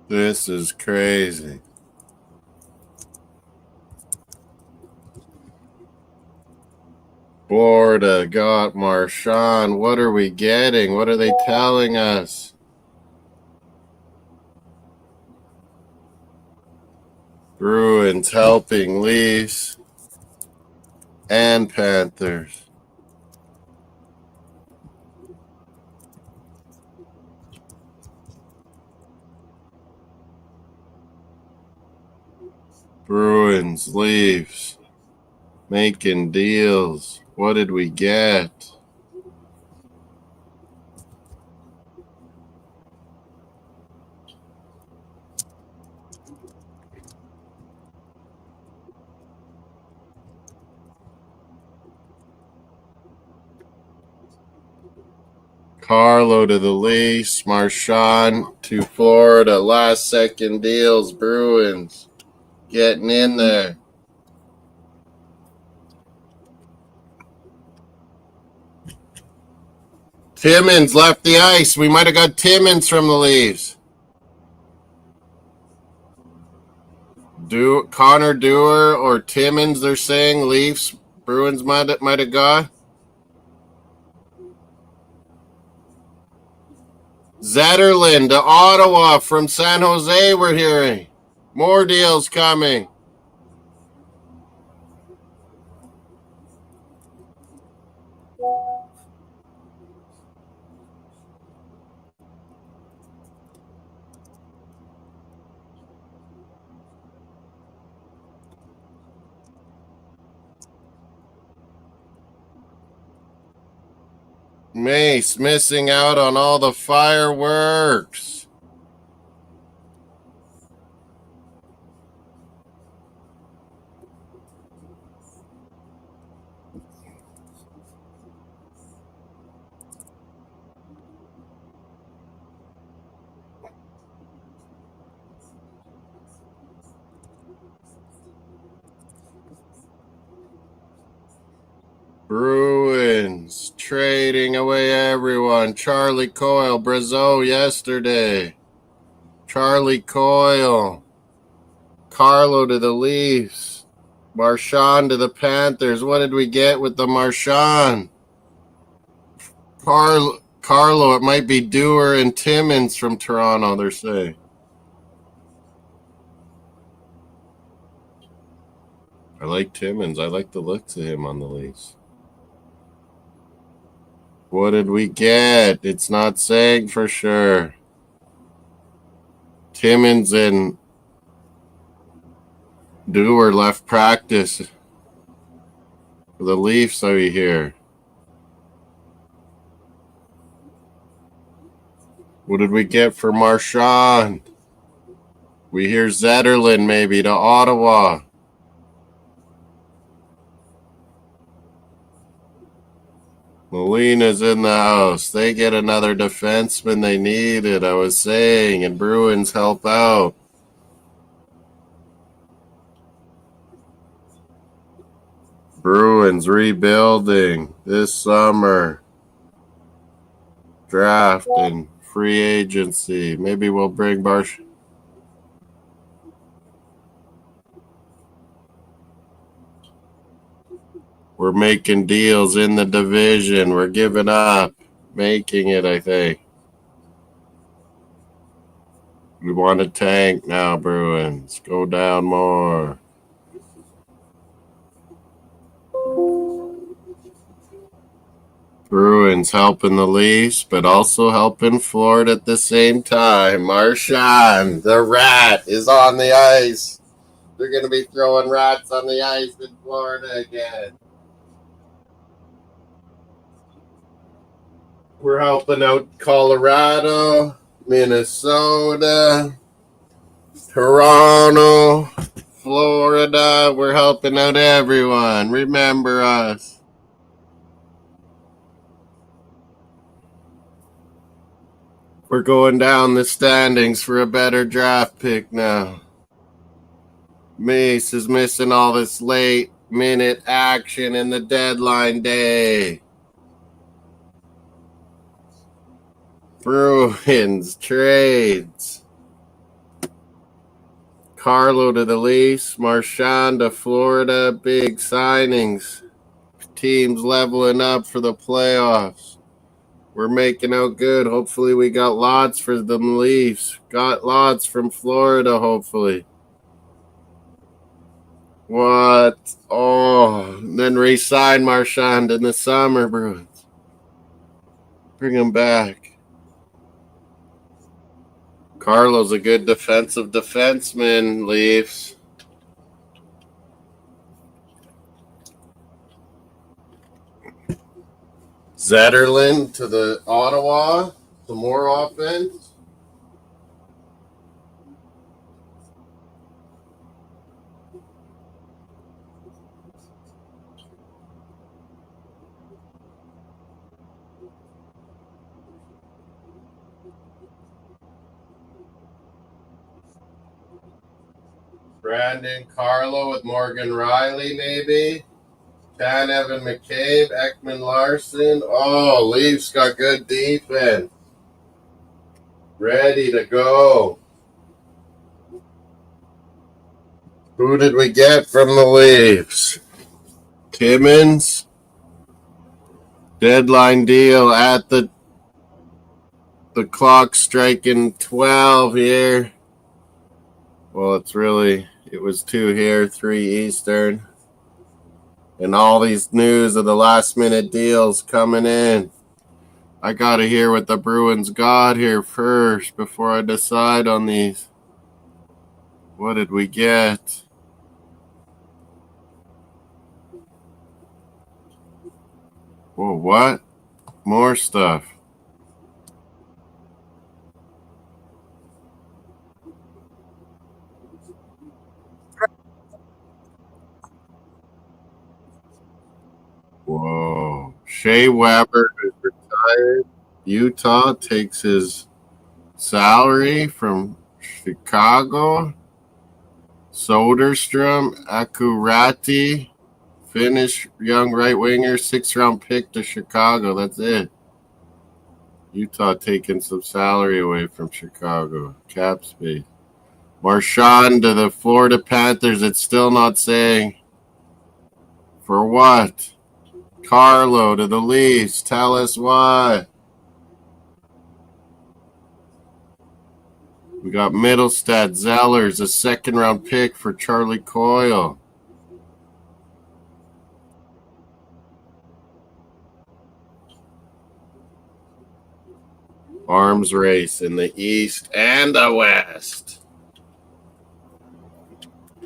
Speaker 2: This is crazy. Florida got Marchand. What are we getting? What are they telling us? Bruins helping Leafs and Panthers. Bruins, Leafs, making deals. What did we get? Carlo to the Leafs, Marchand to Florida. Last second deals, Bruins getting in there. Timmins left the ice. We might have got Timmins from the Leafs. Connor Dewar or Timmins, they're saying Leafs, Bruins might have got. Zetterlund to Ottawa from San Jose, we're hearing. More deals coming. Mace missing out on all the fireworks. Bruins trading away everyone. Charlie Coyle, Brazeau yesterday. Charlie Coyle. Carlo to the Leafs. Marchand to the Panthers. What did we get with the Marchand? Carlo, it might be Dewar and Timmins from Toronto, they're saying. I like Timmins. I like the looks of him on the Leafs. What did we get? It's not saying for sure. Timmins and Dewar left practice. The Leafs are here. What did we get for Marchand? We hear Zetterlund maybe to Ottawa. Molina's in the house. They get another defenseman they needed, I was saying, and Bruins help out. Bruins rebuilding this summer. Draft and free agency. Maybe we'll bring We're making deals in the division. We're giving up. Making it, I think. We want to tank now, Bruins. Go down more. Bruins helping the Leafs, but also helping Florida at the same time. Marchand, the rat, is on the ice. They're going to be throwing rats on the ice in Florida again. We're helping out Colorado, Minnesota, Toronto, Florida. We're helping out everyone. Remember us. We're going down the standings for a better draft pick now. Mace is missing all this late minute action in the deadline day. Bruins trades. Carlo to the Leafs, Marchand to Florida, big signings. Teams leveling up for the playoffs. We're making out good. Hopefully we got lots for the Leafs. Got lots from Florida, hopefully. What? Oh, then re-sign Marchand in the summer, Bruins. Bring him back. Carlo's a good defensive defenseman, Leafs. Zetterlund to the Ottawa. Some more offense. Brandon Carlo with Morgan Riley, maybe. Evan McCabe, Ekman Larson. Oh, Leafs got good defense. Ready to go. Who did we get from the Leafs? Timmins. Deadline deal at the clock striking 12 here. Well, it was 2 here, 3 Eastern. And all these news of the last minute deals coming in. I got to hear what the Bruins got here first before I decide on these. What did we get? Whoa, what? More stuff. Whoa. Shea Weber is retired. Utah takes his salary from Chicago. Soderstrom, Akurati, Finnish young right winger, 6th-round pick to Chicago. That's it. Utah taking some salary away from Chicago. Cap space. Marchand to the Florida Panthers. It's still not saying. For what? Carlo to the Leafs. Tell us why. We got Middlestad, Zellers, a 2nd-round pick for Charlie Coyle. Arms race in the East and the West.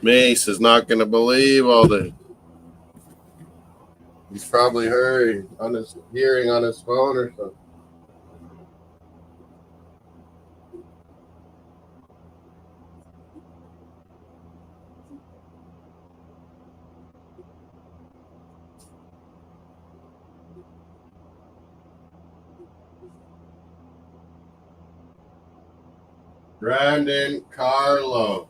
Speaker 2: Mace is not going to believe all the. He's probably hearing on his phone or something. Brandon Carlo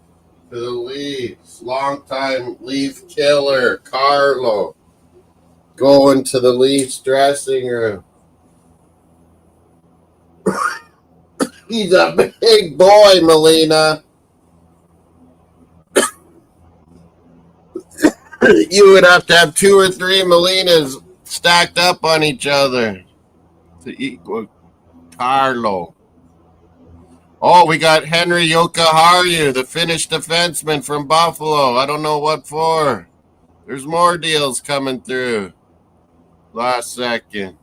Speaker 2: to the Leafs. Longtime Leaf killer, Carlo. Going to the Leafs dressing room. He's a big boy, Melina. You would have to have 2 or 3 Melinas stacked up on each other to equal Carlo. Oh, we got Henry Yokaharu, the Finnish defenseman from Buffalo. I don't know what for. There's more deals coming through. Last second.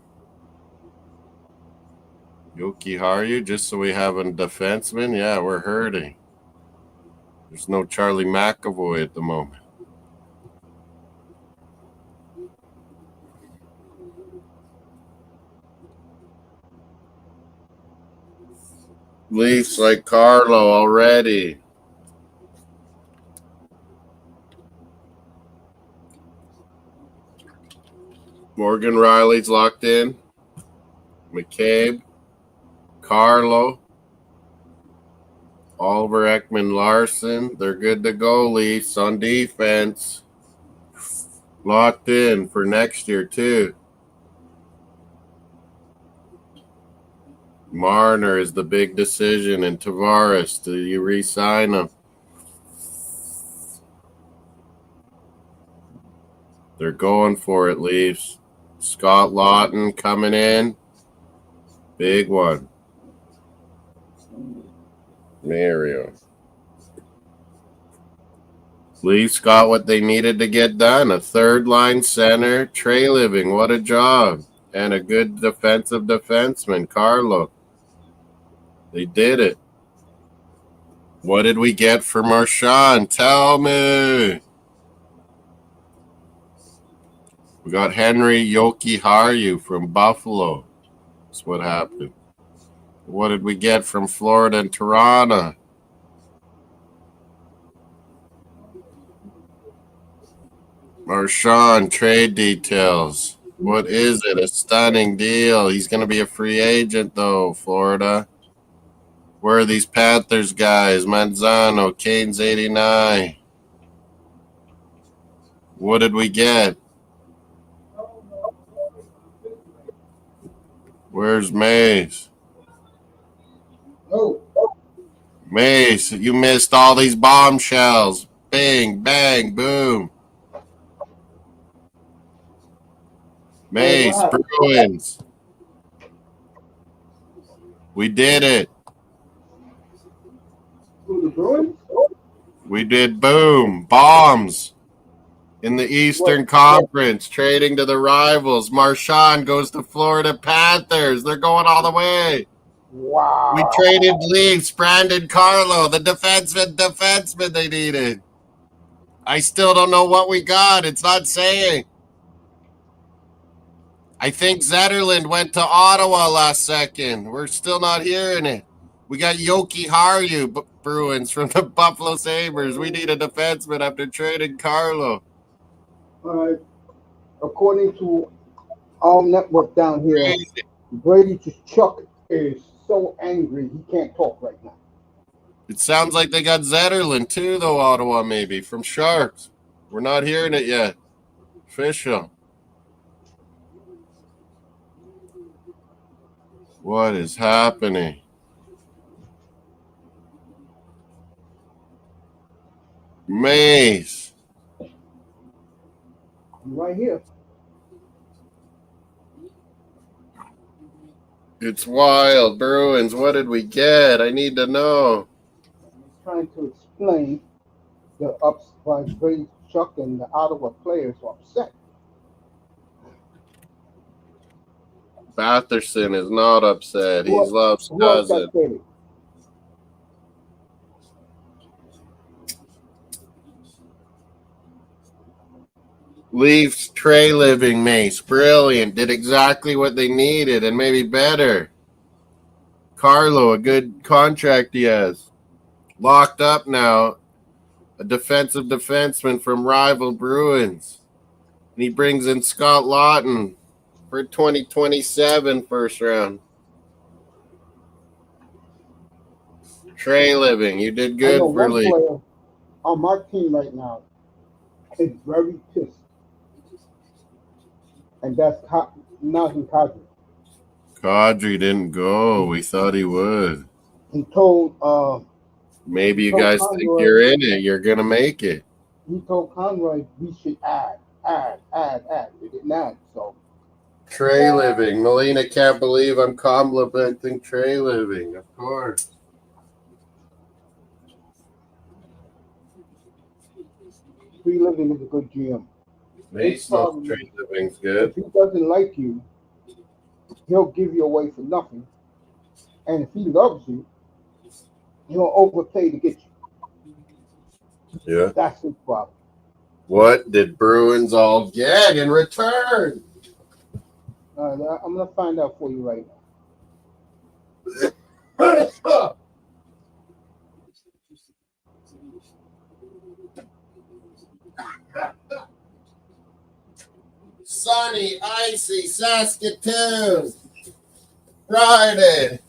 Speaker 2: Yokiharu, just so we have a defenseman. Yeah, we're hurting. There's no Charlie McAvoy at the moment. Leafs like Carlo already. Morgan Riley's locked in. McCabe. Carlo. Oliver Ekman-Larsson. They're good to go, Leafs, on defense. Locked in for next year, too. Marner is the big decision, and Tavares, do you re-sign him? They're going for it, Leafs. Scott Lawton coming in. Big one. Mario. Leafs got what they needed to get done. A third-line center. Trey Living, what a job. And a good defensive defenseman, Carlo. They did it. What did we get for Marchand? Tell me. We got Henry Yokiharu from Buffalo. That's what happened. What did we get from Florida and Toronto? Marchand, trade details. What is it? A stunning deal. He's going to be a free agent, though, Florida. Where are these Panthers guys? Manzano, Canes 89. What did we get? Where's Mace?
Speaker 1: Oh,
Speaker 2: Mace, you missed all these bombshells. Bang, bang, boom. Mace, Bruins. We did it.
Speaker 1: who, the Bruins?
Speaker 2: We did boom. Bombs. In the Eastern Conference, trading to the rivals. Marchand goes to Florida Panthers. They're going all the way.
Speaker 1: Wow.
Speaker 2: We traded Leafs, Brandon Carlo, the defenseman they needed. I still don't know what we got. It's not saying. I think Zetterlund went to Ottawa last second. We're still not hearing it. We got Yokiharu, Bruins, from the Buffalo Sabres. We need a defenseman after trading Carlo.
Speaker 1: According to our network down here,
Speaker 2: Crazy.
Speaker 1: Brady Chuck is so angry he can't talk right now.
Speaker 2: It sounds like they got Zetterlund too, though, Ottawa, maybe, from Sharks. We're not hearing it yet. Official. What is happening? Mace.
Speaker 1: I'm right here.
Speaker 2: It's wild. Bruins, what did we get? I need to know.
Speaker 1: He's trying to explain the ups by Brady Chuck and the Ottawa players are upset.
Speaker 2: Batherson is not upset. He's Love's
Speaker 1: Who else
Speaker 2: cousin.
Speaker 1: got traded?
Speaker 2: Leafs, Trey Living, Mace. Brilliant. Did exactly what they needed and maybe better. Carlo, a good contract he has. Locked up now. A defensive defenseman from rival Bruins. And he brings in Scott Lawton for 2027 first round. Trey Living, you did
Speaker 1: I
Speaker 2: good
Speaker 1: know
Speaker 2: for
Speaker 1: one
Speaker 2: Leafs.
Speaker 1: player on my team right now is very pissed. And that's Nazem Kadri.
Speaker 2: Kadri didn't go. We thought he would.
Speaker 1: He told
Speaker 2: Maybe you
Speaker 1: Tom
Speaker 2: guys
Speaker 1: Conroy,
Speaker 2: think you're in it. You're going to make it.
Speaker 1: he told Conroy we should add. They didn't add, so
Speaker 2: Trey Living. Melina can't believe I'm complimenting Trey Living. Of course.
Speaker 1: Free Living is a good GM.
Speaker 2: Mace knows Trade Living's good.
Speaker 1: If he doesn't like you, he'll give you away for nothing. And if he loves you, he'll overpay to get you.
Speaker 2: Yeah.
Speaker 1: That's his problem.
Speaker 2: What did Bruins all get in return?
Speaker 1: I'm going to find out for you right now.
Speaker 2: Sunny, icy Saskatoon. Friday,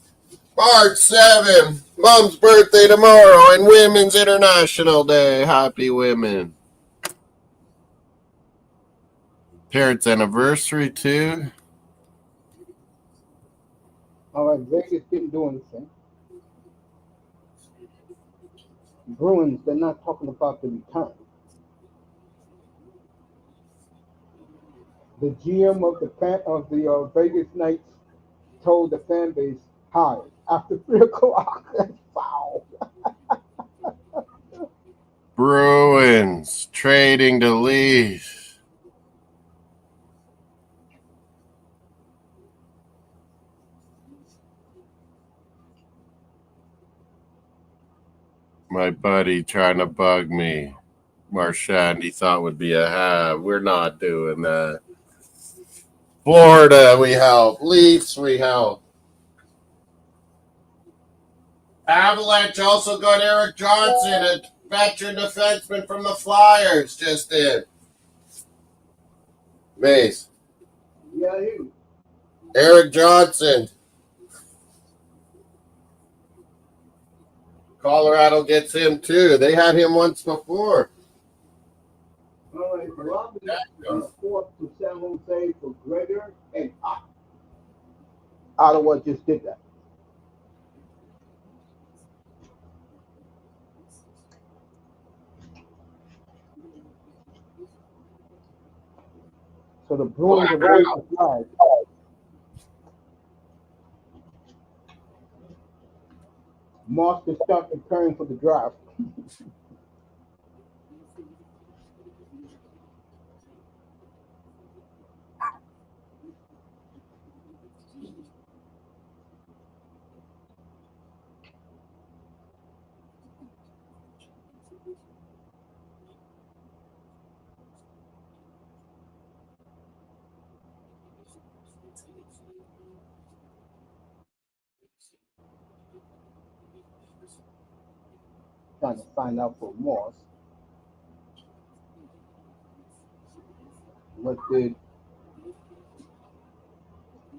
Speaker 2: March 7th. Mom's birthday tomorrow and Women's International Day. Happy women. Parents' anniversary too.
Speaker 1: All right, Vegas didn't do anything. Bruins, they're not talking about the return. The GM of the Vegas Knights told the fan base, "Hi, after 3 o'clock." That's foul.
Speaker 2: Bruins trading to leave. My buddy trying to bug me. Marchand, he thought would be a have. We're not doing that. Florida, we help. Leafs, we help. Avalanche also got Eric Johnson, a veteran defenseman from the Flyers, just in. Mace.
Speaker 1: Yeah, you.
Speaker 2: Eric Johnson. Colorado gets him too. They had him once before.
Speaker 1: All right, Robbie on the 4th to San Jose for Gregor and Ottawa just did that. So the Bruins are very surprised. Moss can start preparing for the draft. Trying to find out for Moss. What did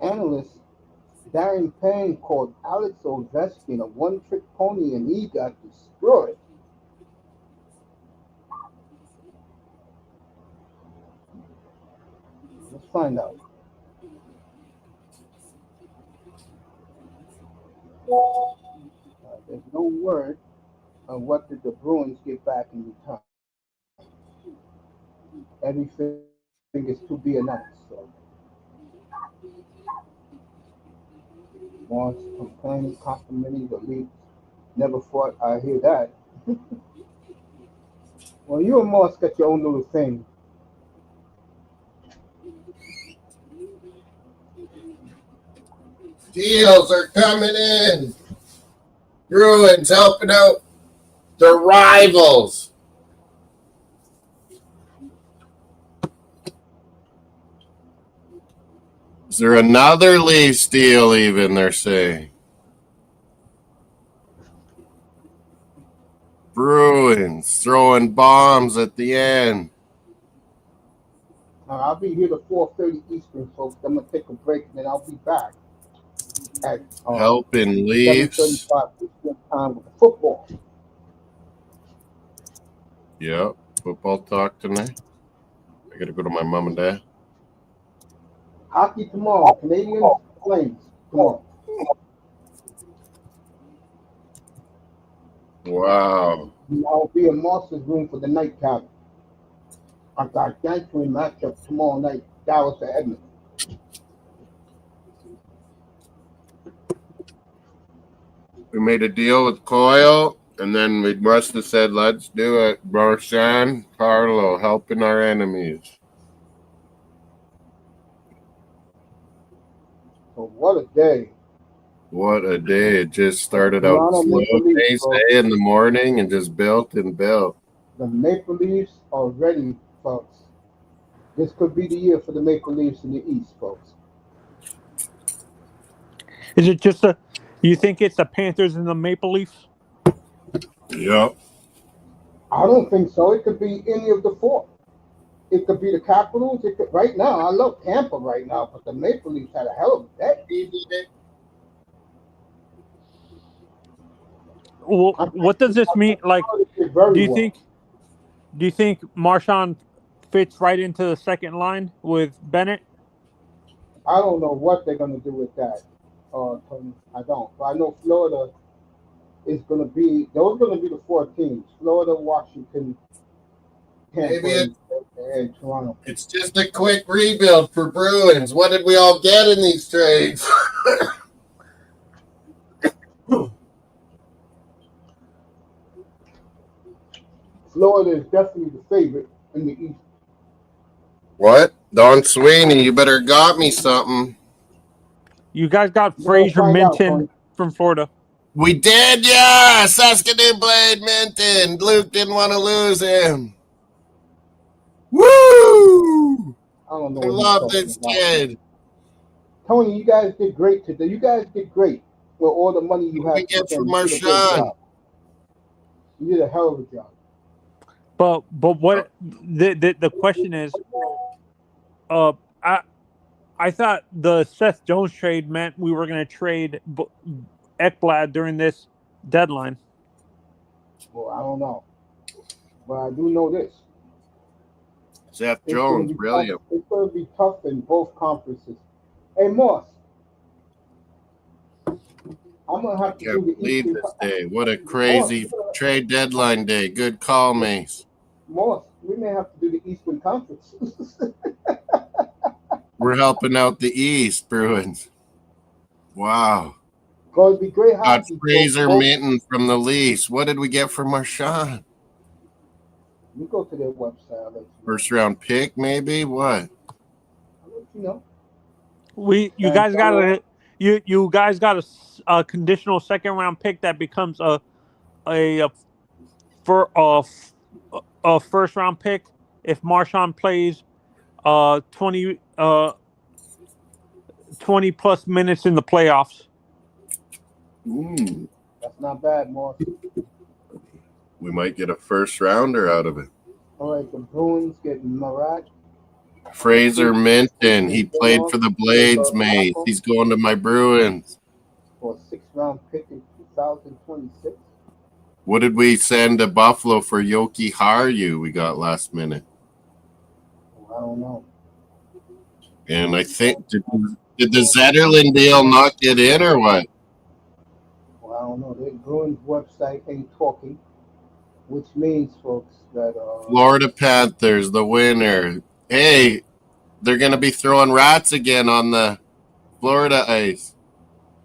Speaker 1: analyst Darren Payne called Alex Ovechkin a one-trick pony and he got destroyed? Let's find out. There's no word on what did the Bruins get back in return. Everything is to be announced. So. Moss complaining, complimenting the Leafs. Never thought I'd hear that. Well, you and Moss got your own little thing.
Speaker 2: Deals are coming in. Bruins helping out the rivals. Is there another Leafs deal even, they're saying? Bruins throwing bombs at the end.
Speaker 1: I'll be here to 4:30 Eastern, folks. I'm going to take a break, and then I'll be back at
Speaker 2: helping Leafs.
Speaker 1: 7:35 Eastern time with the football.
Speaker 2: Yep, football talk tonight. I got to go to my mom and dad.
Speaker 1: Hockey tomorrow. Canadian Flames tomorrow.
Speaker 2: Wow.
Speaker 1: I'll be in Moss's room for the nightcap. A gargantuan matchup tomorrow night, Dallas to Edmonton.
Speaker 2: We made a deal with Coyle. And then we must have said, let's do it. Marchand, Carlo, helping our enemies.
Speaker 1: So what a day.
Speaker 2: What a day. It just started out
Speaker 1: Toronto
Speaker 2: slow
Speaker 1: Maple Leafs,
Speaker 2: pace
Speaker 1: bro.
Speaker 2: in the morning and just built and built.
Speaker 1: The Maple Leafs are ready, folks. This could be the year for the Maple Leafs in the East, folks.
Speaker 4: Is it just you think it's the Panthers and the Maple Leafs?
Speaker 2: Yep.
Speaker 1: I don't think so. It could be any of the four. It could be the Capitals. It could, right now, I love Tampa right now, but the Maple Leafs had a hell of a day.
Speaker 4: Well, what does this mean? Like, do you think Marchand fits right into the second line with Bennett?
Speaker 1: I don't know what they're going to do with that, Tony. I don't. But I know Florida is going to be, those are going to be the four teams. Florida, Washington, Tampa, and Toronto.
Speaker 2: It's just a quick rebuild for Bruins. What did we all get in these trades?
Speaker 1: Florida is definitely the favorite in the East.
Speaker 2: What? Don Sweeney, you better got me something.
Speaker 4: You guys got
Speaker 1: We're gonna
Speaker 4: Fraser
Speaker 1: find out,
Speaker 4: Minton
Speaker 1: Tony.
Speaker 4: from Florida.
Speaker 2: We did, yeah. Saskatoon played Minton. Luke didn't want to lose him. Woo!
Speaker 1: I don't know
Speaker 2: I
Speaker 1: what he's
Speaker 2: love
Speaker 1: talking
Speaker 2: this
Speaker 1: about.
Speaker 2: kid.
Speaker 1: Tony, you guys did great today. You guys did great with all the money you
Speaker 2: What
Speaker 1: had
Speaker 2: we get
Speaker 1: to spend.
Speaker 2: from
Speaker 1: You did a great
Speaker 2: Marchand?
Speaker 1: job. You did a hell of a job.
Speaker 4: But what the question is, I thought the Seth Jones trade meant we were going to trade Ekblad during this deadline.
Speaker 1: Well, I don't know, but I do know this.
Speaker 2: Seth
Speaker 1: It's
Speaker 2: Jones,
Speaker 1: gonna be
Speaker 2: brilliant.
Speaker 1: tough. It's going to be tough in both conferences. Hey, Moss, I'm going to have to do
Speaker 2: Can't
Speaker 1: the
Speaker 2: believe
Speaker 1: Eastern
Speaker 2: this day. What a crazy trade deadline day. Good call, Mace.
Speaker 1: Moss, we may have to do the Eastern Conference.
Speaker 2: We're helping out the East, Bruins. Wow.
Speaker 1: Going to be great
Speaker 2: Got
Speaker 1: hockey.
Speaker 2: Fraser
Speaker 1: Both-
Speaker 2: Minton from the Leafs. What did we get for Marchand?
Speaker 1: You go to their website. I'll let you know.
Speaker 2: First round pick, maybe? What?
Speaker 1: I'll let you know.
Speaker 4: You guys got a conditional second round pick that becomes a first round pick if Marchand plays 20 plus minutes in the playoffs.
Speaker 1: That's not bad, Moss.
Speaker 2: We might get a first rounder out of it.
Speaker 1: All right, the Bruins get Marat.
Speaker 2: Fraser Minton. He played for the Blades, mate. He's going to my Bruins.
Speaker 1: For a 6th-round pick in 2026.
Speaker 2: What did we send to Buffalo for Yoki Haru we got last minute?
Speaker 1: I don't know.
Speaker 2: And I think, did the Zetterlund deal not get in or what?
Speaker 1: Well, I don't know. The Bruins website ain't talking, which means, folks, that
Speaker 2: Florida Panthers, the winner. Hey, they're going to be throwing rats again on the Florida ice.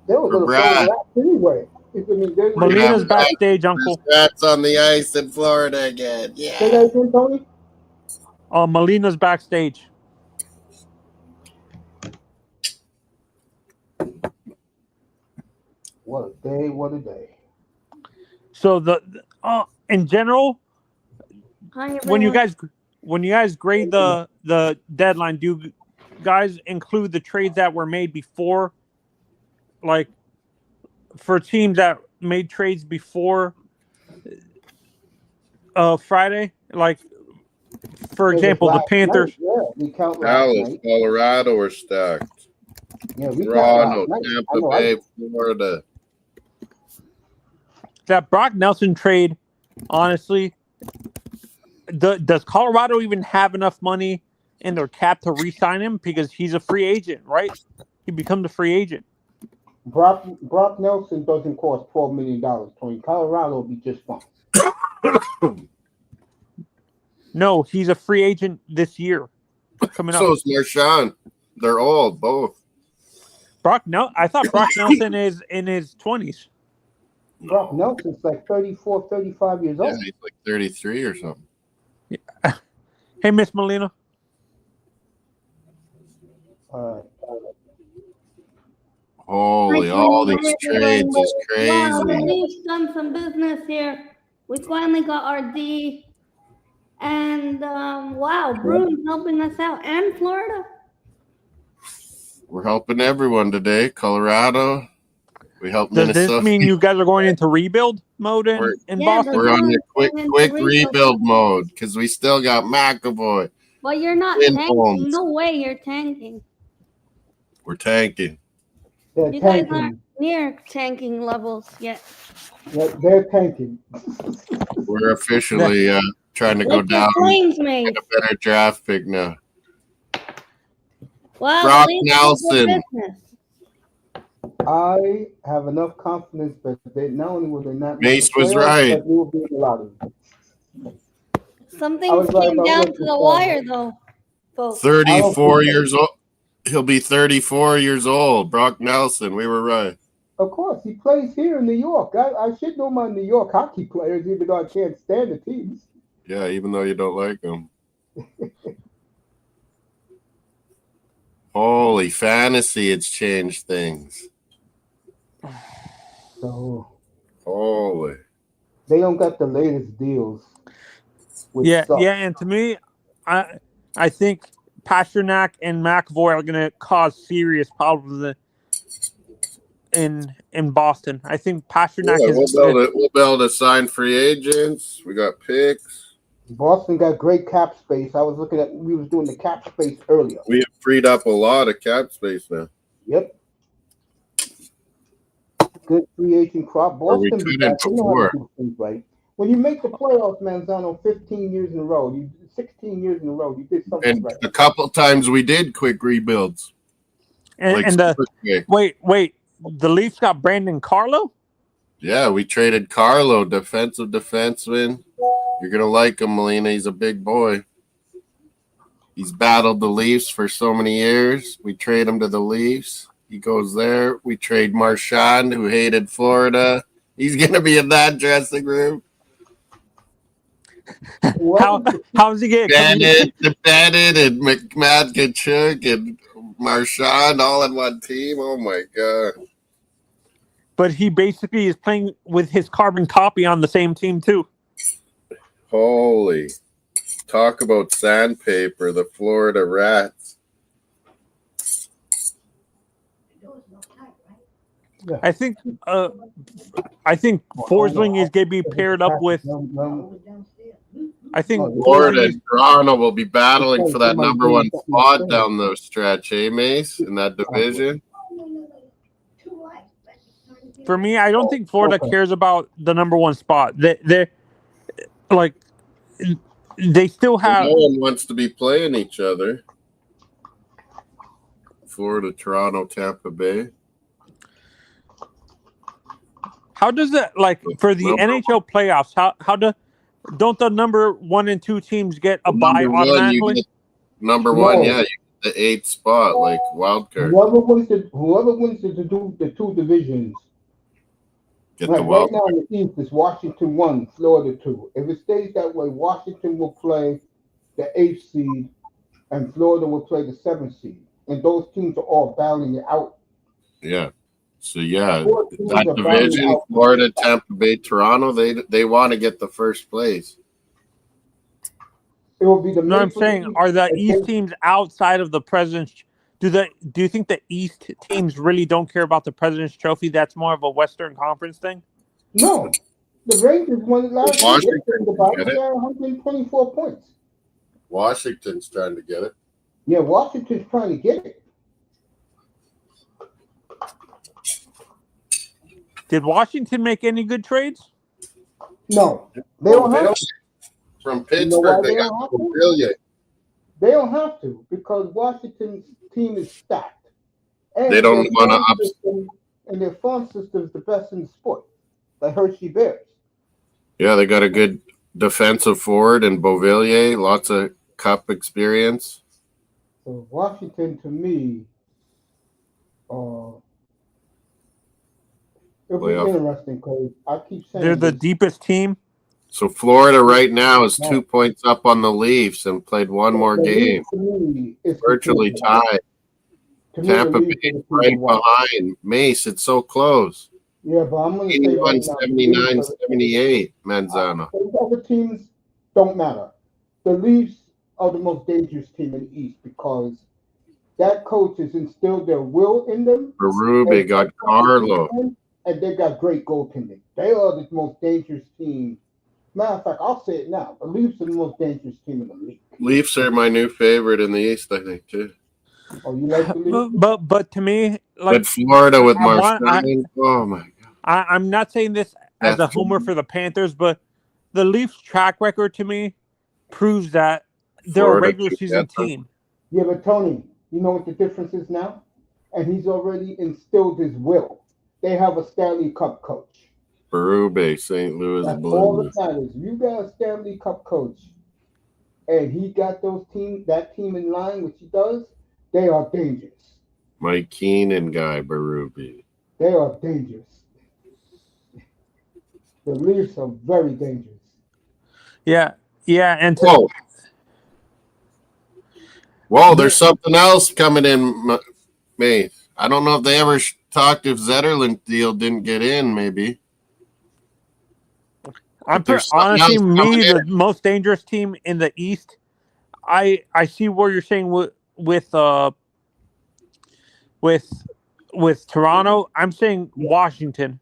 Speaker 1: they were going to
Speaker 2: Brad.
Speaker 1: play that anyway. I mean, they're-
Speaker 4: Molina's
Speaker 2: Yeah.
Speaker 4: backstage, Uncle.
Speaker 2: There's rats on the ice in Florida again.
Speaker 1: Say
Speaker 2: Yeah.
Speaker 1: that again, Tony?
Speaker 4: Molina's backstage.
Speaker 1: What a day! What a day!
Speaker 4: So in general,
Speaker 5: Hi,
Speaker 4: when you
Speaker 5: everyone.
Speaker 4: guys grade the deadline, do you guys include the trades that were made before, like for teams that made trades before Friday? Like, for example, the
Speaker 1: Last
Speaker 4: Panthers.
Speaker 1: night, yeah, we count last
Speaker 2: Dallas,
Speaker 1: night.
Speaker 2: Colorado are stacked.
Speaker 1: Yeah, we count
Speaker 2: Toronto,
Speaker 1: last night. I
Speaker 2: Tampa
Speaker 1: know,
Speaker 2: Bay, Florida.
Speaker 4: That Brock Nelson trade, honestly, does Colorado even have enough money in their cap to re-sign him? Because he's a free agent, right? He becomes a free agent.
Speaker 1: Brock Nelson doesn't cost $12 million. Tony, Colorado will be just fine.
Speaker 4: No, he's a free agent this year. Coming up.
Speaker 2: So is Marchand. They're old, both.
Speaker 4: I thought Brock Nelson is in his 20s.
Speaker 1: Brock Nelson's like 34, 35 years
Speaker 2: Yeah,
Speaker 1: old.
Speaker 2: he's like 33 or something.
Speaker 4: Hey, Miss Molina.
Speaker 1: Uh,
Speaker 2: Holy, all these trades is
Speaker 5: Wow, the
Speaker 2: crazy.
Speaker 5: Leafs done some business here. We finally got our D. And wow, Bruins helping us out. And Florida.
Speaker 2: We're helping everyone today. Colorado. We help
Speaker 4: Does
Speaker 2: Minnesota.
Speaker 4: this mean you guys are going into rebuild mode
Speaker 2: We're-
Speaker 4: in
Speaker 5: Yeah,
Speaker 4: Boston?
Speaker 2: We're on the
Speaker 5: Going into
Speaker 2: quick
Speaker 5: rebuild.
Speaker 2: rebuild mode because we still got McAvoy.
Speaker 5: But you're not
Speaker 2: Lindholm.
Speaker 5: tanking. No way you're tanking.
Speaker 2: We're tanking.
Speaker 1: they're
Speaker 5: You guys
Speaker 1: tanking.
Speaker 5: aren't near tanking levels yet.
Speaker 1: They're tanking.
Speaker 2: We're officially trying to go
Speaker 5: Like the
Speaker 2: down,
Speaker 5: Flames made.
Speaker 2: get a better draft pick now.
Speaker 5: Wow,
Speaker 2: Brock
Speaker 5: the Leafs did good
Speaker 2: Nelson.
Speaker 5: business.
Speaker 1: I have enough confidence that they not only will they not make
Speaker 2: Mace
Speaker 1: the
Speaker 2: was
Speaker 1: playoffs,
Speaker 2: right.
Speaker 1: but we will be in the lottery.
Speaker 5: Some
Speaker 1: I
Speaker 5: things
Speaker 1: was right
Speaker 5: came
Speaker 1: about
Speaker 5: down
Speaker 1: what
Speaker 5: to
Speaker 1: you
Speaker 5: the
Speaker 1: said.
Speaker 5: wire, though, folks.
Speaker 2: 34 years old. He'll be 34 years old. Brock Nelson. We were right.
Speaker 1: Of course, he plays here in New York. I should know my New York hockey players, even though I can't stand the teams.
Speaker 2: Yeah, even though you don't like him. Holy fantasy, it's changed things.
Speaker 1: So
Speaker 2: Holy.
Speaker 1: they don't got the latest deals. which
Speaker 4: Yeah,
Speaker 1: sucks.
Speaker 4: yeah, and to me, I think Pasternak and McAvoy are going to cause serious problems in Boston. I think Pasternak
Speaker 2: Yeah,
Speaker 4: is.
Speaker 2: we'll be able to sign free agents. We got picks.
Speaker 1: Boston got great cap space. I was looking at, we was doing the cap space earlier.
Speaker 2: We have freed up a lot of cap space now.
Speaker 1: Yep. Good free agent crop.
Speaker 2: Or we
Speaker 1: Boston,
Speaker 2: couldn't
Speaker 1: they know how to
Speaker 2: before.
Speaker 1: do things right. When you make the playoffs, Manzano, 15 years in a row, 16 years in a row, you did something
Speaker 2: And
Speaker 1: right.
Speaker 2: a couple times we did quick rebuilds.
Speaker 4: And
Speaker 2: super quick.
Speaker 4: wait, the Leafs got Brandon Carlo?
Speaker 2: Yeah, we traded Carlo, defensive defenseman. You're going to like him, Molina. He's a big boy. He's battled the Leafs for so many years. We trade him to the Leafs. He goes there. We trade Marchand, who hated Florida. He's going to be in that dressing room.
Speaker 4: How's he getting?
Speaker 2: Bennett and Matt Tkachuk and Marchand all in one team. Oh, my God.
Speaker 4: But he basically is playing with his carbon copy on the same team, too.
Speaker 2: Holy. Talk about sandpaper, the Florida Rats.
Speaker 4: I think Forsling is going to be paired up with. I think
Speaker 2: Florida
Speaker 4: Forsling
Speaker 2: and Toronto will be battling for that number one spot down the stretch, eh, Mace, in that division.
Speaker 4: For me, I don't think Florida cares about the number one spot. They still have.
Speaker 2: No one wants to be playing each other. Florida, Toronto, Tampa Bay.
Speaker 4: How does it for the NHL playoffs? Don't the number 1 and 2 teams get a bye automatically?
Speaker 2: Number one, yeah, you get the 8th spot, like wild card.
Speaker 1: Whoever wins the two divisions.
Speaker 2: Get
Speaker 1: Like
Speaker 2: the
Speaker 1: right
Speaker 2: wild
Speaker 1: now in the East, it's Washington 1, Florida 2. If it stays that way, Washington will play the 8th seed and Florida will play the 7th seed. And those teams are all battling it out.
Speaker 2: Yeah. So yeah,
Speaker 1: Four teams
Speaker 2: that
Speaker 1: are
Speaker 2: division,
Speaker 1: battling out.
Speaker 2: Florida, Tampa Bay, Toronto, they want to get the first place.
Speaker 1: It will be the
Speaker 4: No, I'm
Speaker 1: Maple
Speaker 4: saying,
Speaker 1: Leafs
Speaker 4: are the East
Speaker 1: against-
Speaker 4: teams outside of the President's? Do you think the East teams really don't care about the President's Trophy? That's more of a Western Conference thing.
Speaker 1: No. The Rangers won it last year.
Speaker 2: Washington
Speaker 1: They had 124 points.
Speaker 2: Washington's trying to get it.
Speaker 1: Yeah, Washington's trying to get it.
Speaker 4: Did Washington make any good trades?
Speaker 1: No. They don't have to.
Speaker 2: From
Speaker 1: You know why
Speaker 2: Pittsburgh, they
Speaker 1: they
Speaker 2: got
Speaker 1: don't have to?
Speaker 2: Brilliant.
Speaker 1: They don't have to because Washington's team is stacked. And
Speaker 2: They don't
Speaker 1: their
Speaker 2: wanna
Speaker 1: farm system- and their farm system is the best in the sport. The Hershey Bears.
Speaker 2: Yeah, they got a good defensive forward in Beauvillier, lots of cup experience.
Speaker 1: So Washington, to me, It'll be
Speaker 2: Playoff.
Speaker 1: interesting because I keep saying
Speaker 4: They're the
Speaker 1: this.
Speaker 4: deepest team.
Speaker 2: So Florida right now is 2 points up on the Leafs and played one more
Speaker 1: The
Speaker 2: game.
Speaker 1: Leafs, to me, is the
Speaker 2: Virtually
Speaker 1: team to watch.
Speaker 2: tied.
Speaker 1: To me, the
Speaker 2: Tampa
Speaker 1: Leafs
Speaker 2: Bay
Speaker 1: are the team
Speaker 2: right
Speaker 1: to watch.
Speaker 2: behind. Mace, it's so close.
Speaker 1: Yeah, but I'm going to say
Speaker 2: 81,
Speaker 1: right now, the
Speaker 2: 79,
Speaker 1: Leafs are-
Speaker 2: 78, Manzano.
Speaker 1: Those other teams don't matter. The Leafs are the most dangerous team in the East because that coach has instilled their will in them.
Speaker 2: Berube got Carlo.
Speaker 1: And they got great goaltending. They are the most dangerous team. Matter of fact, I'll say it now. The Leafs are the most dangerous team in the league.
Speaker 2: Leafs are my new favorite in the East, I think, too.
Speaker 1: Oh, you like the Leafs?
Speaker 4: But to me, like
Speaker 2: But Florida with
Speaker 4: I want-
Speaker 2: Marchand, oh my God.
Speaker 4: I'm not saying this as a
Speaker 2: That's
Speaker 4: homer for the Panthers, but the Leafs' track record to me proves that they're
Speaker 2: Florida
Speaker 4: a regular season
Speaker 2: together.
Speaker 4: team.
Speaker 1: Yeah, but Tony, you know what the difference is now? And he's already instilled his will. They have a Stanley Cup coach.
Speaker 2: Berube, St. Louis
Speaker 1: That's all
Speaker 2: Blues.
Speaker 1: that matters. You got a Stanley Cup coach, and he got that team in line, which he does. They are dangerous.
Speaker 2: Mike Keenan guy, Berube.
Speaker 1: They are dangerous. The Leafs are very dangerous.
Speaker 4: Yeah, and
Speaker 2: Whoa. Whoa, there's something else coming in, May. I don't know if they ever talked if Zetterlund deal didn't get in, maybe. There's something
Speaker 4: honestly,
Speaker 2: else coming
Speaker 4: me,
Speaker 2: in.
Speaker 4: the most dangerous team in the East. I see what you're saying with Toronto. I'm saying Washington.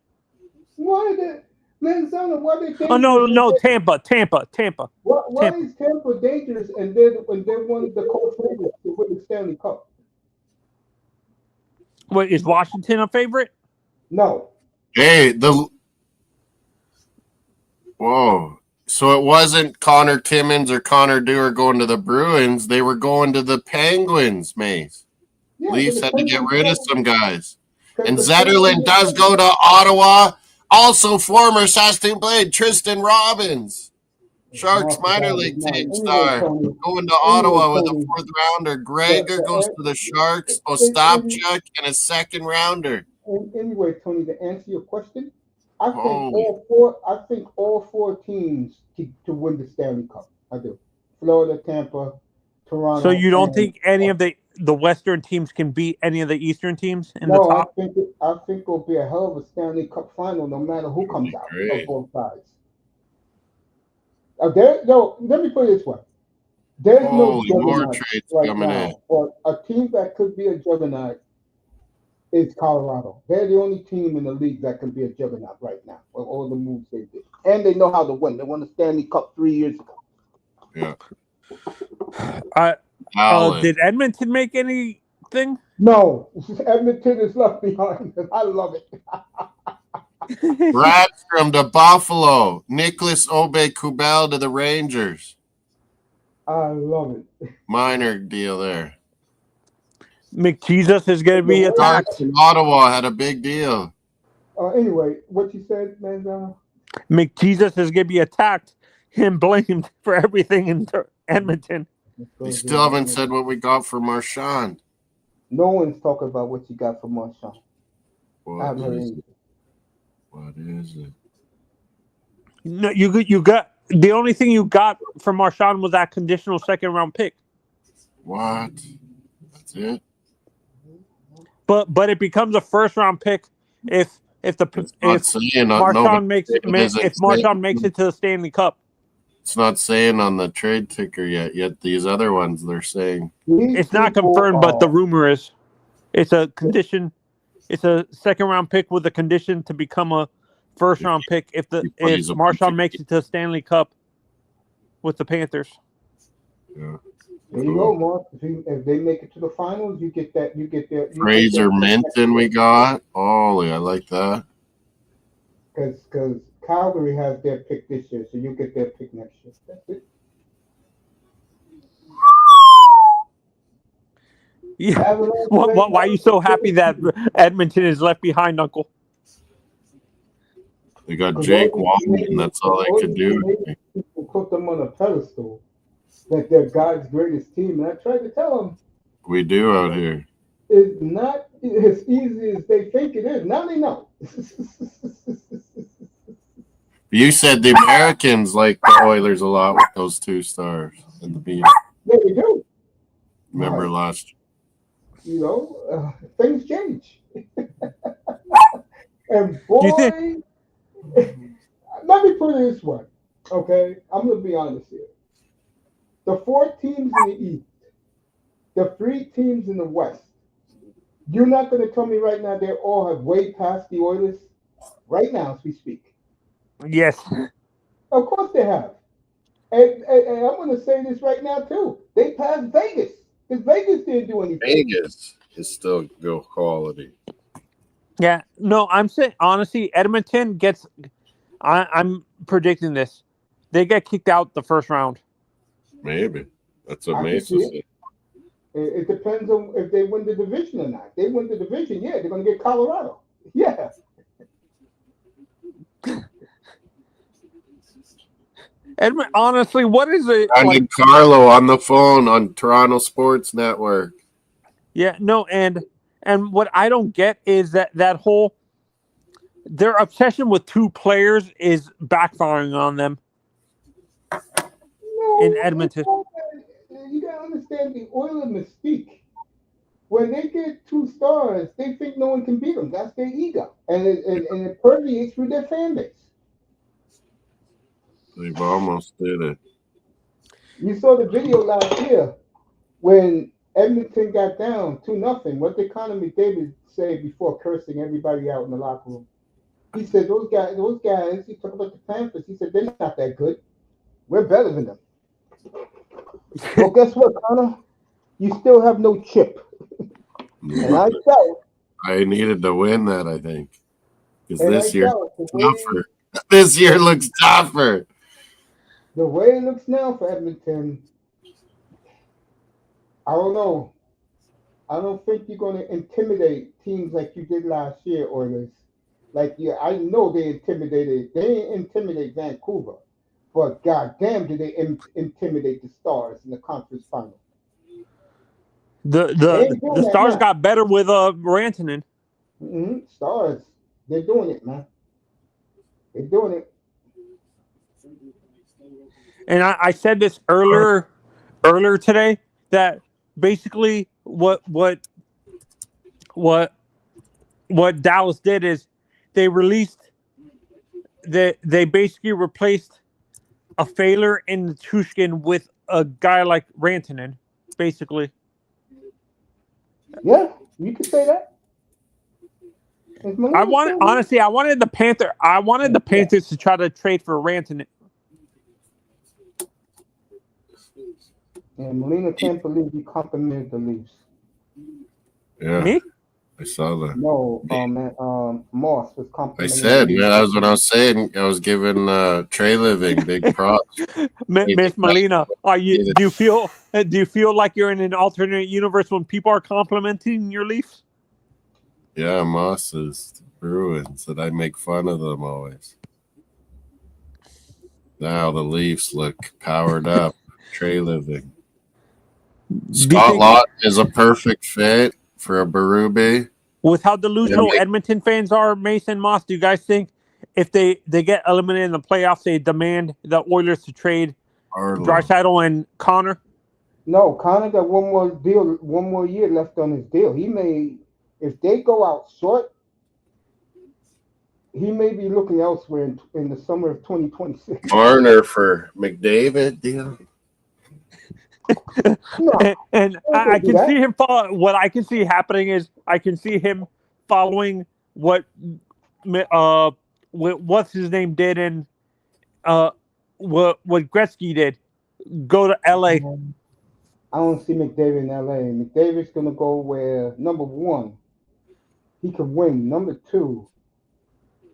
Speaker 1: Why did Manzano? Why they dangerous?
Speaker 4: Oh no, Tampa.
Speaker 1: Why is Tampa dangerous and they're one of the co-favorites to win the Stanley Cup?
Speaker 4: Wait, is Washington a favorite?
Speaker 1: No.
Speaker 2: Hey, whoa. So it wasn't Connor Timmins or Connor Dewar going to the Bruins. They were going to the Penguins, Mace.
Speaker 1: Yeah,
Speaker 2: Leafs
Speaker 1: but
Speaker 2: had to get rid of some guys. And
Speaker 1: the
Speaker 2: Zetterlund does go to Ottawa. Also, former Saskatoon Blade, Tristan Robbins. Sharks minor league team star. Going to Ottawa with a fourth rounder. Gregor goes to the Sharks. Ostapchuk and a second rounder.
Speaker 1: Anyway, Tony, to answer your question, I think
Speaker 2: Holy.
Speaker 1: all four teams to win the Stanley Cup. I do. Florida, Tampa, Toronto.
Speaker 4: So you don't think any of the Western teams can beat any of the Eastern teams in the top?
Speaker 1: I think it'll be a hell of a Stanley Cup final, no matter who comes out
Speaker 2: Great.
Speaker 1: of both sides. Let me put it this way: there's
Speaker 2: Holy,
Speaker 1: no
Speaker 2: more
Speaker 1: juggernaut
Speaker 2: trades
Speaker 1: right
Speaker 2: coming
Speaker 1: now,
Speaker 2: in.
Speaker 1: but a team that could be a juggernaut is Colorado. They're the only team in the league that can be a juggernaut right now with all the moves they did, and they know how to win. They won the Stanley Cup 3 years ago.
Speaker 2: Yeah.
Speaker 4: Did Edmonton make anything?
Speaker 1: No, Edmonton is left behind. I love it.
Speaker 2: Bradstrom to Buffalo. Nicholas Aube-Kubel to the Rangers.
Speaker 1: I love it.
Speaker 2: Minor deal there.
Speaker 4: McJesus is going to be attacked.
Speaker 2: Sharks in Ottawa had a big deal.
Speaker 1: Anyway, what you said, Manzano?
Speaker 4: McJesus is going to be attacked and blamed for everything in Edmonton.
Speaker 2: We still haven't said what we got for Marchand.
Speaker 1: No one's talking about what you got for Marchand. I
Speaker 2: What
Speaker 1: haven't heard
Speaker 2: is
Speaker 1: anything.
Speaker 2: it? What is it?
Speaker 4: No, you got the only thing you got from Marchand was that conditional second round pick.
Speaker 2: What? That's it?
Speaker 4: But it becomes a first round pick if Marchand makes it to the Stanley Cup.
Speaker 2: It's not saying on the trade ticker yet these other ones they're saying.
Speaker 4: It's not confirmed, but the rumor is it's a condition. It's a second round pick with a condition to become a first round pick if Marchand makes it to the Stanley Cup with the Panthers.
Speaker 2: Yeah.
Speaker 1: There you go, Mark. If they make it to the finals, you get that.
Speaker 2: Fraser Minton we got. Holy, I like that.
Speaker 1: Because Calgary has their pick this year, so you get their pick next year. That's it.
Speaker 4: Yeah. Why are you so happy that Edmonton is left behind, Uncle?
Speaker 2: They got Jake Walton. That's all they could do.
Speaker 1: People put them on a pedestal that they're God's greatest team, and I tried to tell them
Speaker 2: We do out here.
Speaker 1: it's not as easy as they think it is. Now they know.
Speaker 2: You said the Americans like the Oilers a lot with those 2 stars in the beat.
Speaker 1: Yeah, they do.
Speaker 2: Remember
Speaker 1: Right.
Speaker 2: last
Speaker 1: You know, things change. And
Speaker 4: Do you think?
Speaker 1: boy, let me put it this way, okay? I'm gonna be honest here. The 4 teams in the East, the 3 teams in the West. You're not gonna tell me right now they all have way past the Oilers right now as we speak.
Speaker 4: Yes.
Speaker 1: Of course they have. And I'm gonna say this right now too. They passed Vegas. Because Vegas didn't do anything.
Speaker 2: Vegas is still good quality.
Speaker 4: Yeah. No, I'm saying honestly, Edmonton gets. I'm predicting this. They get kicked out the first round.
Speaker 2: Maybe. That's what
Speaker 1: I can
Speaker 2: Mesa
Speaker 1: see
Speaker 2: said.
Speaker 1: it. It depends on if they win the division or not. If they win the division, yeah, they're gonna get Colorado. Yeah.
Speaker 4: Edmonton, honestly, what is it?
Speaker 2: I need Carlo on the phone on Toronto Sports Network.
Speaker 4: Yeah, no, and what I don't get is that whole their obsession with 2 players is backfiring on them.
Speaker 1: No,
Speaker 4: In Edmonton.
Speaker 1: you gotta understand the Oiler mystique. When they get 2 stars, they think no one can beat them. That's their ego, and it permeates through their fan base.
Speaker 2: They've almost did it.
Speaker 1: You saw the video last year when Edmonton got down 2-0. What did Connor McDavid say before cursing everybody out in the locker room? He said, those guys, he talked about the Panthers. He said, they're not that good. We're better than them. Well, guess what, Connor? You still have no chip. And I felt.
Speaker 2: I needed to win that, I think. Because
Speaker 1: And
Speaker 2: this
Speaker 1: I
Speaker 2: year
Speaker 1: felt
Speaker 2: tougher. This year looks tougher.
Speaker 1: the way it looks now for Edmonton, I don't know. I don't think you're going to intimidate teams like you did last year, Oilers. Like, yeah, I know they intimidated. They didn't intimidate Vancouver, but goddamn, did they intimidate the Stars in the conference final? They ain't doing
Speaker 4: The
Speaker 1: that
Speaker 4: Stars
Speaker 1: now.
Speaker 4: got better with Rantanen.
Speaker 1: Stars, they're doing it, man. They're doing it.
Speaker 4: And I said this earlier today that basically what Dallas did is they basically replaced a Failer and Tushkin with a guy like Rantanen, basically.
Speaker 1: Yeah, you can say that.
Speaker 4: I wanted the Panthers to try to trade for Rantanen.
Speaker 1: And Molina can't believe he complimented the Leafs.
Speaker 2: Yeah.
Speaker 4: Me?
Speaker 2: I saw that.
Speaker 1: No, Moss was
Speaker 2: I
Speaker 1: complimenting.
Speaker 2: said, yeah, that's what I was saying. I was giving Trey Living big props.
Speaker 4: Miss Molina, do you feel like you're in an alternate universe when people are complimenting your Leafs?
Speaker 2: Yeah, Moss is Bruins that I make fun of them always. Now the Leafs look powered up. Trey Living. Scott Lawton is a perfect fit for a Berube.
Speaker 4: With how delusional Edmonton fans are, Mason Moss, do you guys think if they get eliminated in the playoffs, they demand the Oilers to trade Draisaitl and Connor?
Speaker 1: No, Connor got one more year left on his deal. He may, if they go out short, he may be looking elsewhere in the summer of 2026.
Speaker 2: Marner for McDavid deal.
Speaker 1: No,
Speaker 4: and I can see him follow. What I can see happening is I can see him following what what's his name did and what Gretzky did. Go to LA.
Speaker 1: I don't see McDavid in LA. McDavid's gonna go where, number one, he can win. Number two,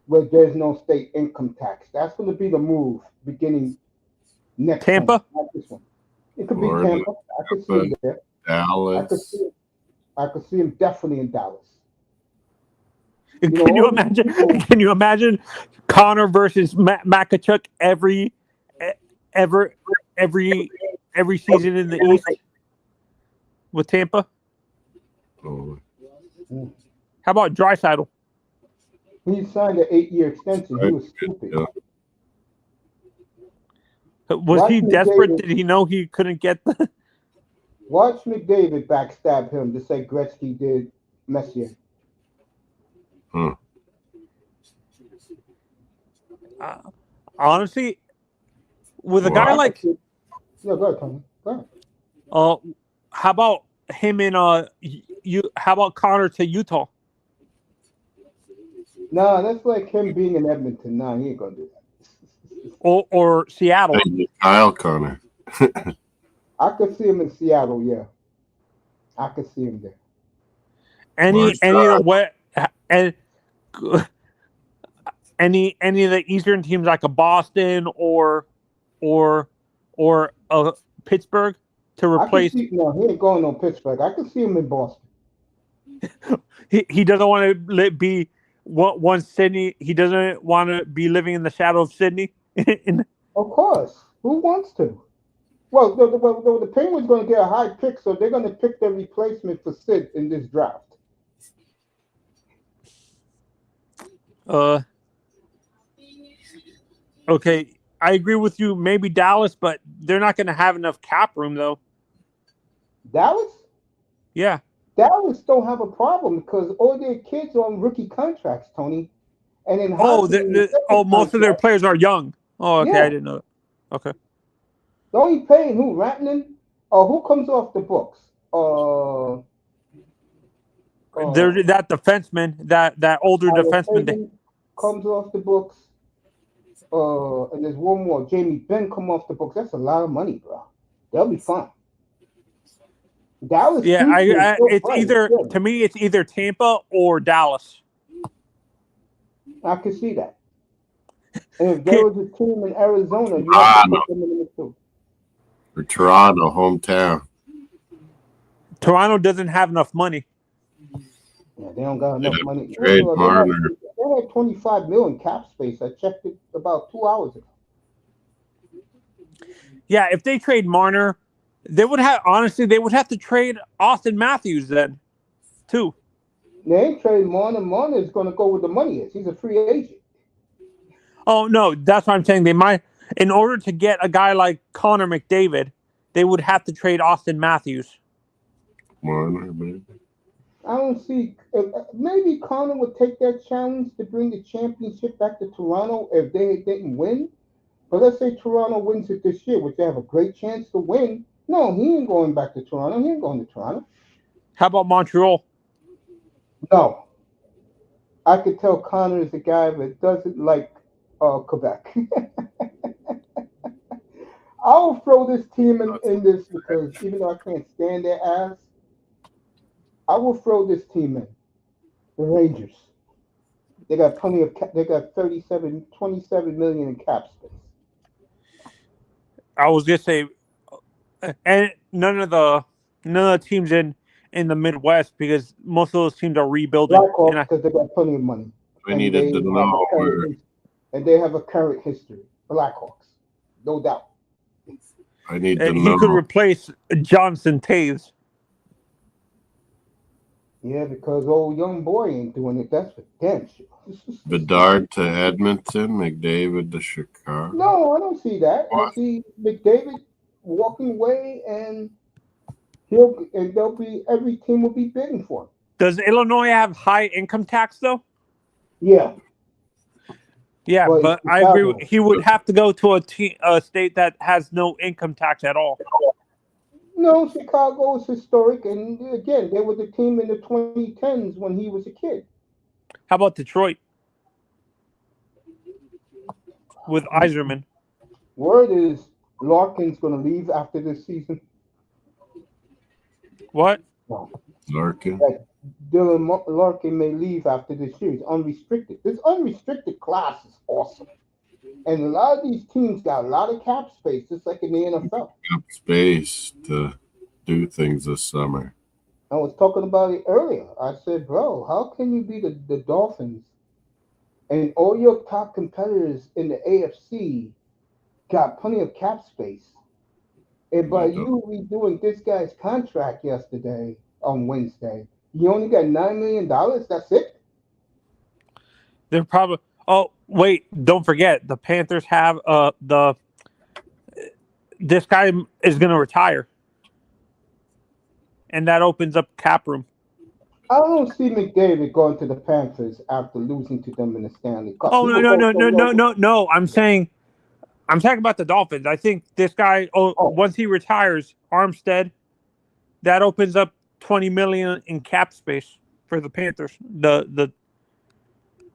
Speaker 1: where there's no state income tax. That's gonna be the move beginning next
Speaker 4: Tampa.
Speaker 1: Summer, not this one. It could
Speaker 2: Florida,
Speaker 1: be Tampa. I could see him there.
Speaker 2: Dallas.
Speaker 1: I could see him definitely in Dallas.
Speaker 4: Can you imagine? Can you imagine Connor versus Makachuk every season in the East with Tampa?
Speaker 2: Oh.
Speaker 4: How about Draisaitl?
Speaker 1: He signed an 8-year extension. He was stupid.
Speaker 2: Yeah.
Speaker 4: Was he
Speaker 1: Watch
Speaker 4: desperate?
Speaker 1: McDavid.
Speaker 4: Did he know he couldn't get the?
Speaker 1: Watch McDavid backstab him just like Gretzky did Messier.
Speaker 4: Honestly, with a guy
Speaker 2: Wow.
Speaker 4: like,
Speaker 1: Yeah, go ahead, Tony. Go ahead.
Speaker 4: how about him in you? How about Connor to Utah?
Speaker 1: Nah, that's like him being in Edmonton. Nah, he ain't gonna do that.
Speaker 4: Or Seattle?
Speaker 2: Kyle Connor.
Speaker 1: I could see him in Seattle. Yeah, I could see him there.
Speaker 4: Any
Speaker 2: Mark
Speaker 4: any of the what and any of the Eastern teams like a Boston or Pittsburgh to
Speaker 1: I could
Speaker 4: replace.
Speaker 1: see. No, he ain't going on Pittsburgh. I could see him in Boston.
Speaker 4: He doesn't want to be one Sydney. He doesn't want to be living in the shadow of Sydney.
Speaker 1: Of course. Who wants to? Well, the Penguins going to get a high pick, so they're going to pick their replacement for Sid in this draft.
Speaker 4: Okay, I agree with you. Maybe Dallas, but they're not going to have enough cap room, though.
Speaker 1: Dallas?
Speaker 4: Yeah.
Speaker 1: Dallas don't have a problem because all their kids are on rookie contracts, Tony. And in
Speaker 4: most of their players are young. Oh, okay,
Speaker 1: Yeah.
Speaker 4: I didn't know that. Okay.
Speaker 1: They're only paying who? Ratnan? Or who comes off the books?
Speaker 4: There's that defenseman, that older defenseman.
Speaker 1: Fagan comes off the books. And there's one more. Jamie Benn come off the books. That's a lot of money, bro. They'll be fine. Dallas.
Speaker 4: Yeah, it's
Speaker 1: right.
Speaker 4: either
Speaker 1: Yeah.
Speaker 4: to me, it's either Tampa or Dallas.
Speaker 1: I can see that. And if there was a team in Arizona, you have to put them in the two.
Speaker 2: For Toronto, hometown.
Speaker 4: Toronto doesn't have enough money.
Speaker 1: Yeah, they don't got enough money.
Speaker 2: Trade
Speaker 1: They
Speaker 2: Marner.
Speaker 1: had 25 million cap space. I checked it about 2 hours ago.
Speaker 4: Yeah, if they trade Marner, they would have to trade Austin Matthews then, too.
Speaker 1: They ain't trading Marner. Marner is going to go where the money is. He's a free agent.
Speaker 4: Oh no, that's what I'm saying. They might, in order to get a guy like Connor McDavid, they would have to trade Austin Matthews.
Speaker 2: Marner, baby.
Speaker 1: I don't see. Maybe Connor would take that challenge to bring the championship back to Toronto if they didn't win. But let's say Toronto wins it this year, which they have a great chance to win. No, he ain't going back to Toronto. He ain't going to Toronto.
Speaker 4: How about Montreal?
Speaker 1: No. I could tell Connor is a guy that doesn't like Quebec. I'll throw this team in this because even though I can't stand their ass, I will throw this team in. The Rangers. They got plenty of they got 27 million in cap space.
Speaker 4: I was gonna say, and none of the teams in the Midwest, because most of those teams are rebuilding.
Speaker 1: Blackhawks because they got plenty of money.
Speaker 2: We needed to know where.
Speaker 1: And they have a current history. Blackhawks, no doubt.
Speaker 2: I need to
Speaker 4: And
Speaker 2: know.
Speaker 4: he could replace Johnson Taves.
Speaker 1: Yeah, because old young boy ain't doing it. That's for damn sure.
Speaker 2: Bedard to Edmonton, McDavid to Chicago.
Speaker 1: No, I don't see that. I see McDavid walking away, and every team will be bidding for him.
Speaker 4: Does Illinois have high income tax though?
Speaker 1: Yeah.
Speaker 4: Yeah,
Speaker 1: Well,
Speaker 4: but I
Speaker 1: Chicago.
Speaker 4: agree. He would have to go to a state that has no income tax at all.
Speaker 1: No, Chicago is historic, and again, they were the team in the 2010s when he was a kid.
Speaker 4: How about Detroit with Yzerman?
Speaker 1: Word is Larkin's going to leave after this season.
Speaker 4: What?
Speaker 2: Larkin.
Speaker 1: Dylan Larkin may leave after this year. He's unrestricted. This unrestricted class is awesome. And a lot of these teams got a lot of cap space, just like in the NFL.
Speaker 2: Cap space to do things this summer.
Speaker 1: I was talking about it earlier. I said, bro, how can you be the Dolphins and all your top competitors in the AFC got plenty of cap space? And by you redoing this guy's contract yesterday on Wednesday, you only got $9 million? That's it?
Speaker 4: They're probably. Oh wait! Don't forget the Panthers have the this guy is going to retire, and that opens up cap room.
Speaker 1: I don't see McDavid going to the Panthers after losing to them in the Stanley Cup.
Speaker 4: Oh
Speaker 1: He
Speaker 4: no
Speaker 1: will
Speaker 4: no
Speaker 1: go
Speaker 4: no no
Speaker 1: somewhere
Speaker 4: no
Speaker 1: else.
Speaker 4: no no! I'm talking about the Dolphins. I think this guy.
Speaker 1: Oh.
Speaker 4: Once he retires, Armstead, that opens up $20 million in cap space for the Panthers. The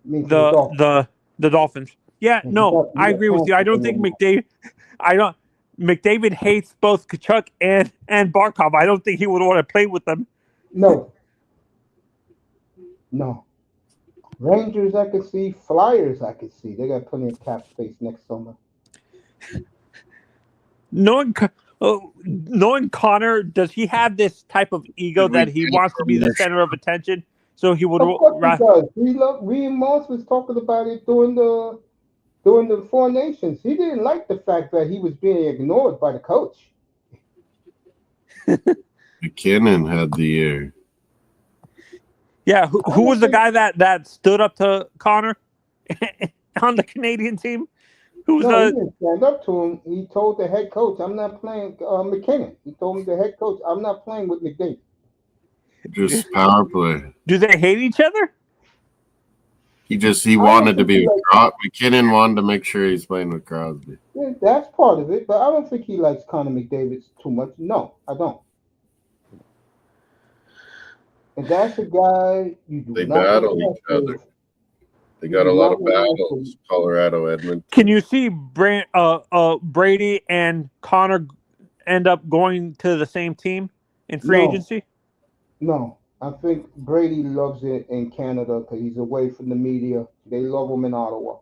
Speaker 1: Means the Dolphins.
Speaker 4: the Dolphins. Yeah,
Speaker 1: And
Speaker 4: no, I agree with you. I don't think McDavid hates both Kachuk and Barkov. I don't think he would want to play with them.
Speaker 1: No. Rangers, I can see. Flyers, I can see. They got plenty of cap space next summer.
Speaker 4: Knowing Connor, does he have this type of ego that he wants to be the center of attention? So he would.
Speaker 1: Of course he does. Reed Moss was talking about it during the Four Nations. He didn't like the fact that he was being ignored by the coach.
Speaker 2: McKinnon had the year.
Speaker 4: Yeah, who was the guy that stood up to Connor on the Canadian team?
Speaker 1: He didn't stand up to him. He told the head coach, "I'm not playing McKinnon." He told me, the head coach, "I'm not playing with McDavid."
Speaker 2: Just power play.
Speaker 4: Do they hate each other?
Speaker 2: He wanted to be with Crosby. McKinnon wanted to make sure he's playing with Crosby.
Speaker 1: Yeah, that's part of it, but I don't think he likes Connor McDavid too much. No, I don't. And that's a guy you do
Speaker 2: They
Speaker 1: not
Speaker 2: battle
Speaker 1: mess
Speaker 2: each other.
Speaker 1: with.
Speaker 2: They got a lot of battles. Colorado, Edmonton.
Speaker 4: Can you see Brady and Connor end up going to the same team in free agency?
Speaker 1: No, I think Brady loves it in Canada because he's away from the media. They love him in Ottawa.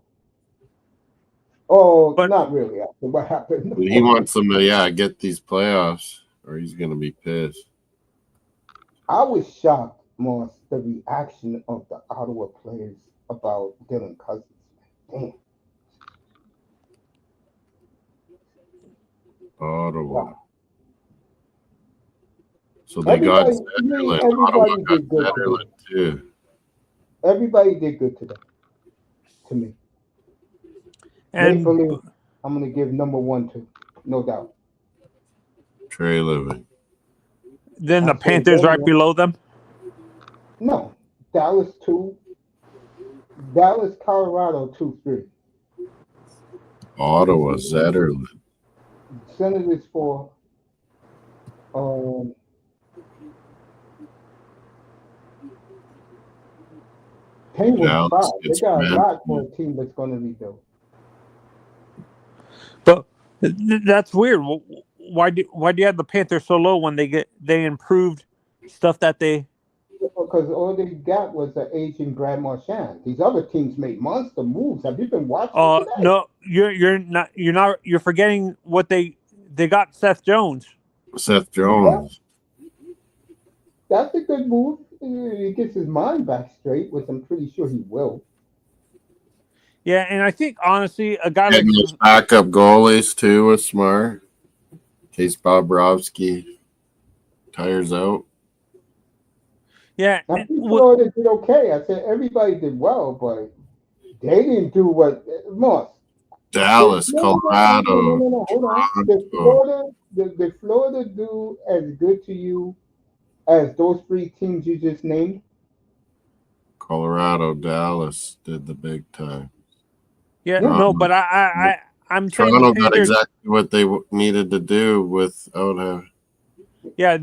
Speaker 1: Oh, but not really after what happened.
Speaker 2: He wants them to, get these playoffs, or he's going to be pissed.
Speaker 1: I was shocked, Moss, the reaction of the Ottawa players about Dylan Cousins. Damn.
Speaker 2: Ottawa.
Speaker 1: Wow.
Speaker 2: So they got Zetterlund. Ottawa got Zetterlund too.
Speaker 1: Everybody did good today, to me.
Speaker 4: And
Speaker 1: I'm going to give number 1 to, no doubt.
Speaker 2: Trey Living.
Speaker 4: Then the Panthers right below them?
Speaker 1: No. Dallas 2. Dallas, Colorado 2-3.
Speaker 2: Ottawa, Zetterlund.
Speaker 1: Senators 4. Penguins 5. They got a lot for a team that's going to rebuild.
Speaker 4: But that's weird. Why do you have the Panthers so low when they improved stuff that they?
Speaker 1: Because all they got was the aging Brad Marchand. These other teams made monster moves. Have you been watching?
Speaker 4: No, you're not. You're forgetting what they got. Seth Jones.
Speaker 1: Yeah. That's a good move. He gets his mind back straight, which I'm pretty sure he will.
Speaker 4: Yeah, and I think honestly, a guy
Speaker 2: like those backup goalies too was smart. In case Bobrovsky tires out.
Speaker 4: Yeah,
Speaker 1: I think Florida did okay. I said everybody did well, but they didn't do what Moss.
Speaker 2: Dallas, Colorado.
Speaker 1: No, hold on. Did Florida do as good to you as those 3 teams you just named?
Speaker 2: Colorado, Dallas did the big time.
Speaker 4: Yeah, no, but I'm saying
Speaker 2: Toronto got exactly what they needed to do without having.
Speaker 4: Yeah,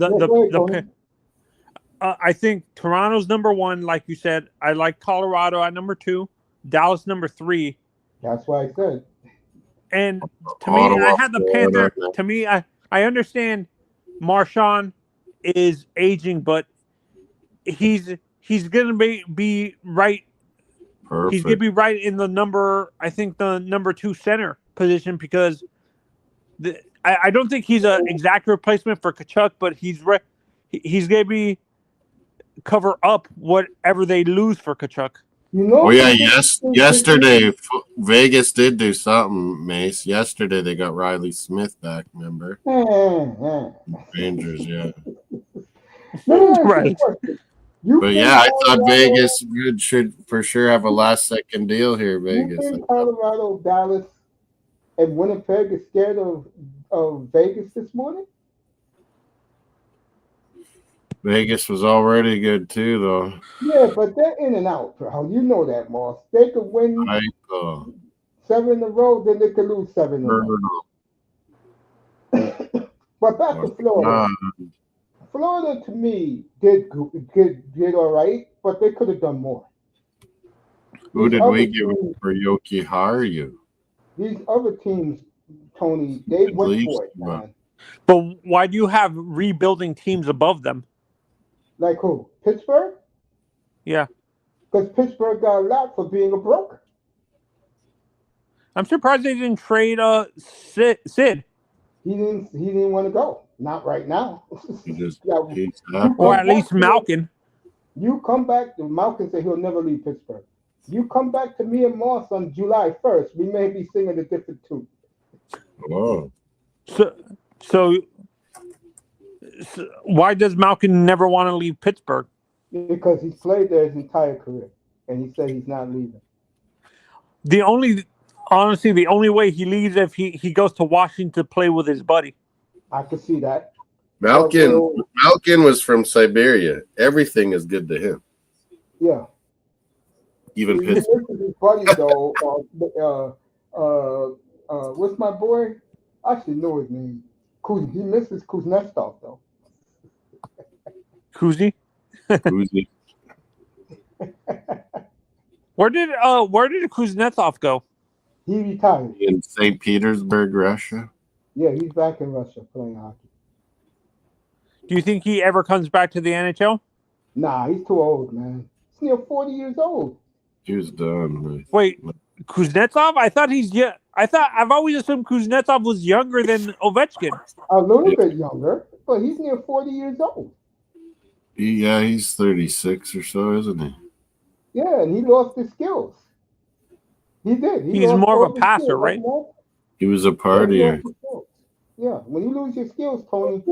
Speaker 4: I think Toronto's number 1, like you said. I like Colorado at number 2, Dallas number 3.
Speaker 1: That's what I said.
Speaker 4: And to me, I had the Panther. To me, I understand Marchand is aging, but he's gonna be right.
Speaker 2: Perfect.
Speaker 4: He's gonna be right in the number 2 center position because I don't think he's an exact replacement for Kachuk, but he's gonna be cover up whatever they lose for Kachuk.
Speaker 2: Yesterday Vegas did do something, Mace. Yesterday they got Riley Smith back, remember? Rangers, yeah.
Speaker 4: Right.
Speaker 2: But yeah, I thought Vegas should for sure have a last-second deal here, Vegas.
Speaker 1: You think Colorado, Dallas, and Winnipeg is scared of Vegas this morning?
Speaker 2: Vegas was already good too, though.
Speaker 1: Yeah, but they're in and out, bro. You know that, Moss. They could win
Speaker 2: Right?
Speaker 1: 7 in a row, then they could lose 7 in a row. But back to Florida. Florida, to me, did all right, but they could have done more.
Speaker 2: Who
Speaker 1: These
Speaker 2: did we
Speaker 1: other
Speaker 2: give
Speaker 1: teams-
Speaker 2: for Yoki Haru?
Speaker 1: These other teams, Tony, they went
Speaker 2: Leafs,
Speaker 1: for it, man.
Speaker 4: But why do you have rebuilding teams above them?
Speaker 1: Like who? Pittsburgh?
Speaker 4: Yeah.
Speaker 1: Because Pittsburgh got a lot for being a broker.
Speaker 4: I'm surprised they didn't trade Sid.
Speaker 1: He didn't want to go. Not right now.
Speaker 2: He just
Speaker 1: Yeah,
Speaker 2: he's happy.
Speaker 4: Or at least Malkin.
Speaker 1: You come back to Malkin said he'll never leave Pittsburgh. You come back to me and Moss on July 1st, we may be singing a different tune.
Speaker 2: Whoa.
Speaker 4: So why does Malkin never want to leave Pittsburgh?
Speaker 1: Because he's played there his entire career, and he said he's not leaving.
Speaker 4: Honestly, the only way he leaves if he goes to Washington to play with his buddy.
Speaker 1: I could see that.
Speaker 2: Malkin was from Siberia. Everything is good to him.
Speaker 1: Yeah.
Speaker 2: Even
Speaker 1: He
Speaker 2: Pittsburgh.
Speaker 1: misses his buddy though. What's my boy? I actually know his name. He misses Kuznetsov though.
Speaker 4: Kuzi?
Speaker 2: Uzi.
Speaker 4: Where did Kuznetsov go?
Speaker 1: He retired.
Speaker 2: In St. Petersburg, Russia.
Speaker 1: Yeah, he's back in Russia playing hockey.
Speaker 4: Do you think he ever comes back to the NHL?
Speaker 1: Nah, he's too old, man. He's near 40 years old.
Speaker 2: He was done.
Speaker 4: Wait, Kuznetsov? I've always assumed Kuznetsov was younger than Ovechkin.
Speaker 1: A little bit younger, but he's near 40 years old.
Speaker 2: He's 36 or so, isn't he?
Speaker 1: Yeah, and he lost his skills. He did.
Speaker 4: He's
Speaker 1: lost
Speaker 4: more
Speaker 1: all
Speaker 4: of a
Speaker 1: his
Speaker 4: passer,
Speaker 1: skills,
Speaker 4: right?
Speaker 2: He was a
Speaker 1: Yeah, he
Speaker 2: partier.
Speaker 1: lost his skills. Yeah, when you lose your skills, Tony,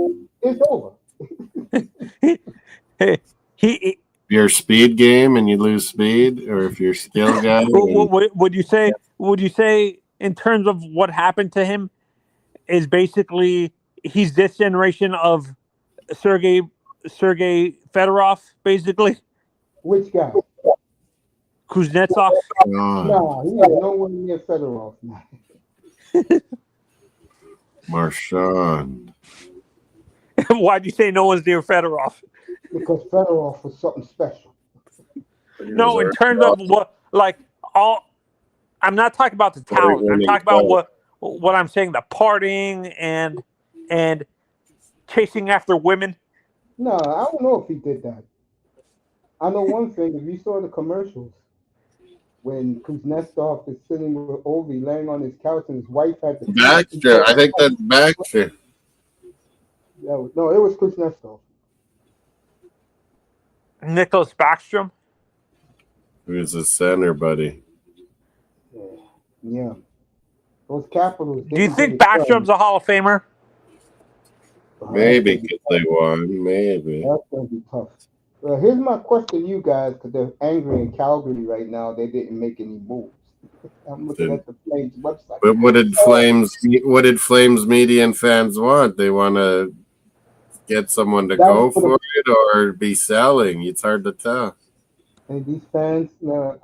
Speaker 1: it's over.
Speaker 4: He
Speaker 2: If you're a speed game and you lose speed, or if you're a skill guy.
Speaker 4: would you say in terms of what happened to him is basically he's this generation of Sergei Fedorov, basically?
Speaker 1: Which guy?
Speaker 4: Kuznetsov?
Speaker 1: Nah, he is nowhere near Fedorov, man.
Speaker 2: Marchand.
Speaker 4: Why'd you say no one's near Fedorov?
Speaker 1: Because Fedorov was something special.
Speaker 4: No, in terms of I'm not talking about the talent. I'm talking about what I'm saying, the partying and chasing after women.
Speaker 1: No, I don't know if he did that. I know one thing. If you saw the commercials, when Kuznetsov is sitting with Ovi laying on his couch and his wife had to...
Speaker 2: Backstrom. I think that's Backstrom.
Speaker 1: Yeah, no, it was Kuznetsov.
Speaker 4: Nicholas Backstrom.
Speaker 2: Who's a center, buddy?
Speaker 1: Yeah. Those Capitals...
Speaker 4: Do you think Backstrom's a Hall of Famer?
Speaker 2: Maybe because they won. Maybe.
Speaker 1: That's going to be tough. Well, here's my question to you guys, because they're angry in Calgary right now. They didn't make any moves. I'm looking at the Flames website.
Speaker 2: But what did Flames media and fans want? They want to get someone to go for it or be selling. It's hard to tell.
Speaker 1: And these fans,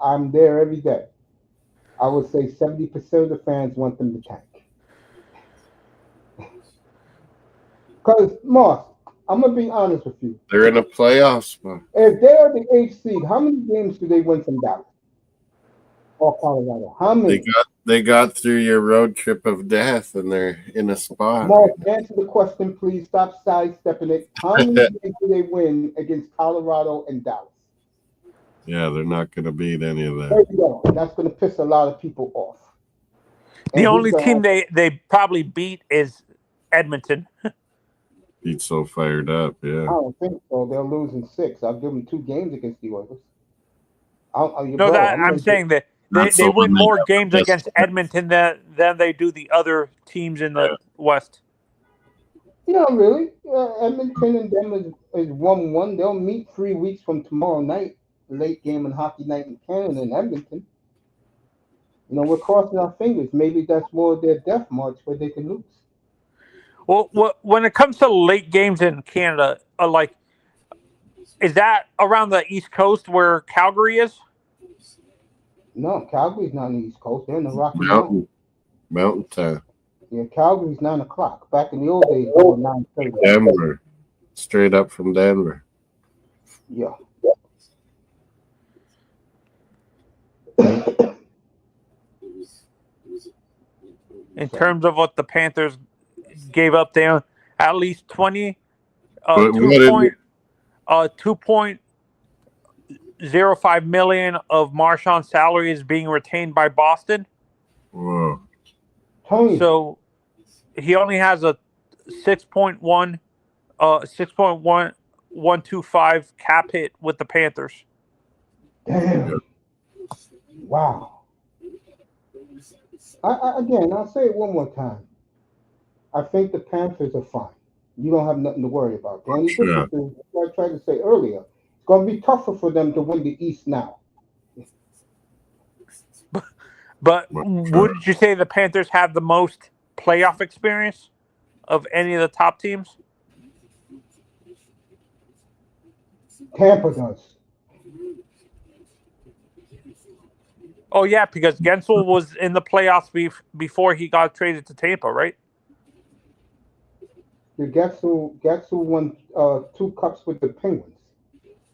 Speaker 1: I'm there every day. I would say 70% of the fans want them to tank. Because, Moss, I'm going to be honest with you.
Speaker 2: They're in a playoff spot.
Speaker 1: If they are the 8th seed, how many games do they win from Dallas or Colorado? How many?
Speaker 2: They got through your road trip of death, and they're in a spot.
Speaker 1: Moss, answer the question, please. Stop sidestepping it. How many games do they win against Colorado and Dallas?
Speaker 2: Yeah, they're not going to beat any of
Speaker 1: There
Speaker 2: that.
Speaker 1: you go. And that's going to piss a lot of people off.
Speaker 4: The only team they probably beat is Edmonton.
Speaker 2: He's so fired up,
Speaker 1: I
Speaker 2: yeah.
Speaker 1: don't think so. They're losing 6. I'll give them 2 games against the Oilers.
Speaker 4: I'm saying that they win more games against Edmonton than they do the other teams in the West.
Speaker 1: Yeah, really. Edmonton and them is 1-1. They'll meet 3 weeks from tomorrow night, late game and hockey night in Canada in Edmonton. We're crossing our fingers. Maybe that's more of their death march where they can lose.
Speaker 4: Well, when it comes to late games in Canada, like, is that around the East Coast where Calgary is?
Speaker 1: No, Calgary's not on the East Coast. They're in the Rocky Mountains.
Speaker 2: Mountain time.
Speaker 1: Yeah, Calgary's 9 o'clock. Back in the old days, they were 9:30.
Speaker 2: Denver. Straight up from Denver.
Speaker 1: Yeah.
Speaker 4: In terms of what the Panthers gave up there, at least 20,
Speaker 2: But what is it?
Speaker 4: 2.05 million of Marshawn's salary is being retained by Boston.
Speaker 2: Whoa.
Speaker 1: Tony,
Speaker 4: So he only has a 6.125 cap hit with the Panthers.
Speaker 1: damn. Wow. Again, I'll say it one more time. I think the Panthers are fine. You don't have nothing to worry about. The only
Speaker 2: Sure.
Speaker 1: difference is, what I tried to say earlier, it's going to be tougher for them to win the East now.
Speaker 4: But wouldn't you say the Panthers have the most playoff experience of any of the top teams?
Speaker 1: Tampa does.
Speaker 4: Oh, yeah, because Gensel was in the playoffs before he got traded to Tampa, right?
Speaker 1: The Getsel won 2 cups with the Penguins.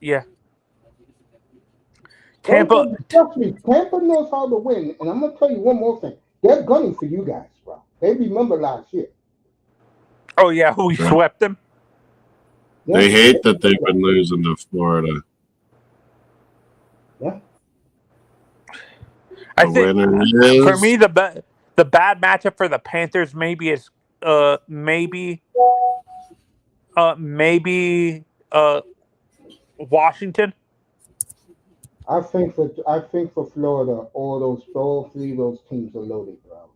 Speaker 4: Yeah. Tampa.
Speaker 1: Trust me, Tampa knows how to win. And I'm going to tell you one more thing. They're gunning for you guys, bro. They remember last year.
Speaker 4: Oh, yeah, we swept them.
Speaker 2: They hate that they've been losing to Florida.
Speaker 1: Yeah.
Speaker 4: I
Speaker 2: The
Speaker 4: think
Speaker 2: winner is
Speaker 4: for me the bad matchup for the Panthers maybe is maybe Washington.
Speaker 1: I think for Florida, all 3 of those teams are loaded, bro.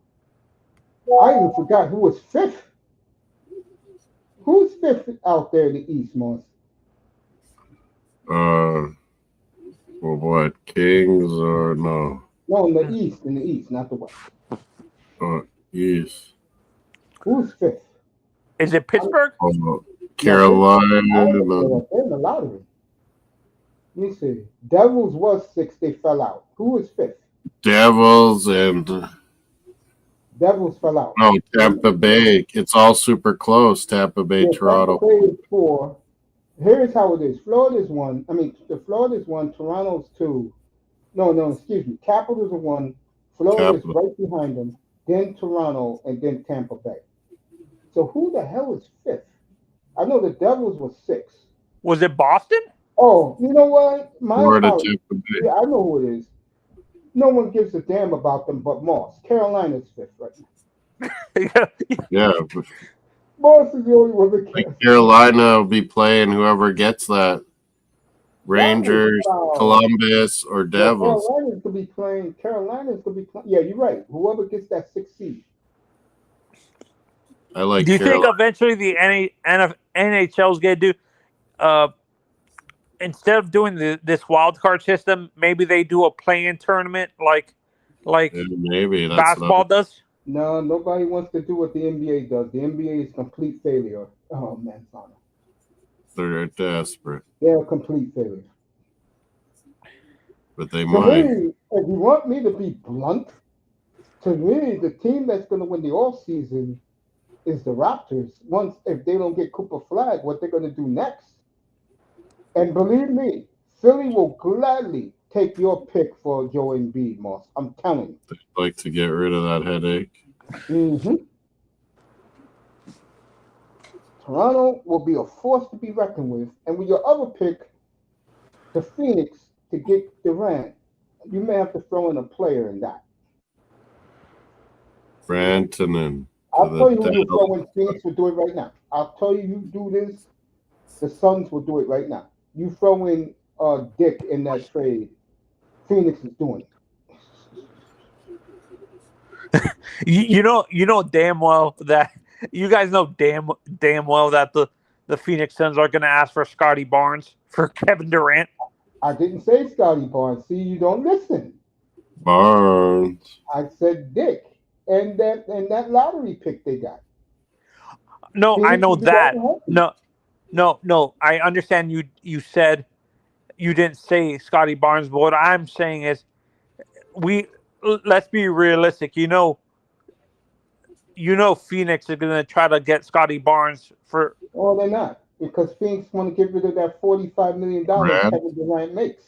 Speaker 1: I even forgot who was 5th. Who's 5th out there in the East, Moss?
Speaker 2: well, what, Kings or no?
Speaker 1: No, in the East, not the West.
Speaker 2: East.
Speaker 1: Who's 5th?
Speaker 4: Is it Pittsburgh?
Speaker 2: Carolina.
Speaker 1: They're in the lottery. Let me see. Devils was 6th. They fell out. Who was 5th?
Speaker 2: Devils and
Speaker 1: Devils fell out.
Speaker 2: no, Tampa Bay. It's all super close. Tampa Bay,
Speaker 1: Yeah,
Speaker 2: Toronto.
Speaker 1: Tampa Bay is 4. Here's how it is. Florida's 1. Florida's 1. Toronto's 2. No, excuse me. Capitals are 1. Florida's
Speaker 2: Capital.
Speaker 1: right behind them. Then Toronto, and then Tampa Bay. So who the hell is 5th? I know the Devils was 6.
Speaker 4: Was it Boston?
Speaker 1: Oh, you know what?
Speaker 2: Florida,
Speaker 1: apologies.
Speaker 2: Tampa Bay.
Speaker 1: Yeah, I know who it is. No one gives a damn about them but Moss. Carolina's 5th right now.
Speaker 2: Yeah,
Speaker 1: Moss is the only one that
Speaker 2: like
Speaker 1: cares.
Speaker 2: Carolina will be playing whoever gets that. Rangers, Columbus, or Devils.
Speaker 1: Carolina's going to be playing. Yeah, you're right. Whoever gets that 6th seed.
Speaker 2: I like
Speaker 4: Do you think
Speaker 2: Carolina.
Speaker 4: eventually the NHL's going to do, instead of doing this wild card system, maybe they do a play-in tournament like
Speaker 2: Yeah, maybe that's
Speaker 4: basketball does?
Speaker 1: No, nobody wants to do what the NBA does. The NBA is complete failure. Oh, man, Sana.
Speaker 2: they're desperate,
Speaker 1: They're a complete failure.
Speaker 2: but they
Speaker 1: To
Speaker 2: might.
Speaker 1: me, if you want me to be blunt, to me, the team that's going to win the offseason is the Raptors. Once, if they don't get Cooper Flag, what they're going to do next. And believe me, Philly will gladly take your pick for Joe Embiid, Moss. I'm telling you.
Speaker 2: They'd like to get rid of that headache.
Speaker 1: Mm-hmm. Toronto will be a force to be reckoned with. And with your other pick, the Phoenix, to get Durant, you may have to throw in a player in that.
Speaker 2: Brantanen.
Speaker 1: I'll tell you who you throw in. Phoenix will do it right now. I'll tell you, you do this, the Suns will do it right now. You throw in Dick in that trade, Phoenix is doing it.
Speaker 4: You know damn well that you guys know damn well that the Phoenix Suns are going to ask for Scotty Barnes for Kevin Durant.
Speaker 1: I didn't say Scotty Barnes. See, you don't listen.
Speaker 2: Barnes.
Speaker 1: I said Dick and that lottery pick they got.
Speaker 4: No, I
Speaker 1: Phoenix
Speaker 4: know
Speaker 1: would be
Speaker 4: that.
Speaker 1: happy.
Speaker 4: No. I understand you said you didn't say Scotty Barnes, but what I'm saying is let's be realistic. Phoenix is going to try to get Scotty Barnes for.
Speaker 1: Or they're not, because Phoenix want to get rid of that $45 million
Speaker 2: Durant.
Speaker 1: Kevin Durant makes.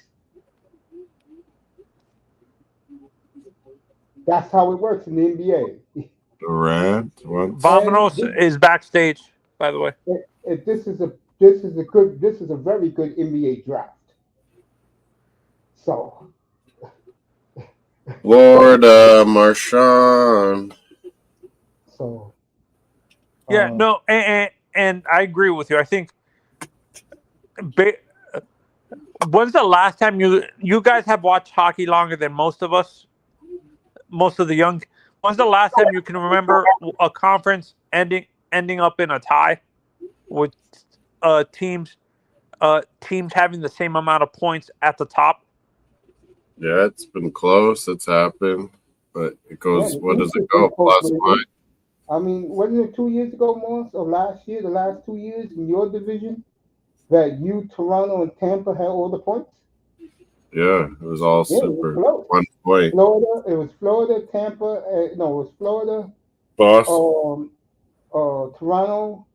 Speaker 1: That's how it works in the NBA.
Speaker 2: Durant. What?
Speaker 4: Vamonos
Speaker 1: And
Speaker 4: is backstage, by the way.
Speaker 1: this is a very good NBA draft. So
Speaker 2: Florida, Marshawn.
Speaker 1: so
Speaker 4: Yeah, no, and I agree with you. I think. When's the last time you guys have watched hockey longer than most of us? Most of the young. When's the last time you can remember a conference ending up in a tie with teams having the same amount of points at the top?
Speaker 2: Yeah, it's been close. It's happened, but it goes.
Speaker 1: Yeah,
Speaker 2: what does it
Speaker 1: it's
Speaker 2: go?
Speaker 1: been close,
Speaker 2: Plus
Speaker 1: but
Speaker 2: one.
Speaker 1: I mean, wasn't it 2 years ago, Morris, or last year, the last 2 years in your division, that you, Toronto, and Tampa had all the points?
Speaker 2: Yeah, it was all
Speaker 1: Yeah, it
Speaker 2: super.
Speaker 1: was close.
Speaker 2: 1 point.
Speaker 1: Florida, it was Florida, Tampa, no, it was Florida,
Speaker 2: Boston.
Speaker 1: Toronto,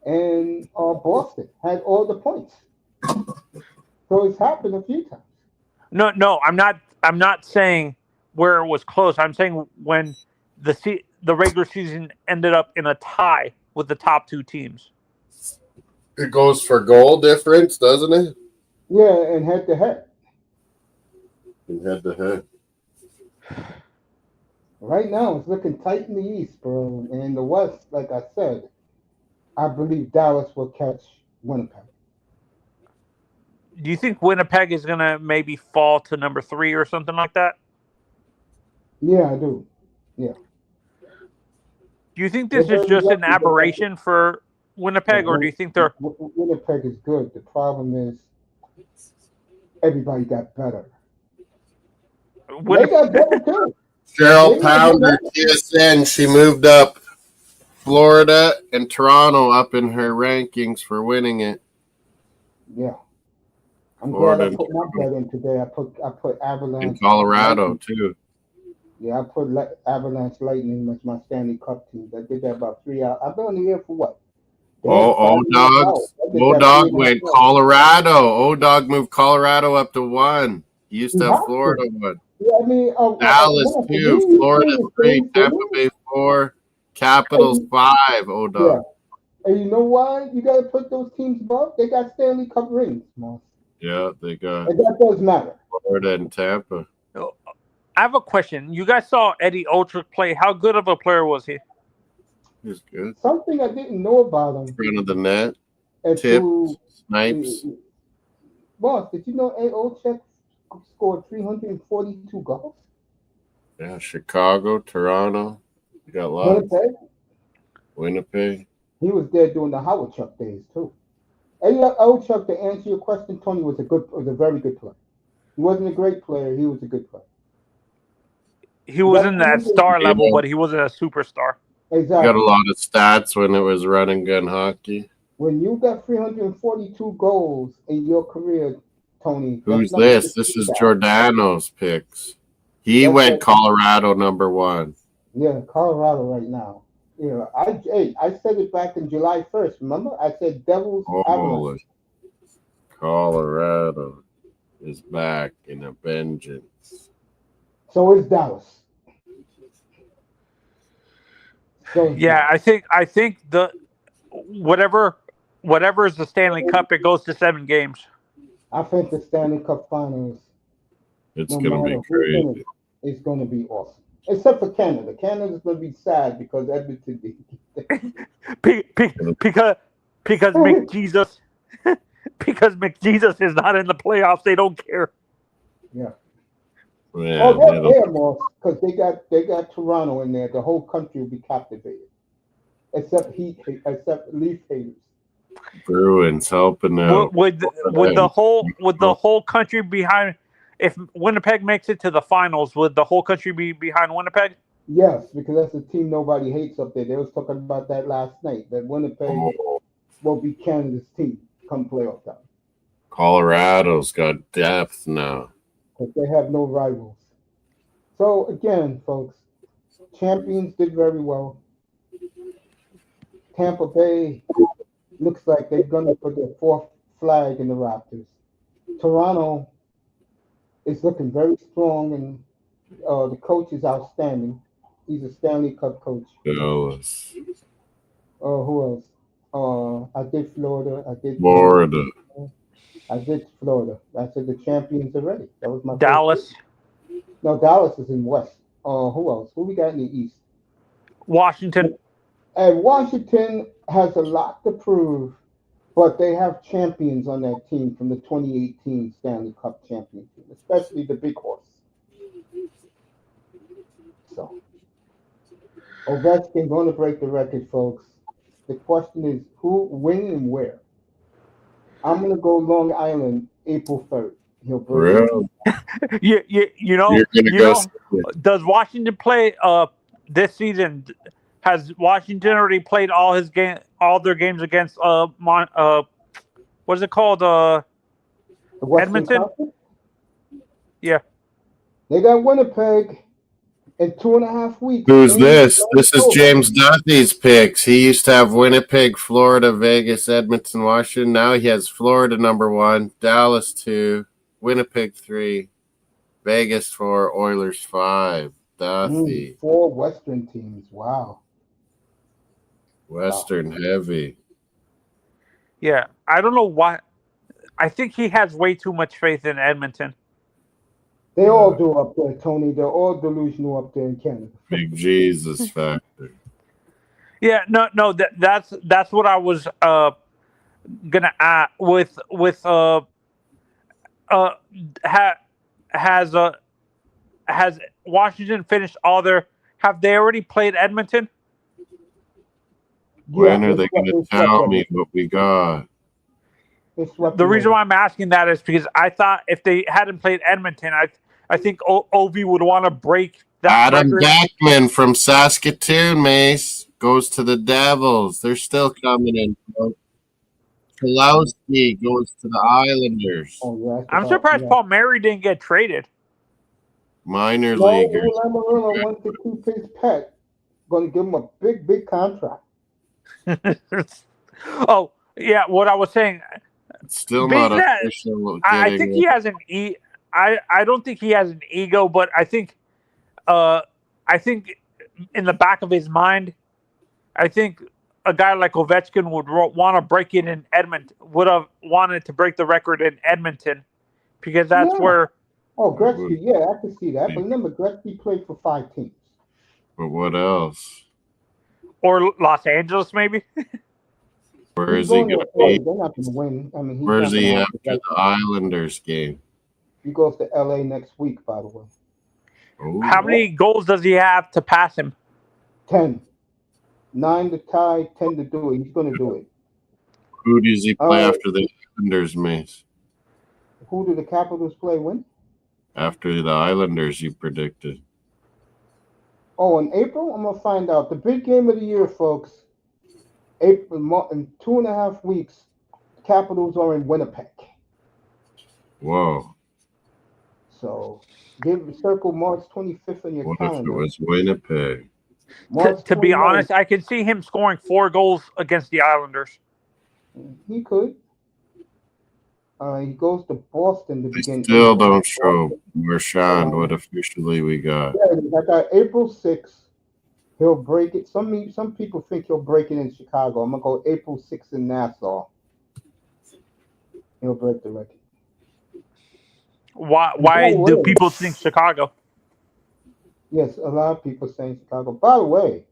Speaker 1: and Boston had all the points. So it's happened a few times.
Speaker 4: No, I'm not saying where it was close. I'm saying when the regular season ended up in a tie with the top two teams.
Speaker 2: It goes for goal difference, doesn't it?
Speaker 1: Yeah, and head to head.
Speaker 2: And head to head.
Speaker 1: Right now, it's looking tight in the East, bro. And in the West, like I said, I believe Dallas will catch Winnipeg.
Speaker 4: Do you think Winnipeg is gonna maybe fall to number 3 or something like that?
Speaker 1: Yeah, I do. Yeah.
Speaker 4: Do you think this is just an aberration for Winnipeg, or do you think they're
Speaker 1: Winnipeg is good? The problem is everybody got better. They got better too.
Speaker 2: Cheryl Pounder, TSN, she moved up Florida and Toronto up in her rankings for winning it.
Speaker 1: Yeah. I'm
Speaker 2: Florida
Speaker 1: glad I put my bet in today. I put Avalanche
Speaker 2: in Colorado too.
Speaker 1: Yeah, I put Avalanche Lightning as my Stanley Cup team. I did that about 3 hours. I've been on the air for what?
Speaker 2: O-Dog went Colorado. O-Dog moved Colorado up to 1. He used to have Florida 1.
Speaker 1: Yeah, I mean,
Speaker 2: Dallas 2, Florida 3, Tampa Bay 4, Capitals 5. O-Dog.
Speaker 1: Yeah. And you know why you got to put those teams above? They got Stanley Cup rings, man.
Speaker 2: Yeah, they got.
Speaker 1: And that does matter.
Speaker 2: Florida and Tampa.
Speaker 4: I have a question. You guys saw Eddie Olczyk play. How good of a player was he?
Speaker 2: He was good.
Speaker 1: Something I didn't know about him.
Speaker 2: Front of the net.
Speaker 1: And
Speaker 2: Tips. Snipes.
Speaker 1: Boss, did you know Eddie Olczyk scored 342 goals?
Speaker 2: Yeah, Chicago, Toronto. You got lots. Winnipeg.
Speaker 1: He was there during the Howard Chuck days too. Eddie Olczyk, to answer your question, Tony, was a very good player. He wasn't a great player. He was a good player.
Speaker 4: He wasn't that star level, but he wasn't a superstar.
Speaker 1: Exactly.
Speaker 2: He got a lot of stats when it was run and gun hockey.
Speaker 1: When you got 342 goals in your career, Tony.
Speaker 2: Who's this? This is Giordano's picks. He went Colorado number 1.
Speaker 1: Yeah, Colorado right now. Yeah, I said it back in July 1st. Remember, I said Devils.
Speaker 2: Holy. Colorado is back in a vengeance.
Speaker 1: So is Dallas.
Speaker 4: Yeah, I think the whatever is the Stanley Cup, it goes to 7 games.
Speaker 1: I think the Stanley Cup Finals.
Speaker 2: It's going to be crazy.
Speaker 1: It's going to be awesome. Except for Canada. Canada's going to be sad because Edmonton
Speaker 4: because McJesus because McJesus is not in the playoffs. They don't care.
Speaker 1: Yeah.
Speaker 2: Yeah,
Speaker 1: they're there more because they got Toronto in there. The whole country will be captivated, except Leaf haters.
Speaker 2: Bruins helping out.
Speaker 4: Would the whole country behind? If Winnipeg makes it to the finals, would the whole country be behind Winnipeg?
Speaker 1: Yes, because that's a team nobody hates up there. They was talking about that last night. That Winnipeg
Speaker 2: Oh,
Speaker 1: will be Canada's team come playoff time
Speaker 2: Colorado's got depth now.
Speaker 1: because they have no rivals. So again, folks, champions did very well. Tampa Bay looks like they're gonna put their fourth flag in the Raptors. Toronto is looking very strong, and the coach is outstanding. He's a Stanley Cup coach.
Speaker 2: Dallas,
Speaker 1: Who else? I did Florida. I did
Speaker 2: Florida.
Speaker 1: I did Florida. I said the champions already. That was my
Speaker 4: Dallas,
Speaker 1: first. No, Dallas is in West. Who else? Who we got in the East?
Speaker 4: Washington.
Speaker 1: And Washington has a lot to prove, but they have champions on that team from the 2018 Stanley Cup championship, especially the big horse. So, Ovechkin going to break the record, folks. The question is who, when, and where. I'm going to go Long Island April 3rd. He'll break it.
Speaker 2: Real?
Speaker 4: You know,
Speaker 2: You're gonna
Speaker 4: you
Speaker 2: go
Speaker 4: know,
Speaker 2: see it.
Speaker 4: does Washington play this season? Has Washington already played all their games against what is it called?
Speaker 1: The Western
Speaker 4: Edmonton?
Speaker 1: Conference?
Speaker 4: Yeah.
Speaker 1: They got Winnipeg in 2.5 weeks.
Speaker 2: Who's
Speaker 1: And
Speaker 2: this? This is James Duthie's picks. He used to have Winnipeg, Florida, Vegas, Edmonton, Washington. Now he has Florida #1, Dallas 2, Winnipeg 3, Vegas 4, Oilers 5. Duthie,
Speaker 1: 4 Western teams. Wow.
Speaker 2: Western heavy.
Speaker 4: Yeah. I don't know why. I think he has way too much faith in Edmonton.
Speaker 1: They all do up there, Tony. They're all delusional up there in Canada.
Speaker 2: Big Jesus factor.
Speaker 4: Yeah. No. That's what I was gonna add with has Washington finished all their? Have they already played Edmonton?
Speaker 2: When
Speaker 1: Yeah,
Speaker 2: are they going to tell me what we got?
Speaker 4: The reason why I'm asking that is because I thought if they hadn't played Edmonton, I think Ovi would want to break that
Speaker 2: Adam
Speaker 4: record.
Speaker 2: Beckman from Saskatoon, Mace, goes to the Devils. They're still coming in. Pulowski goes to the Islanders.
Speaker 1: Oh, yeah,
Speaker 4: I'm surprised Paul Mary didn't get traded.
Speaker 2: Minor
Speaker 1: No,
Speaker 2: leaguers.
Speaker 1: Lamoriello wants to keep his pet. Going to give him a big contract.
Speaker 4: Oh yeah, what I was saying.
Speaker 2: It's still
Speaker 4: Being
Speaker 2: not
Speaker 4: that,
Speaker 2: official.
Speaker 4: I think he has an I don't think he has an ego, but I think in the back of his mind, I think a guy like Ovechkin would want to break it in Edmonton. Would have wanted to break the record in Edmonton because that's where.
Speaker 1: Oh, Gretzky, yeah, I can see that. But remember, Gretzky played for 5 teams.
Speaker 2: But what else?
Speaker 4: Or Los Angeles, maybe.
Speaker 2: Where
Speaker 1: He's
Speaker 2: is he
Speaker 1: going
Speaker 2: going to
Speaker 1: LA.
Speaker 2: be?
Speaker 1: They're not going to win. I mean, he's
Speaker 2: Where's
Speaker 1: not
Speaker 2: he
Speaker 1: gonna have
Speaker 2: after the Islanders game?
Speaker 1: He goes to LA next week, by the way.
Speaker 2: Oh,
Speaker 4: How many goals does he have to pass him?
Speaker 1: 10. 9 to tie, 10 to do it. He's going to do it.
Speaker 2: who does he play after the Islanders, Mace?
Speaker 1: Who do the Capitals play when?
Speaker 2: After the Islanders, you predicted.
Speaker 1: Oh, in April? I'm going to find out. The big game of the year, folks. April, in 2.5 weeks, Capitals are in Winnipeg.
Speaker 2: Whoa.
Speaker 1: So circle March 25th on your
Speaker 2: What if it
Speaker 1: calendar.
Speaker 2: was Winnipeg?
Speaker 1: March
Speaker 4: To be
Speaker 1: 29th,
Speaker 4: honest, I can see him scoring 4 goals against the Islanders.
Speaker 1: he could. He goes to Boston to
Speaker 2: They
Speaker 1: begin.
Speaker 2: still
Speaker 1: April.
Speaker 2: don't show Marchand what officially we got.
Speaker 1: Yeah, I got April 6th. He'll break it. Some people think he'll break it in Chicago. I'm gonna go April 6th in Nassau. He'll break the record.
Speaker 4: Why do people think Chicago?
Speaker 1: Yes, a lot of people saying Chicago. By the way,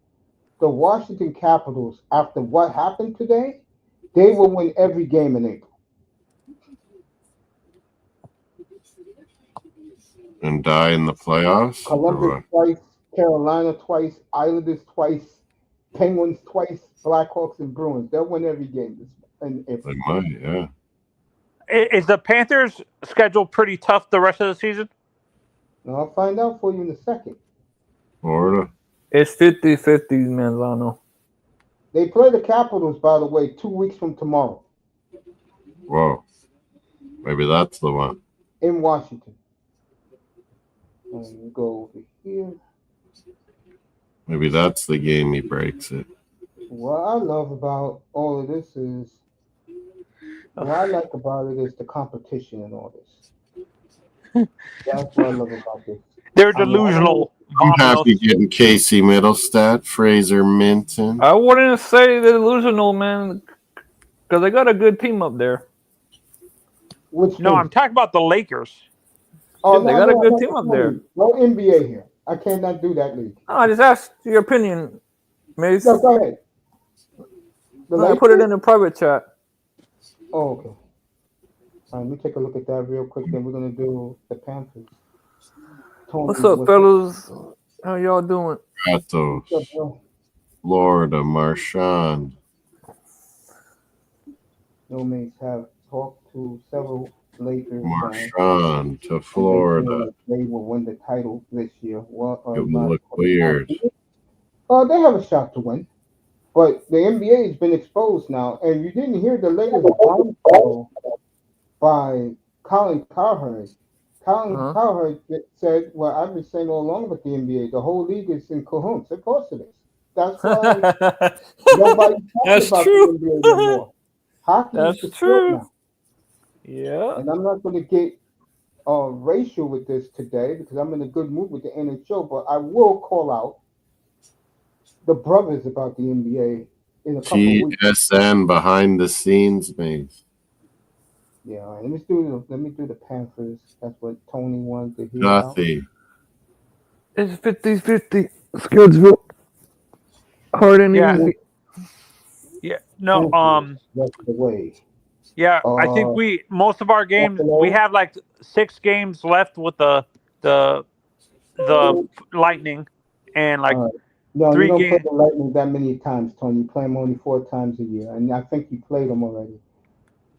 Speaker 1: the Washington Capitals, after what happened today, they will win every game in April.
Speaker 2: And die in the playoffs?
Speaker 1: Columbus twice, Carolina twice, Islanders twice, Penguins twice, Blackhawks and Bruins. They'll win every game in April.
Speaker 2: They might, yeah.
Speaker 4: Is the Panthers' schedule pretty tough the rest of the season?
Speaker 1: Now, I'll find out for you in a second.
Speaker 2: Florida.
Speaker 6: It's 50-50, Manzano.
Speaker 1: They play the Capitals, by the way, 2 weeks from tomorrow
Speaker 2: Whoa. Maybe that's the one.
Speaker 1: in Washington. And you go over here.
Speaker 2: Maybe that's the game he breaks it.
Speaker 1: What I love about all of this is, what I like about it is the competition and all this. That's what I love about this.
Speaker 4: They're
Speaker 1: I mean,
Speaker 4: delusional.
Speaker 2: I'm happy
Speaker 4: Vominos.
Speaker 2: getting Casey Middlestat, Fraser Minton.
Speaker 6: I wouldn't say they're delusional, man, because they got a good team up there.
Speaker 1: Which
Speaker 4: No,
Speaker 1: team?
Speaker 4: I'm talking about the Lakers.
Speaker 1: Oh,
Speaker 6: they got a good team up there.
Speaker 1: No NBA here. I cannot do that league.
Speaker 6: No, I just asked your opinion, Mace.
Speaker 1: No, go ahead. The
Speaker 6: No, I put it
Speaker 1: Lakers?
Speaker 6: in the private chat.
Speaker 1: Oh, okay. All right, let me take a look at that real quick. Then we're gonna do the Panthers. Tony,
Speaker 6: What's up, fellas? How y'all doing?
Speaker 2: Gatos,
Speaker 1: What's up, bro?
Speaker 2: Florida, Marchand.
Speaker 1: No mates have talked to several Lakers fans.
Speaker 2: Marchand to Florida.
Speaker 1: They will win the title this year. Well,
Speaker 2: It will look weird.
Speaker 1: They have a shot to win, but the NBA has been exposed now, and you didn't hear the latest bombshell by Colin Cowherd. Colin Cowherd said, "Well, I've been saying all along with the NBA, the whole league is in cahoots. Of course it is. That's why nobody's talking
Speaker 6: That's
Speaker 1: about
Speaker 6: true.
Speaker 1: the NBA no more. Hockey
Speaker 6: That's
Speaker 1: is the sport
Speaker 6: true.
Speaker 1: now."
Speaker 6: Yeah.
Speaker 1: And I'm not going to get racial with this today because I'm in a good mood with the NHL, but I will call out the brothers about the NBA in a couple of weeks.
Speaker 2: GSN behind the scenes, mate.
Speaker 1: Yeah, all right. Let me do the Panthers. That's what Tony wanted to hear about.
Speaker 2: Nothing.
Speaker 6: It's 50-50. Schedule. Hard and
Speaker 4: Yeah.
Speaker 6: easy.
Speaker 4: Yeah. No.
Speaker 1: Rest of the way.
Speaker 4: Yeah. I think most of our games
Speaker 1: Buffalo.
Speaker 4: we have like 6 games left with the Lightning, and like
Speaker 1: No,
Speaker 4: 3
Speaker 1: you don't
Speaker 4: games.
Speaker 1: play the Lightning that many times, Tony. You play them only 4 times a year, and I think you played them already.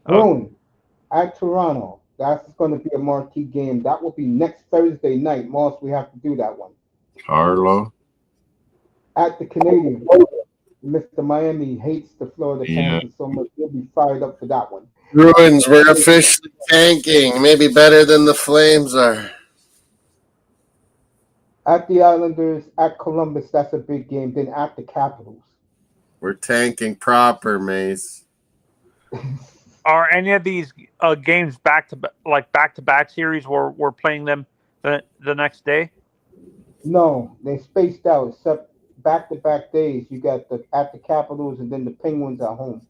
Speaker 1: Bruin at Toronto. That's going to be a marquee game. That will be next Thursday night. Moss, we have to do that one.
Speaker 2: Carlo.
Speaker 1: At the Canadiens. Mr. Miami hates the Florida Panthers so much. He'll be fired up for that one.
Speaker 2: Bruins, we're officially tanking. Maybe better than the Flames are.
Speaker 1: At the Islanders, at Columbus, that's a big game. Then at the Capitals.
Speaker 2: We're tanking proper, Mace.
Speaker 4: Are any of these games back to back series where we're playing them the next day?
Speaker 1: No, they spaced out except back-to-back days. You got at the Capitals and then the Penguins at home.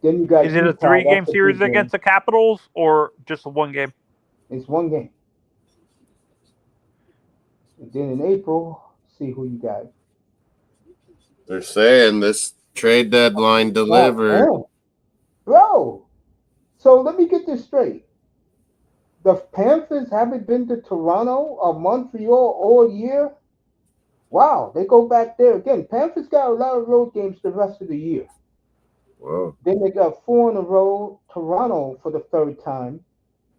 Speaker 1: Then you got.
Speaker 4: Is it a
Speaker 1: Utah.
Speaker 4: 3-game
Speaker 1: That's a
Speaker 4: series
Speaker 1: big game.
Speaker 4: against the Capitals or just a 1 game?
Speaker 1: It's 1 game. And then in April, see who you got.
Speaker 2: They're saying this trade deadline delivered.
Speaker 1: Bro, so let me get this straight. The Panthers haven't been to Toronto or Montreal all year. Wow, they go back there again. Panthers got a lot of road games the rest of the year.
Speaker 2: Whoa.
Speaker 1: Then they got 4 in a row. Toronto for the 3rd time.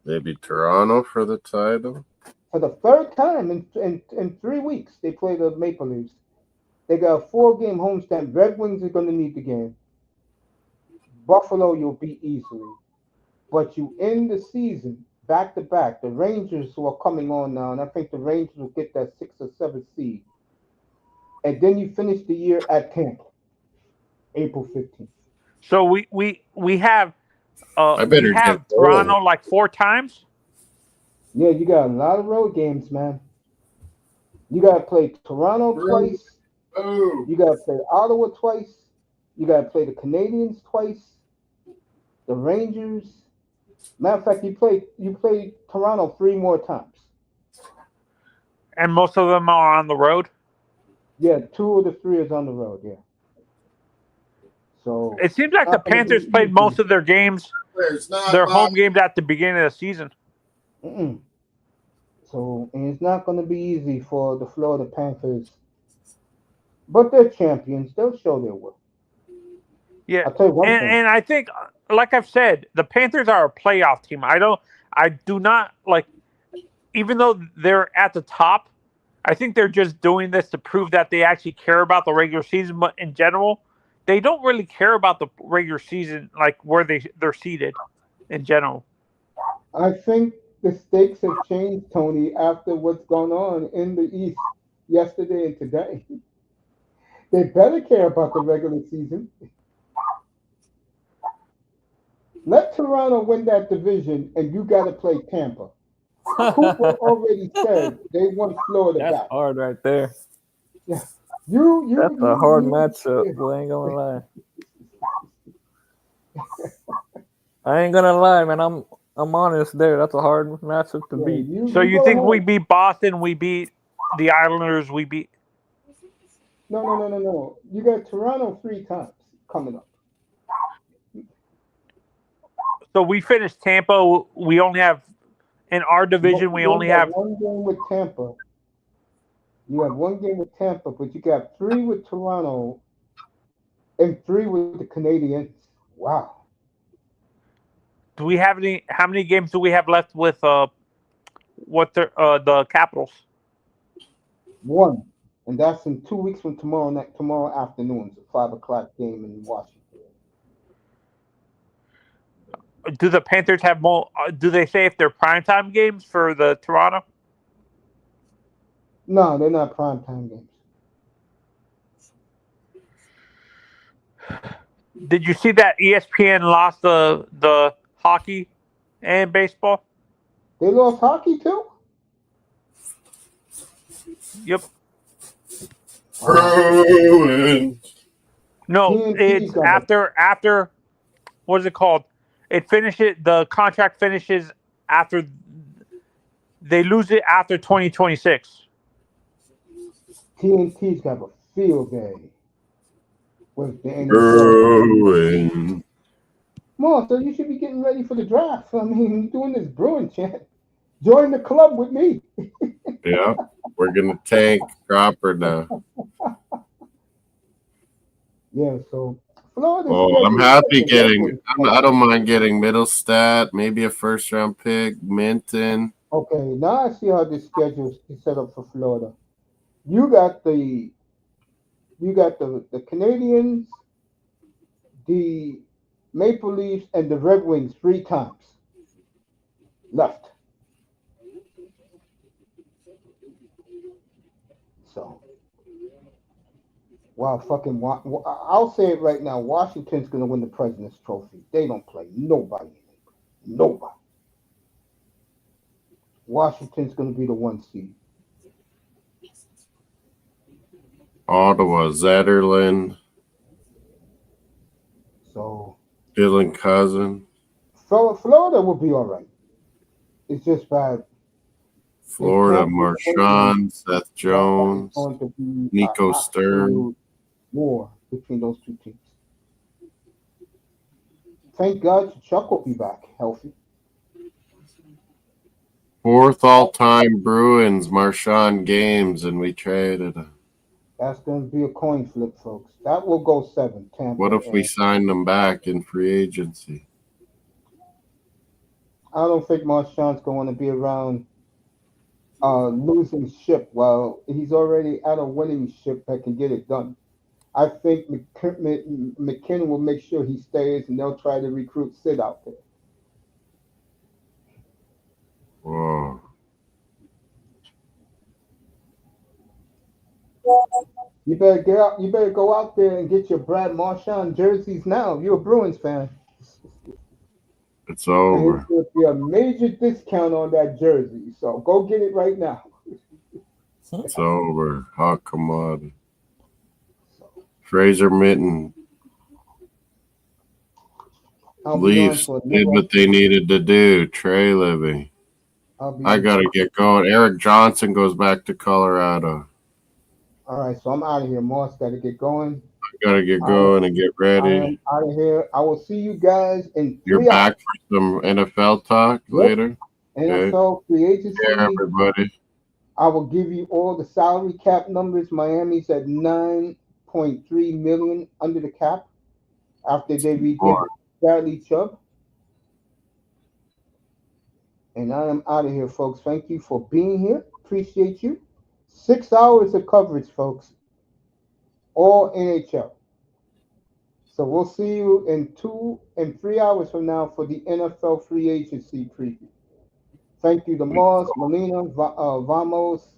Speaker 2: Maybe Toronto for the title.
Speaker 1: For the 3rd time in 3 weeks, they play the Maple Leafs. They got a 4-game homestand. Red Wings are going to need the game. Buffalo, you'll beat easily. But you end the season back-to-back. The Rangers who are coming on now, and I think the Rangers will get that 6th or 7th seed. And then you finish the year at Tampa, April 15th.
Speaker 4: So we have
Speaker 2: I better
Speaker 4: we have
Speaker 2: get
Speaker 4: Toronto
Speaker 2: going.
Speaker 4: like 4 times.
Speaker 1: Yeah, you got a lot of road games, man. You got to play Toronto twice.
Speaker 2: Oh.
Speaker 1: You got to play Ottawa twice. You got to play the Canadiens twice. The Rangers. Matter of fact, you play Toronto 3 more times.
Speaker 4: And most of them are on the road.
Speaker 1: Yeah, 2 of the 3 is on the road. Yeah. So
Speaker 4: It seems like the Panthers played most of their games, their home games at the beginning of the season.
Speaker 1: So, and it's not going to be easy for the Florida Panthers, but they're champions. They'll show their work.
Speaker 4: Yeah,
Speaker 1: I'll tell you one thing.
Speaker 4: and I think, like I've said, the Panthers are a playoff team. I do not like, even though they're at the top, I think they're just doing this to prove that they actually care about the regular season, but in general, they don't really care about the regular season, like where they're seated in general.
Speaker 1: I think the stakes have changed, Tony, after what's gone on in the East yesterday and today. They better care about the regular season. Let Toronto win that division, and you got to play Tampa. Cooper already said they want Florida
Speaker 6: That's
Speaker 1: back.
Speaker 6: hard right there.
Speaker 1: Yeah,
Speaker 6: That's a hard matchup. Boy, I ain't gonna lie. I ain't gonna lie, man. I'm honest there. That's a hard matchup to beat.
Speaker 4: So you think we beat Boston? We beat the Islanders? We beat?
Speaker 1: No. You got Toronto 3 times coming up.
Speaker 4: So we finished Tampa. We only have in our division. We only have
Speaker 1: 1 game with Tampa. You have 1 game with Tampa, but you got 3 with Toronto and 3 with the Canadiens. Wow.
Speaker 4: Do we have any? How many games do we have left with the Capitals?
Speaker 1: 1, and that's in 2 weeks from tomorrow night. Tomorrow afternoon, it's a 5:00 game in Washington.
Speaker 4: Do the Panthers have more? Do they say if they're primetime games for the Toronto?
Speaker 1: No, they're not primetime games.
Speaker 4: Did you see that ESPN lost the hockey and baseball?
Speaker 1: They lost hockey too?
Speaker 4: Yep.
Speaker 2: Bruins.
Speaker 4: No,
Speaker 1: TNT
Speaker 4: it's
Speaker 1: got
Speaker 4: after what is it called? It finishes, the contract finishes after they lose it after 2026.
Speaker 1: TNT's got a field day with the NFL.
Speaker 2: Bruins.
Speaker 1: Come on, so you should be getting ready for the draft. I mean, you're doing this Bruin chant. Join the club with me.
Speaker 2: Yeah, we're gonna tank Cropper now.
Speaker 1: Yeah, so Florida.
Speaker 2: Oh, I'm happy getting. I don't mind getting Middlestat, maybe a first-round pick, Minton.
Speaker 1: Okay, now I see how this schedule is set up for Florida. You got the Canadians, the Maple Leafs, and the Red Wings 3 times left. So, wow, I'll say it right now. Washington's going to win the President's Trophy. They don't play nobody. Nobody. Washington's going to be the 1 seed.
Speaker 2: Ottawa, Zetterlund,
Speaker 1: So,
Speaker 2: Dylan Cousin,
Speaker 1: Florida will be all right. It's just bad.
Speaker 2: Florida, Marchand, Seth Jones,
Speaker 1: Going to be
Speaker 2: Nico
Speaker 1: an
Speaker 2: Sturm.
Speaker 1: absolute war between those 2 teams. Thank God Chuck will be back healthy.
Speaker 2: 4th all-time Bruins, Marchand games, and we traded him.
Speaker 1: That's going to be a coin flip, folks. That will go 7. Tampa.
Speaker 2: What if we signed them back in free agency?
Speaker 1: I don't think Marchand's going to be around losing ship while he's already at a winning ship that can get it done. I think McKinnon will make sure he stays, and they'll try to recruit Sid out there.
Speaker 2: Whoa.
Speaker 1: You better get out. You better go out there and get your Brad Marchand jerseys now. You're a Bruins fan.
Speaker 2: It's over.
Speaker 1: And it's going to be a major discount on that jersey. So go get it right now.
Speaker 2: It's over. Hot commodity. Fraser Mitten. Leafs did what they needed to do. Trey Living. I got to get going. Eric Johnson goes back to Colorado.
Speaker 1: All right, so I'm out of here. Moss got to get going.
Speaker 2: I got to get going and get ready.
Speaker 1: I am out of here. I will see you guys in 3
Speaker 2: You're
Speaker 1: hours.
Speaker 2: back for some NFL talk later?
Speaker 1: NFL free agency.
Speaker 2: Yeah, everybody.
Speaker 1: I will give you all the salary cap numbers. Miami's at 9.3 million under the cap after they redid Bradley Chubb. And I am out of here, folks. Thank you for being here. Appreciate you. 6 hours of coverage, folks. All NHL. So we'll see you in 2 and 3 hours from now for the NFL free agency preview. Thank you to Moss, Molina, Vamos,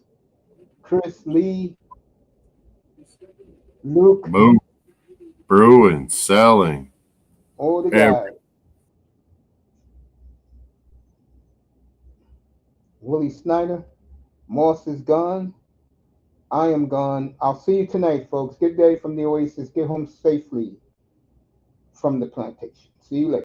Speaker 1: Chris Lee, Luke,
Speaker 2: Boom. Brewing, selling.
Speaker 1: all the
Speaker 2: Yeah.
Speaker 1: guys. Willie Snyder, Moss is gone. I am gone. I'll see you tonight, folks. Good day from the Oasis. Get home safely from the plantation. See you later.